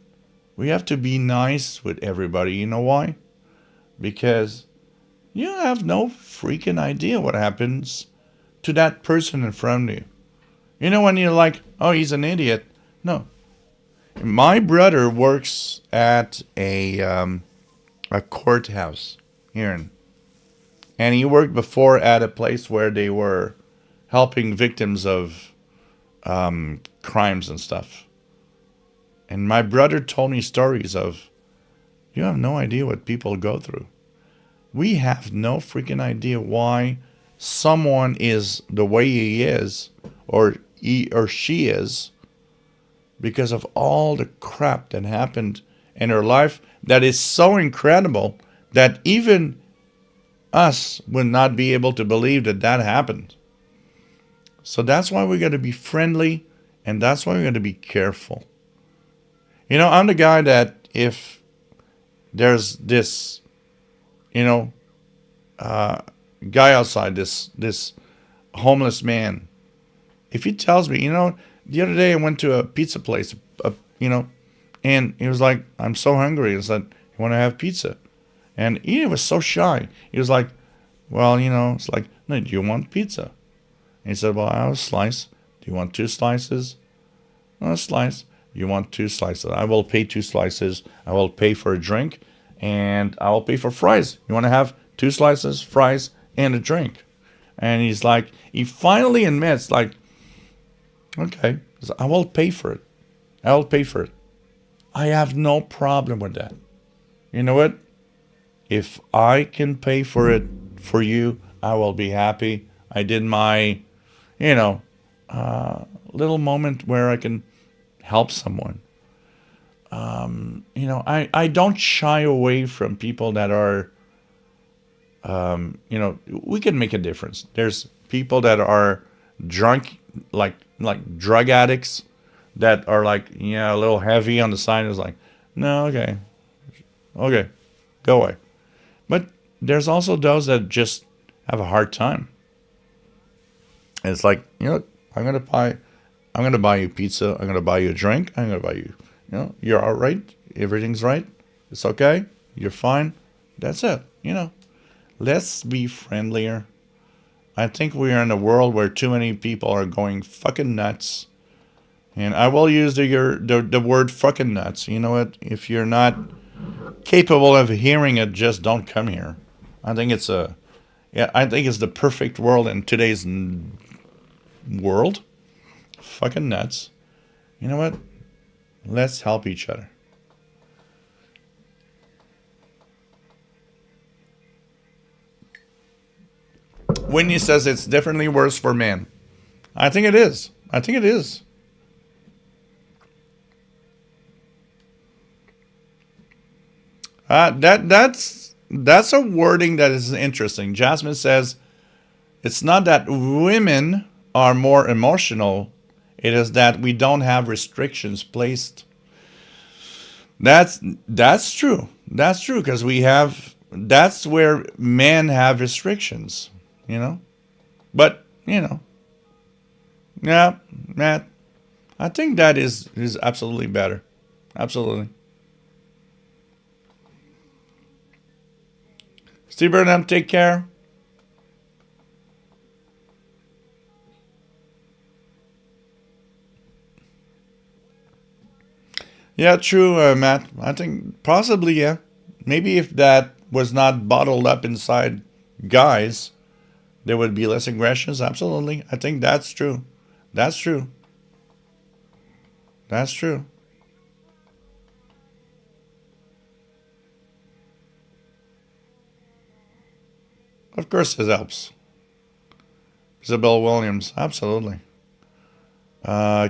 We have to be nice with everybody. You know why? Because you have no freaking idea what happens to that person in front of you. When you're like, oh, he's an idiot. No. My brother works at a courthouse here. And he worked before at a place where they were helping victims of crimes and stuff. And my brother told me stories of, you have no idea what people go through. We have no freaking idea why someone is the way he is, or he or she is, because of all the crap that happened in her life that is so incredible that even us would not be able to believe that happened. So that's why we got to be friendly, and that's why we got to be careful. I'm the guy that if there's this, guy outside, this homeless man, if he tells me, the other day I went to a pizza place, and he was like, I'm so hungry. I said, you want to have pizza? And he was so shy. He was like, well, it's like, no, do you want pizza? And he said, well, I have a slice. Do you want 2 slices? No, a slice. You want 2 slices. I will pay 2 slices. I will pay for a drink, and I will pay for fries. You want to have 2 slices, fries, and a drink? And he's like, he finally admits, like, okay, I will pay for it. I will pay for it. I have no problem with that. You know what? If I can pay for it for you, I will be happy. I did my, little moment where I can help someone. I don't shy away from people that are, we can make a difference. There's people that are drunk, like drug addicts, that are like, a little heavy on the side. It's like, no, okay, go away. But there's also those that just have a hard time. And it's like, I'm gonna buy you pizza, I'm gonna buy you a drink, I'm gonna buy you, you're all right, everything's right, it's okay, you're fine, that's it, Let's be friendlier. I think we are in a world where too many people are going fucking nuts. And I will use the word fucking nuts. You know what? If you're not capable of hearing it, just don't come here. I think it's the perfect world in today's world. Fucking nuts. You know what? Let's help each other. Winnie says it's definitely worse for men. I think it is. That's a wording that is interesting. Jasmine says it's not that women are more emotional, it is that we don't have restrictions placed. That's true. That's true because that's where men have restrictions, But, yeah, Matt, I think that is absolutely better. Absolutely. Steve Burnham, take care. Yeah, true, Matt. I think possibly, yeah. Maybe if that was not bottled up inside guys, there would be less aggressions. Absolutely. I think that's true. That's true. That's true. Of course it helps. Isabel Williams. Absolutely.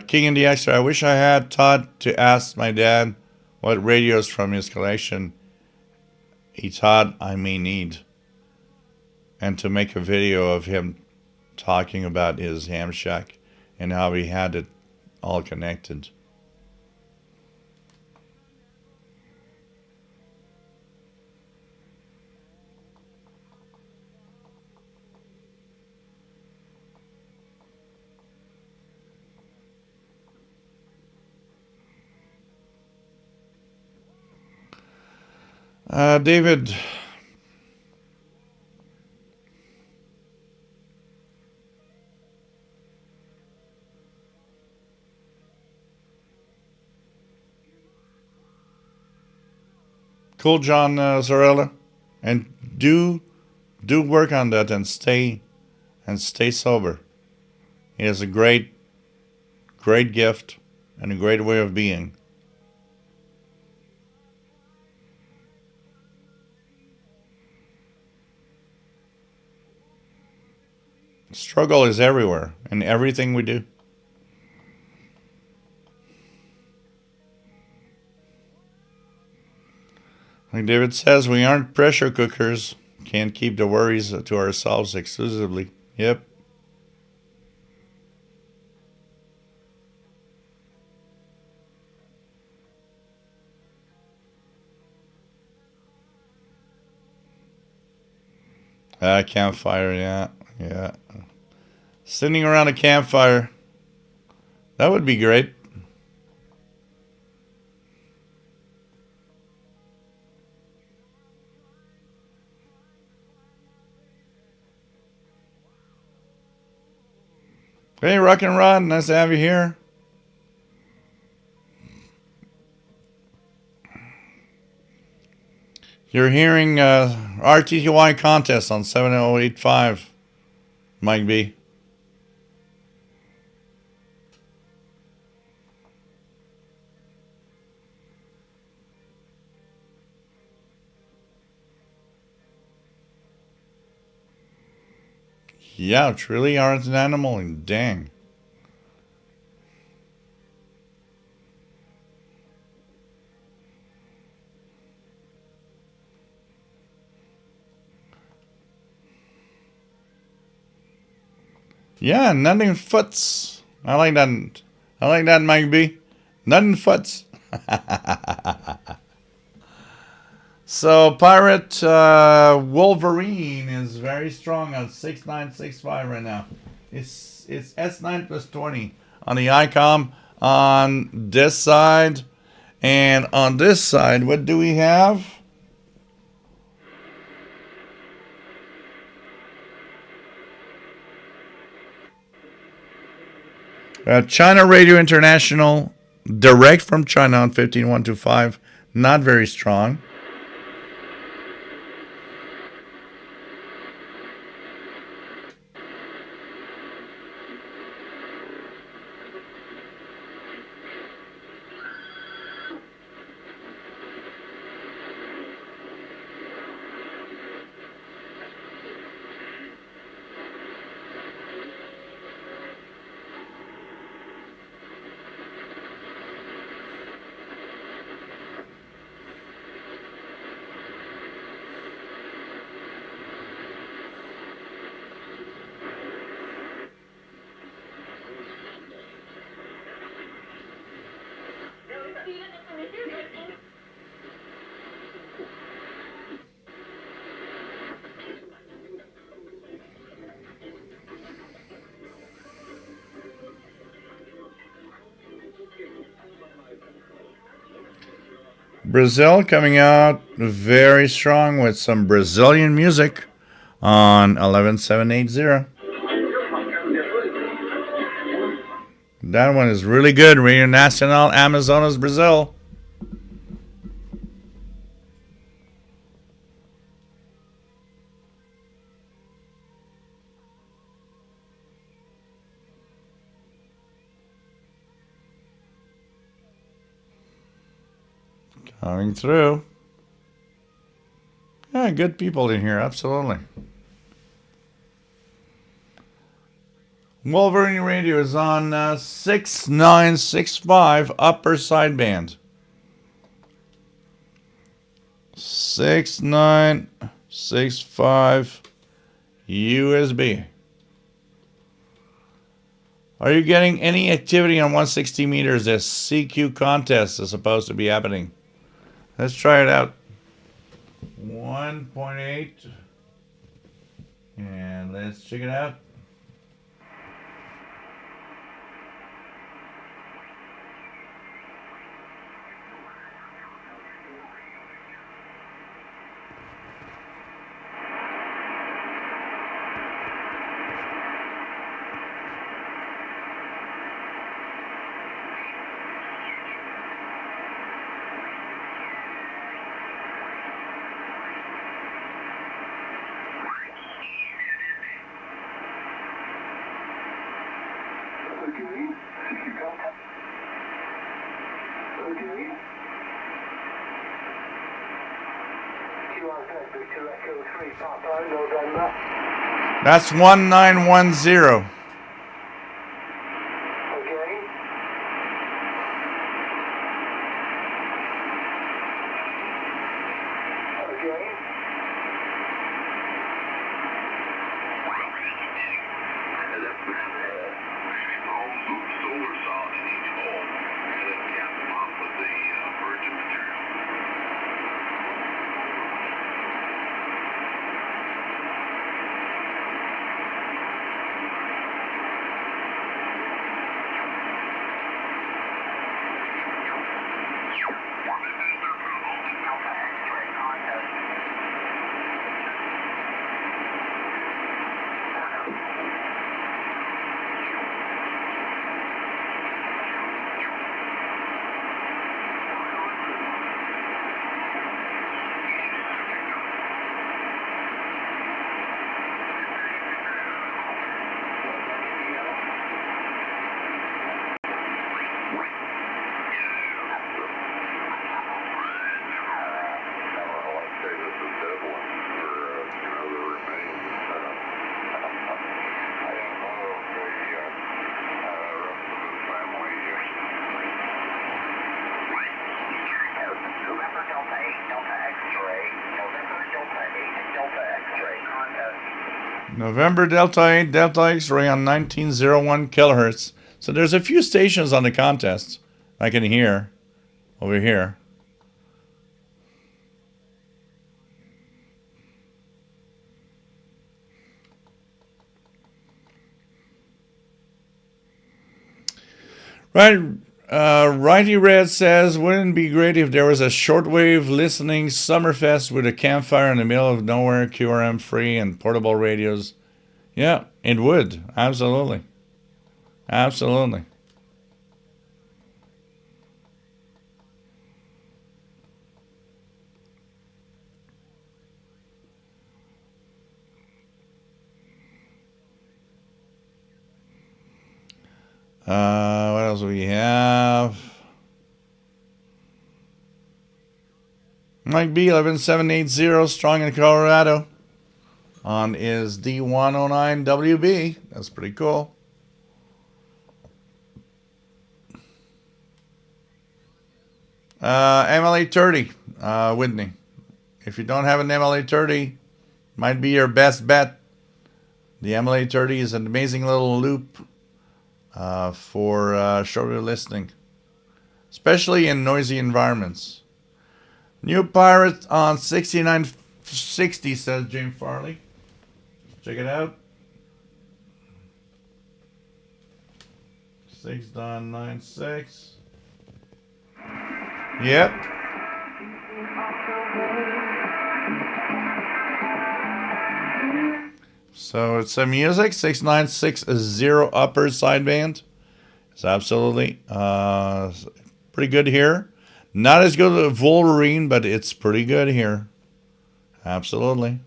King in the Extra. I wish I had thought to ask my dad what radios from his collection he thought I may need, and to make a video of him talking about his ham shack and how he had it all connected. David. Cool, John Zarella, and do work on that and stay sober. He has a great gift and a great way of being. Struggle is everywhere in everything we do. Like David says, we aren't pressure cookers. Can't keep the worries to ourselves exclusively. Yep. Campfire, yeah. Sitting around a campfire. That would be great. Hey, Rock and Rod, nice to have you here. You're hearing RTTY contest on 7085, Mike B. Yeah, truly aren't an animal, and dang. Yeah, nothing foots. I like that, Mike B. Nothing foots. So Pirate Wolverine is very strong on 6965 right now. It's S9 plus 20 on the ICOM on this side. And on this side, what do we have? China Radio International, direct from China on 15125, not very strong. Brazil coming out very strong with some Brazilian music on 11780. That one is really good. Radio Nacional Amazonas, Brazil. Coming through. Yeah, good people in here, absolutely. Wolverine Radio is on 6965 upper sideband. 6965 USB. Are you getting any activity on 160 meters? This CQ contest is supposed to be happening. Let's try it out. 1.8. And let's check it out. That's 1910. November Delta 8, Delta X-ray on 1901 kilohertz. So there's a few stations on the contest I can hear over here. Right. Righty Red says, wouldn't it be great if there was a shortwave listening Summerfest with a campfire in the middle of nowhere, QRM free and portable radios? Yeah, it would. Absolutely. Absolutely. What else do we have? Mike B 11780, strong in Colorado, on is D109 WB. That's pretty cool. MLA30, Whitney. If you don't have an MLA30, might be your best bet. The MLA30 is an amazing little loop for shortwave listening, especially in noisy environments. New Pirate on 6960, says James Farley. Check it out. 6.96. Yep. So it's a music 6960 upper sideband. It's absolutely pretty good here. Not as good as Wolverine, but it's pretty good here. Absolutely.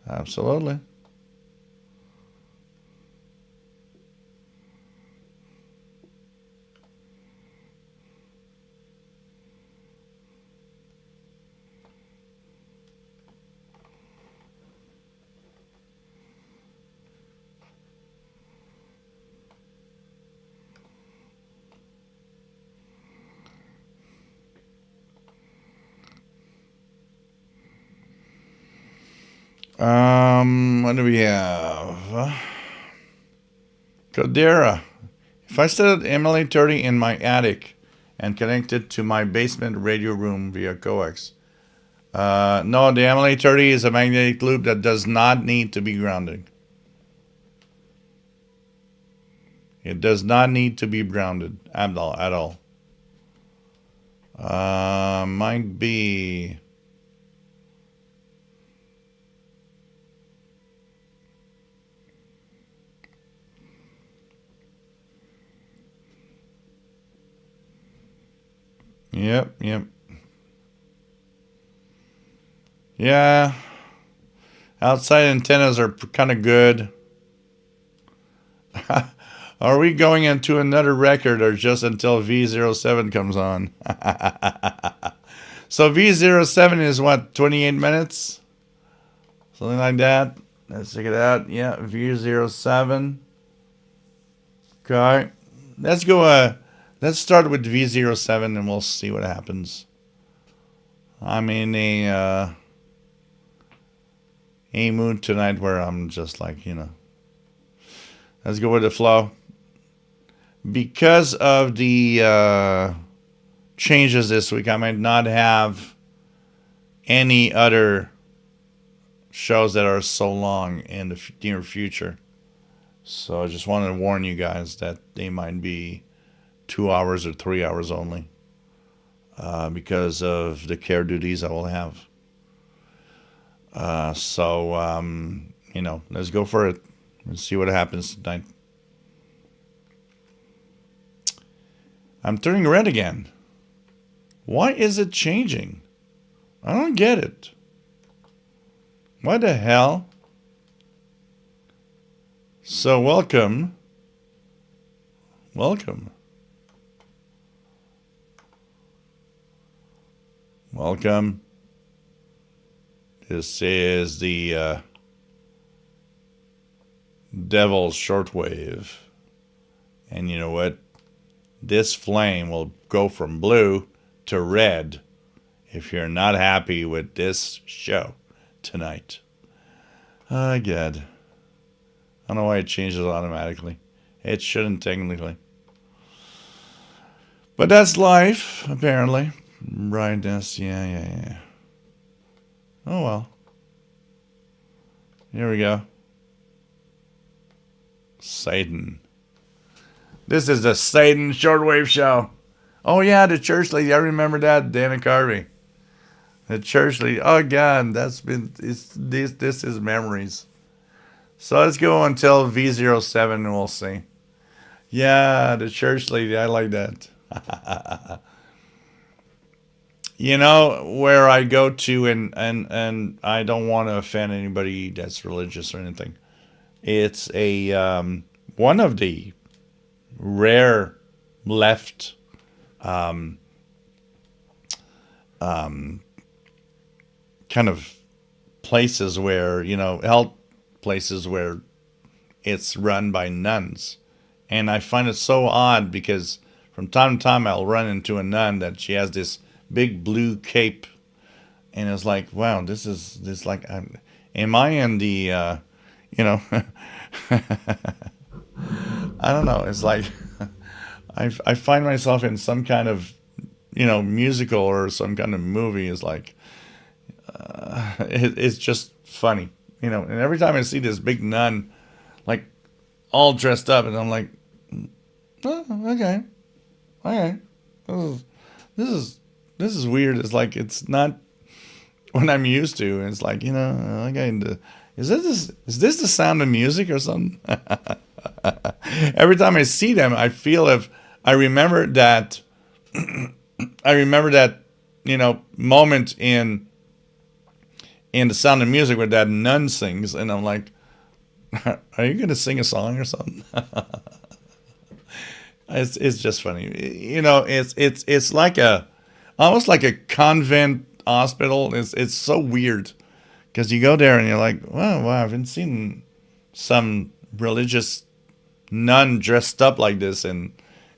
Absolutely. What do we have? Codera. If I set an MLA30 in my attic and connect it to my basement radio room via coax. No, the MLA30 is a magnetic loop that does not need to be grounded. It does not need to be grounded at all. Might be... Yep. Yeah. Outside antennas are kind of good. Are we going into another record or just until V07 comes on? So V07 is what, 28 minutes? Something like that. Let's check it out. Yeah, V07. Okay. Let's go, let's start with V07 and we'll see what happens. I'm in a mood tonight where I'm just like, let's go with the flow. Because of the changes this week, I might not have any other shows that are so long in the near future. So I just wanted to warn you guys that they might be 2 hours or 3 hours only because of the care duties I will have. Let's go for it. Let's see what happens tonight. I'm turning red again. Why is it changing? I don't get it. What the hell? So welcome. This is the Devil's Shortwave. And you know what? This flame will go from blue to red if you're not happy with this show tonight. Oh, God. I don't know why it changes automatically. It shouldn't technically. But that's life, apparently. Brightness, yeah. Oh, well. Here we go. Satan. This is the Satan Shortwave Show. Oh yeah, the church lady. I remember that, Dana Carvey. The church lady. Oh God, this is memories. So let's go until V07 and we'll see. Yeah, the church lady. I like that. You know, where I go to, and I don't want to offend anybody that's religious or anything. It's a one of the rare left kind of places where, you know, health places where it's run by nuns. And I find it so odd because from time to time I'll run into a nun that she has this big blue cape, and it's like, wow, this like, am I in the you know, I don't know. It's like I find myself in some kind of, you know, musical or some kind of movie. It's like it's just funny, you know. And every time I see this big nun, like all dressed up, and I'm like, oh, okay, this is weird. It's like it's not what I'm used to. And it's like, you know, okay, is this the sound of music or something? Every time I see them, I feel I remember that you know, moment in The Sound of Music where that nun sings, and I'm like, are you gonna sing a song or something? It's just funny, you know. It's like almost like a convent hospital. It's so weird because you go there and you're like, wow, I haven't seen some religious nun dressed up like this in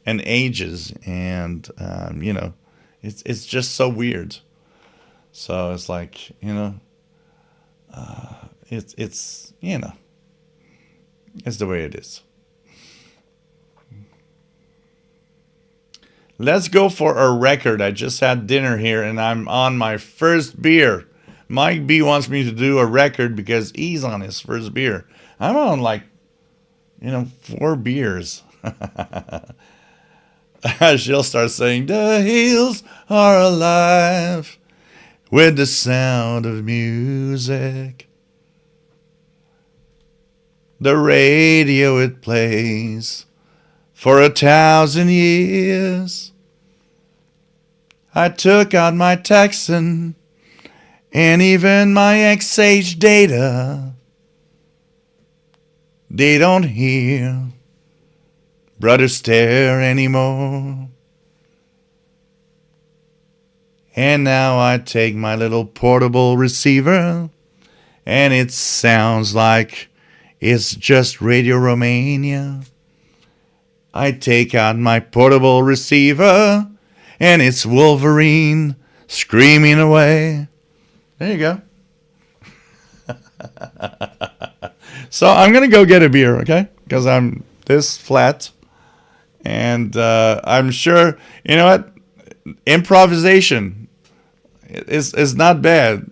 ages, and you know, it's just so weird. So it's like, you know, it's you know, it's the way it is. Let's go for a record. I just had dinner here and I'm on my first beer. Mike B wants me to do a record because he's on his first beer. I'm on, like, you know, 4 beers. She'll start saying, the hills are alive with the sound of music. The radio it plays for 1,000 years. I took out my Texan and even my XH data. They don't hear Brother Stare anymore. And now I take my little portable receiver, and it sounds like it's just Radio Romania. I take out my portable receiver, and it's Wolverine screaming away. There you go. So I'm going to go get a beer, okay? Because I'm this flat. And I'm sure, you know what? Improvisation is not bad.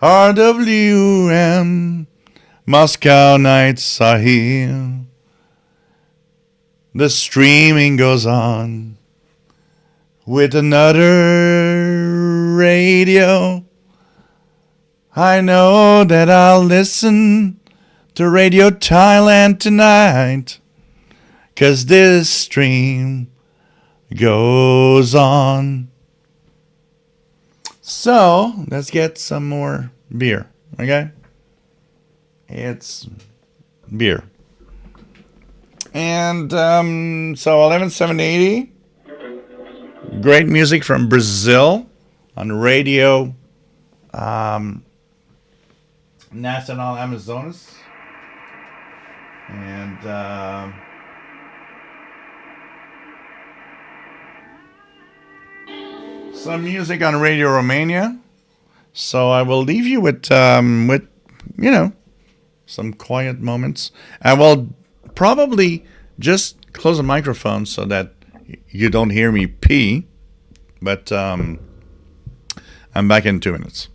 RWM, Moscow nights are here. The streaming goes on with another radio. I know that I'll listen to Radio Thailand tonight, 'cause this stream goes on. So, let's get some more beer, okay? It's beer. And so 11780, great music from Brazil on Radio Nacional Amazonas. And some music on Radio Romania. So I will leave you with you know, some quiet moments. I will probably just close the microphone so that you don't hear me pee. But I'm back in 2 minutes.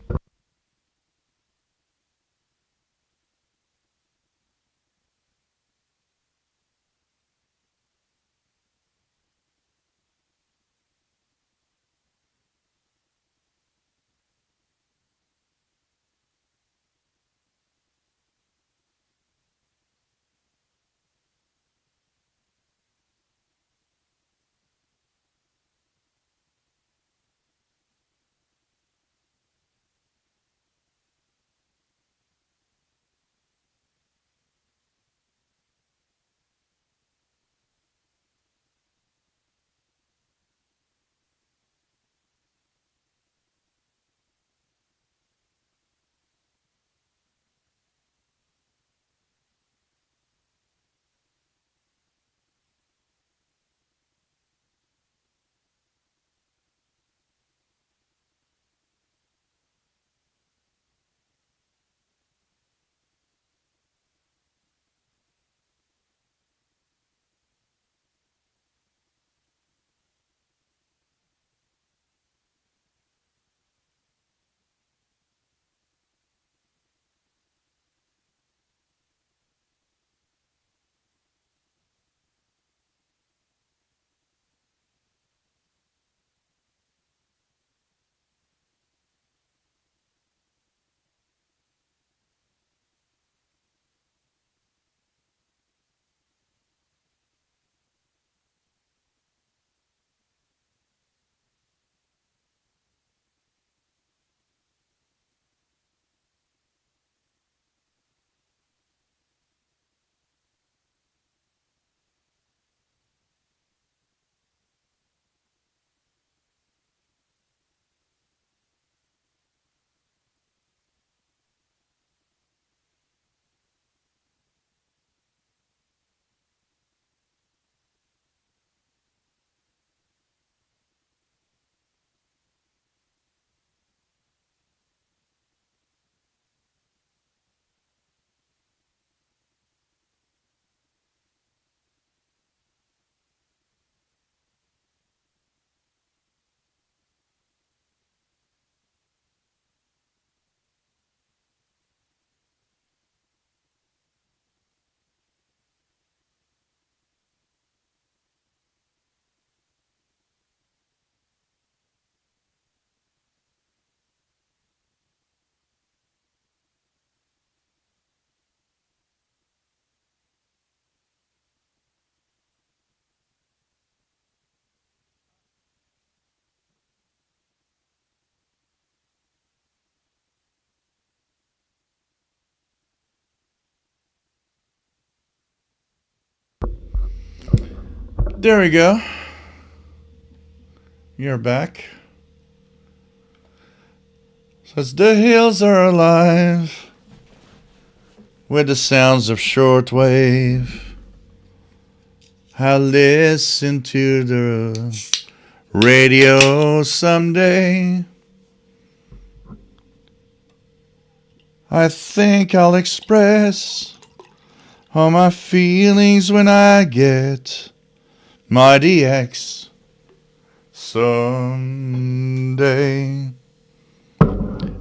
There we go. You're back. Says the hills are alive with the sounds of shortwave. I'll listen to the radio someday. I think I'll express all my feelings when I get my DX someday.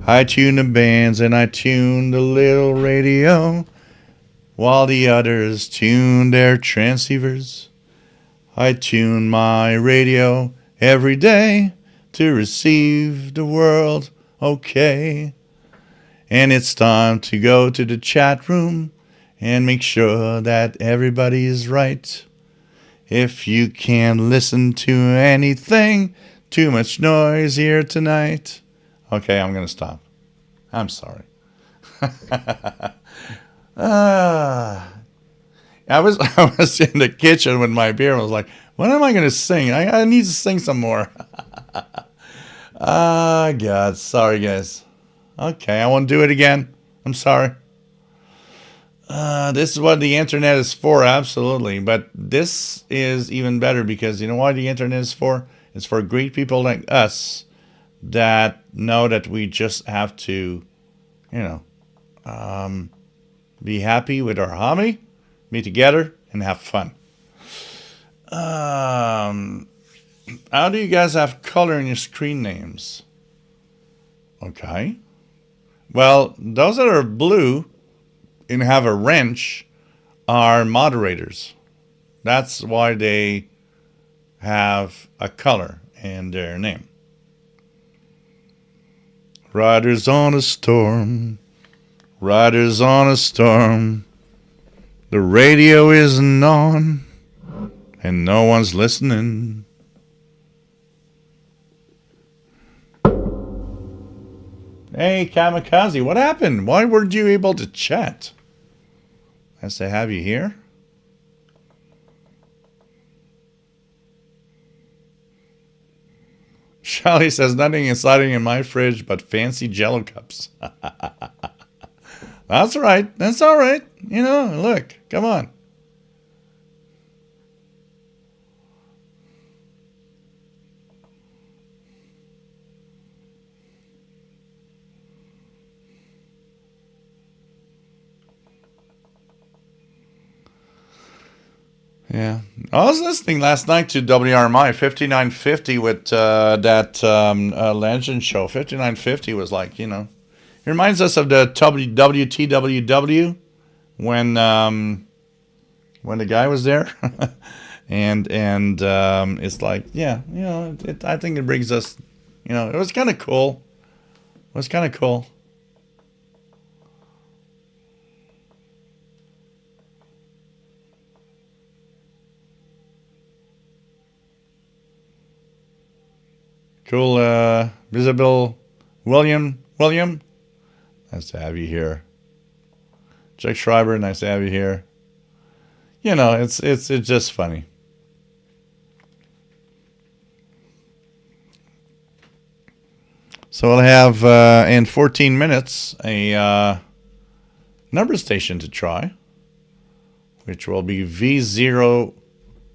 I tune the bands and I tune the little radio, while the others tune their transceivers. I tune my radio every day to receive the world okay. And it's time to go to the chat room and make sure that everybody is right. If you can't listen to anything, too much noise here tonight. Okay, I'm going to stop. I'm sorry. I was in the kitchen with my beer and I was like, what am I going to sing? I need to sing some more. God, sorry guys. Okay, I won't do it again. I'm sorry. This is what the internet is for, absolutely. But this is even better because you know why the internet is for? It's for great people like us that know that we just have to, be happy with our hobby, be together, and have fun. How do you guys have color in your screen names? Okay. Well, those that are blue and have a wrench are moderators. That's why they have a color in their name. Riders on a storm, riders on a storm. The radio isn't on, and no one's listening. Hey, Kamikaze, what happened? Why weren't you able to chat? Nice to have you here. Charlie says, nothing exciting in my fridge but fancy Jello cups. That's right. That's all right. You know, look, come on. Yeah. I was listening last night to WRMI 5950 with that Legend show. 5950 was like, you know, it reminds us of the WTWW when the guy was there. and it's like, yeah, you know, I think it brings us, you know, it was kind of cool. It was kind of cool. Cool, Visible William, nice to have you here. Jack Schreiber, nice to have you here. You know, it's just funny. So we'll have in 14 minutes a number station to try, which will be V0.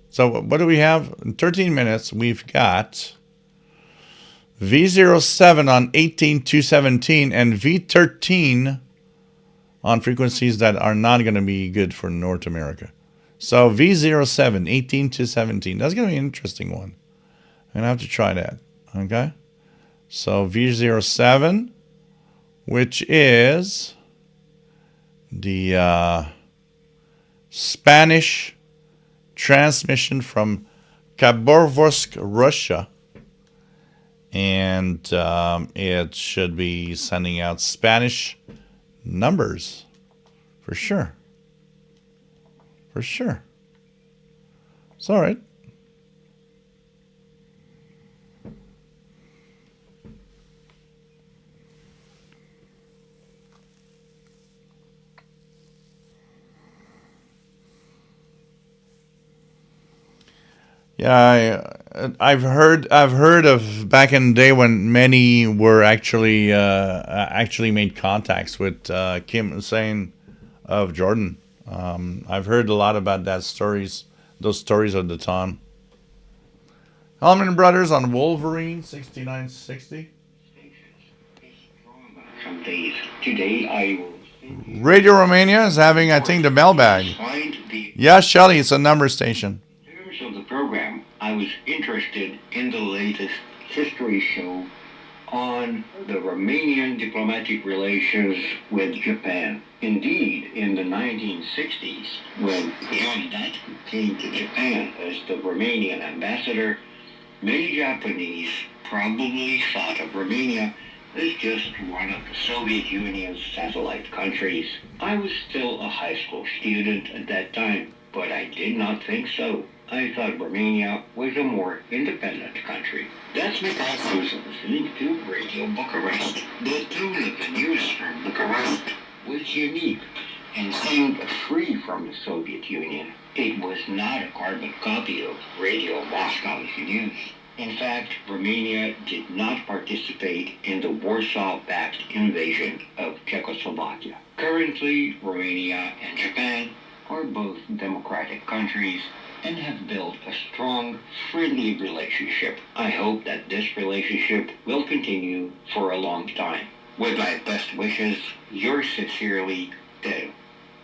So what do we have? In 13 minutes, we've got V07 on 18217 and V13 on frequencies that are not going to be good for North America. So V07, 18 to 17. That's going to be an interesting one. I'm going to have to try that. Okay. So V07, which is the Spanish transmission from Khabarovsk, Russia. And it should be sending out Spanish numbers for sure. For sure. It's all right. Yeah, I've heard of back in the day when many were actually made contacts with Kim Hussein of Jordan. I've heard a lot about those stories of the time. Allman Brothers on Wolverine 6960. Today I will Radio Romania is having, I think, the mailbag. Yeah, Shelly, it's a number station. of the program, I was interested in the latest history show on the Romanian diplomatic relations with Japan. Indeed, in the 1960s, when Leonidas came to Japan as the Romanian ambassador, many Japanese probably thought of Romania as just one of the Soviet Union's satellite countries. I was still a high school student at that time, but I did not think so. I thought Romania was a more independent country. That's because I was listening to Radio Bucharest. The tone of the news from Bucharest was unique and seemed free from the Soviet Union. It was not a carbon copy of Radio Moscow's news. In fact, Romania did not participate in the Warsaw-backed invasion of Czechoslovakia. Currently, Romania and Japan are both democratic countries and have built a strong, friendly relationship. I hope that this relationship will continue for a long time. With my best wishes, yours sincerely, Tero.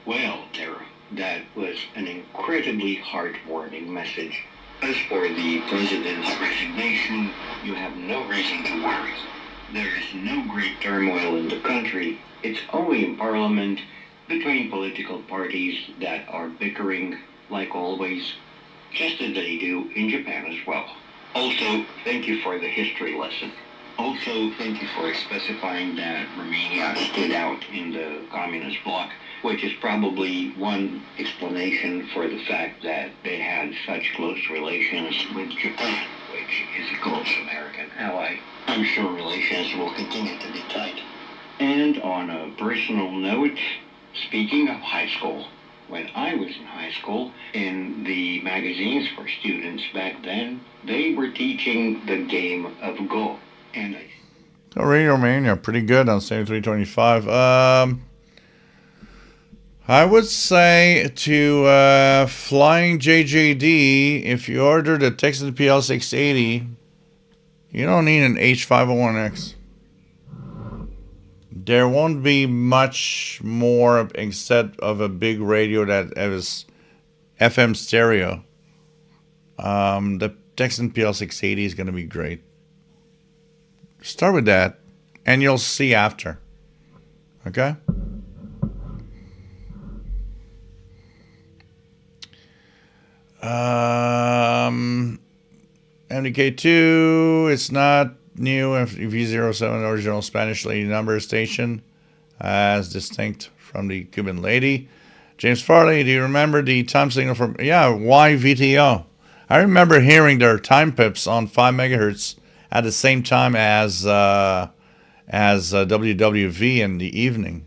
Well, Tero, that was an incredibly heartwarming message. As for the president's resignation, you have no reason to worry. There is no great turmoil in the country. It's only in Parliament between political parties that are bickering, like always, just as they do in Japan as well. Also, thank you for the history lesson. Also, thank you for specifying that Romania stood out in the communist bloc, which is probably one explanation for the fact that they had such close relations with Japan, which is a close American ally. I'm sure relations will continue to be tight. And on a personal note, speaking of high school, when I was in high school, in the magazines for students back then, they were teaching the game of Go. And Radio Mania, pretty good on 7325. I would say to Flying JJD, if you order the Texas PL 680, you don't need an H501X. There won't be much more except of a big radio that is FM stereo. The Texan PL 680 is going to be great. Start with that, and you'll see after. Okay? MDK2, it's not new. V07 original Spanish lady number station, as distinct from the Cuban lady. James Farley, do you remember the time signal from, YVTO? I remember hearing their time pips on 5 megahertz at the same time as WWV in the evening.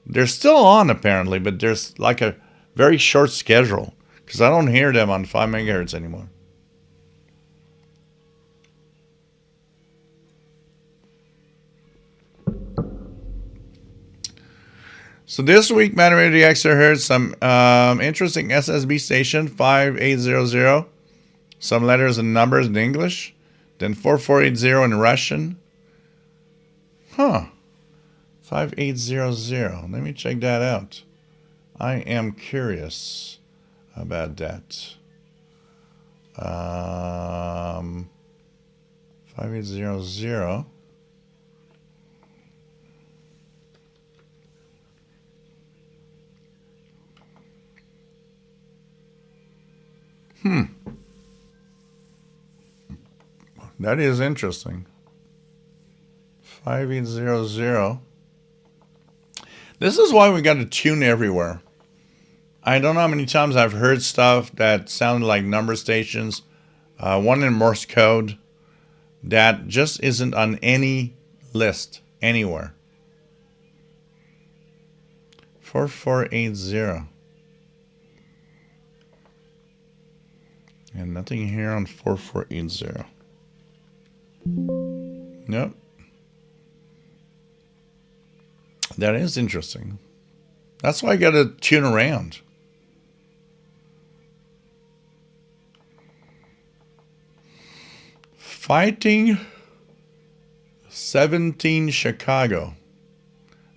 They're still on apparently, but there's like a very short schedule because I don't hear them on 5 megahertz anymore. So this week, Man Radio Extra heard some interesting SSB station 5800, some letters and numbers in English. Then 4480 in Russian. 5800. Let me check that out. I am curious about that. 5800. That is interesting. 5800. This is why we got to tune everywhere. I don't know how many times I've heard stuff that sounded like number stations. One in Morse code that just isn't on any list anywhere. 4480. And nothing here on 4480. Nope. That is interesting. That's why I got to tune around. Fighting 17 Chicago.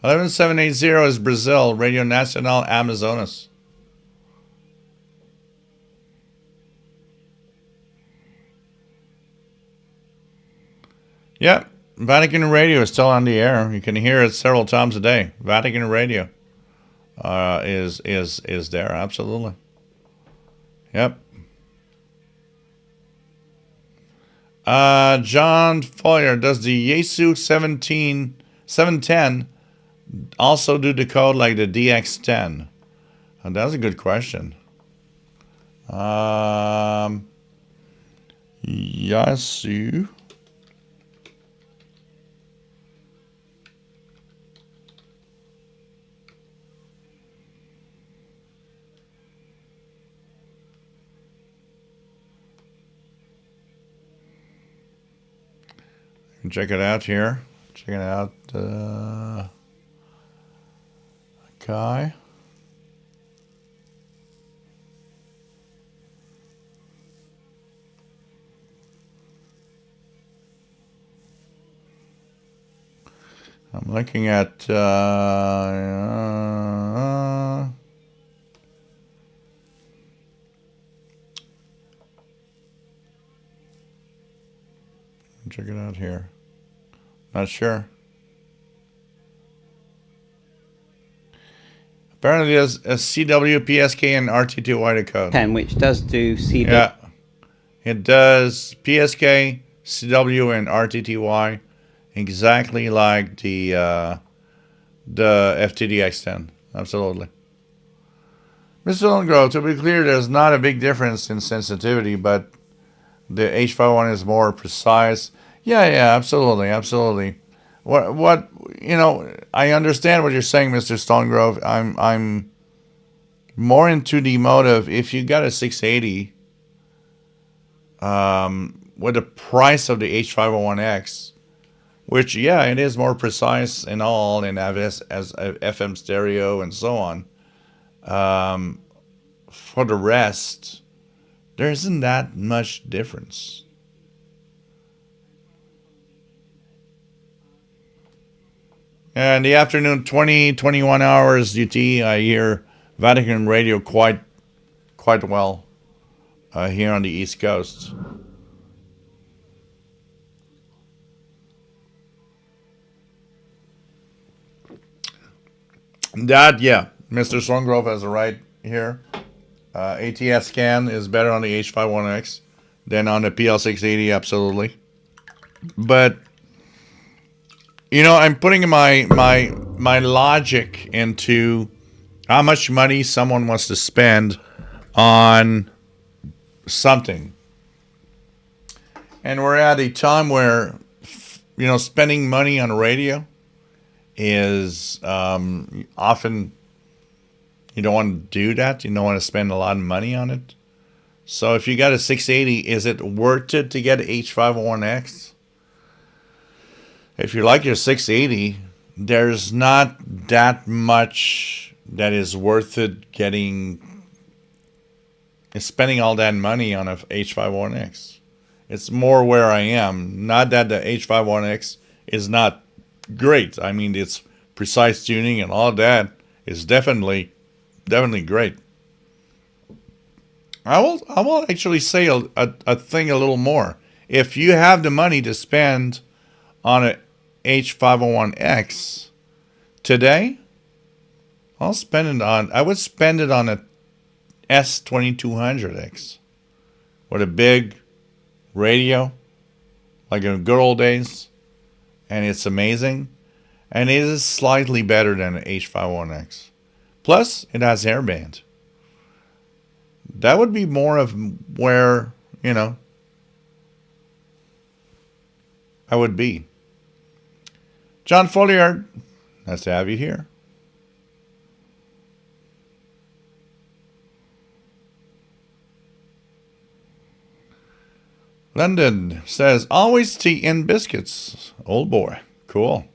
11780 is Brazil, Radio Nacional Amazonas. Yep, Vatican Radio is still on the air. You can hear it several times a day. Vatican Radio is there, absolutely. Yep. John Foyer, does the Yaesu 710 also do decode like the DX10? That's a good question. Yaesu. Check it out here. Check it out. Kai. I'm looking at check it out here. Not sure. Apparently there's a CW, PSK, and rtty decode. 10, which does do CW. Yeah. It does PSK, CW, and rtty exactly like the FTDX10. Absolutely. Mr. Lundgrove, to be clear, there's not a big difference in sensitivity, but the H51 is more precise. Yeah, absolutely. What I understand what you're saying, Mr. Stonegrove. I'm more into the mode of if you got a 680 with the price of the H501X, which it is more precise and all, and has as FM stereo and so on. For the rest, there isn't that much difference. In the afternoon, 21 hours UT, I hear Vatican Radio quite well here on the East Coast. That, Mr. Swangrove has a right here. ATS scan is better on the H51X than on the PL680, absolutely. But I'm putting my logic into how much money someone wants to spend on something. And we're at a time where, spending money on radio is often, you don't want to do that. You don't want to spend a lot of money on it. So if you got a 680, is it worth it to get an H501X? If you like your 680, there's not that much that is worth it spending all that money on a H501X. It's more where I am. Not that the H501X is not great. I mean, its precise tuning and all that is definitely great. I will actually say a thing a little more. If you have the money to spend on a H501X today, I would spend it on a S2200X with a big radio, like in the good old days, and it's amazing, and it is slightly better than an H501X. Plus, it has airband. That would be more of where, I would be. John Folliard, nice to have you here. London says, always tea and biscuits. Old boy. Cool.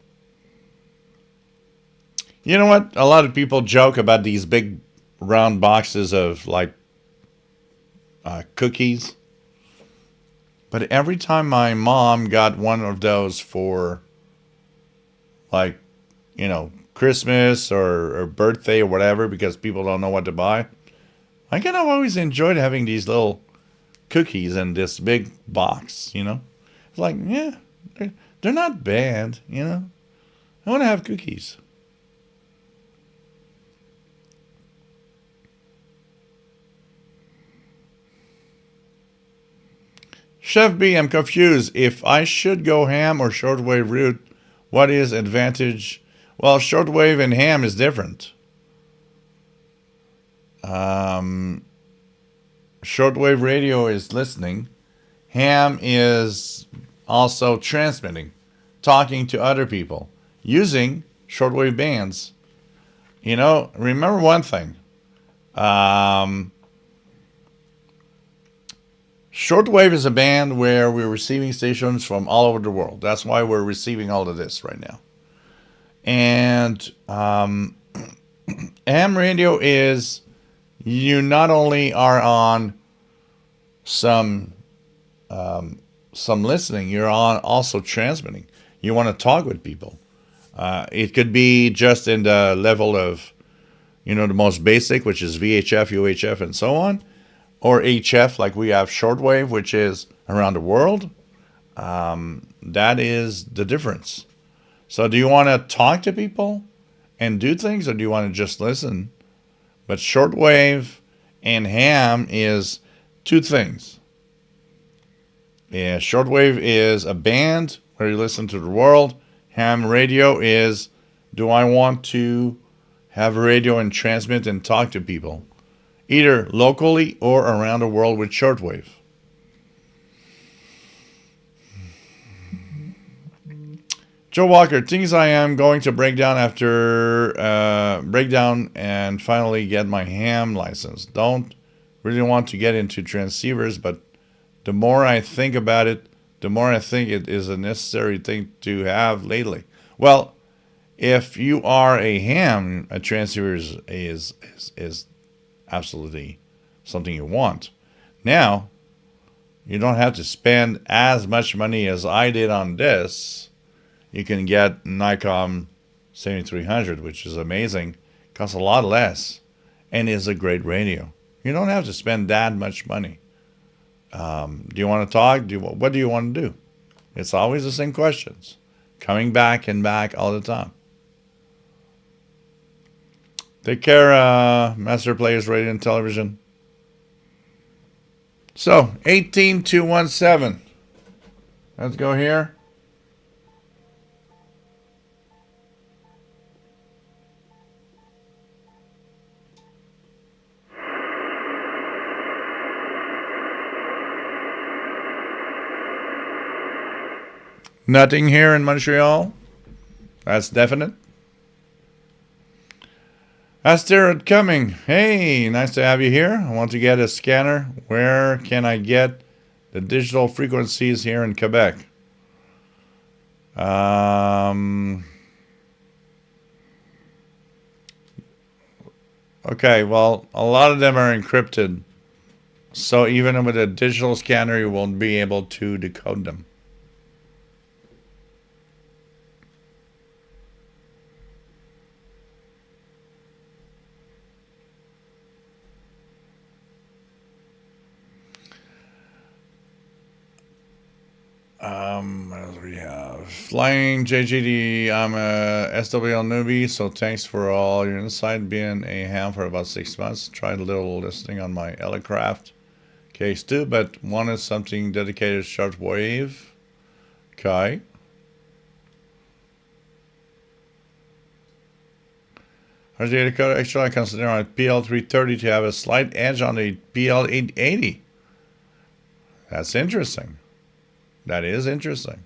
You know what? A lot of people joke about these big round boxes of cookies. But every time my mom got one of those for Christmas or birthday or whatever, because people don't know what to buy, I kind of always enjoyed having these little cookies in this big box, It's like, they're not bad, I want to have cookies. Chef B, I'm confused. If I should go ham or shortwave route, what is advantage? Well, shortwave and ham is different. Shortwave radio is listening. Ham is also transmitting, talking to other people, using shortwave bands. Remember one thing. Shortwave is a band where we're receiving stations from all over the world. That's why we're receiving all of this right now. And ham radio is, you not only are on some listening, you're on also transmitting. You want to talk with people. It could be just in the level of, the most basic, which is VHF, UHF, and so on, or HF, like we have shortwave, which is around the world. That is the difference. So do you want to talk to people and do things, or do you want to just listen? But shortwave and ham is two things. Yeah, shortwave is a band where you listen to the world. Ham radio is, do I want to have a radio and transmit and talk to people, either locally or around the world with shortwave. Joe Walker, things I am going to break down after breakdown and finally get my ham license. Don't really want to get into transceivers, but the more I think about it, the more I think it is a necessary thing to have lately. Well, if you are a ham, a transceiver is absolutely something you want. Now, you don't have to spend as much money as I did on this. You can get Nikon 7300, which is amazing. Costs a lot less and is a great radio. You don't have to spend that much money. Do you want to talk? What do you want to do? It's always the same questions, coming back and back all the time. Take care, Master Players Radio and Television. So, 18217. Let's go here. Nothing here in Montreal. That's definite. Asteroid coming. Hey, nice to have you here. I want to get a scanner. Where can I get the digital frequencies here in Quebec? Okay, well, a lot of them are encrypted. So even with a digital scanner, you won't be able to decode them. What else do we have? Flying JGD, I'm a SWL newbie, so thanks for all your insight. Being a ham for about 6 months. Tried a little listening on my Elecraft case too, but wanted something dedicated to shortwave. Okay. As the decoder, actually I consider my PL330 to have a slight edge on the PL880. That's interesting. That is interesting.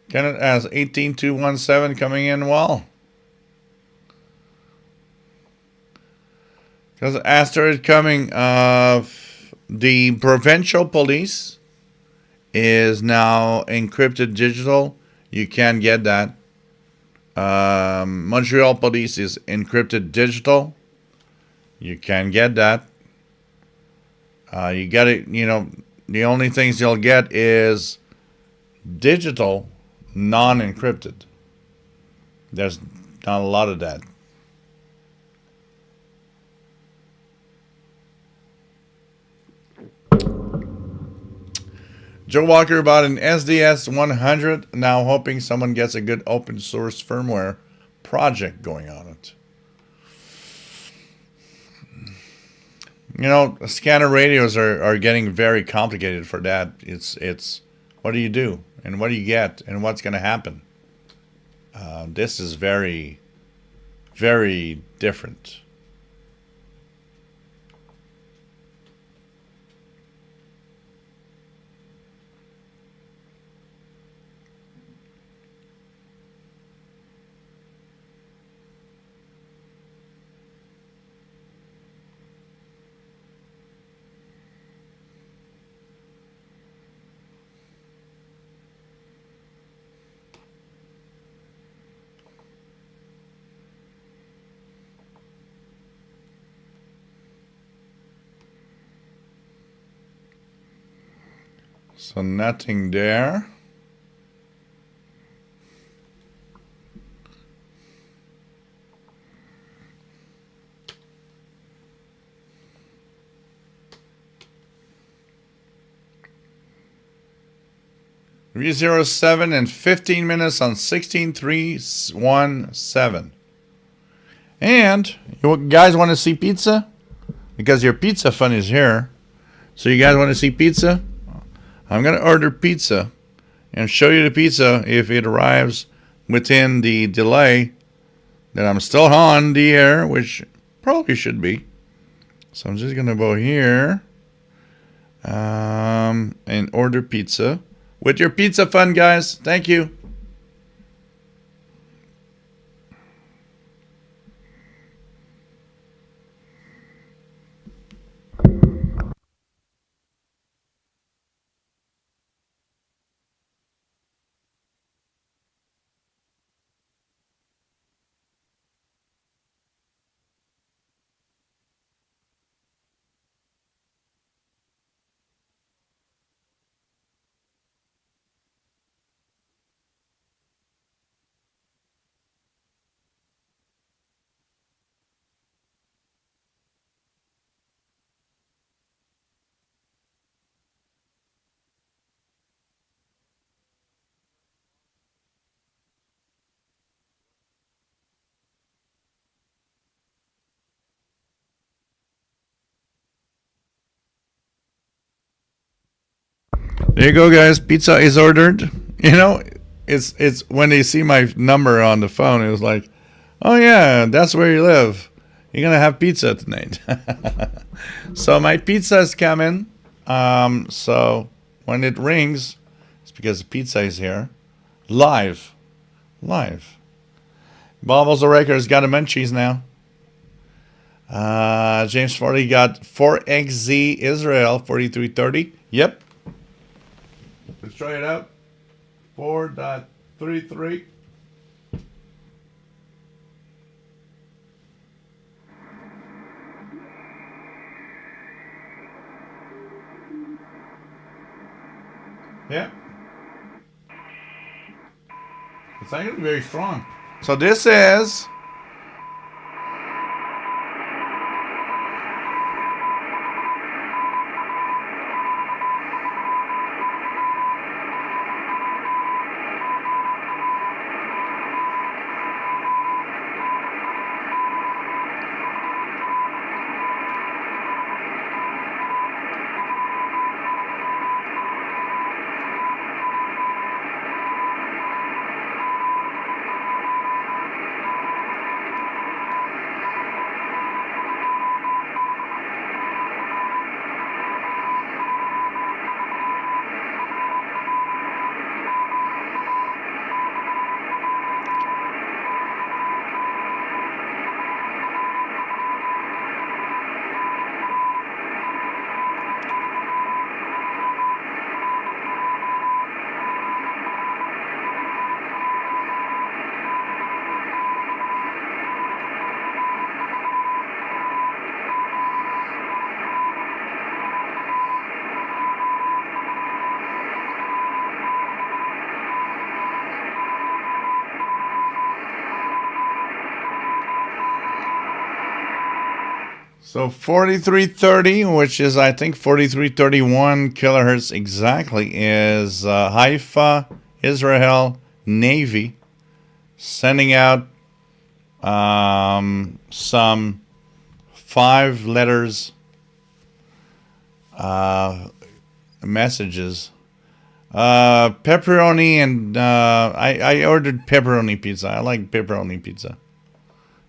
Kenneth has 18217 coming in well. Because asteroid coming, the provincial police is now encrypted digital. You can get that. Montreal police is encrypted digital. You can get that. You get it, you know, the only things you'll get is digital, non-encrypted. There's not a lot of that. Joe Walker bought an SDS 100, now hoping someone gets a good open source firmware project going on it. You know, scanner radios are getting very complicated for that. It's what do you do and what do you get and what's going to happen? This is very, very different. So nothing there. 307 and 15 minutes on 16317. And you guys want to see pizza? Because your pizza fun is here. So you guys want to see pizza? I'm going to order pizza and show you the pizza if it arrives within the delay that I'm still on the air, which probably should be. So I'm just going to go here and order pizza. With your pizza fun, guys. Thank you. There you go, guys. Pizza is ordered. You know, it's when they see my number on the phone, it was like, oh yeah, that's where you live. You're gonna have pizza tonight. So my pizza is coming. So when it rings, it's because the pizza is here. Live. Bobbles the Records got a munchies now. James 40 got 4XZ Israel 4330. Yep. Let's try it out. 4.33. Yeah. It's actually very strong. So this is so 4330, which is I think 4331 kilohertz exactly, is Haifa, Israel, Navy, sending out some 5 letters messages. Pepperoni and I ordered pepperoni pizza. I like pepperoni pizza.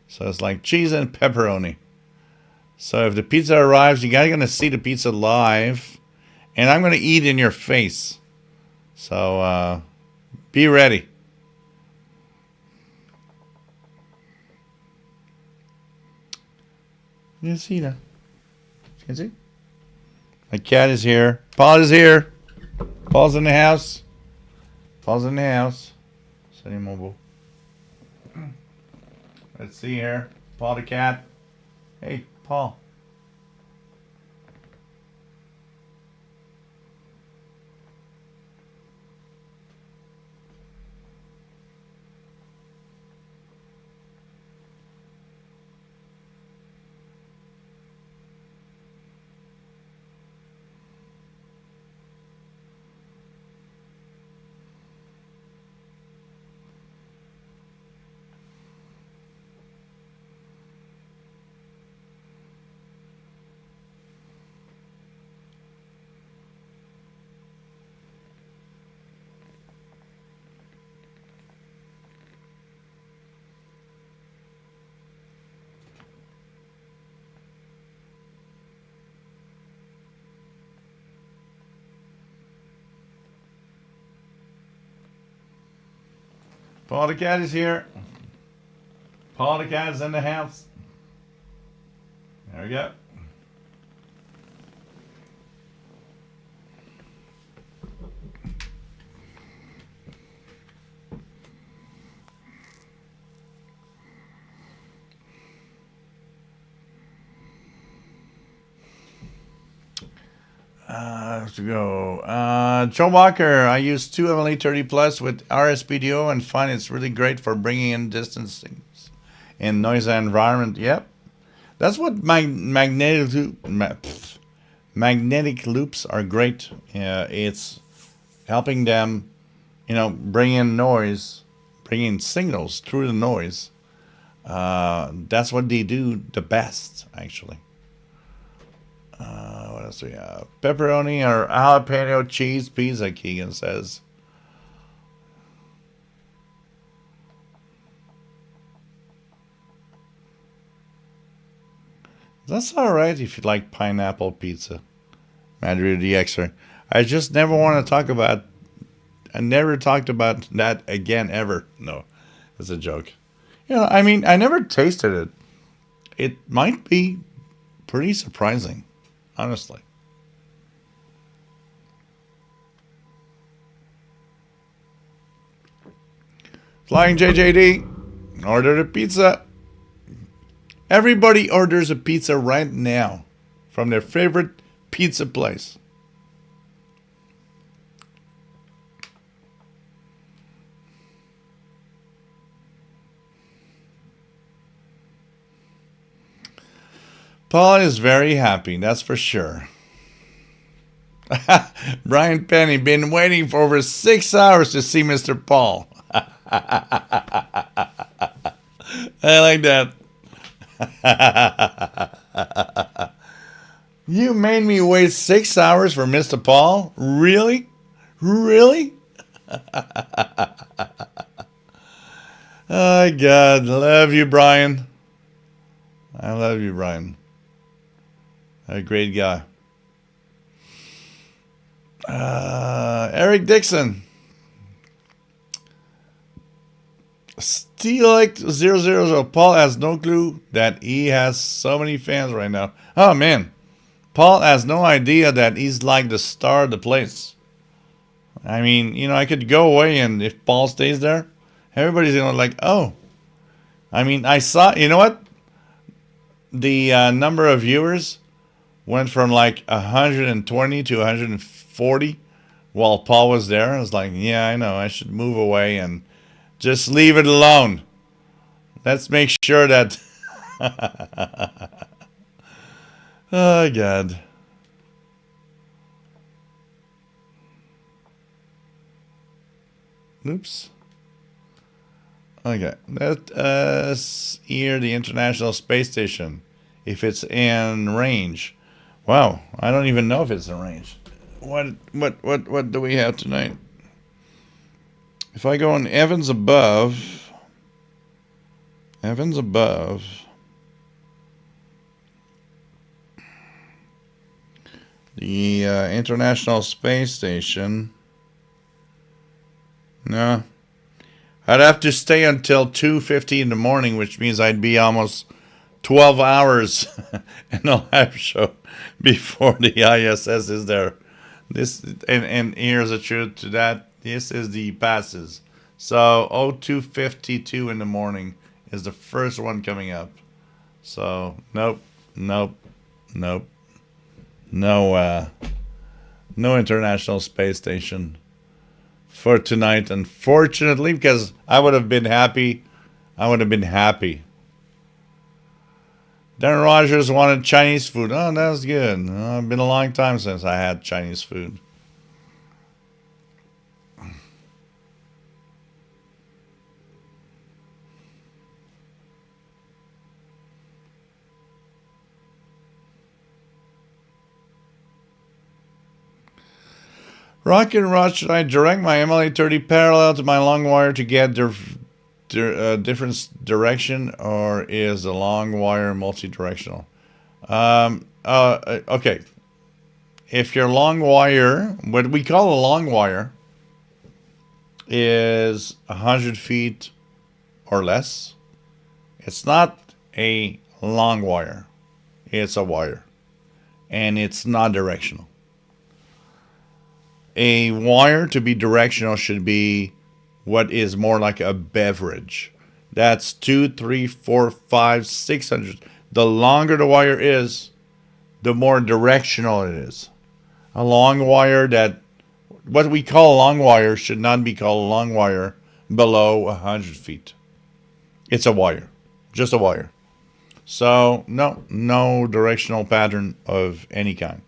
So it's like cheese and pepperoni. So if the pizza arrives, you guys are going to see the pizza live. And I'm going to eat in your face. So be ready. You can see that. You can see? My cat is here. Paul is here. Paul's in the house. Paul's in the house. Salut mon beau. Let's see here. Paul the cat. Hey, Paul. Paul the cat is here. Paul the cat is in the house. There we go. To go. Joe Walker, I use 2 MLA30 Plus with RSPDO and find it's really great for bringing in distancing in noisy environment. Yep. That's what magnetic loops are great. It's helping them, bring in noise, bring in signals through the noise. That's what they do the best, actually. What else do we have? Pepperoni or jalapeno cheese pizza, Keegan says. That's alright if you like pineapple pizza. Madrid DXer. I just never want to talk about... I never talked about that again, ever. No, it's a joke. I never tasted it. It might be pretty surprising, honestly. Flying JJD. Order the pizza. Everybody orders a pizza right now from their favorite pizza place. Paul is very happy, that's for sure. Brian Penny, been waiting for over 6 hours to see Mr. Paul. I like that. You made me wait 6 hours for Mr. Paul? Really? Really? Oh, God. Love you, Brian. I love you, Brian. A great guy. Eric Dixon. Steelix 000. Paul has no clue that he has so many fans right now. Oh, man. Paul has no idea that he's like the star of the place. I could go away, and if Paul stays there, everybody's going to like, oh. I saw, you know what? The number of viewers went from like 120 to 140 while Paul was there. I was like, yeah, I know. I should move away and just leave it alone. Let's make sure that... Oh, God. Oops. Okay. Let us hear the International Space Station. If it's in range. Wow. I don't even know if it's in range. What do we have tonight? If I go on Evans above, the International Space Station, no, I'd have to stay until 2:50 in the morning, which means I'd be almost 12 hours in a live show before the ISS is there. This and here's the truth to that. This is the passes. So 02:52 in the morning is the first one coming up. So nope. No International Space Station for tonight, unfortunately, because I would have been happy. Darren Rogers wanted Chinese food. Oh, that was good. It's been a long time since I had Chinese food. Rocket Rod, should I direct my MLA30 parallel to my long wire to get different direction, or is the long wire multi-directional? Okay. If your long wire, what we call a long wire, is 100 feet or less. It's not a long wire. It's a wire. And it's not directional. A wire to be directional should be what is more like a beverage. That's 2, 3, 4, 5, 600. The longer the wire is, the more directional it is. A long wire that, what we call a long wire should not be called a long wire below 100 feet. It's a wire. Just a wire. So, no directional pattern of any kind.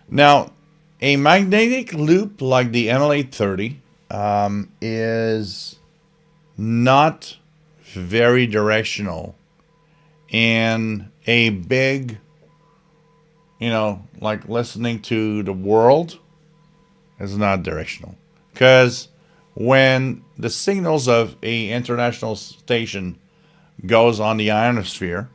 Now, a magnetic loop like the ML830 is not very directional in a big, like listening to the world is not directional. Because when the signals of a international station goes on the ionosphere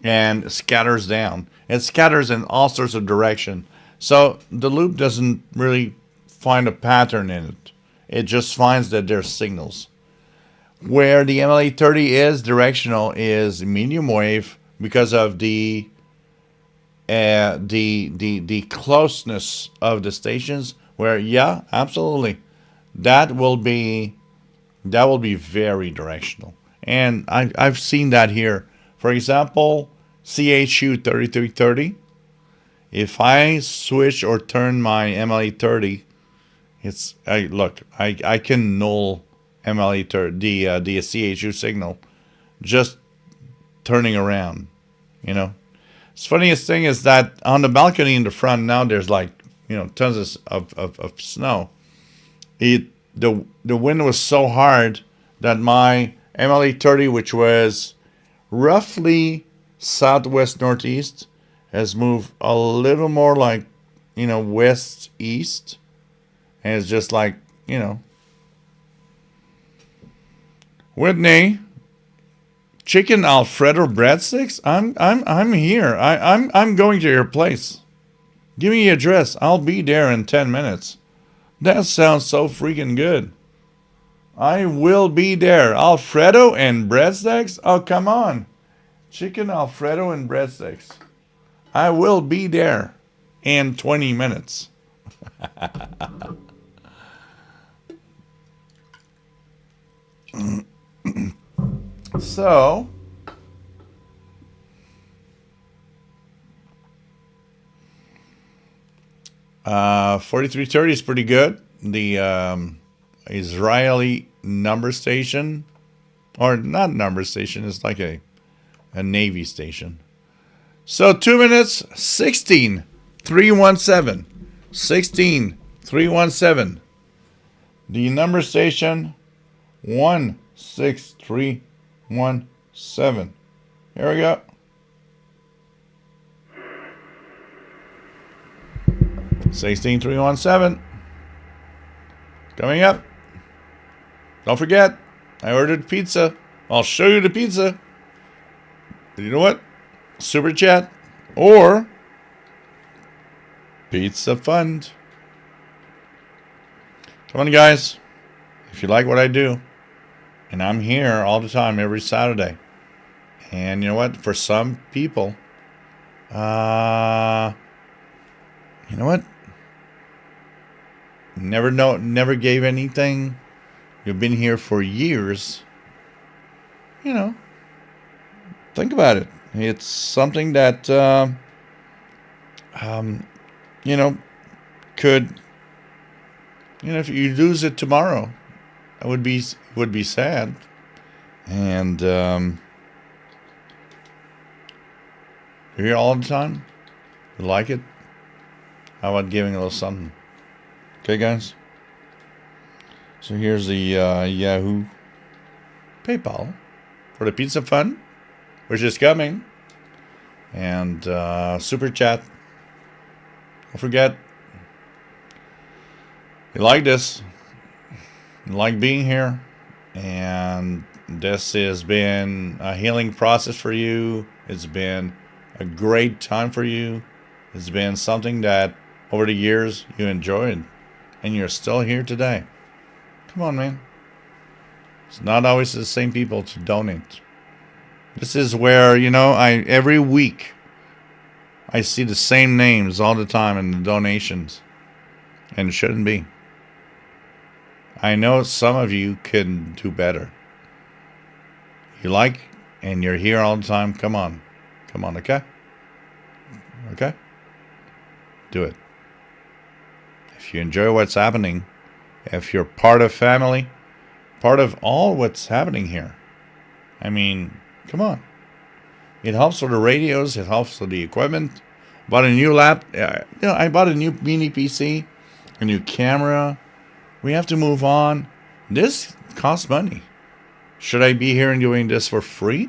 and scatters down, it scatters in all sorts of direction. So the loop doesn't really find a pattern in it. It just finds that there's signals. Where the ML830 is directional is medium wave because of the closeness of the stations. Where absolutely, that will be very directional. And I've seen that here. For example, CHU 3330. If I switch or turn my ML830, I can null ML830, the CHU signal, just turning around. The funniest thing is that on the balcony in the front now there's tons of snow. The wind was so hard that my ML830, which was roughly southwest northeast, has moved a little more west east, and it's just Whitney, chicken Alfredo breadsticks. I'm here. I'm going to your place. Give me your address. I'll be there in 10 minutes. That sounds so freaking good. I will be there. Alfredo and breadsticks? Oh, come on. Chicken Alfredo and breadsticks. I will be there in 20 minutes. So, 4330 is pretty good. The Israeli number station, or not number station, it's like a Navy station. So 2 minutes, 16,317. 16,317. The number station, 16317. Here we go. 16317. Coming up. Don't forget, I ordered pizza. I'll show you the pizza. You know what? Super chat or pizza fund. Come on, guys. If you like what I do, and I'm here all the time, every Saturday. And you know what? For some people, you know what? Never gave anything. You've been here for years. Think about it. It's something that, could, if you lose it tomorrow, it would be sad. And you're here all the time. You like it? How about giving a little something? Okay, guys. So here's the Yahoo PayPal for the pizza fund, which is coming, and super chat. Don't forget, you like this, you like being here, and this has been a healing process for you. It's been a great time for you. It's been something that over the years you enjoyed, and you're still here today. Come on, man. It's not always the same people to donate. This is where, every week I see the same names all the time in the donations. And it shouldn't be. I know some of you can do better. You like, and you're here all the time. Come on. Come on, okay? Okay? Do it. If you enjoy what's happening, if you're part of family, part of all what's happening here, I mean, come on. It helps with the radios. It helps with the equipment. Bought a new I bought a new mini PC, a new camera. We have to move on. This costs money. Should I be here and doing this for free?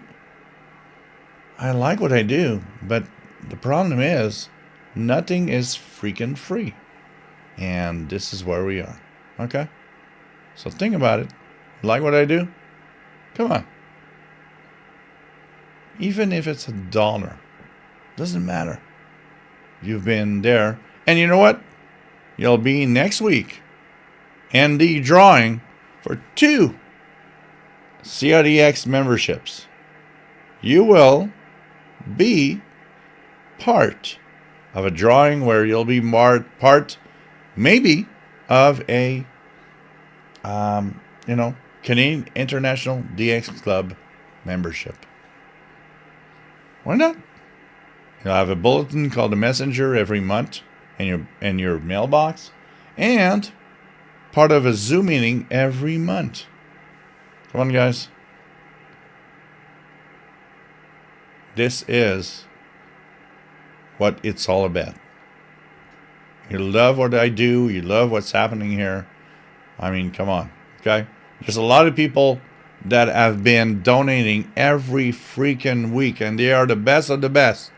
I like what I do, but the problem is nothing is freaking free. And this is where we are. Okay? So think about it. Like what I do? Come on. Even if it's $1, doesn't matter. You've been there. And you know what? You'll be next week in the drawing for 2 CRDX memberships. You will be part of a drawing where you'll be part maybe of a Canadian International DX Club membership. Why not? You'll have a bulletin called the Messenger every month in your mailbox, and part of a Zoom meeting every month. Come on, guys. This is what it's all about. You love what I do. You love what's happening here. I mean, come on. Okay? There's a lot of people that have been donating every freaking week, and they are the best of the best.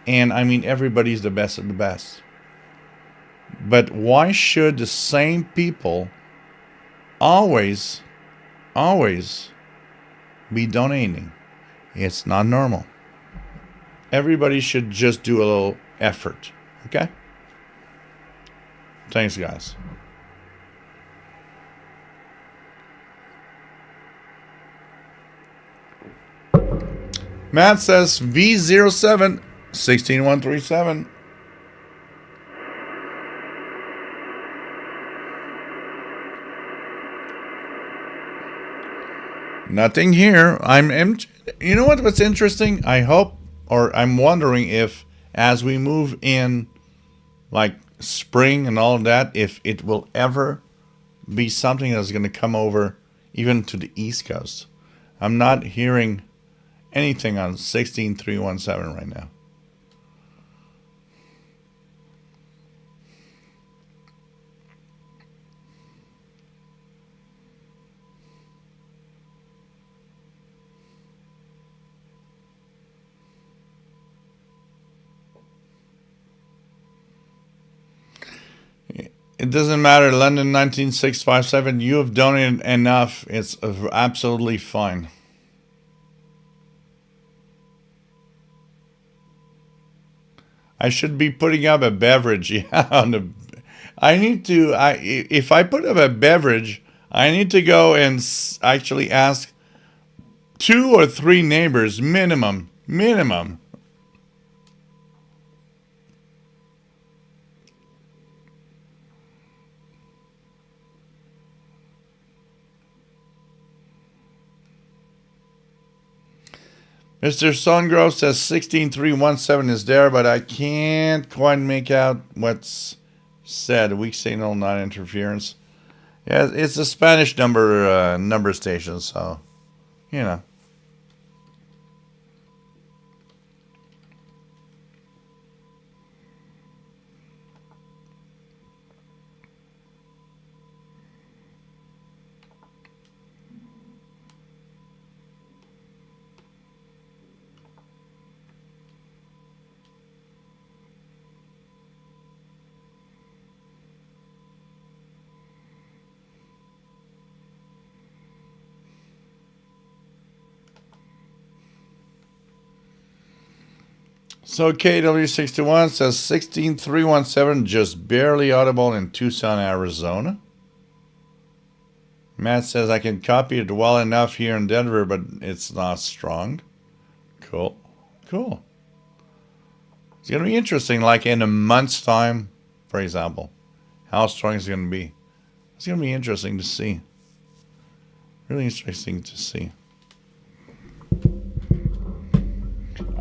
And I mean, everybody's the best of the best. But why should the same people always be donating? It's not normal. Everybody should just do a little effort. Okay? Thanks, guys. Matt says V07 16137. Nothing here. You know what's interesting? I hope, or I'm wondering if as we move in like spring and all of that, if it will ever be something that's going to come over even to the East Coast. I'm not hearing anything on 16317 right now. It doesn't matter, London 19657, you have donated enough. It's absolutely fine. I should be putting up a beverage. Yeah, if I put up a beverage, I need to go and actually ask 2 or 3 neighbors minimum. Mr. Sungrove says 16317 is there, but I can't quite make out what's said. Weak signal, non-interference. Yeah, it's a Spanish number station, so, you know. So KW61 says 16317, just barely audible in Tucson, Arizona. Matt says I can copy it well enough here in Denver, but it's not strong. Cool. Cool. It's going to be interesting, like in a month's time, for example. How strong is it going to be? It's going to be interesting to see. Really interesting to see.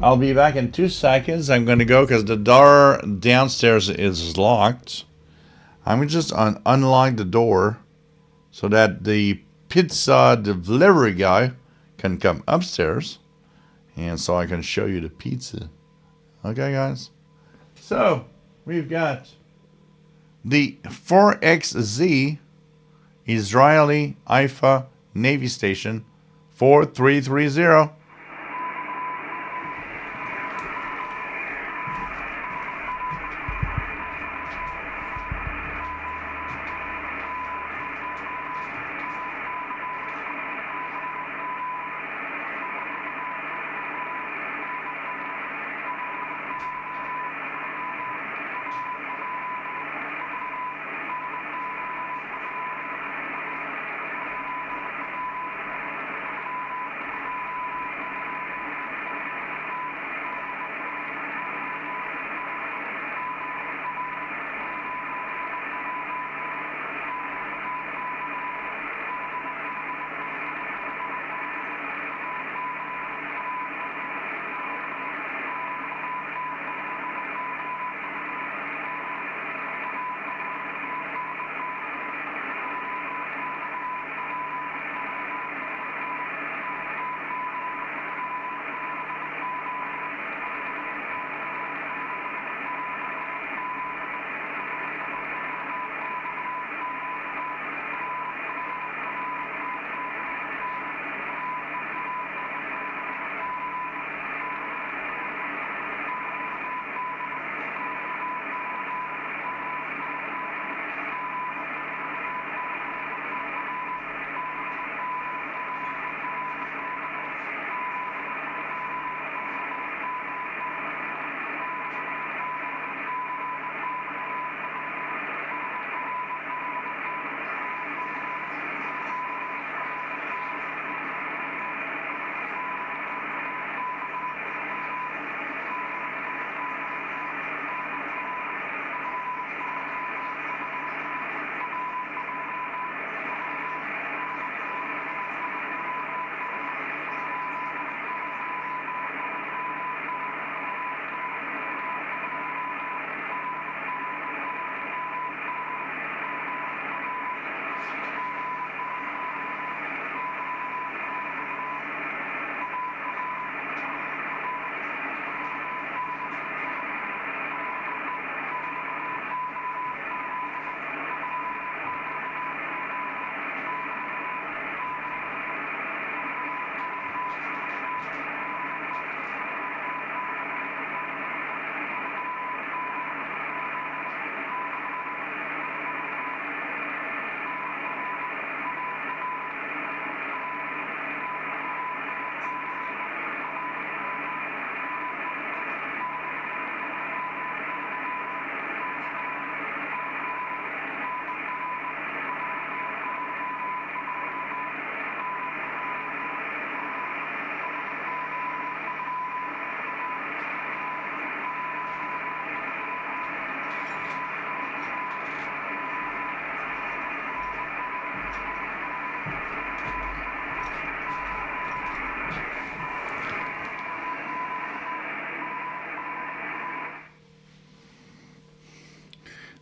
I'll be back in 2 seconds. I'm going to go because the door downstairs is locked. I'm going to just unlock the door so that the pizza delivery guy can come upstairs. And so I can show you the pizza. Okay, guys? So, we've got the 4XZ Israeli Haifa Navy Station 4330.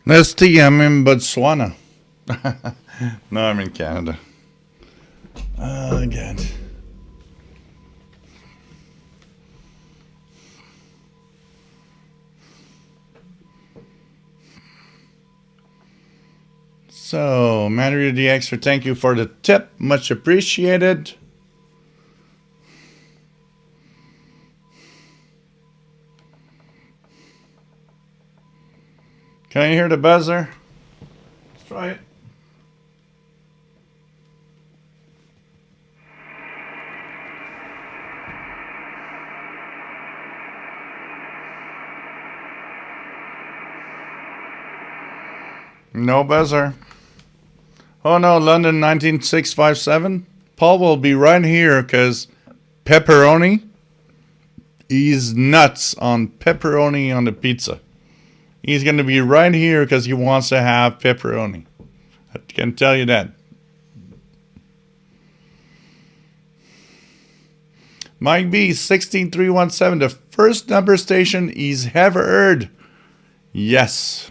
Nasty, I'm in Botswana. No, I'm in Canada. Oh, God. So, Matthew the Extra, thank you for the tip. Much appreciated. Can you hear the buzzer? Let's try it. No buzzer. Oh no, London 19657. Paul will be right here because pepperoni. He's nuts on pepperoni on the pizza. He's going to be right here because he wants to have pepperoni. I can tell you that. Mike B, 16317, the first number station he's ever heard. Yes.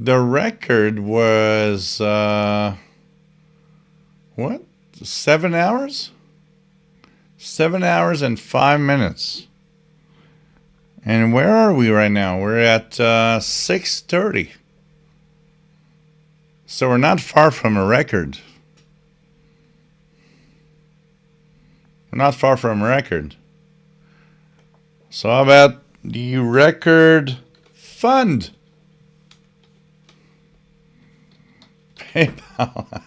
The record was, what? 7 hours? 7 hours and 5 minutes. And where are we right now? We're at 6:30. So we're not far from a record. We're not far from a record. So how about the record fund? PayPal.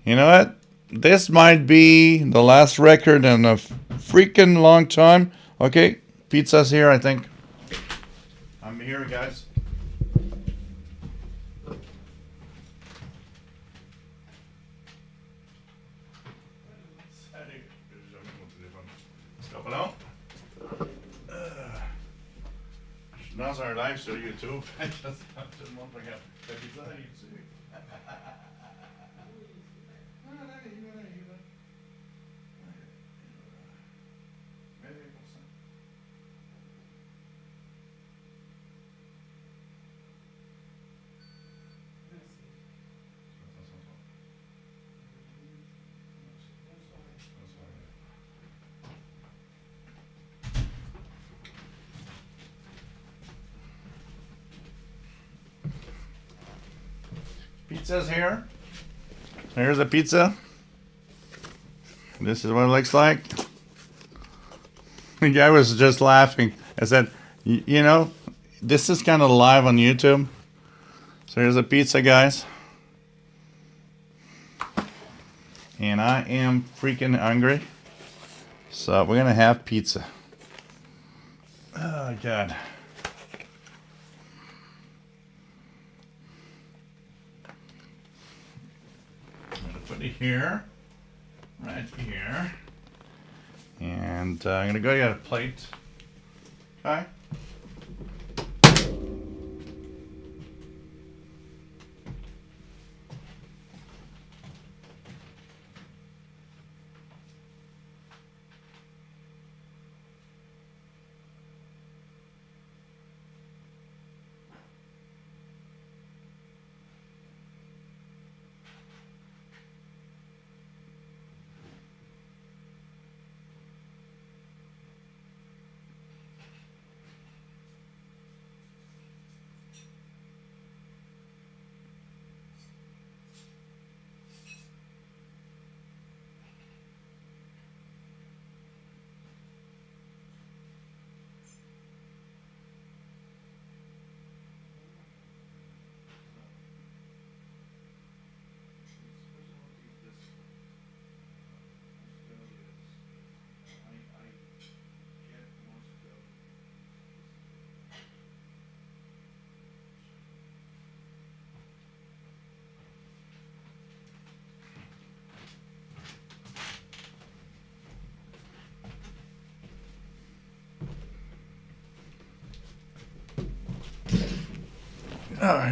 You know what? This might be the last record in a freaking long time. Okay, pizza's here, I think. I'm here, guys. Dans un live sur YouTube. Tout le monde regarde. Fait bizarre à YouTube. Pizza's here. Here's the pizza. This is what it looks like. The guy was just laughing. I said, you know, this is kind of live on YouTube. So here's the pizza, guys. And I am freaking hungry. So we're going to have pizza. Oh, God. Put it here, right here, and I'm gonna go get a plate. Okay.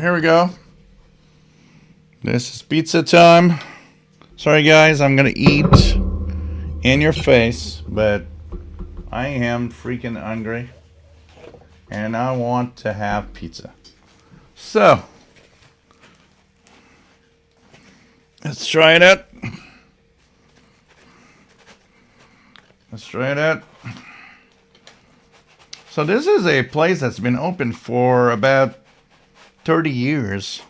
Here we go. This is pizza time. Sorry guys, I'm gonna eat in your face, but I am freaking hungry and I want to have pizza. So let's try it out. Let's try it out. So this is a place that's been open for about 30 years.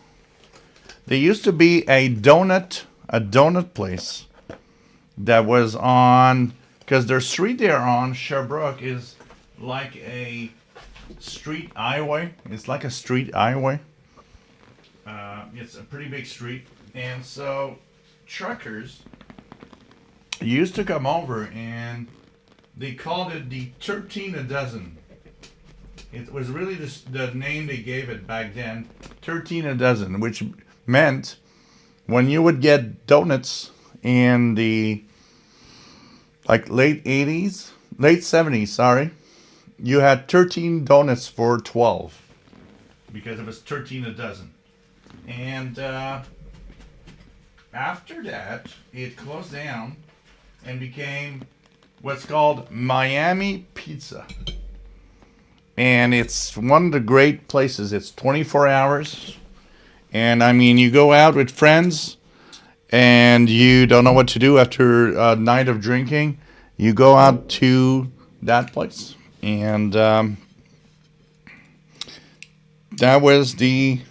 There used to be a donut place that was on, because their street there on Sherbrooke is like a street highway. It's like a street highway. It's a pretty big street, and so truckers used to come over, and they called it the 13 a dozen. It was really the name they gave it back then, 13 a dozen, which meant when you would get donuts in the late 70s, sorry, you had 13 donuts for 12 because it was 13 a dozen. And after that, it closed down and became what's called Miami Pizza. And it's one of the great places. It's 24 hours. And I mean, you go out with friends and you don't know what to do after a night of drinking. You go out to that place. And that was it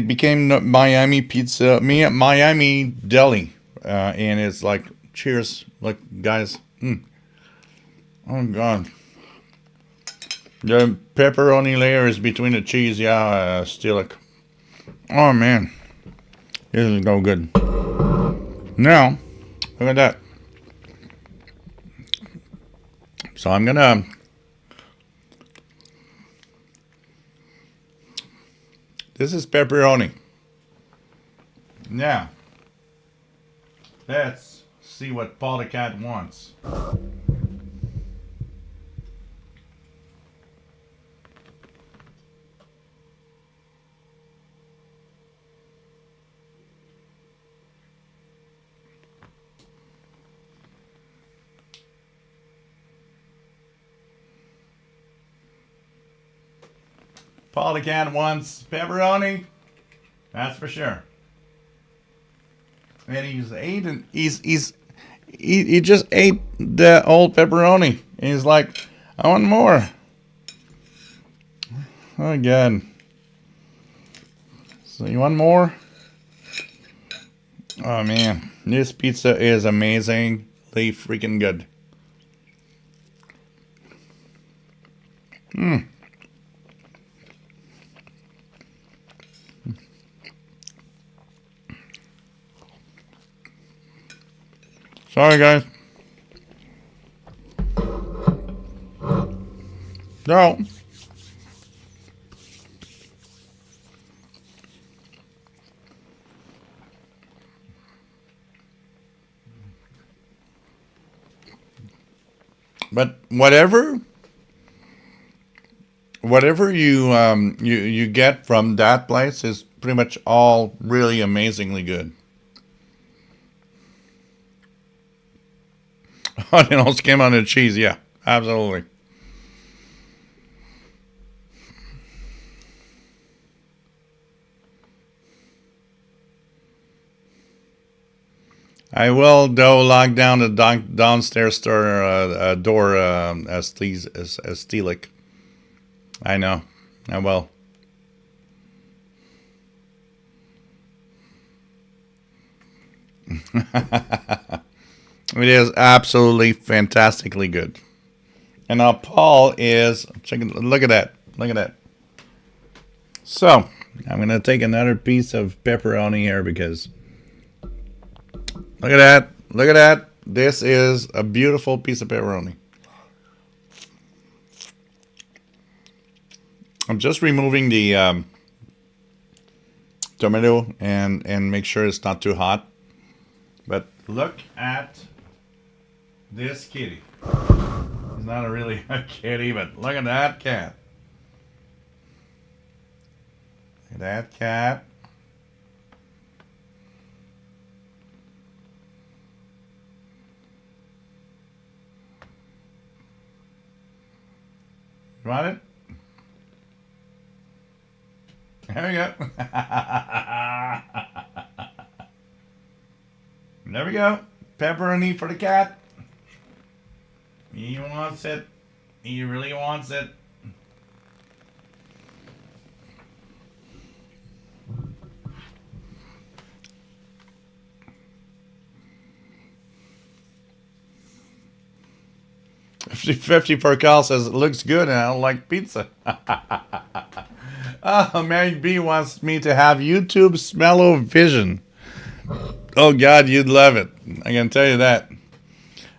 became Miami Pizza, Miami Deli. And it's like, cheers. Look, guys. Oh, God. The pepperoni layer is between the cheese. Yeah, still like, oh, man. This is no good. Now, look at that. So I'm gonna this is pepperoni. Now, let's see what Paul the Cat wants. Paul the Cat wants pepperoni. That's for sure. And he just ate the old pepperoni. And he's like, I want more. Oh, God. So you want more? Oh, man. This pizza is amazingly freaking good. Sorry, guys. No. But whatever you get from that place is pretty much all really amazingly good. Onion skim on the cheese, yeah, absolutely. I will, though, lock down the downstairs door as Steelic. I know. I will. It is absolutely fantastically good. And now Paul is checking. Look at that. Look at that. So I'm going to take another piece of pepperoni here because look at that. Look at that. This is a beautiful piece of pepperoni. I'm just removing the tomato and make sure it's not too hot. But look at this kitty. He's not really a kitty, but look at that cat. Look at that cat. You want it? There we go. There we go. Pepperoni for the cat. He wants it. He really wants it. Fifty for Cal says it looks good and I don't like pizza. Oh, Mary B wants me to have YouTube smell-o-vision. Oh God, you'd love it. I can tell you that.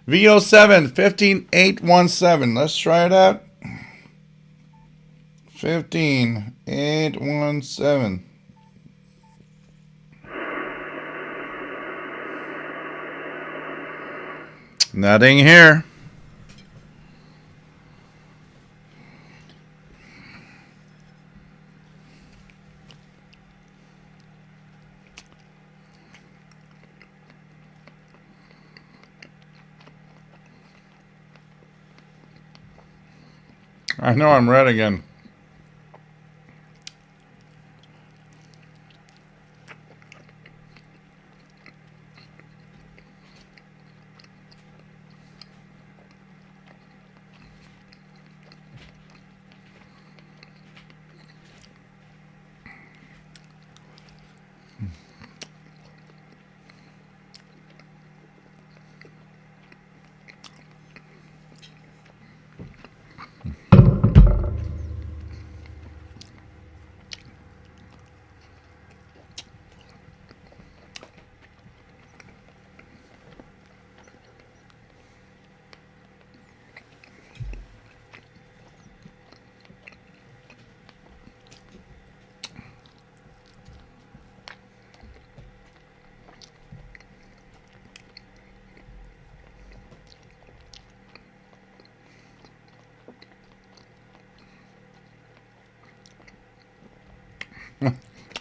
VO7 15817. Let's try it out. 15817. Nothing here. I know I'm red again.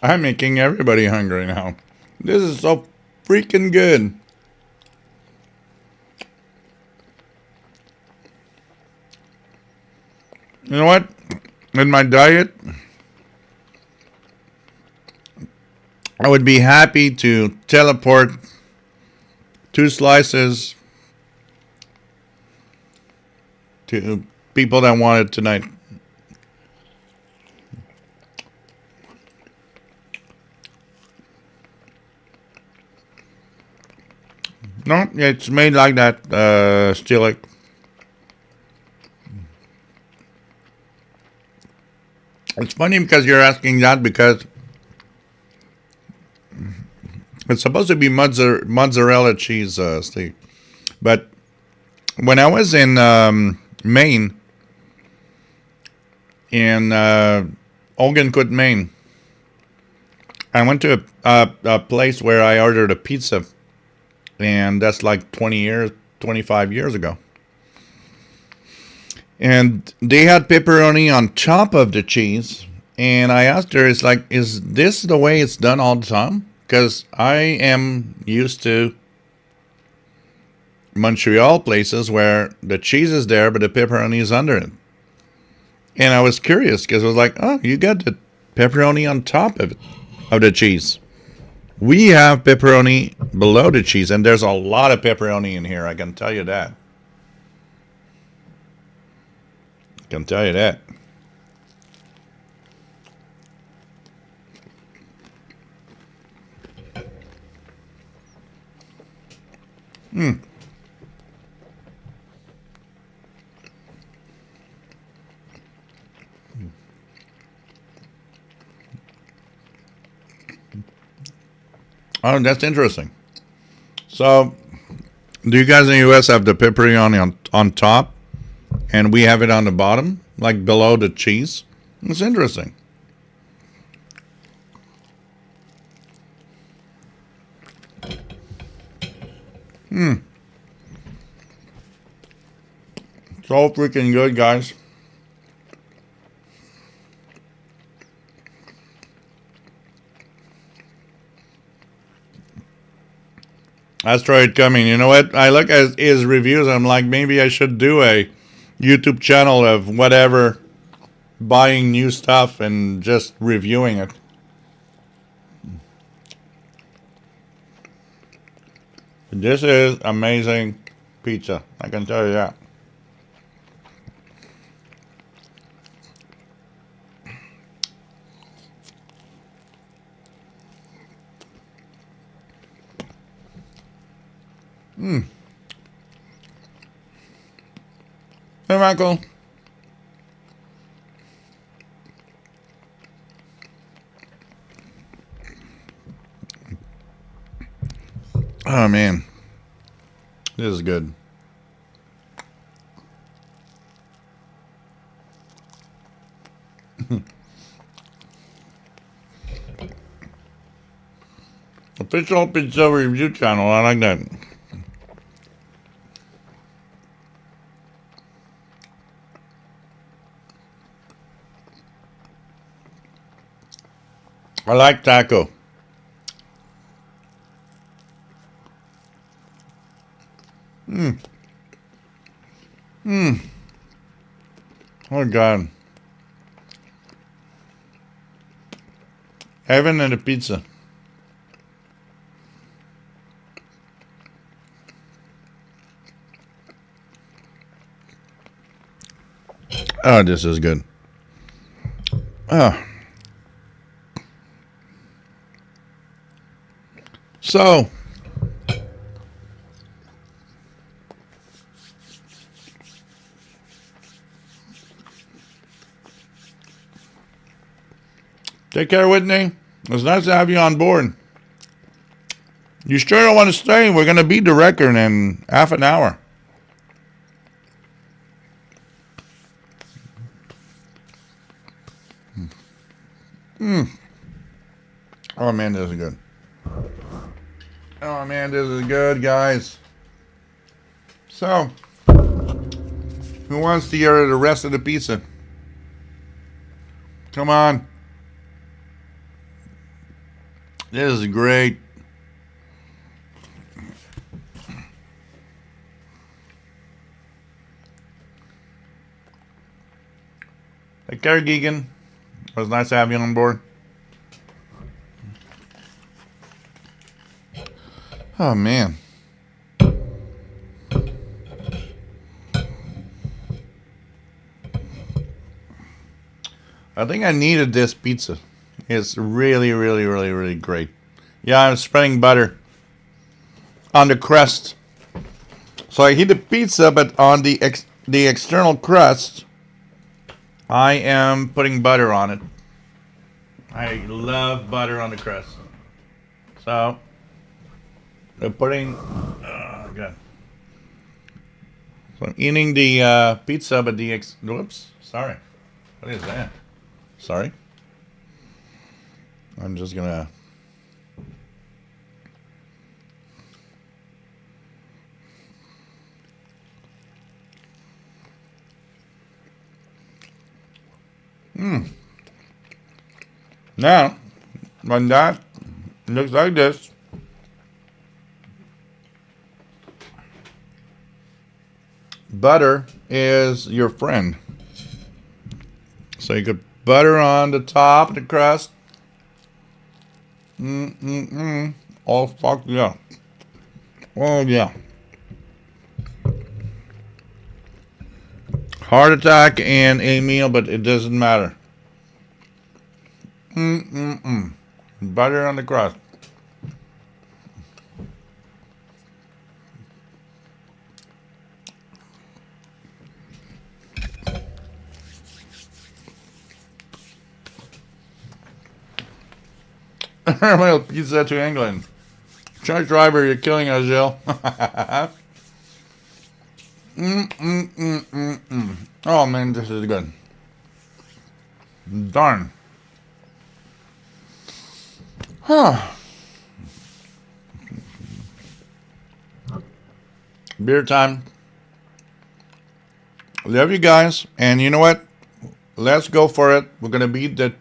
I'm making everybody hungry now. This is so freaking good. You know what? In my diet, I would be happy to teleport 2 slices to people that want it tonight. No, it's made like that, still. It's funny because you're asking that because it's supposed to be mozzarella cheese steak. But when I was in Maine, in Ogunquit, Maine, I went to a place where I ordered a pizza. And that's like 25 years ago. And they had pepperoni on top of the cheese. And I asked her, is this the way it's done all the time? Because I am used to Montreal places where the cheese is there, but the pepperoni is under it. And I was curious because I was like, oh, you got the pepperoni on top of it, of the cheese. We have pepperoni below the cheese, and there's a lot of pepperoni in here, I can tell you that. I can tell you that. Oh, that's interesting. So, do you guys in the U.S. have the pepperoni on top, and we have it on the bottom, like below the cheese? It's interesting. So freaking good, guys. Asteroid coming. You know what? I look at his reviews. I'm like, maybe I should do a YouTube channel of whatever, buying new stuff and just reviewing it. This is amazing pizza. I can tell you that. Hey, Michael. Oh, man. This is good. Official pizza review channel. I like that. I like taco. Oh, God. Heaven and a pizza. Oh, this is good. Oh. So, take care, Whitney. It's nice to have you on board. You sure don't want to stay? We're going to beat the record in half an hour. Oh, man, this is good. Oh, man, this is good, guys. So, who wants to hear the rest of the pizza? Come on. This is great. Take care, Geegan. It was nice to have you on board. Oh, man. I think I needed this pizza. It's really, really, really, really great. Yeah, I'm spreading butter on the crust. So I heat the pizza, but on the external crust, I am putting butter on it. I love butter on the crust. So I'm putting. Oh, God. So I'm eating the pizza, but the whoops. Sorry. What is that? Sorry. I'm just gonna. Now, when that looks like this, butter is your friend. So you could butter on the top of the crust. Oh, fuck yeah. Oh, yeah. Heart attack and a meal, but it doesn't matter. Butter on the crust. Well, pizza to England. Truck driver, you're killing us, Jill. Oh, man, this is good. Darn. Beer time. Love you guys. And you know what? Let's go for it. We're going to beat the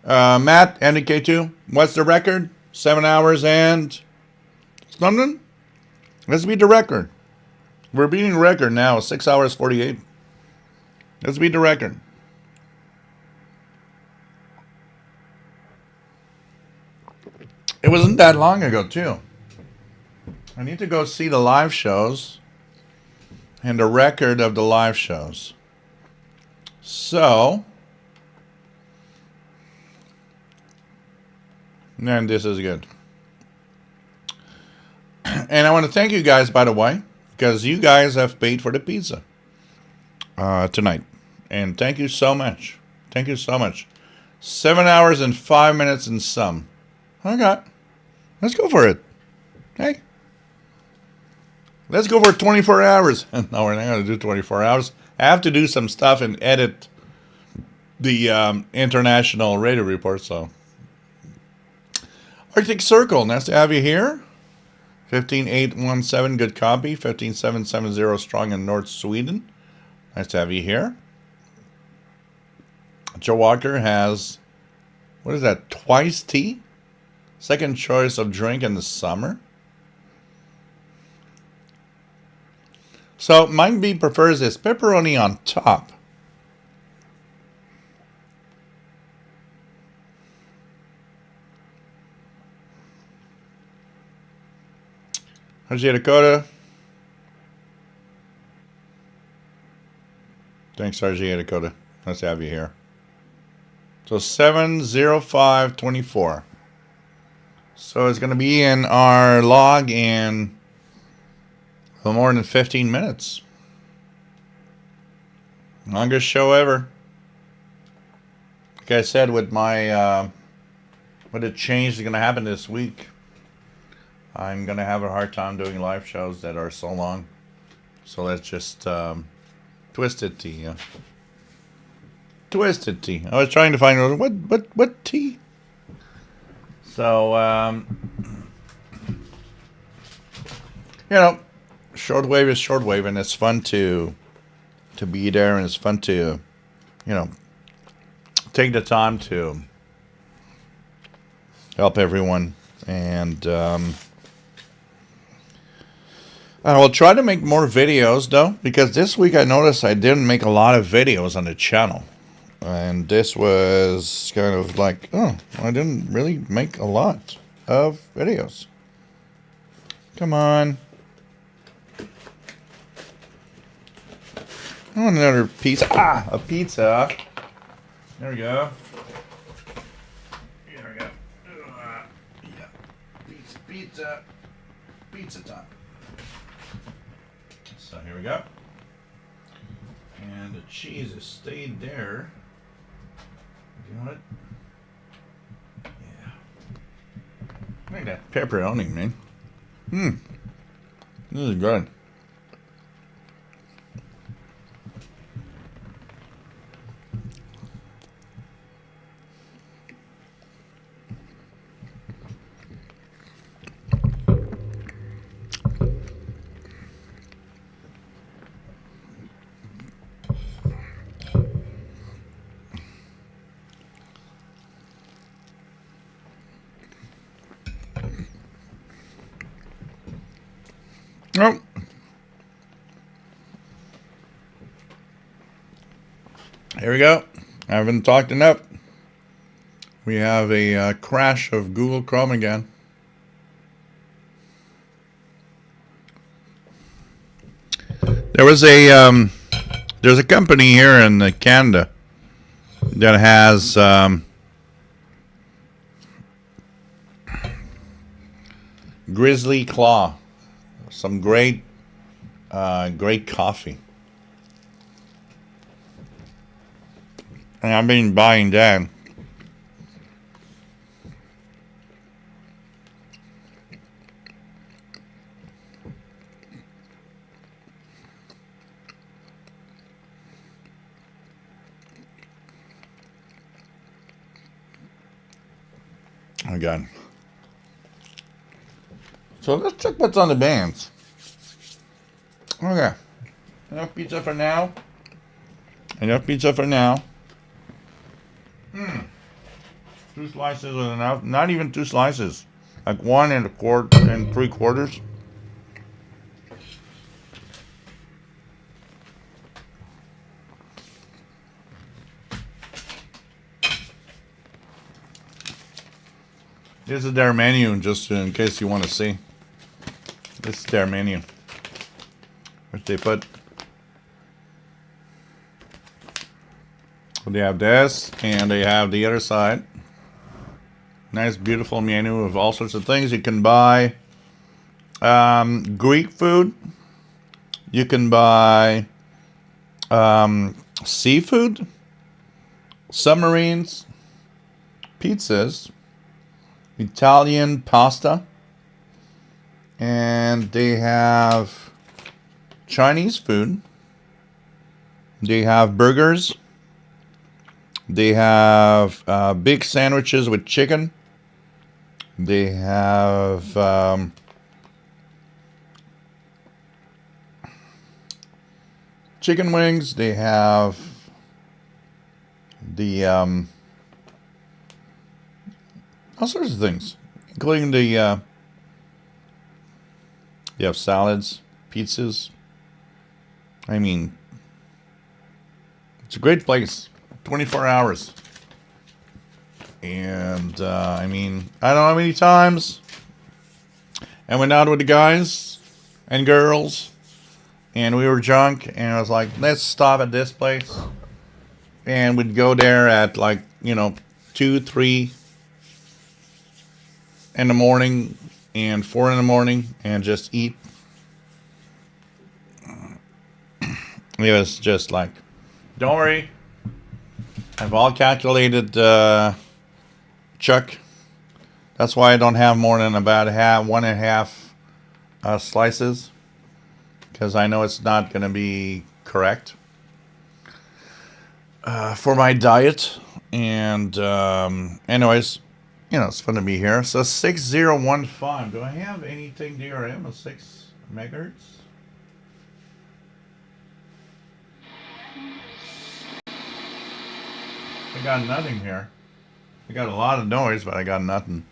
Matt, NK2. What's the record? 7 hours and something? Let's beat the record. We're beating the record now. 6 hours 48. Let's beat the record. It wasn't that long ago, too. I need to go see the live shows and the record of the live shows. So, and this is good. And I want to thank you guys, by the way, because you guys have paid for the pizza tonight. And thank you so much. Thank you so much. 7 hours and 5 minutes and some. Okay. Let's go for it. Hey. Let's go for 24 hours. No, we're not going to do 24 hours. I have to do some stuff and edit the international radio report, so. Arctic Circle, nice to have you here. 15817, good copy. 15770, strong in North Sweden. Nice to have you here. Joe Walker has, what is that, twice tea? Second choice of drink in the summer. So Mike B prefers this pepperoni on top. RJ Dakota. Thanks, RJ Dakota. Nice to have you here. So 7:05:24. So it's going to be in our log in a little more than 15 minutes. Longest show ever. Like I said, with my with the change that's going to happen this week, I'm going to have a hard time doing live shows that are so long. So let's just Twisted Tea. Yeah. Twisted Tea. I was trying to find what tea. So you know, shortwave is shortwave, and it's fun to be there, and it's fun to, you know, take the time to help everyone, and I will try to make more videos though, because this week I noticed I didn't make a lot of videos on the channel. And this was kind of like, oh, I didn't really make a lot of videos. Come on. I want another pizza. Ah, a pizza. There we go. There we go. Yeah. Pizza. Pizza time. So here we go. And the cheese has stayed there. Got it? Yeah. Look at that pepperoni, man. This is good. Oh. Here we go. I haven't talked enough. We have a crash of Google Chrome again. There's a company here in Canada that has Grizzly Claw. Some great coffee. And I've been buying that. Again. So let's check what's on the bands. Okay. Enough pizza for now. Enough pizza for now. 2 slices is enough. Not even 2 slices. Like 1 3/4. This is their menu, just in case you want to see. This is their menu. Which they put. They have this, and they have the other side. Nice, beautiful menu of all sorts of things you can buy Greek food. You can buy seafood, submarines, pizzas, Italian pasta, and they have Chinese food. They have burgers. They have big sandwiches with chicken. They have chicken wings. They have the all sorts of things, including the you have salads, pizzas. I mean, it's a great place, 24 hours. And I mean, I don't know how many times I went out with the guys and girls, and we were drunk, and I was like, let's stop at this place. And we'd go there at like, 2, 3 in the morning and 4 in the morning and just eat. It was just like, don't worry, I've all calculated, Chuck. That's why I don't have more than about 1.5 slices, because I know it's not going to be correct for my diet. And anyways, it's fun to be here. So 6015. Do I have anything DRM of 6 megahertz? I got nothing here. I got a lot of noise, but I got nothing.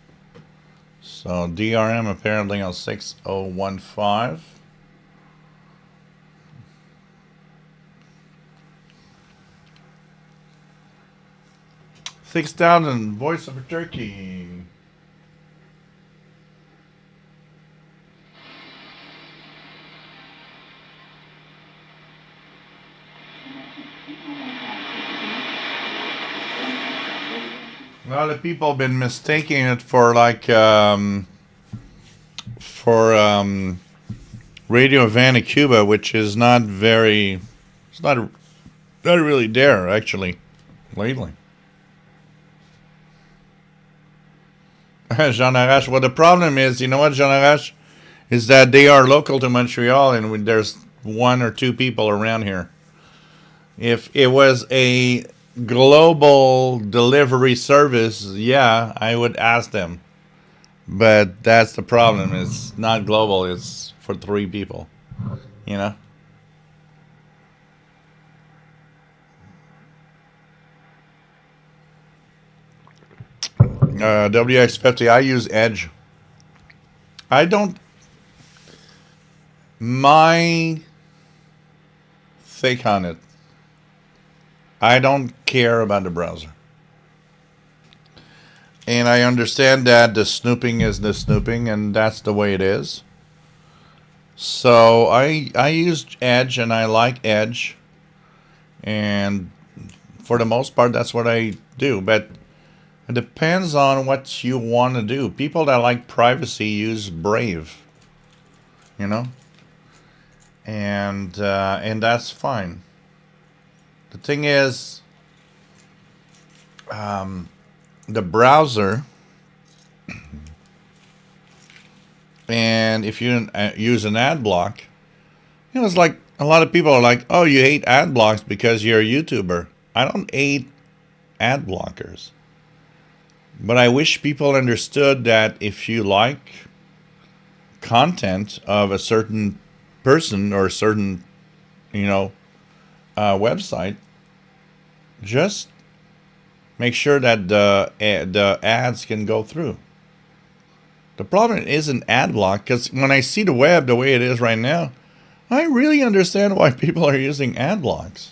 So DRM apparently on 6015. $6,000 Voice of Turkey. A lot of people have been mistaking it for like Radio Havana, Cuba, which is not very. It's not really there actually lately. Jean Arash. Well, the problem is, you know what, Jean Arash, is that they are local to Montreal, and there's 1 or 2 people around here. If it was a global delivery service, yeah, I would ask them. But that's the problem. It's not global. It's for 3 people. WX50, I use Edge. I don't. My take on it, I don't care about the browser. And I understand that the snooping is the snooping, and that's the way it is. So I use Edge, and I like Edge. And for the most part, that's what I do. But it depends on what you want to do. People that like privacy use Brave. And that's fine. The thing is, the browser, and if you use an ad block, it's like a lot of people are like, oh, you hate ad blocks because you're a YouTuber. I don't hate ad blockers. But I wish people understood that if you like content of a certain person or a certain, website, just make sure that the ads can go through. The problem isn't ad block, because when I see the web the way it is right now, I really understand why people are using ad blocks.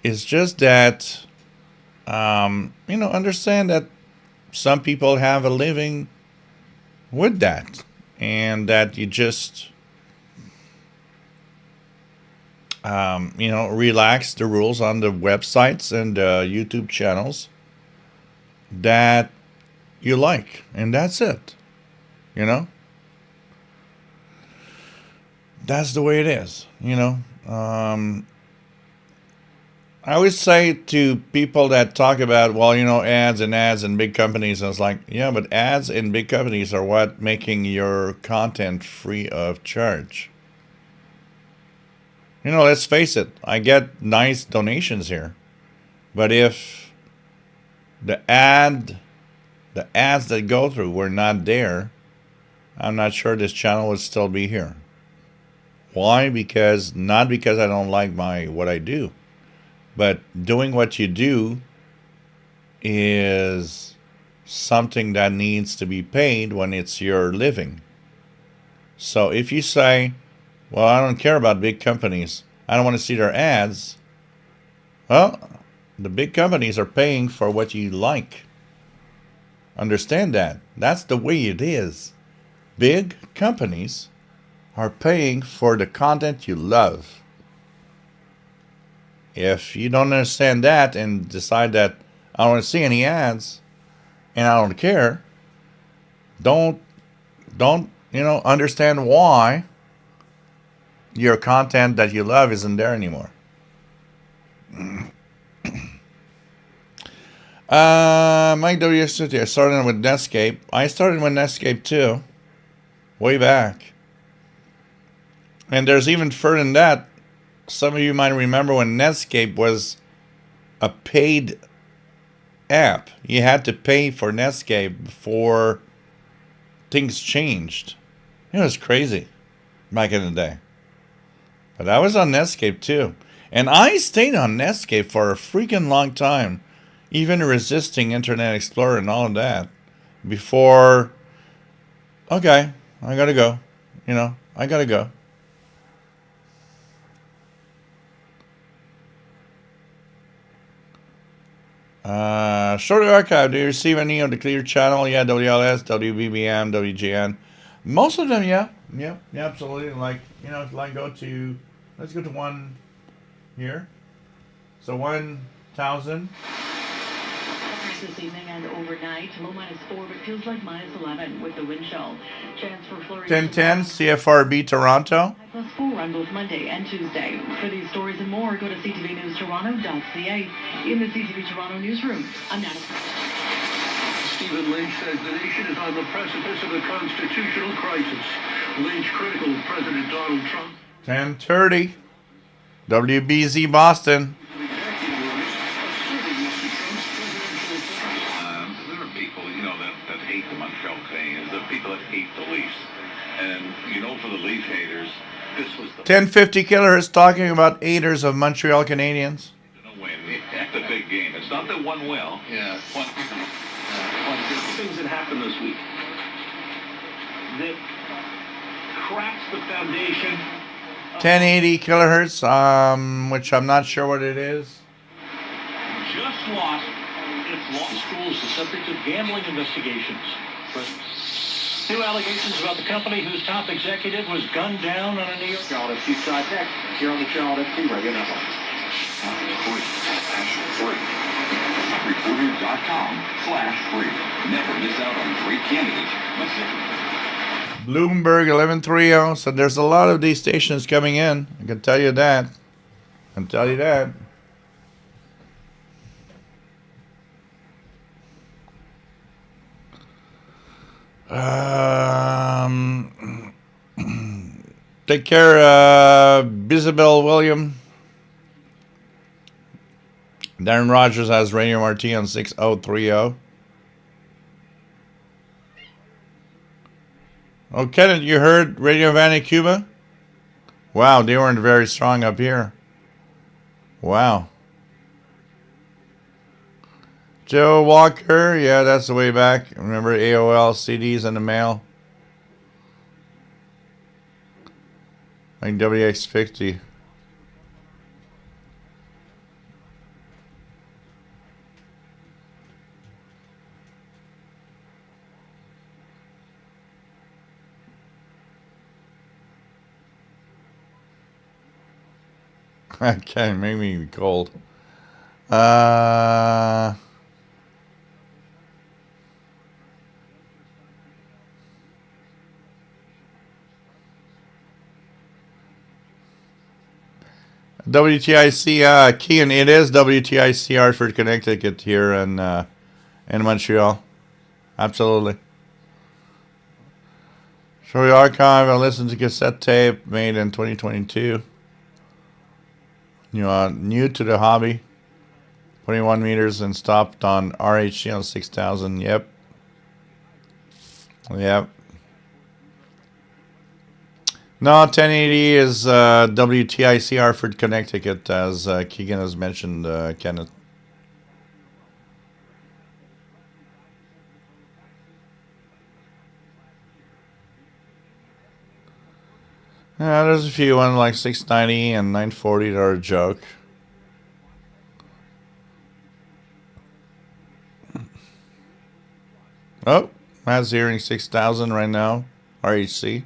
It's just that, understand that some people have a living with that, and that you just, relax the rules on the websites and YouTube channels that you like, and that's it. You know? That's the way it is, you know? I always say to people that talk about, well, you know, ads and big companies, I was like, yeah, but ads in big companies are what making your content free of charge. You know, let's face it, I get nice donations here. But if the ads that go through were not there, I'm not sure this channel would still be here. Why? Not because I don't like what I do, but doing what you do is something that needs to be paid when it's your living. So if you say, well, I don't care about big companies, I don't want to see their ads, well, the big companies are paying for what you like. Understand that. That's the way it is. Big companies are paying for the content you love. If you don't understand that and decide that I don't want to see any ads and I don't care, don't understand why your content that you love isn't there anymore. Mike W. I started with Netscape. I started with Netscape too, way back. And there's even further than that. Some of you might remember when Netscape was a paid app. You had to pay for Netscape before things changed. It was crazy back in the day. But I was on Netscape too. And I stayed on Netscape for a freaking long time, even resisting Internet Explorer and all of that, before, okay, I gotta go. You know, I gotta go. Short archive. Do you receive any of the clear channel? Yeah, WLS, WBBM, WGN. Most of them, yeah, absolutely. Like, you know, let's go to one here. So 1,000. This evening and overnight, low -4, but feels like -11 with the wind chill. Chance for flurries. 1010 CFRB Toronto. +4 on both Monday and Tuesday. For these stories and more, go to ctvnewstoronto.ca. In the CTV Toronto newsroom, I'm Natalie. Stephen Lynch says the nation is on the precipice of a constitutional crisis. Lynch critical of President Donald Trump. 1030 WBZ Boston. People that hate the Leafs. And, you know, for the Leaf haters, this was the 1050 Killers talking about haters of Montreal Canadiens. Win. The big game. It's not that one will. Yeah. One Things that happened this week that cracks the foundation. 1080 kilohertz, which I'm not sure what it is. Just lost its law. The school is the subject of gambling investigations. New allegations about the company whose top executive was gunned down on a New York. Charlotte Seaside next, here on the Charlotte FC Radio Network. Free. Reporter.com/free. Never miss out on great candidates. Bloomberg 1130. So there's a lot of these stations coming in. I can tell you that. Take care, Isabel William. Darren Rogers has Radio Marti on 6030. Oh, Kenneth, you heard Radio Vancouver? Wow, they weren't very strong up here. Wow. Joe Walker, yeah, that's the way back. Remember AOL CDs in the mail? Like WX50. Okay, make me cold. WTIC, Kean, it is WTIC Hartford, Connecticut here in Montreal. Absolutely. Show your archive and listen to cassette tape made in 2022. You are new to the hobby. 21 meters and stopped on RHC on 6000. Yep. Yep. No, 1080 is WTIC Hartford, Connecticut, as Keegan has mentioned, Kenneth. There's a few ones like 690 and 940 that are a joke. Oh, Matt's hearing 6000 right now, RHC.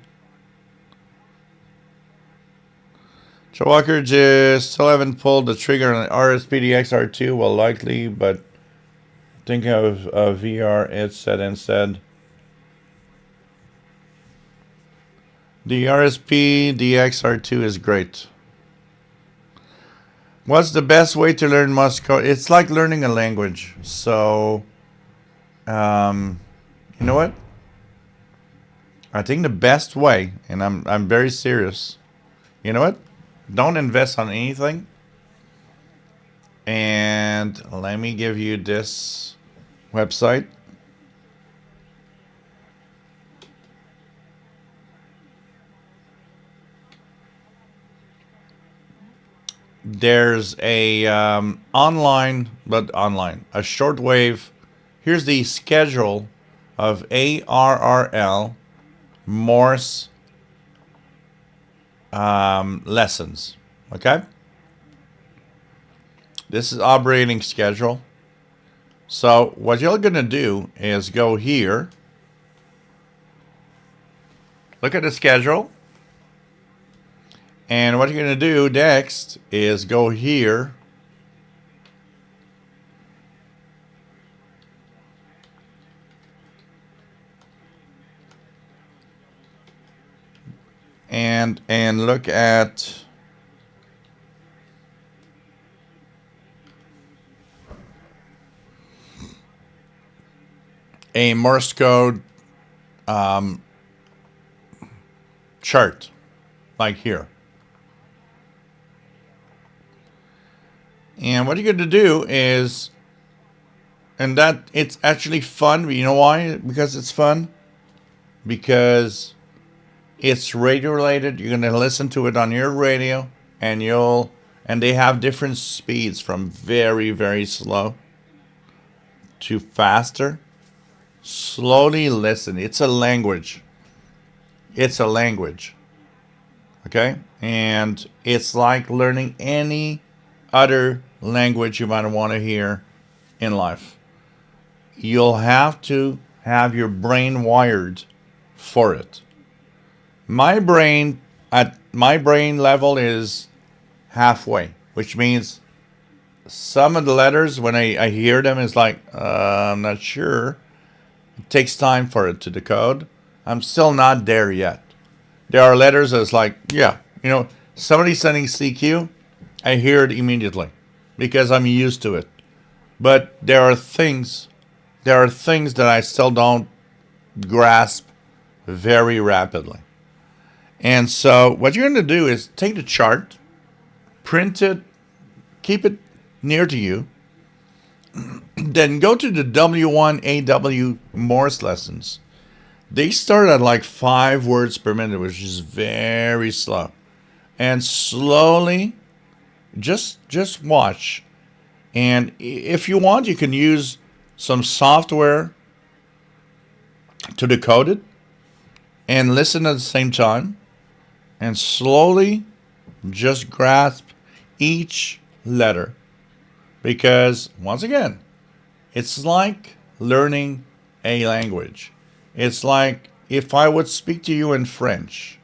Joe Walker just still haven't pulled the trigger on RSPDX R2. Well, likely, but thinking of VR headset instead. The RSPDX R2 is great. What's the best way to learn Morse code? It's like learning a language. So, you know what? I think the best way, and I'm very serious. You know what? Don't invest on anything. And let me give you this website. There's a a shortwave. Here's the schedule of ARRL Morse lessons. Okay, this is operating schedule. So what you're gonna do is go here, look at the schedule, and what you're gonna do next is go here and look at a Morse code chart, like here. And what you're going to do is, and that it's actually fun. You know why? Because it's fun. Because it's radio related. You're going to listen to it on your radio, and they have different speeds from very, very slow to faster. Slowly listen. It's a language. It's a language. Okay? And it's like learning any other language you might want to hear in life. You'll have to have your brain wired for it. My brain, at my brain level, is halfway, which means some of the letters, when I hear them, is like, I'm not sure. It takes time for it to decode. I'm still not there yet. There are letters that's like, yeah, you know, somebody sending CQ, I hear it immediately because I'm used to it. But there are things that I still don't grasp very rapidly. And so what you're going to do is take the chart, print it, keep it near to you, then go to the W1AW Morse lessons. They start at like 5 words per minute, which is very slow. And slowly, just watch. And if you want, you can use some software to decode it and listen at the same time. And slowly just grasp each letter. Because, once again, it's like learning a language. It's like if I would speak to you in French,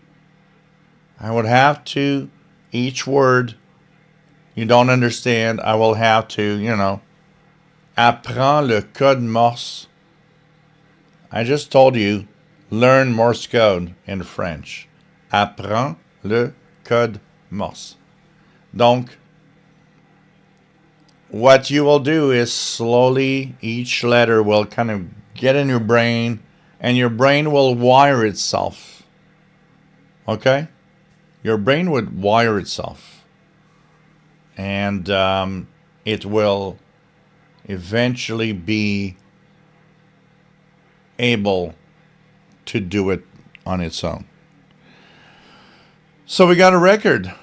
I would have to, each word you don't understand, I will have to, apprends le code Morse. I just told you, learn Morse code in French. Apprends le code Morse. Donc, what you will do is slowly each letter will kind of get in your brain, and your brain will wire itself. Okay? Your brain would wire itself. And it will eventually be able to do it on its own. So we got a record.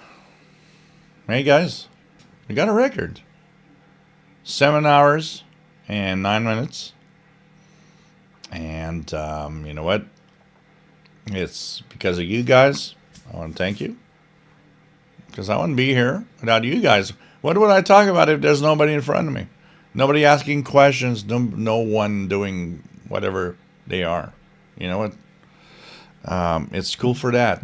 Hey guys, we got a record. 7 hours and 9 minutes. And you know what? It's because of you guys. I want to thank you. Because I wouldn't be here without you guys. What would I talk about if there's nobody in front of me? Nobody asking questions. No one doing whatever they are. You know what? It's cool for that.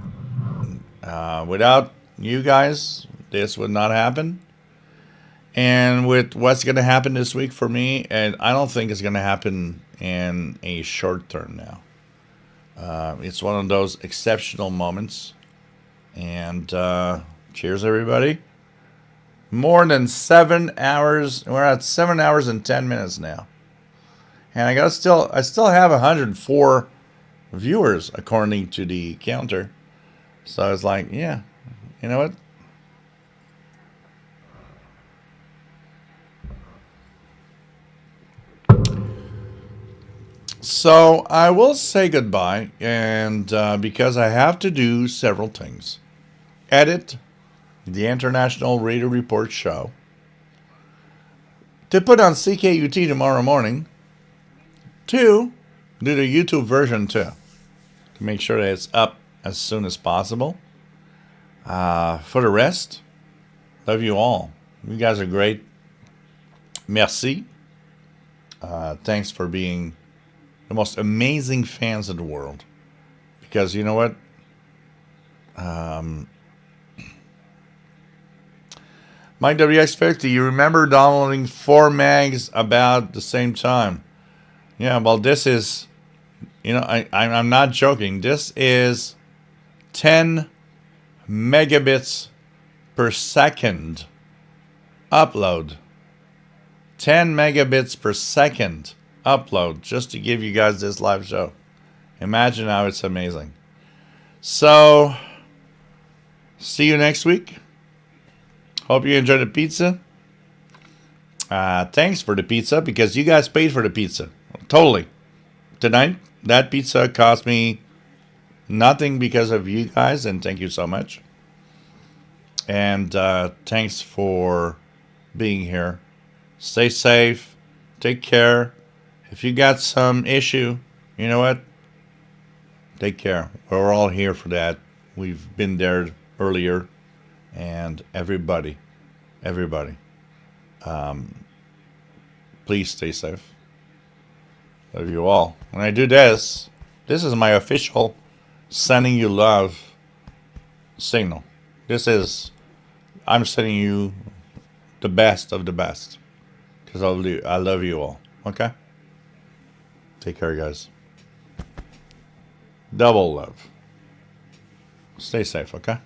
Without you guys, this would not happen. And with what's going to happen this week for me, and I don't think it's going to happen in a short term now. It's one of those exceptional moments. And cheers, everybody. More than 7 hours. We're at 7 hours and 10 minutes now. And I still have 104 viewers according to the counter. So it's like, yeah, you know what? So I will say goodbye, and because I have to do several things. Edit the International Radio Report show to put on CKUT tomorrow morning. 2, do the YouTube version too, to make sure that it's up as soon as possible. For the rest, love you all. You guys are great. Merci. Thanks for being the most amazing fans in the world. Because you know what? Mike WX50, you remember downloading 4 megs about the same time. Yeah, well, this is, you know, I'm not joking. This is 10 megabits per second upload. 10 megabits per second upload, just to give you guys this live show. Imagine how it's amazing. So, see you next week. Hope you enjoyed the pizza. Thanks for the pizza, because you guys paid for the pizza. Totally. Tonight, that pizza cost me nothing because of you guys, and thank you so much. And thanks for being here. Stay safe. Take care. If you got some issue, you know what? Take care. We're all here for that. We've been there earlier. And everybody, please stay safe. Love you all. When I do this, this is my official sending you love signal. This is, I'm sending you the best of the best. Because I love you all. Okay? Take care, guys. Double love. Stay safe, okay?